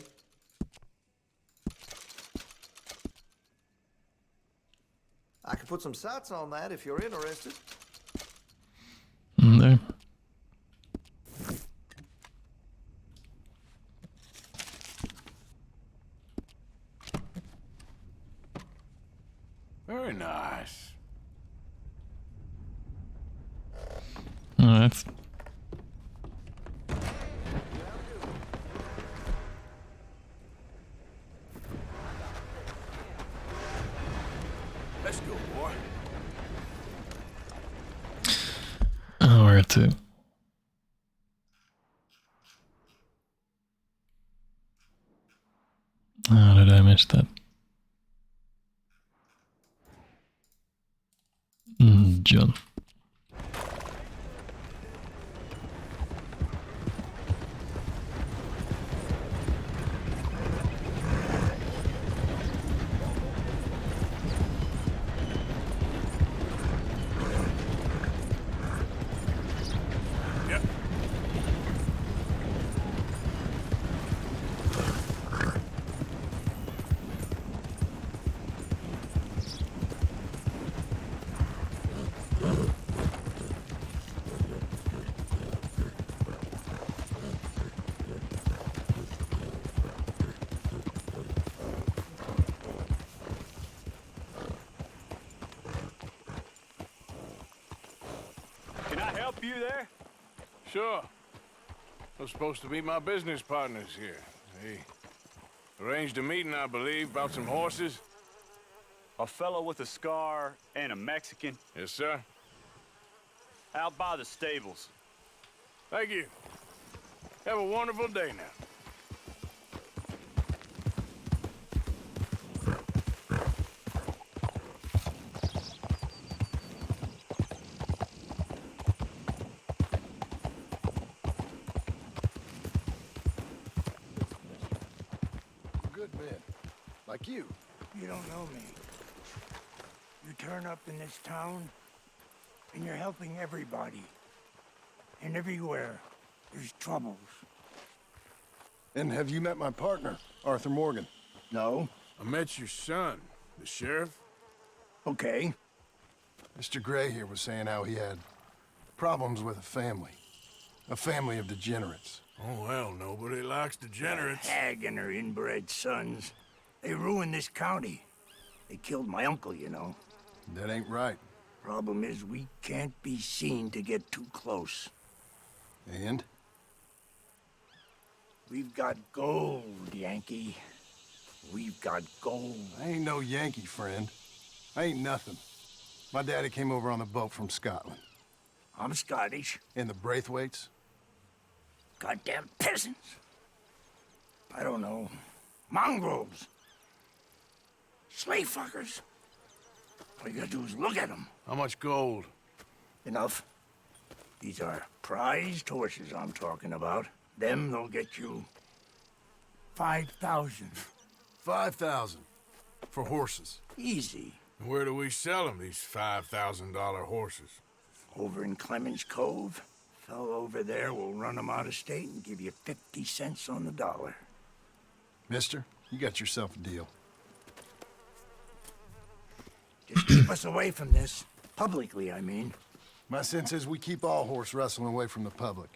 I could put some sights on that if you're interested. There. Very nice. Alright. Let's go, boy. Where to? How did I miss that? John. Can I help you there? Sure. I'm supposed to meet my business partners here. They arranged a meeting, I believe, about some horses. A fellow with a scar and a Mexican. Yes, sir. Out by the stables. Thank you. Have a wonderful day now. Good men. Like you. You don't know me. You turn up in this town, and you're helping everybody. And everywhere, there's troubles. And have you met my partner, Arthur Morgan? No. I met your son, the sheriff. Okay. Mr. Gray here was saying how he had problems with a family of degenerates. Oh, well, nobody likes degenerates. That hag and her inbred sons. They ruined this county. They killed my uncle, you know. That ain't right. Problem is, we can't be seen to get too close. And? We've got gold, Yankee. We've got gold. I ain't no Yankee, friend. I ain't nothing. My daddy came over on the boat from Scotland. I'm Scottish. And the Braithwaites? Goddamn peasants. I don't know. Mongrels. Slave fuckers. All you gotta do is look at them. How much gold? Enough. These are prized horses I'm talking about. Them, they'll get you 5,000. 5,000 for horses. Easy. And where do we sell them, these $5,000 horses? Over in Clemens Cove. Fellow over there will run them out of state and give you 50 cents on the dollar. Mister, you got yourself a deal. Just keep us away from this. Publicly, I mean. My sense is we keep all horse wrestling away from the public.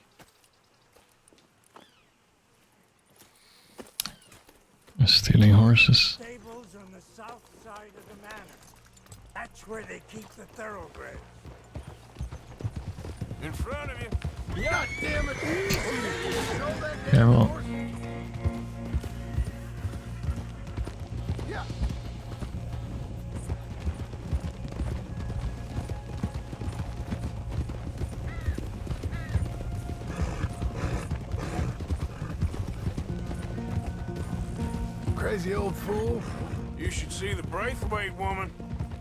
Stealing horses. Stables on the south side of the manor. That's where they keep the thoroughbreds. In front of you. God damn it! Careful. Yeah. Crazy old fool. You should see the Braithwaite woman.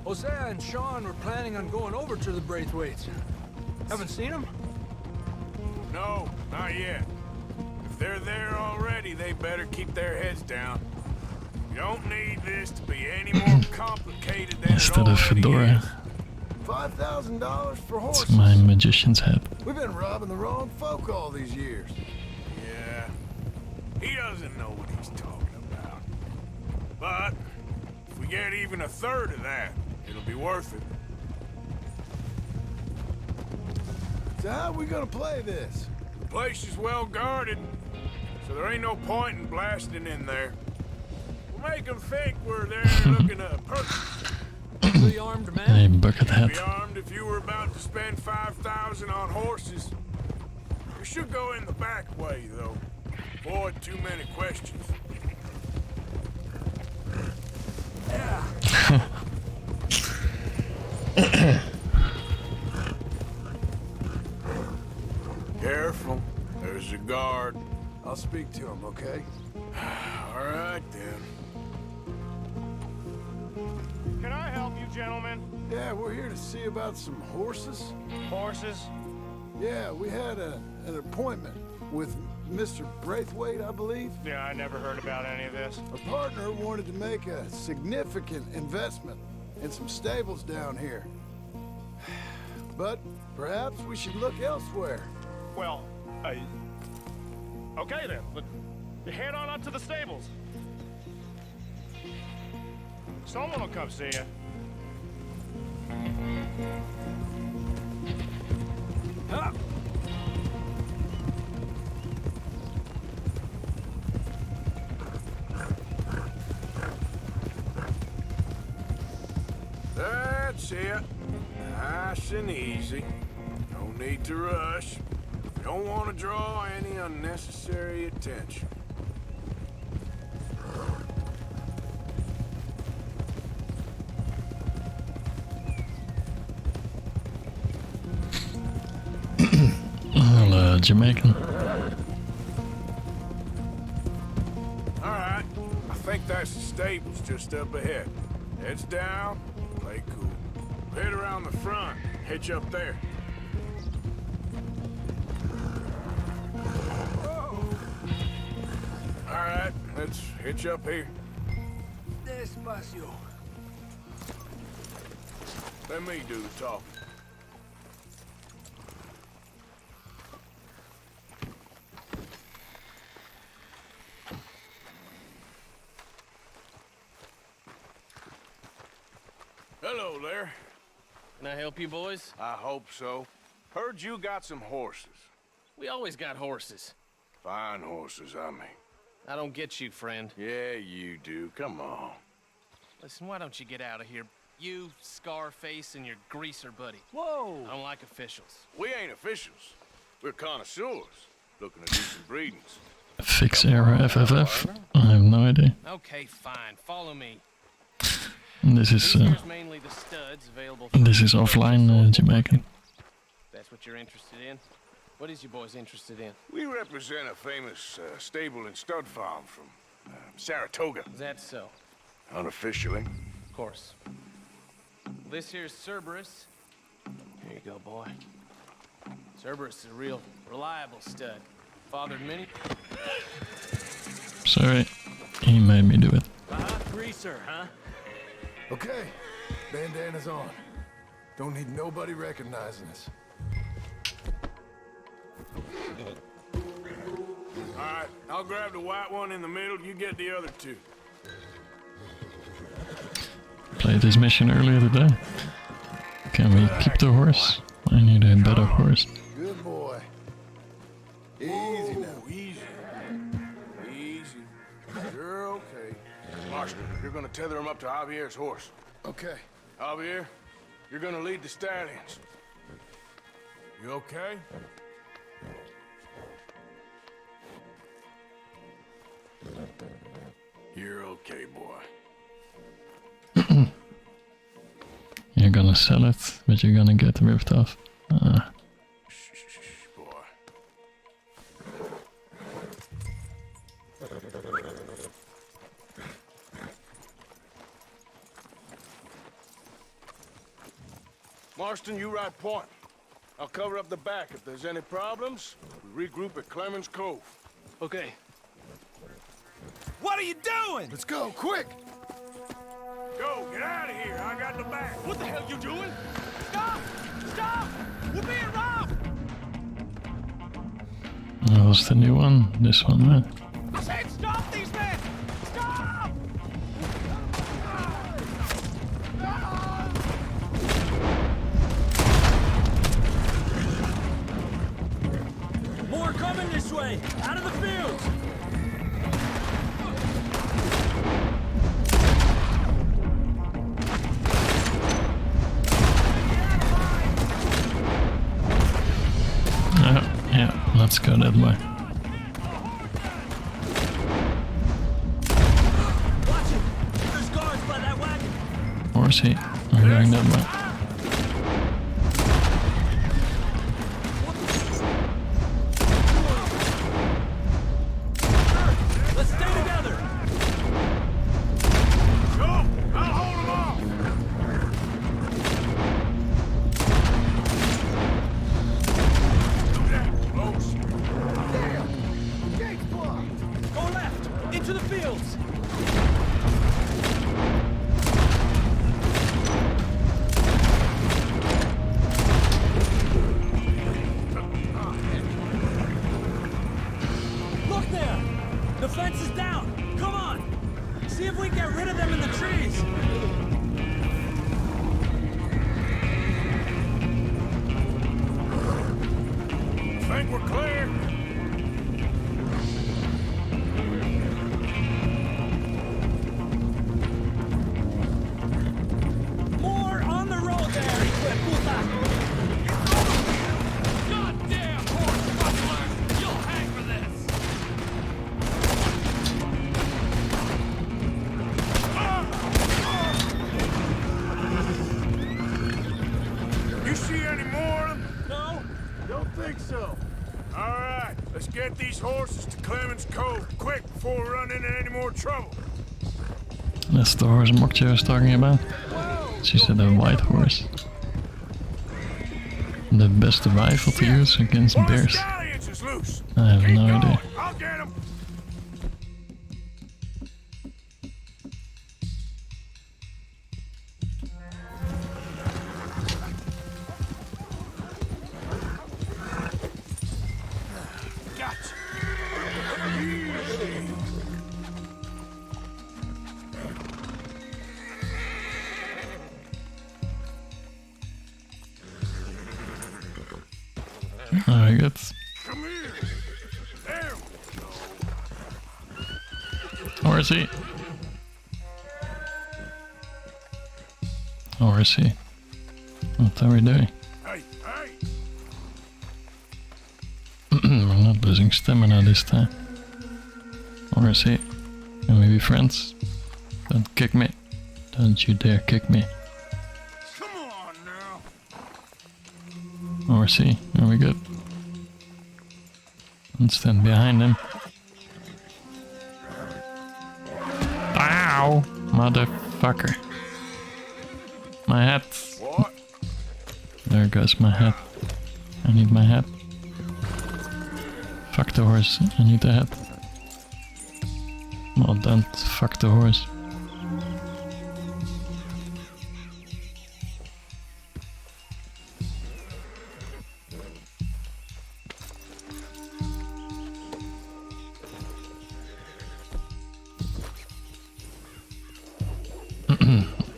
Hosea and Sean were planning on going over to the Braithwaites. Haven't seen them? No, not yet. If they're there already, they better keep their heads down. You don't need this to be any more complicated than Instead it of already fedora, is. $5,000 for horses. it's my magician's hat. We've been robbing the wrong folk all these years. Yeah, he doesn't know what he's talking about. But if we get even a third of that, it'll be worth it. So how are we gonna play this? The place is well guarded, so there ain't no point in blasting in there. We'll make them think we're there looking at a purchase. Fully armed man? Hey, bucket You'd be hat. armed if you were about to spend 5,000 on horses. We should go in the back way, though. Avoid too many questions. Careful. There's a guard. I'll speak to him, okay? All right, then. Can I help you, gentlemen? Yeah, we're here to see about some horses. Horses? Yeah, we had an appointment with Mr. Braithwaite, I believe. Yeah, I never heard about any of this. A partner wanted to make a significant investment in some stables down here. But perhaps we should look elsewhere. Well, okay then. Head on up to the stables. Someone will come see you. Huh? That's it. Nice and easy. No need to rush. Don't want to draw any unnecessary attention. Hello, Jamaican. All right. I think that's the stables just up ahead. Heads down, play cool. Head around the front, hitch up there. All right, let's hitch up here. Despacio. Let me do the talking. Hello there. Can I help you boys? I hope so. Heard you got some horses. We always got horses. Fine horses, I mean. I don't get you, friend. Yeah, you do. Come on. Listen, why don't you get out of here? You, Scarface, and your greaser buddy. Whoa! I don't like officials. We ain't officials. We're connoisseurs, looking to do some breedings. Fix error FFF? I have no idea. Okay, fine. Follow me. This is Here's mainly the studs available for this is offline, Jamaican. That's what you're interested in. What is you boys interested in? We represent a famous stable and stud farm from Saratoga. Is that so? Unofficially. Of course. This here's Cerberus. Here you go, boy. Cerberus is a real reliable stud. Fathered many. Sorry, he made me do it. Greaser, huh? Okay, bandana's on. Don't need nobody recognizing us. Alright, I'll grab the white one in the middle, you get the other two. Played this mission earlier today. Can we keep the horse? I need a better horse. Good boy. Easy now. Easy. Easy. You're okay. Marston, you're gonna tether him up to Javier's horse. Okay. Javier, you're gonna lead the stallions. You okay? You're okay, boy. You're gonna sell it, but you're gonna get ripped off. Boy. Marston, you ride point. I'll cover up the back. If there's any problems, we regroup at Clemens Cove. Okay. What are you doing? Let's go, quick! Go, get out of here. I got the back. What the hell you doing? Stop! Stop! We're being robbed! That was the new one. This one, man. I said stop these men! Stop! More coming this way! Out of the fields! Yeah, let's go that way. Watch it! There's guards by that wagon! Horsey, we're going that way. Let's stay together! Go! I'll hold them off! Close. Damn! Gate's blocked! Go left! Into the fields! Look there! The fence is down! Come on! See if we can get rid of them in the trees! Think we're clear? More on the road there, Puta! Goddamn horse buckler! You'll hang for this! You see any more of them? No? Don't think so. All right, let's get these horses to Clemens Cove quick before we run into any more trouble. That's the horse Mokje was talking about. She said a white horse. The best rifle to use against One of the bears. stallions is loose. I have Keep no going. idea. I'll get him. Gotcha. Very good. Come here. There we go. Horsey. Horsey. What are we doing? Hey, hey. We're not losing stamina this time. Horsey. Can we be friends? Don't kick me. Don't you dare kick me. Come on now. Horsey. Are we good? And stand behind him. Ow! Motherfucker. My hat. What? There goes my hat. I need my hat. Fuck the horse, I need the head. Well, don't fuck the horse.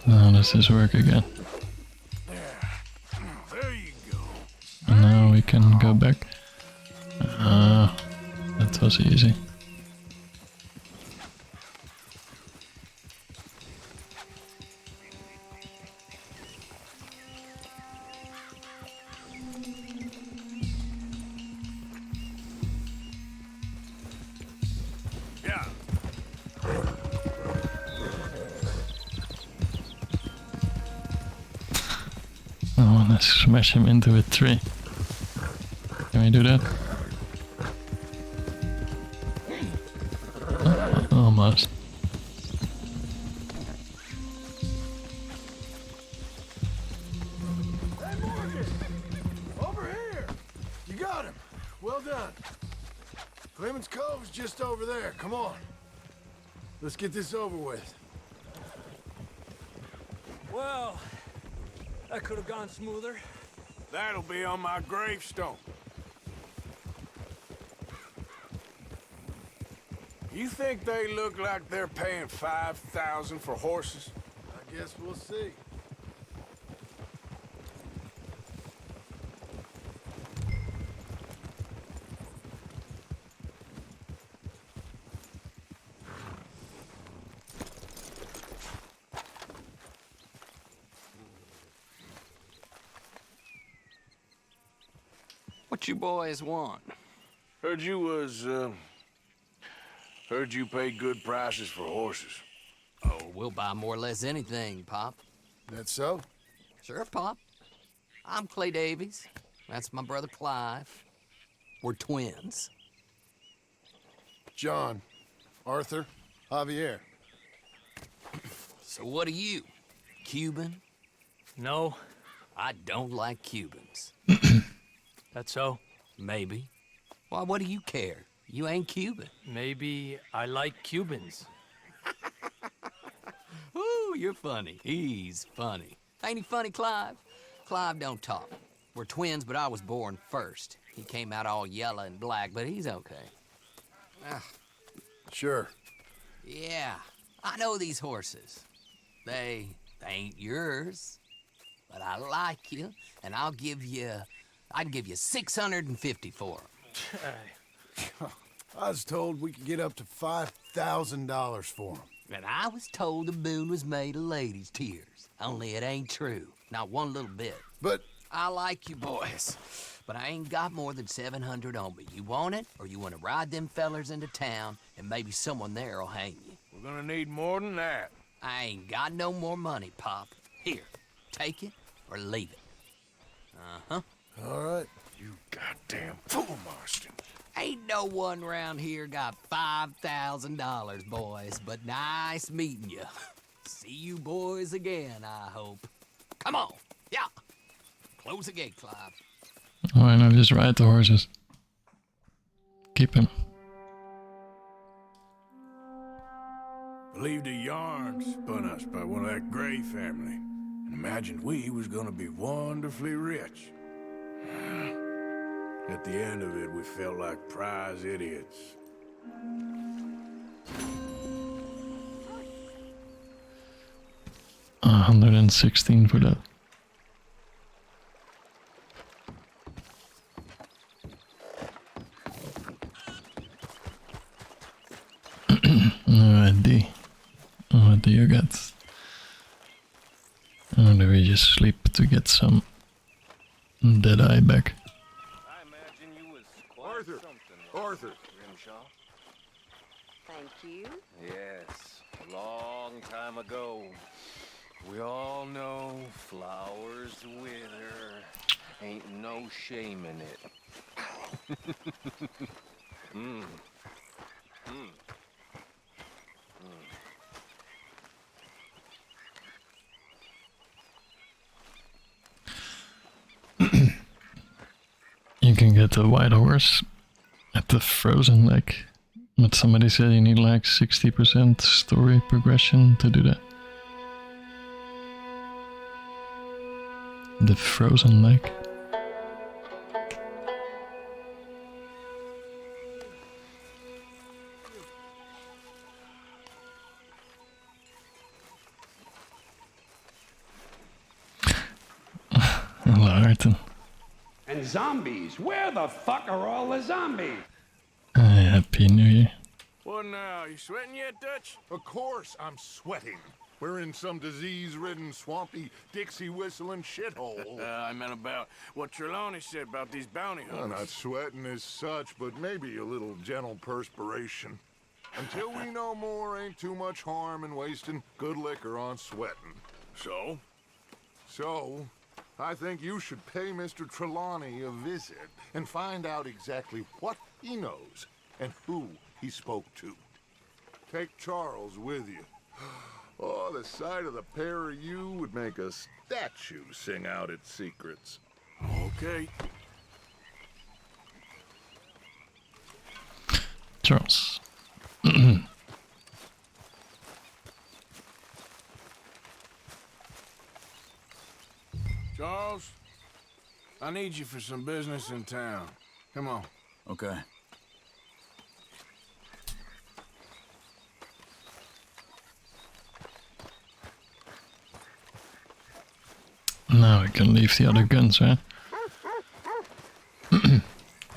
Now does this work again? There you go. And now we can go back. That was easy. Yeah. I want to smash him into a tree. Can we do that? Almost. Hey, Morgan! Over here! You got him. Well done. Clemens Cove's just over there. Come on. Let's get this over with. Well, that could have gone smoother. That'll be on my gravestone. You think they look like they're paying $5,000 for horses? I guess we'll see. What you boys want? Heard you pay good prices for horses. Oh, we'll buy more or less anything, Pop. That so? Sure, Pop. I'm Clay Davies. That's my brother Clive. We're twins. John, Arthur, Javier. So what are you? Cuban? No. I don't like Cubans. That's so? Maybe. Why, what do you care? You ain't Cuban. Maybe I like Cubans. Ooh, you're funny. He's funny. Ain't he funny, Clive? Clive don't talk. We're twins, but I was born first. He came out all yellow and black, but he's okay. Sure. Yeah, I know these horses. They ain't yours, but I like you, and I'd give you 650 for them. I was told we could get up to $5,000 for them. And I was told the moon was made of ladies' tears. Only it ain't true. Not one little bit. But I like you boys, but I ain't got more than 700 on me. You want it, or you want to ride them fellers into town, and maybe someone there'll hang you? We're gonna need more than that. I ain't got no more money, Pop. Here, take it or leave it. Uh-huh. All right. You goddamn fool, Marston. Ain't no one round here got $5,000, boys, but nice meeting you. See you boys again, I hope. Come on, yeah. Close the gate, Clive. Why not just ride the horses? Keep him. Believed a yarn spun us by one of that Gray family, and imagined we was gonna be wonderfully rich. At the end of it, we felt like prize idiots. $116 for that. No idea. What do you get? Or do we just sleep to get some dead eye back? I imagine you was Arthur! Arthur! Grimshaw. Thank you. Yes, a long time ago. We all know flowers wither. Ain't no shame in it. Mm. Mm. You can get a white horse at the frozen lake. But somebody said you need like 60% story progression to do that. The frozen lake. Hello, Arton. And zombies. Where the fuck are all the zombies? Happy New Year. What now? You sweating yet, Dutch? Of course I'm sweating. We're in some disease-ridden, swampy, Dixie-whistling shithole. I meant about what Trelawney said about these bounty Well, hunters. not sweating as such, but maybe a little gentle perspiration. Until we know more, ain't too much harm in wasting good liquor on sweating. So? So, I think you should pay Mr. Trelawney a visit and find out exactly what he knows and who he spoke to. Take Charles with you. Oh, the sight of the pair of you would make a statue sing out its secrets. Okay. Charles. Charles, I need you for some business in town. Come on. Okay. Now we can leave the other guns, right? Can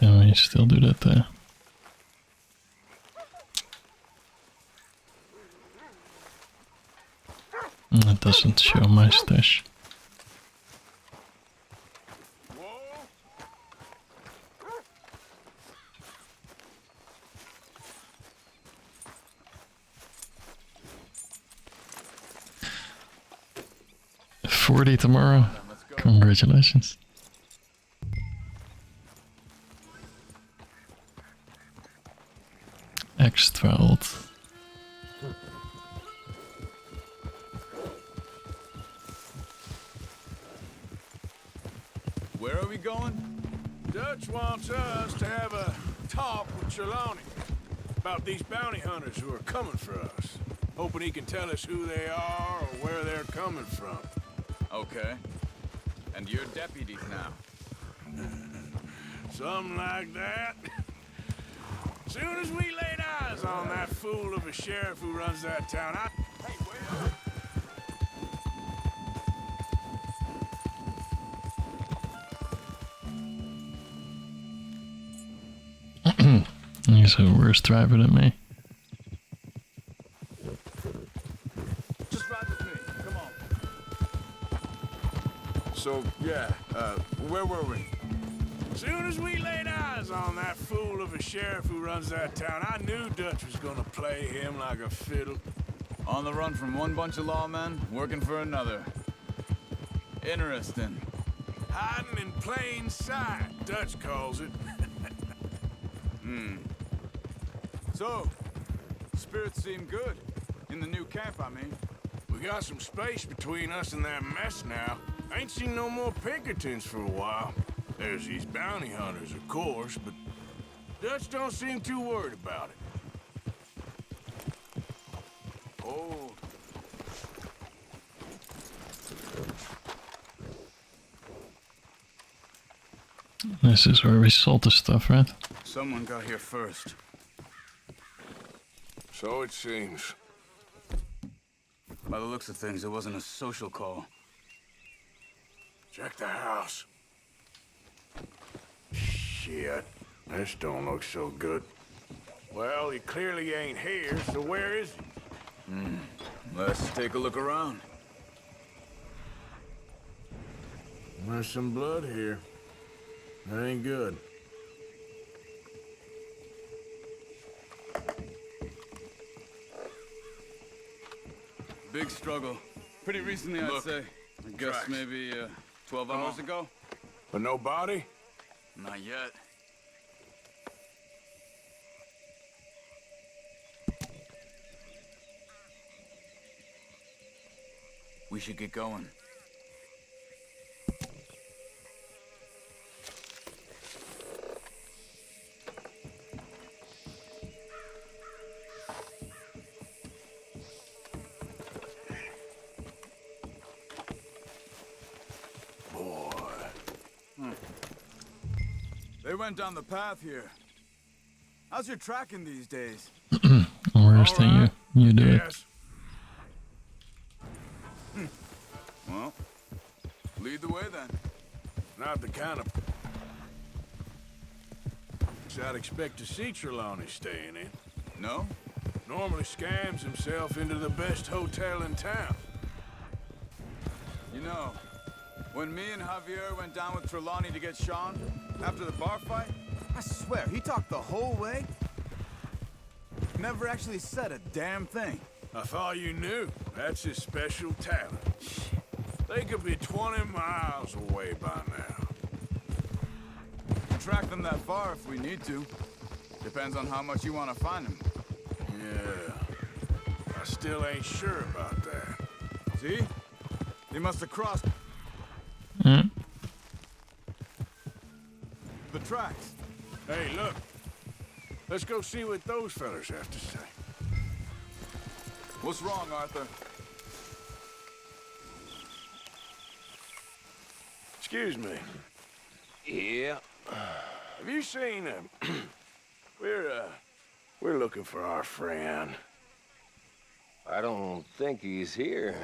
we still do that there? It doesn't show my stash. $40 tomorrow. Congratulations. Extra old. Where are we going? Dutch wants us to have a talk with Trelawney about these bounty hunters who are coming for us. Hoping he can tell us who they are or where they're coming from. Okay. And you're deputies now. Something like that. Soon as we laid eyes on that fool of a sheriff who runs that town, Hey, wait up! He's a worse driver than me. Just ride with me. Come on. So, yeah, where were we? Soon as we laid eyes on that fool of a sheriff who runs that town, I knew Dutch was gonna play him like a fiddle. On the run from one bunch of lawmen, working for another. Interesting. Hiding in plain sight, Dutch calls it. So, spirits seem good. In the new camp, I mean. We got some space between us and that mess now. Ain't seen no more Pinkertons for a while. There's these bounty hunters, of course, but Dutch don't seem too worried about it. Hold. This is where we sold the stuff, right? Someone got here first. So it seems. By the looks of things, it wasn't a social call. Check the house. Shit. This don't look so good. Well, he clearly ain't here, so where is he? Let's take a look around. There's some blood here. That ain't good. Big struggle. Pretty recently, I'd Look, say. I guess tracks. maybe 12 hours ago? But no body? Not yet. We should get going. They went down the path here. How's your tracking these days? Worse than you do it. Well, lead the way then. Not the kind of I'd expect to see Trelawney staying in. No? Normally scams himself into the best hotel in town. You know, when me and Javier went down with Trelawney to get Sean, after the bar fight, I swear, he talked the whole way. Never actually said a damn thing. I thought you knew. That's his special talent. They could be 20 miles away by now. We'll track them that far if we need to. Depends on how much you want to find them. Yeah. I still ain't sure about that. See? They must have crossed Mm. the tracks. Hey, look. Let's go see what those fellas have to say. What's wrong, Arthur? Excuse me. Yeah. Have you seen we're looking for our friend. I don't think he's here.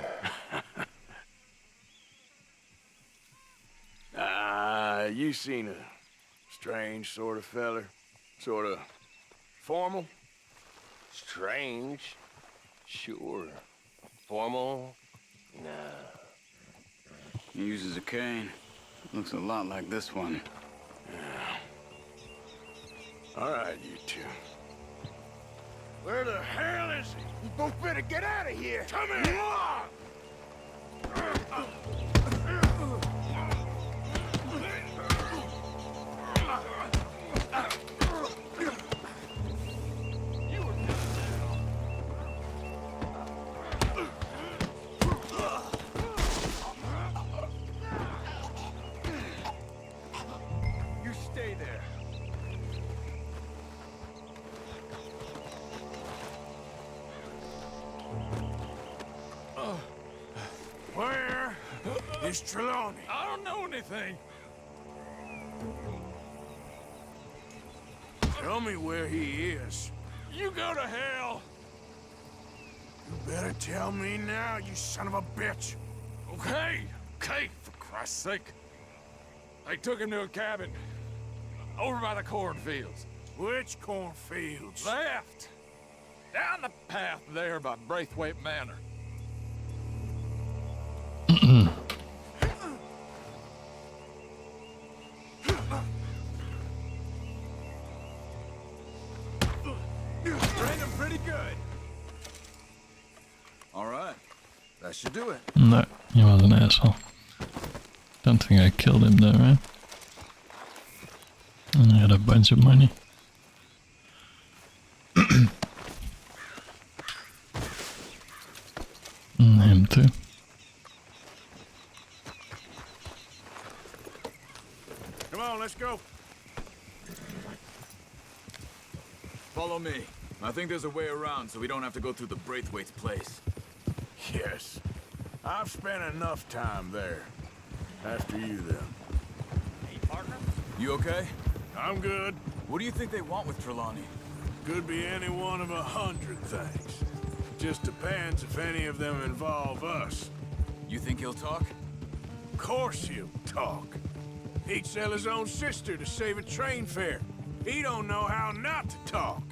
You seen a strange sort of feller? Sort of formal? Strange? Sure. Formal? Nah. He uses a cane. Looks a lot like this one. Yeah. All right, you two. Where the hell is he? You both better get out of here. Come here! You stay there. Where is Trelawney? I don't know anything. Tell me where he is. You go to hell. You better tell me now, you son of a bitch. Okay, for Christ's sake. They took him to a cabin over by the cornfields. Which cornfields? Left. Down the path there by Braithwaite Manor. Trained him pretty good. All right. That should do it. No, he was an asshole. Don't think I killed him though, right? And I had a bunch of money. And him too. Come on, let's go. Follow me. I think there's a way around so we don't have to go through the Braithwaite's place. Yes. I've spent enough time there. After you, then. Hey, partner? You okay? I'm good. What do you think they want with Trelawney? Could be any one of 100 things. Just depends if any of them involve us. You think he'll talk? Of course he'll talk. He'd sell his own sister to save a train fare. He don't know how not to talk.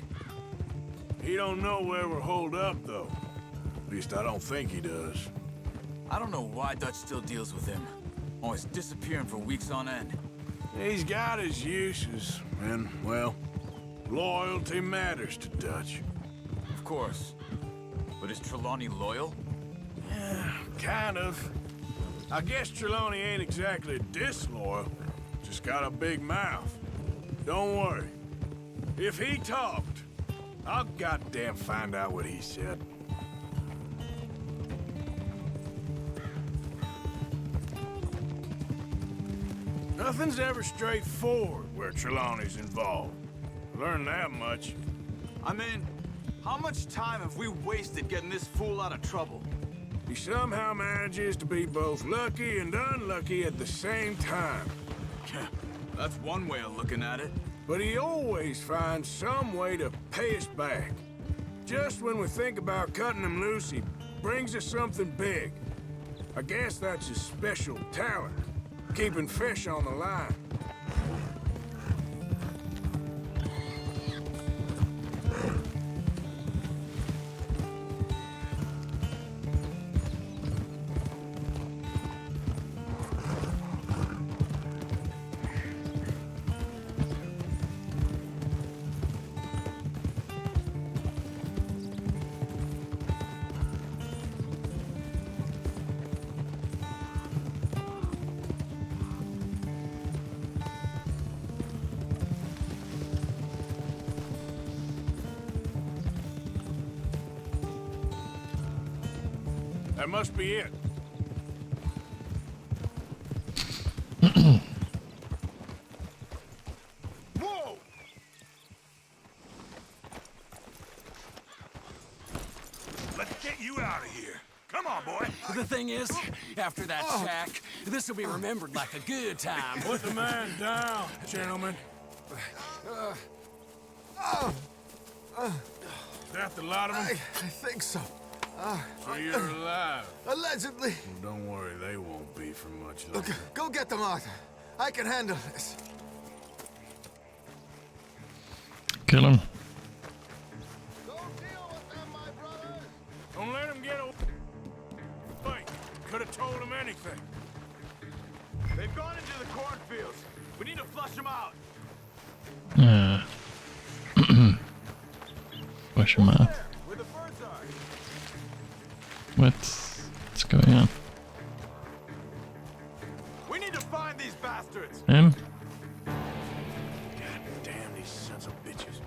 He don't know where we're holed up, though. At least I don't think he does. I don't know why Dutch still deals with him. Always disappearing for weeks on end. He's got his uses, and, well, loyalty matters to Dutch. Of course. But is Trelawney loyal? Yeah, kind of. I guess Trelawney ain't exactly disloyal. Just got a big mouth. Don't worry. If he talked, I'll goddamn find out what he said. Nothing's ever straightforward where Trelawney's involved. Learned that much. I mean, how much time have we wasted getting this fool out of trouble? He somehow manages to be both lucky and unlucky at the same time. That's one way of looking at it. But he always finds some way to pay us back. Just when we think about cutting him loose, he brings us something big. I guess that's his special talent, keeping fish on the line. That must be it. Whoa! Let's get you out of here. Come on, boy. The thing is, after that shack, this will be remembered like a good time. Put the man down, gentlemen. Is that the lot of them? I think so. So you're alive? Allegedly. Well, don't worry, they won't be for much longer. Look, go get them, Arthur. I can handle this. Kill him. Don't let him get away. Wait, could have told him anything. They've gone into the cornfields. We need to flush them out. Push him out. Where the birds are. What's going on? We need to find these bastards. Him? God damn these sons of bitches.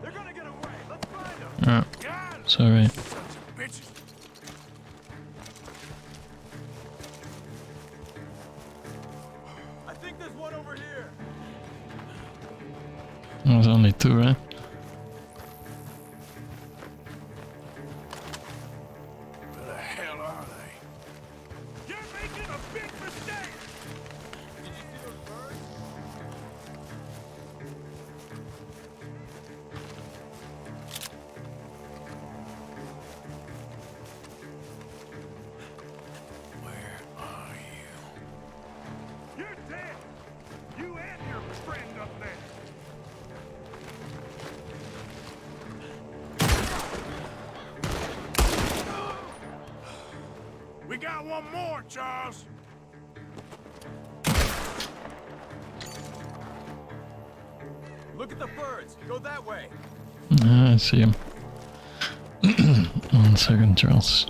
They're gonna get away. Let's find them. Sorry. Sons of bitches. I think there's one over here. There's only two, right? Where the hell are they? You're making a big mistake! Did you see those birds? Where are you? You're dead! You and your friend up there! We got one more, Charles. Look at the birds. Go that way. I see him. 1 second, Charles.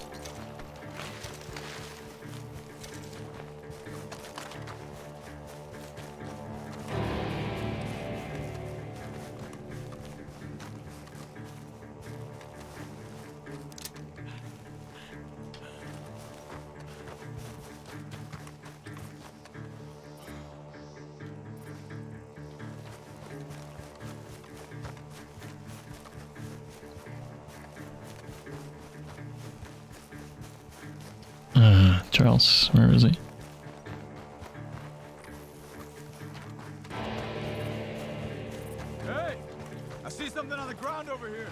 Charles, where is he? Hey! I see something on the ground over here.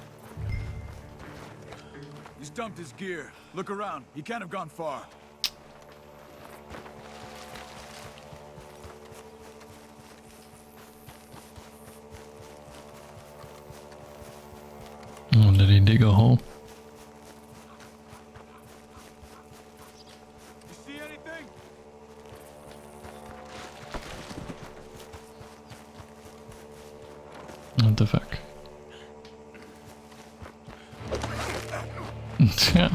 He's dumped his gear. Look around. He can't have gone far. Oh, did he dig a hole? You see anything? What the fuck? Yeah.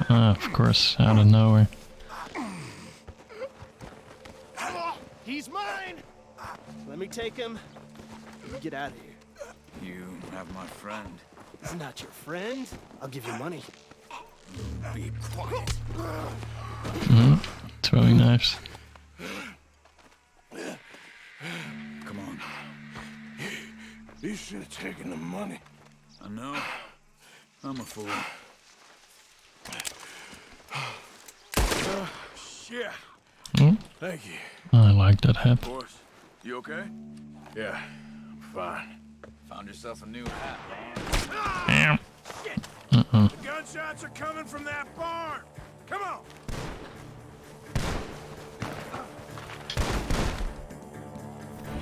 Of course, out of nowhere. He's mine! Let me take him. Get out of here. You have my friend. He's not your friend. I'll give you money. Be quiet. Throwing knives. You should have taken the money. I know. I'm a fool. Shit. Hmm? Thank you. I like that hat. Of course. You okay? Yeah, I'm fine. Found yourself a new hat, Damn. Shit. Uh-uh. The gunshots are coming from that barn. Come on.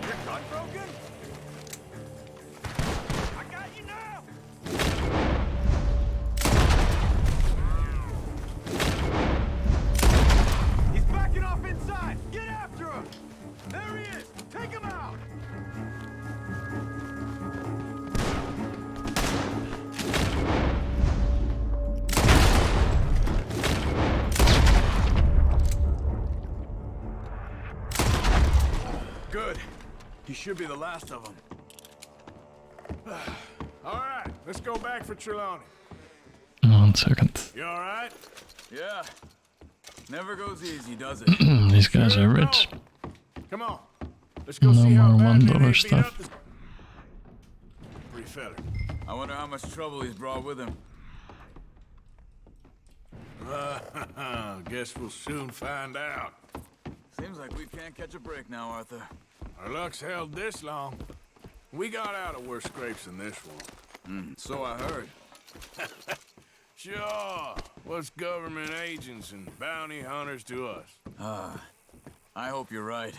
Your gun broken? I got you now. He's backing off inside. Get after him. There he is. Take him out. Good. He should be the last of them. All right, let's go back for Trelawney. 1 second. You all right? Yeah. Never goes easy, does it? These guys are rich. Come on. Let's go No see how more badly $1 they beat stuff. up this free fella. I wonder how much trouble he's brought with him. Guess we'll soon find out. Seems like we can't catch a break now, Arthur. Our luck's held this long. We got out of worse scrapes than this one. So I heard. Sure. What's government agents and bounty hunters to us? I hope you're right.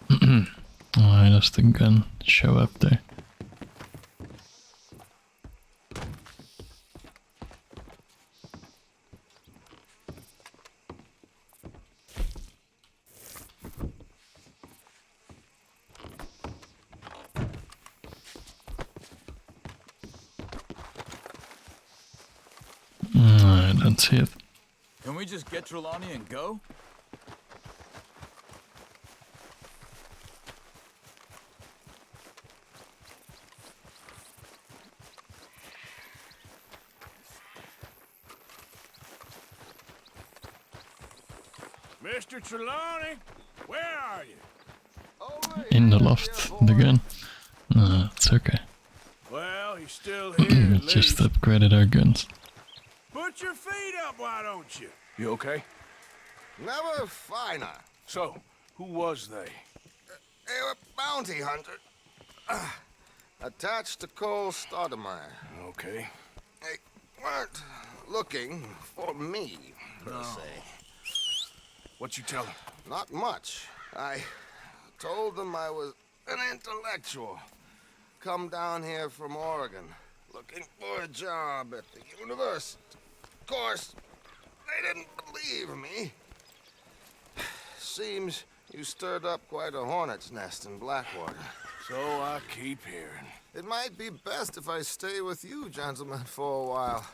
Why does the gun show up there? I don't see it. Can we just get Trelawney and go? Mr. Trelawney, where are you? In the loft, the gun. No, it's okay. Well, he's still here. We at just least. upgraded our guns. Put your feet up, why don't you? You okay? Never finer. So, who was they? They were bounty hunter. Attached to Cole Stoudemire. Okay. They weren't looking for me, per se. What you tell them? Not much. I told them I was an intellectual. Come down here from Oregon, looking for a job at the university. Of course, they didn't believe me. Seems you stirred up quite a hornet's nest in Blackwater. So I keep hearing. It might be best if I stay with you, gentlemen, for a while.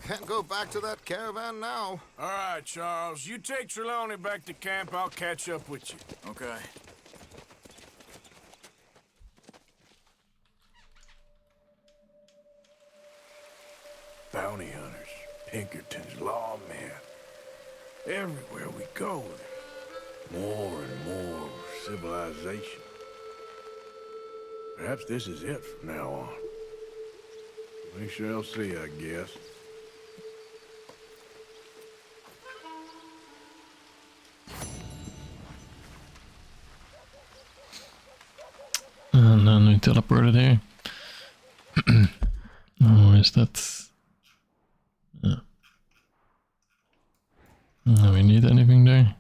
Can't go back to that caravan now. All right, Charles. You take Trelawney back to camp. I'll catch up with you. Okay. Bounty hunters, Pinkerton's lawmen. Everywhere we go, more and more civilization. Perhaps this is it from now on. We shall see, I guess. And then we teleported here. Oh, is that? Yeah. Do we need anything there?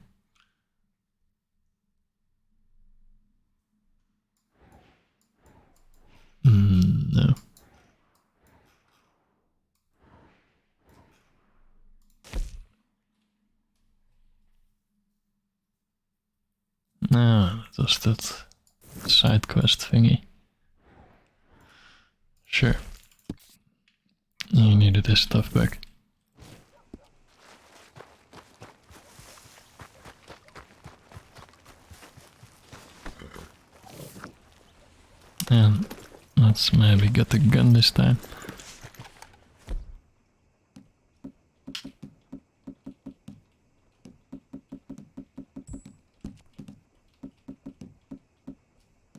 No. No, just that side quest thingy. Sure. You needed this stuff back. And let's maybe get the gun this time.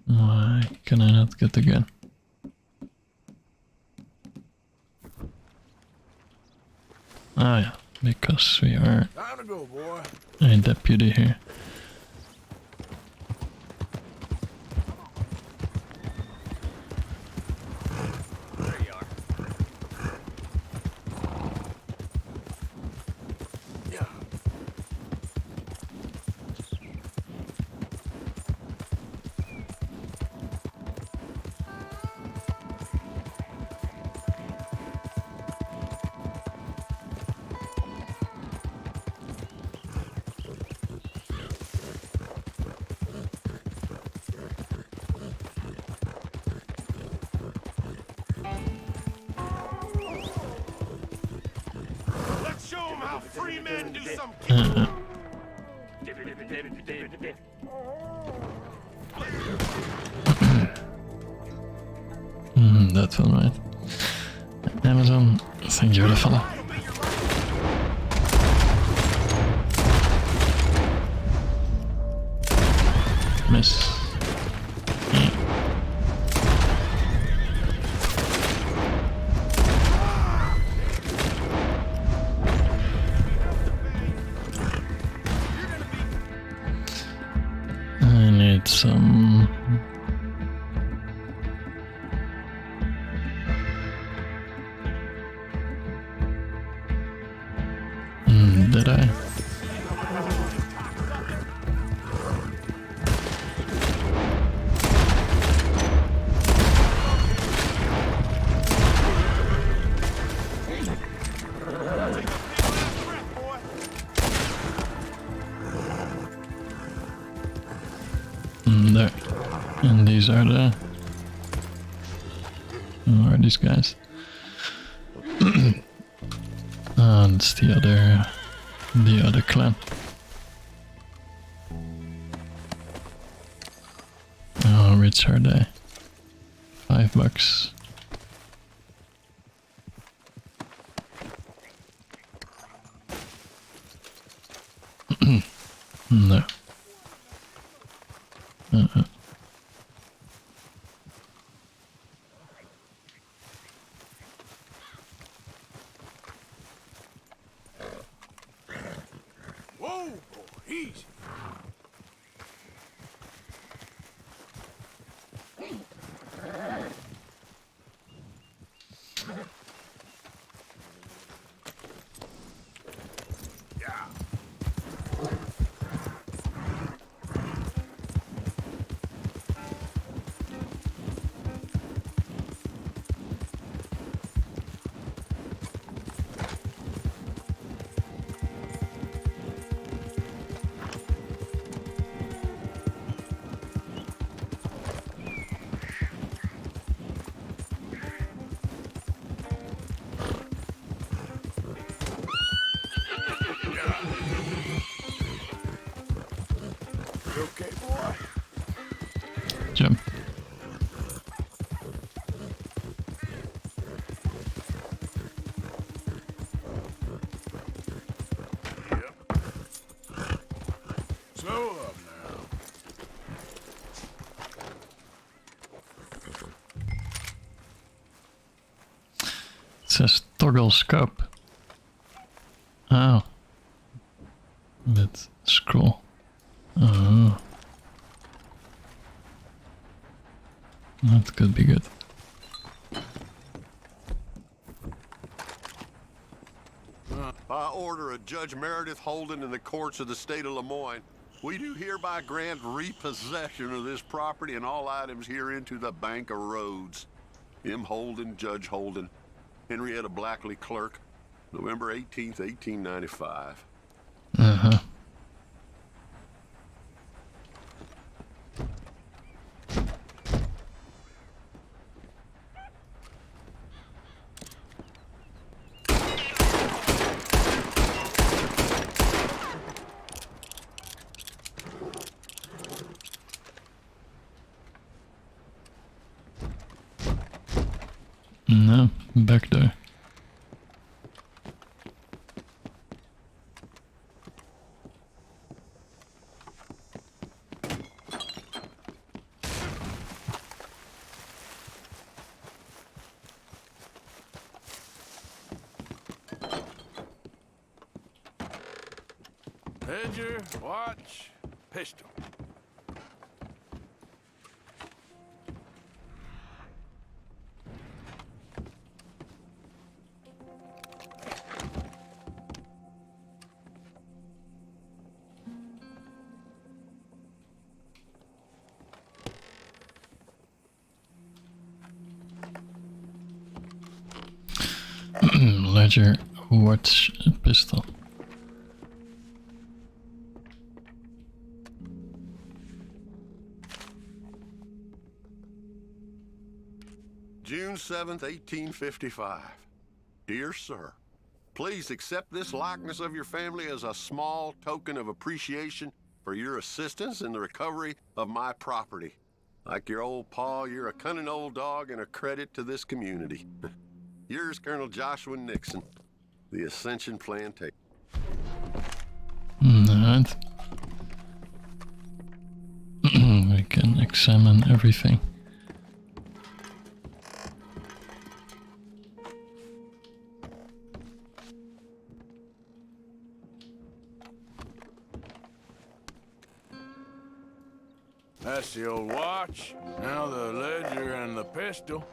Why can I not get it again. Ah yeah, because we are Time to go, boy. a deputy here. There you are. Yeah. Let's show them how free men do some. That's all right. Amazon, thank you, fella. Miss. I need some. Did I? There. And these are the... Who are these guys? And it's the other clan. How rich are they? $5. No. Whoa, boy, easy. Yeah. You okay, boy? Jump. Slow up now. It says toggle scope. Oh. But scroll. Oh. That could be good. By order of Judge Meredith Holden in the courts of the state of Lemoyne, we do hereby grant repossession of this property and all items herein to the Bank of Rhodes. M. Holden, Judge Holden, Henrietta Blackley, clerk, November 18th, 1895. Uh-huh. No, back there. Ledger, watch, pistol. Ledger, watch, pistol. June 7th, 1855. Dear Sir, please accept this likeness of your family as a small token of appreciation for your assistance in the recovery of my property. Like your old pa, you're a cunning old dog and a credit to this community. Yours, Colonel Joshua Nixon, the Ascension Plantation. Alright. We can examine everything. That's the old watch. Now the ledger and the pistol.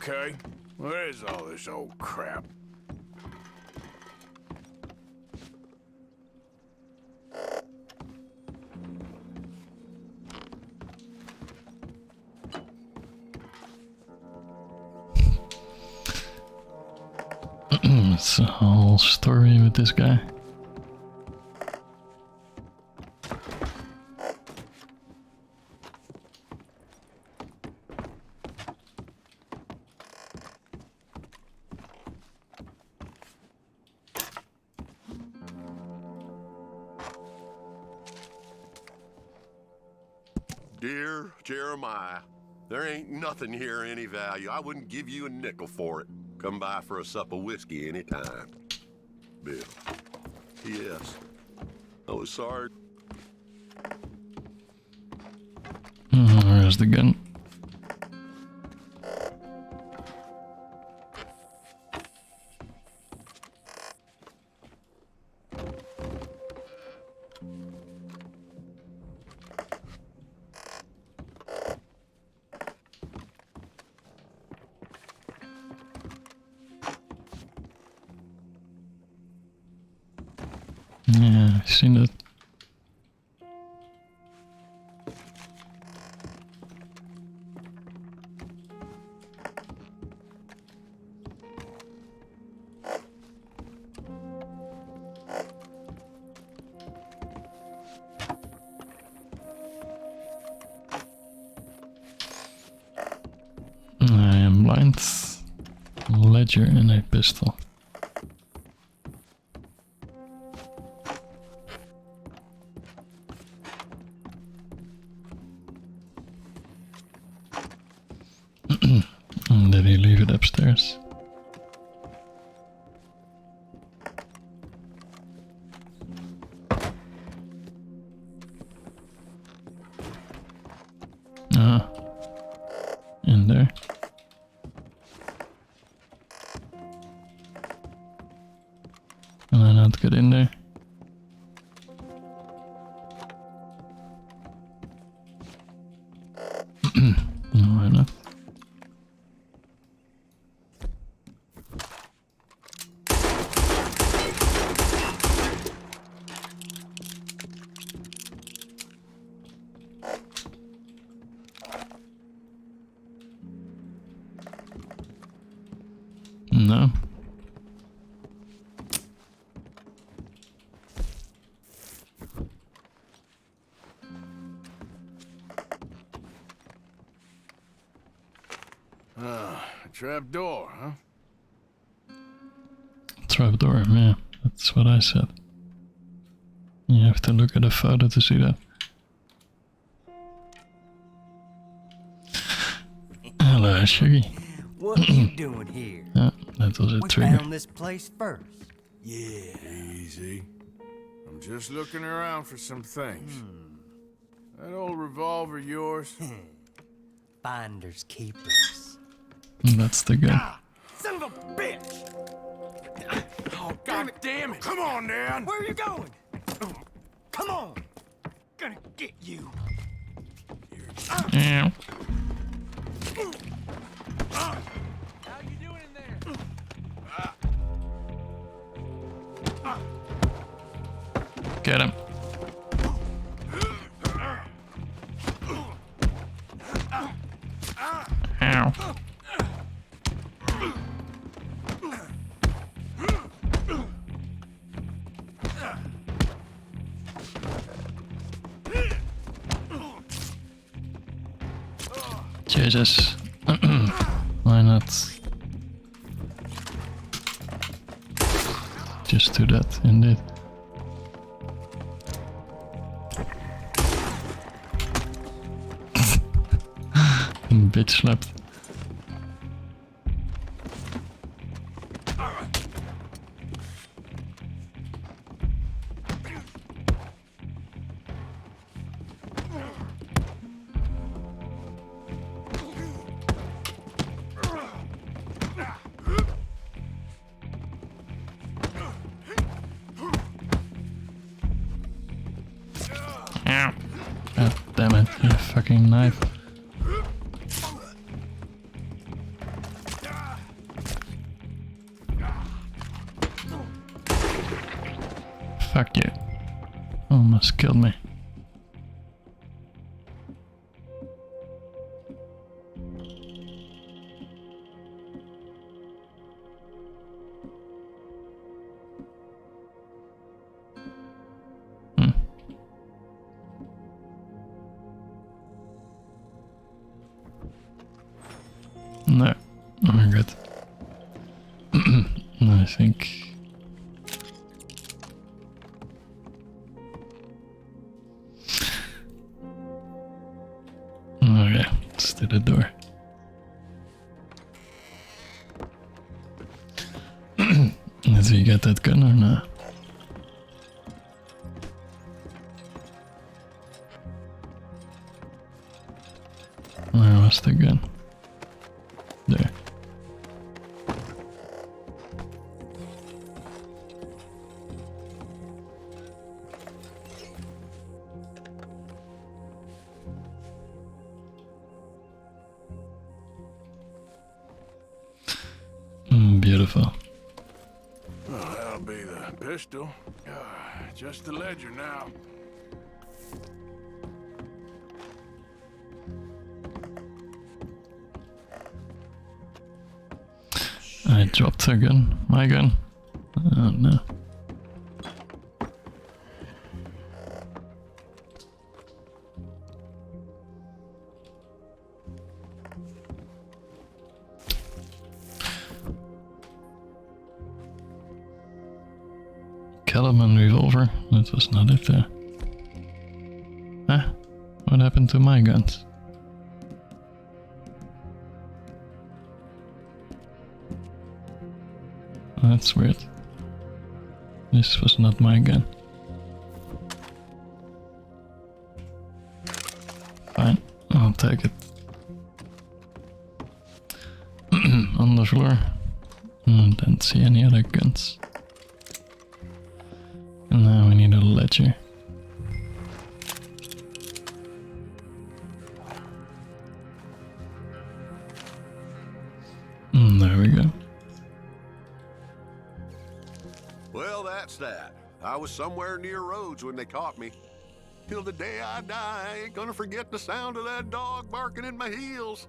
Okay, where is all this old crap? It's a whole story with this guy. Dear Jeremiah, there ain't nothing here of any value. I wouldn't give you a nickel for it. Come by for a sup of whiskey anytime. Bill. P.S. I was sorry. Where's the gun? Yeah, I've seen it. I am blind. Ledger and a pistol. Did he leave it upstairs? Ah, in there. Can I not get in there? No, why not? No. Trap door, huh? Trapdoor, yeah, that's what I said. You have to look at a photo to see that. Hello, Shaggy. What are you doing here? Yeah, that was a We trigger. found this place first. Yeah. Easy. I'm just looking around for some things. That old revolver yours? Finders keepers. That's the guy. Son of a bitch! Oh, God damn it! Come on, Dan! Where are you going? Come on! Gonna get you! Yeah. How you doing in there? Get him. Ow. Jesus. Why not? Just do that, indeed. Bitch slapped. Ow. God damn it, you fucking knife. Fuck you. Almost killed me. No, I'm good. I think. Okay, let's do the door. Did we get that gun or not? Where was the gun? There. Beautiful. Oh, that'll be the pistol. Just the ledger now. I dropped her gun. My gun. Oh no. Caliban revolver. That was not it there. Ah, what happened to my guns? That's weird. This was not my gun. Fine, I'll take it. On the floor. Don't see any other guns. And now we need a ledger. There we go. Well, that's that. I was somewhere near Rhodes when they caught me. Till the day I die, I ain't gonna forget the sound of that dog barking in my heels.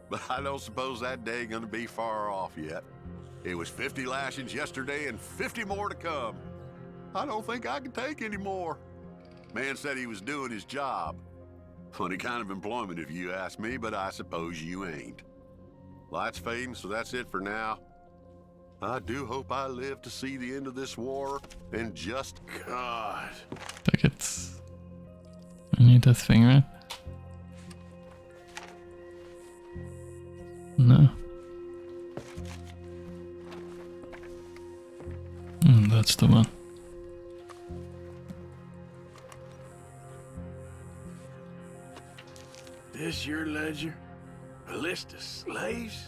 But I don't suppose that day gonna be far off yet. It was 50 lashings yesterday and 50 more to come. I don't think I can take any more. Man said he was doing his job. Funny kind of employment if you ask me, but I suppose you ain't. Light's fading, so that's it for now. I do hope I live to see the end of this war and just... God. Take it. I need that thing, right? No. That's the one. This your ledger? A list of slaves?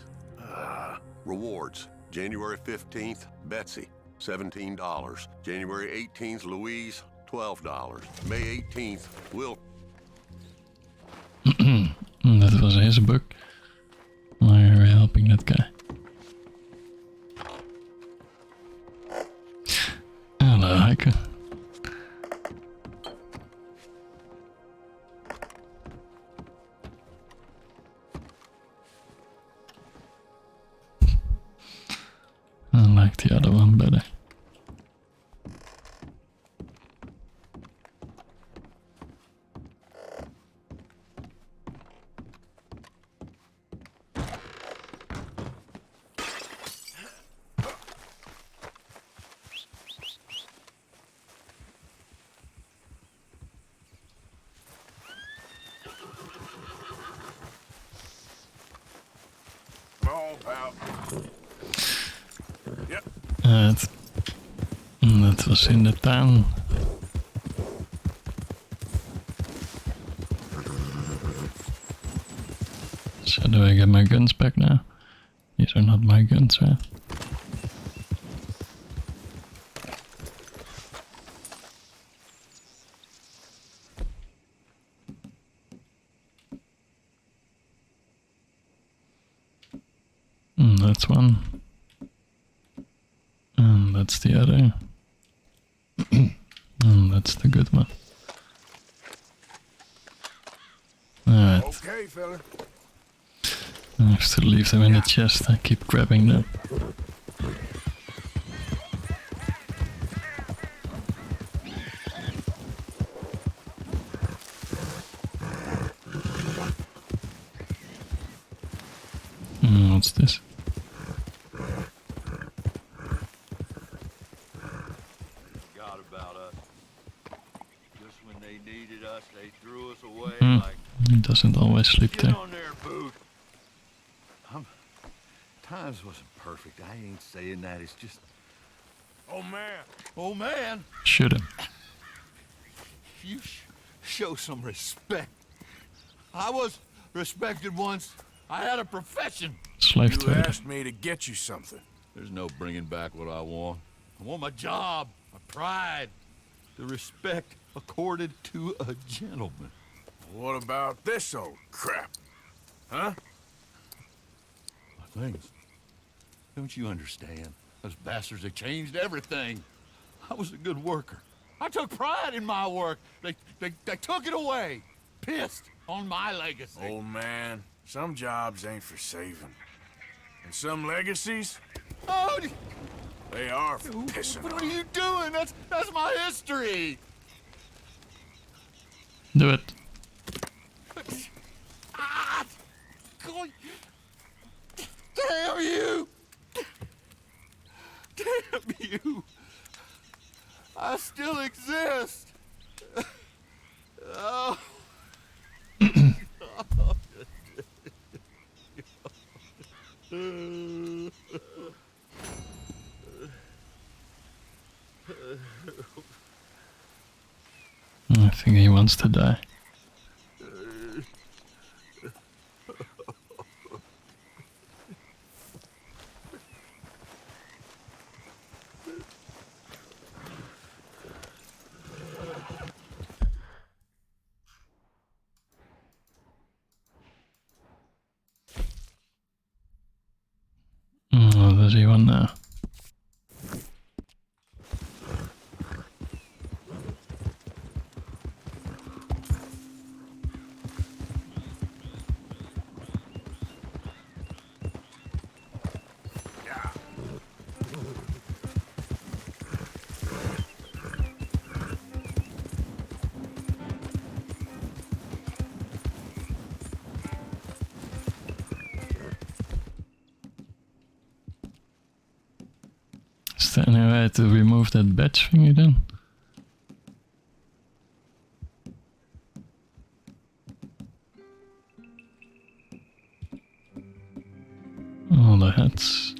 Rewards. January 15th, Betsy, $17. January 18th, Louise, $12. May 18th, Will. That was his book. Why are we helping that guy? Hello, Heike. I like the other one better. Come on, pal. Yep. Dat was in de tuin. So do I get my guns back now? These are not my guns, right? That's one. And that's the other. And that's the good one. Alright. Okay, fella. I have to leave them in the chest. I keep grabbing them. What's this? Forgot about us. Just when they needed us, they threw us away like... He doesn't always sleep Get there. on there, Boot. Times wasn't perfect. I ain't saying that. It's just... Oh, man. Oh, man. Shoot him. You show some respect. I was respected once. I had a profession. Slave You trader. asked me to get you something. There's no bringing back what I want. I want my job, my pride, the respect accorded to a gentleman. What about this old crap? Huh? My things. Don't you understand? Those bastards, they changed everything. I was a good worker. I took pride in my work. They took it away. Pissed on my legacy. Old man, some jobs ain't for saving. And some legacies, Oh, they are for pissing what on. are you doing? That's my history. Do it. Ah! God. Damn you! Damn you! I still exist. Oh. I think he wants to die. Oh, does he want now? Is there any way to remove that badge thingy then? All the hats.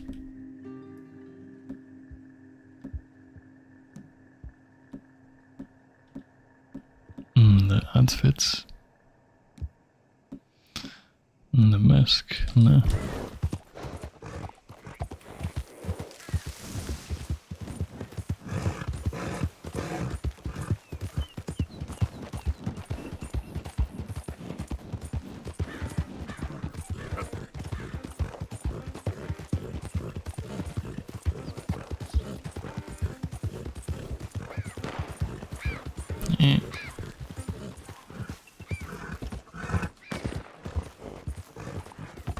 The outfits. And the mask, no. Yeah.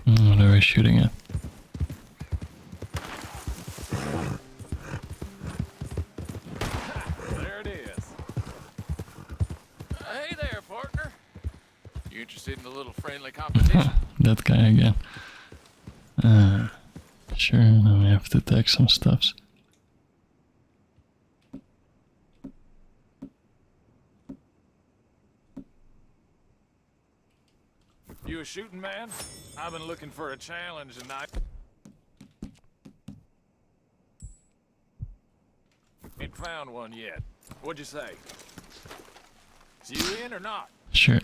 What are we shooting at? There it is. Hey there, partner. You interested in a little friendly competition? That guy again. Sure, now we have to take some stuffs. You a shooting man? I've been looking for a challenge tonight. Ain't found one yet. What'd you say? Is you in or not? Sure.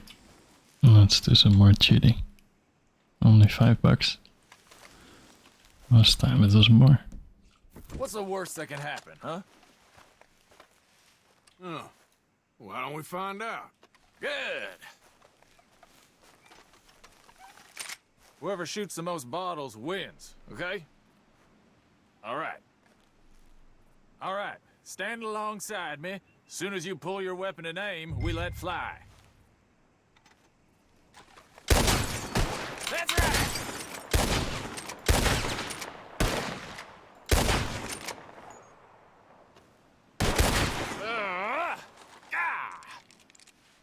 Let's do some more cheating. Only $5. Last time it was more. What's the worst that can happen, huh? Oh, why don't we find out? Good. Whoever shoots the most bottles wins, okay? All right. All right, stand alongside me. Soon as you pull your weapon and aim, we let fly. That's right!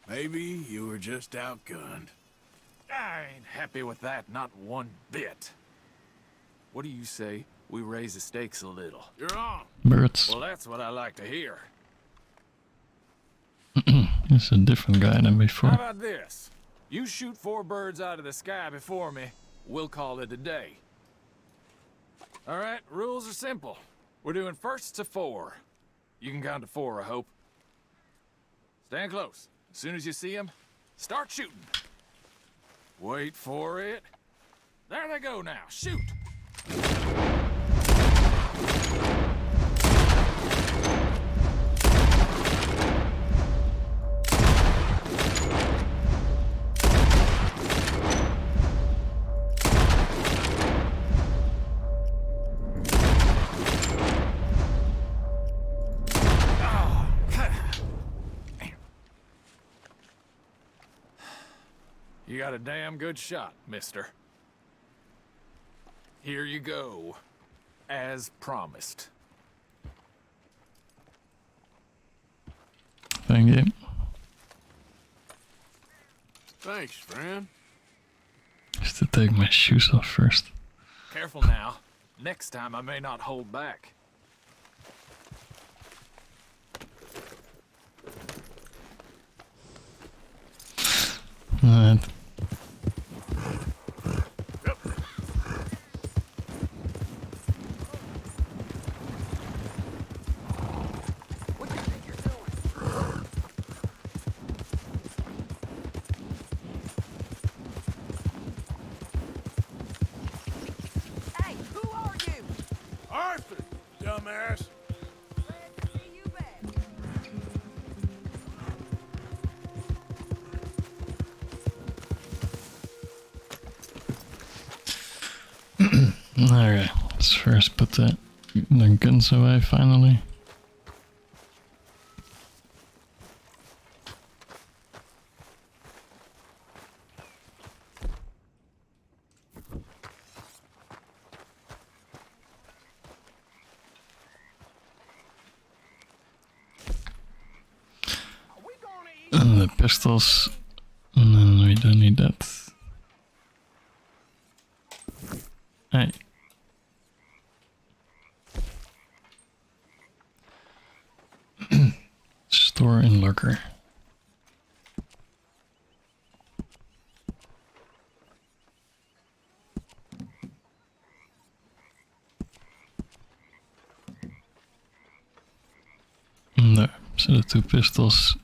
Maybe you were just outgunned. I ain't happy with that, not one bit. What do you say we raise the stakes a little? You're on. Birds. Well, that's what I like to hear. It's a different guy than How before. about this? You shoot 4 birds out of the sky before me, we'll call it a day. All right, rules are simple. We're doing first to 4. You can count to 4, I hope. Stand close. As soon as you see them, start shooting. Wait for it. There they go now. Shoot! You got a damn good shot, mister. Here you go. As promised. Thank you. Thanks, friend. Just to take my shoes off first. Careful now. Next time I may not hold back. Alright. Hey, who are you? Arthur, dumbass. Alright, let's first put the guns away finally. And the pistols, and then we don't need that. Hey. Store in locker. No, so the 2 pistols.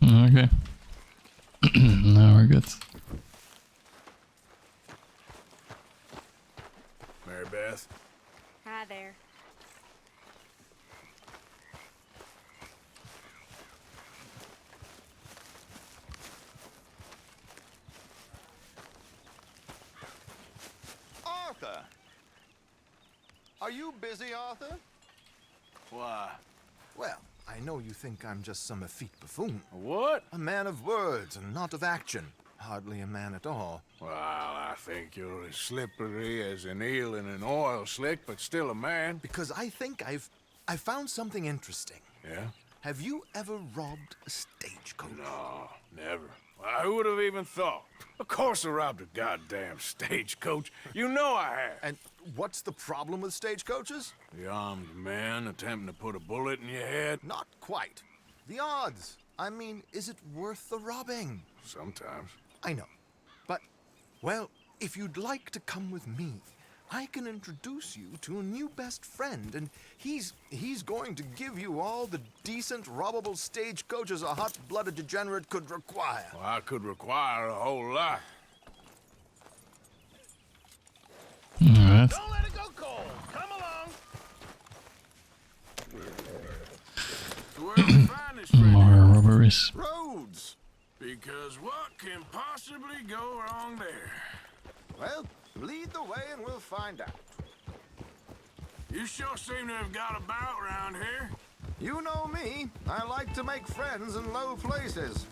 Okay. Now we're good. Mary Beth. Hi there. Arthur! Are you busy, Arthur? Why? Well, I know you think I'm just some effete buffoon. What? A man of words and not of action. Hardly a man at all. Well, I think you're as slippery as an eel in an oil slick, but still a man. Because I think I've found something interesting. Yeah? Have you ever robbed a stagecoach? No, never. Well, who would have even thought? Of course I robbed a goddamn stagecoach. You know I have. And what's the problem with stagecoaches? The armed man attempting to put a bullet in your head? Not quite. The odds. I mean, is it worth the robbing? Sometimes. I know. But, well, if you'd like to come with me, I can introduce you to a new best friend, and he's going to give you all the decent, robbable stagecoaches a hot-blooded degenerate could require. Well, I could require a whole lot. Alright. Don't let it go cold. Come along. Where do we find this friend? More robberies. Roads. Because what can possibly go wrong there? Well, lead the way and we'll find out. You sure seem to have got about around here. You know me. I like to make friends in low places.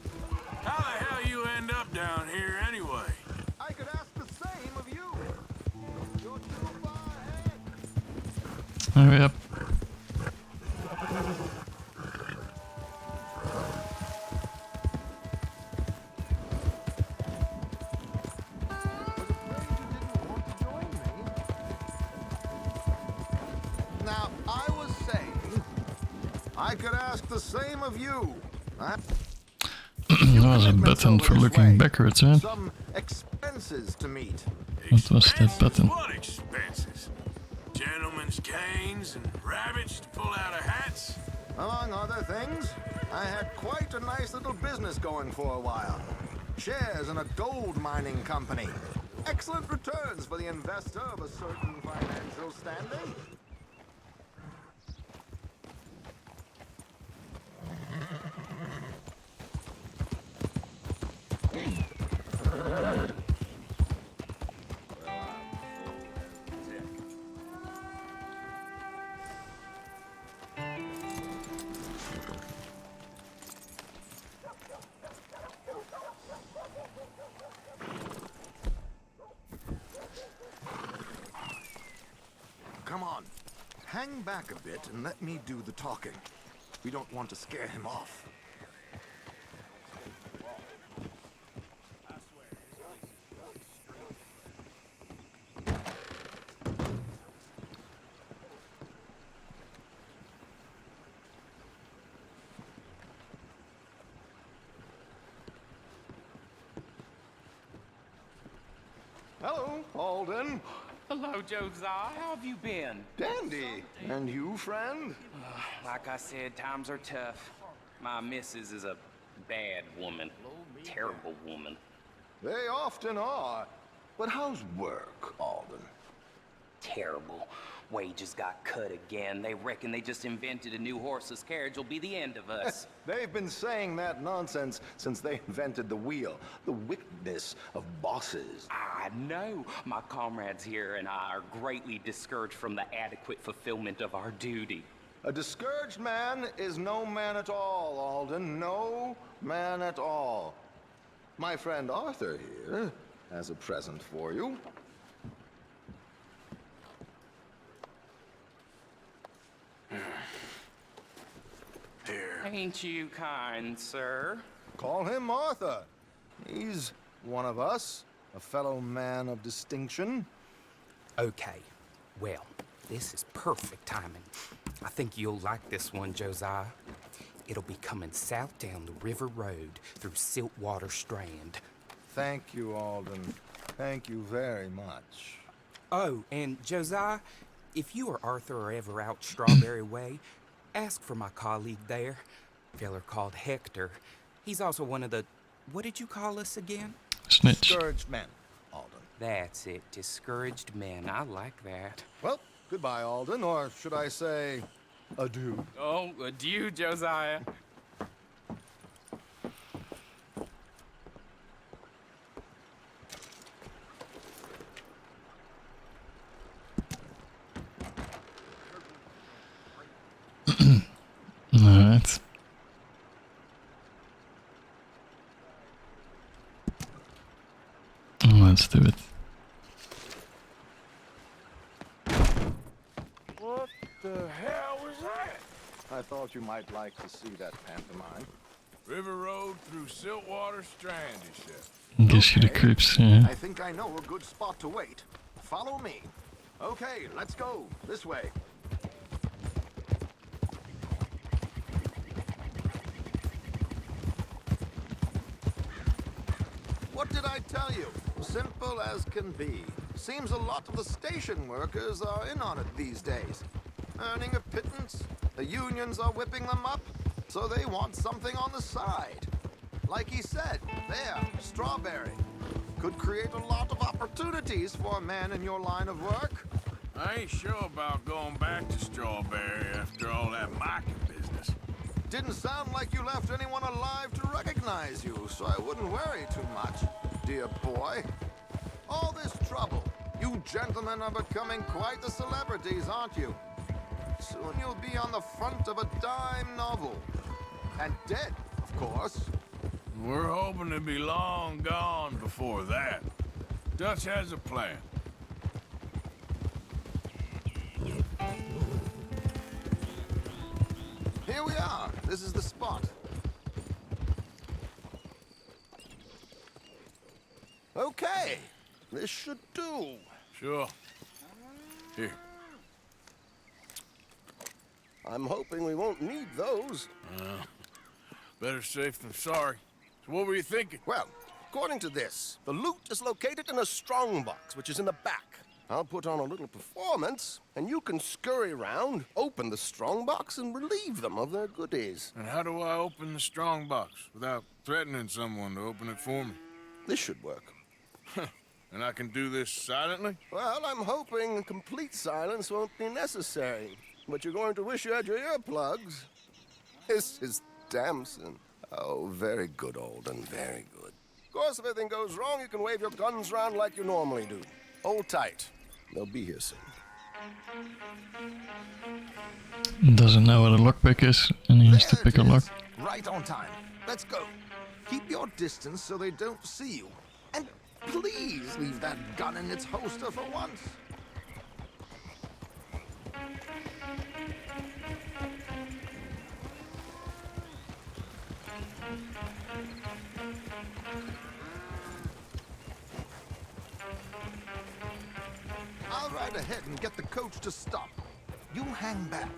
How the hell you end up down here anyway? I could ask the same of you. You're too far ahead. Hurry up. Now, I was saying, I could ask the same of you. There was a button for looking backwards, right? Some expenses to meet. What was that button? What expenses? Gentlemen's canes and rabbits to pull out of hats? Among other things, I had quite a nice little business going for a while. Shares in a gold mining company. Excellent returns for the investor of a certain financial standing. Come on, hang back a bit and let me do the talking. We don't want to scare him off. Hello, Alden. Hello, Josiah. How have you been? Dandy. And you, friend? Like I said, times are tough. My missus is a bad woman. Terrible woman. They often are. But how's work, Alden? Terrible. Wages got cut again. They reckon they just invented a new horseless carriage will be the end of us. They've been saying that nonsense since they invented the wheel. The wickedness of bosses. I know. My comrades here and I are greatly discouraged from the adequate fulfillment of our duty. A discouraged man is no man at all, Alden. No man at all. My friend Arthur here has a present for you. Here. Ain't you kind, sir? Call him Arthur. He's one of us, a fellow man of distinction. Okay, well, this is perfect timing. I think you'll like this one, Josiah. It'll be coming south down the river road through Siltwater Strand. Thank you, Alden. Thank you very much. Oh, and Josiah, if you or Arthur are ever out Strawberry Way, ask for my colleague there. Feller called Hector. He's also one of the... What did you call us again? Snitch. Discouraged men, Alden. That's it. Discouraged men. I like that. Well, goodbye, Alden, or should I say, adieu. Oh, adieu, Josiah. Alright. Let's do it. What the hell was that? I thought you might like to see that pantomime. River Road through Siltwater Strand, he said. Gives you the creeps, yeah. I think I know a good spot to wait. Follow me. Okay, let's go. This way. What did I tell you? Simple as can be. Seems a lot of the station workers are in on it these days. Earning a pittance. The unions are whipping them up, so they want something on the side. Like he said, there, Strawberry. Could create a lot of opportunities for a man in your line of work. I ain't sure about going back to Strawberry after all that mining business. Didn't sound like you left anyone alive to recognize you, so I wouldn't worry too much, dear boy. All this trouble. You gentlemen are becoming quite the celebrities, aren't you? Soon you'll be on the front of a dime novel. And dead, of course. We're hoping to be long gone before that. Dutch has a plan. Here we are. This is the spot. Okay. This should do. Sure. Here. I'm hoping we won't need those. Better safe than sorry. So what were you thinking? Well, according to this, the loot is located in a strongbox, which is in the back. I'll put on a little performance, and you can scurry around, open the strongbox, and relieve them of their goodies. And how do I open the strongbox without threatening someone to open it for me? This should work. And I can do this silently? Well, I'm hoping complete silence won't be necessary. But you're going to wish you had your earplugs. This is Damson. Oh, very good, Alden, very good. Of course, if anything goes wrong, you can wave your guns around like you normally do. Hold tight. They'll be here soon. Doesn't know what a lockpick is, and he has to pick a lock. Right on time. Let's go. Keep your distance so they don't see you. And please leave that gun in its holster for once. I'll ride ahead and get the coach to stop. You hang back.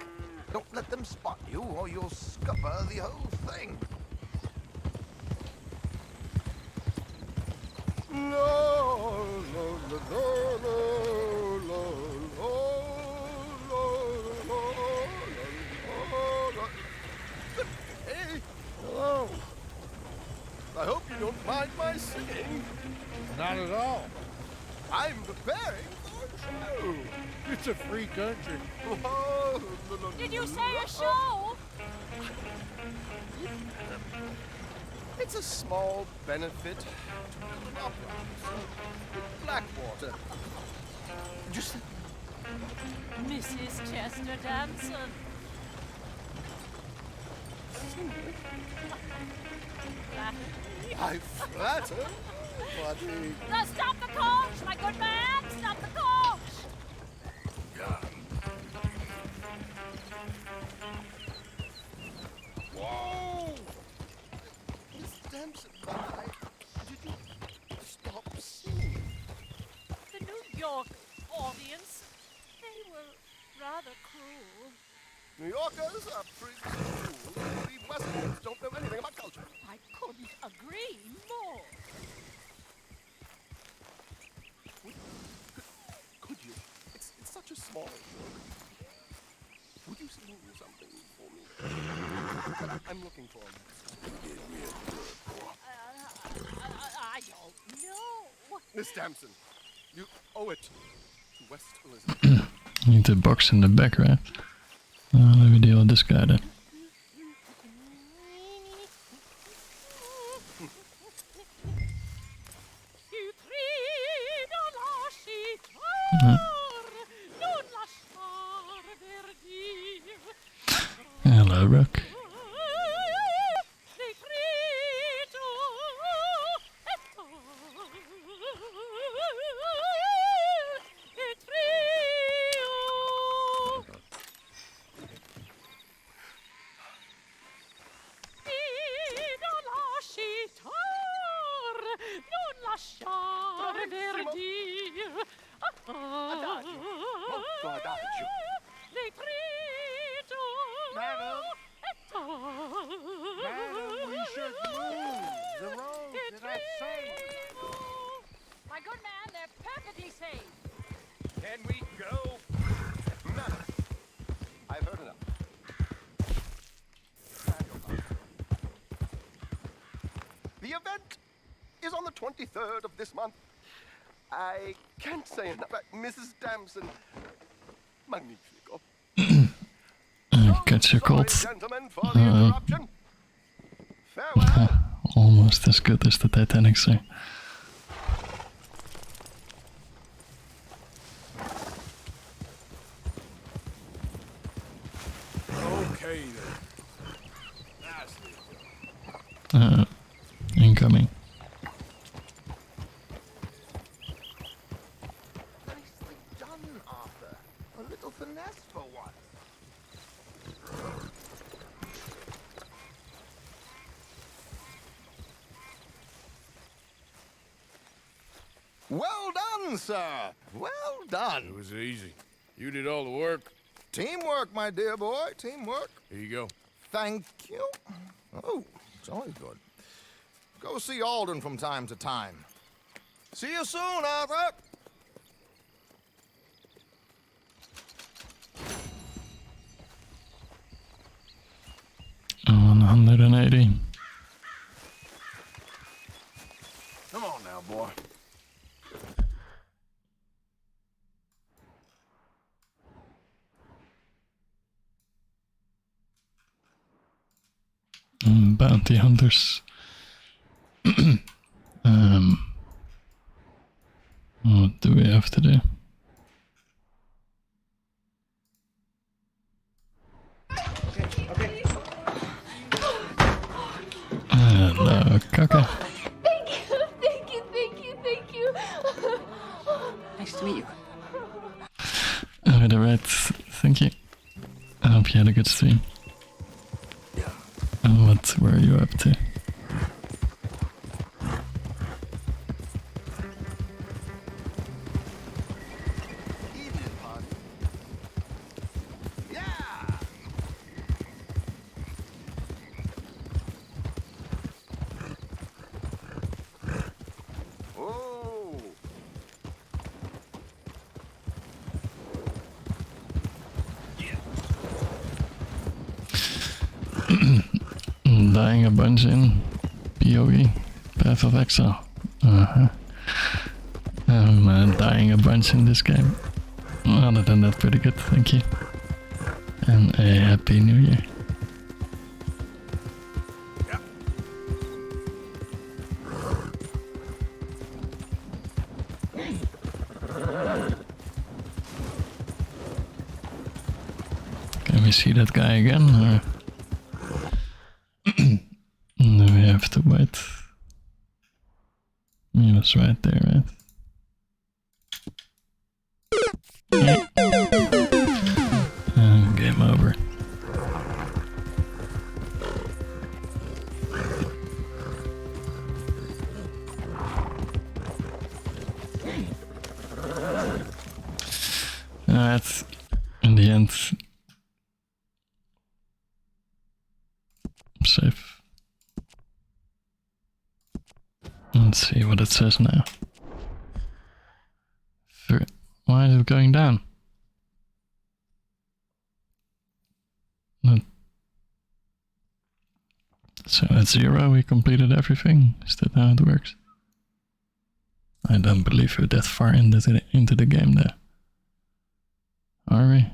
Don't let them spot you, or you'll scupper the whole thing. No, no, no, no, no, no, no, no. Hey, hello. I hope you don't mind my singing. Not at all. I'm preparing for a show. It's a free country. Oh, Did you say a show? It's a small benefit to Blackwater. Just Mrs. Chester Damson. I flatter, but Stop the coach, my good man! Stop the coach! Whoa! Miss Damson, New Yorkers are pretty cool. We Westerners don't know anything about culture. I couldn't agree more. Could you? It's such a small joke. Would you sing something for me? I'm looking for I don't know. Miss Damson, you owe it to West Elizabeth. You need the box in the back, right? Let me deal with this guy then. Hello, Rook. Madam, we should move. The roads are safe. My good man, they're perfectly safe. Can we go? Madam, I've heard enough. The event is on the 23rd of this month. I can't say enough about Mrs. Damson. Magnifico. Catch your colds. Gentlemen, for the interruption. Almost as good as the Titanic, sir. Okay then. Incoming. Nicely done, Arthur. A little finesse for once. Well done, sir. Well done. It was easy. You did all the work. Teamwork, my dear boy. Teamwork. Here you go. Thank you. Oh, it's always good. Go see Alden from time to time. See you soon, Arthur. On 180. Come on now, boy. Bounty hunters. What do we have to do? Hello, Kaka. Thank you. Nice to meet you. Alright, thank you. I hope you had a good stream. And what were you up to? Dying a bunch in PoE, Path of Exile. I'm dying a bunch in this game. Other than that, pretty good, thank you. And a happy new year. Can we see that guy again, or do we have to wait? He was right there, right? Game over. Alright, in the end, save. Let's see what it says now. Why is it going down? So at 0 we completed everything. Is that how it works? I don't believe we're that far into the game there. Are we?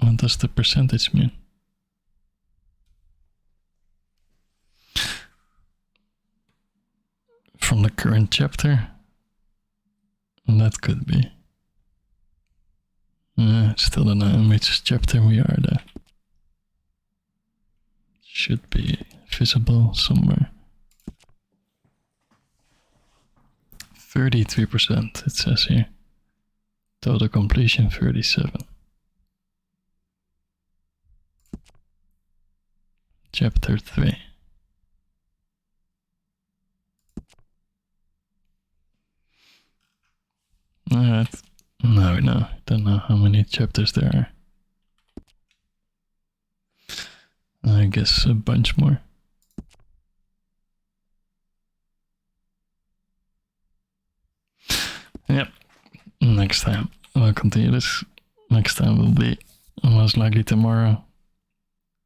What does the percentage mean? From the current chapter? That could be. Still don't know in which chapter we are there. Should be visible somewhere. 33% it says here. Total completion 37. Chapter 3. Alright. Now we know. Don't know how many chapters there are. I guess a bunch more. Yep. Next time we'll continue this. Next time will be most likely tomorrow.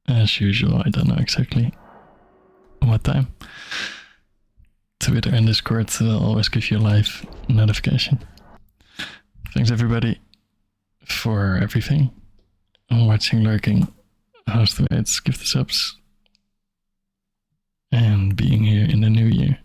As usual, I don't know exactly what time. Twitter and Discord will always give you a live notification. Thanks everybody for everything. Watching, lurking, host the rates, give the subs, and being here in the new year.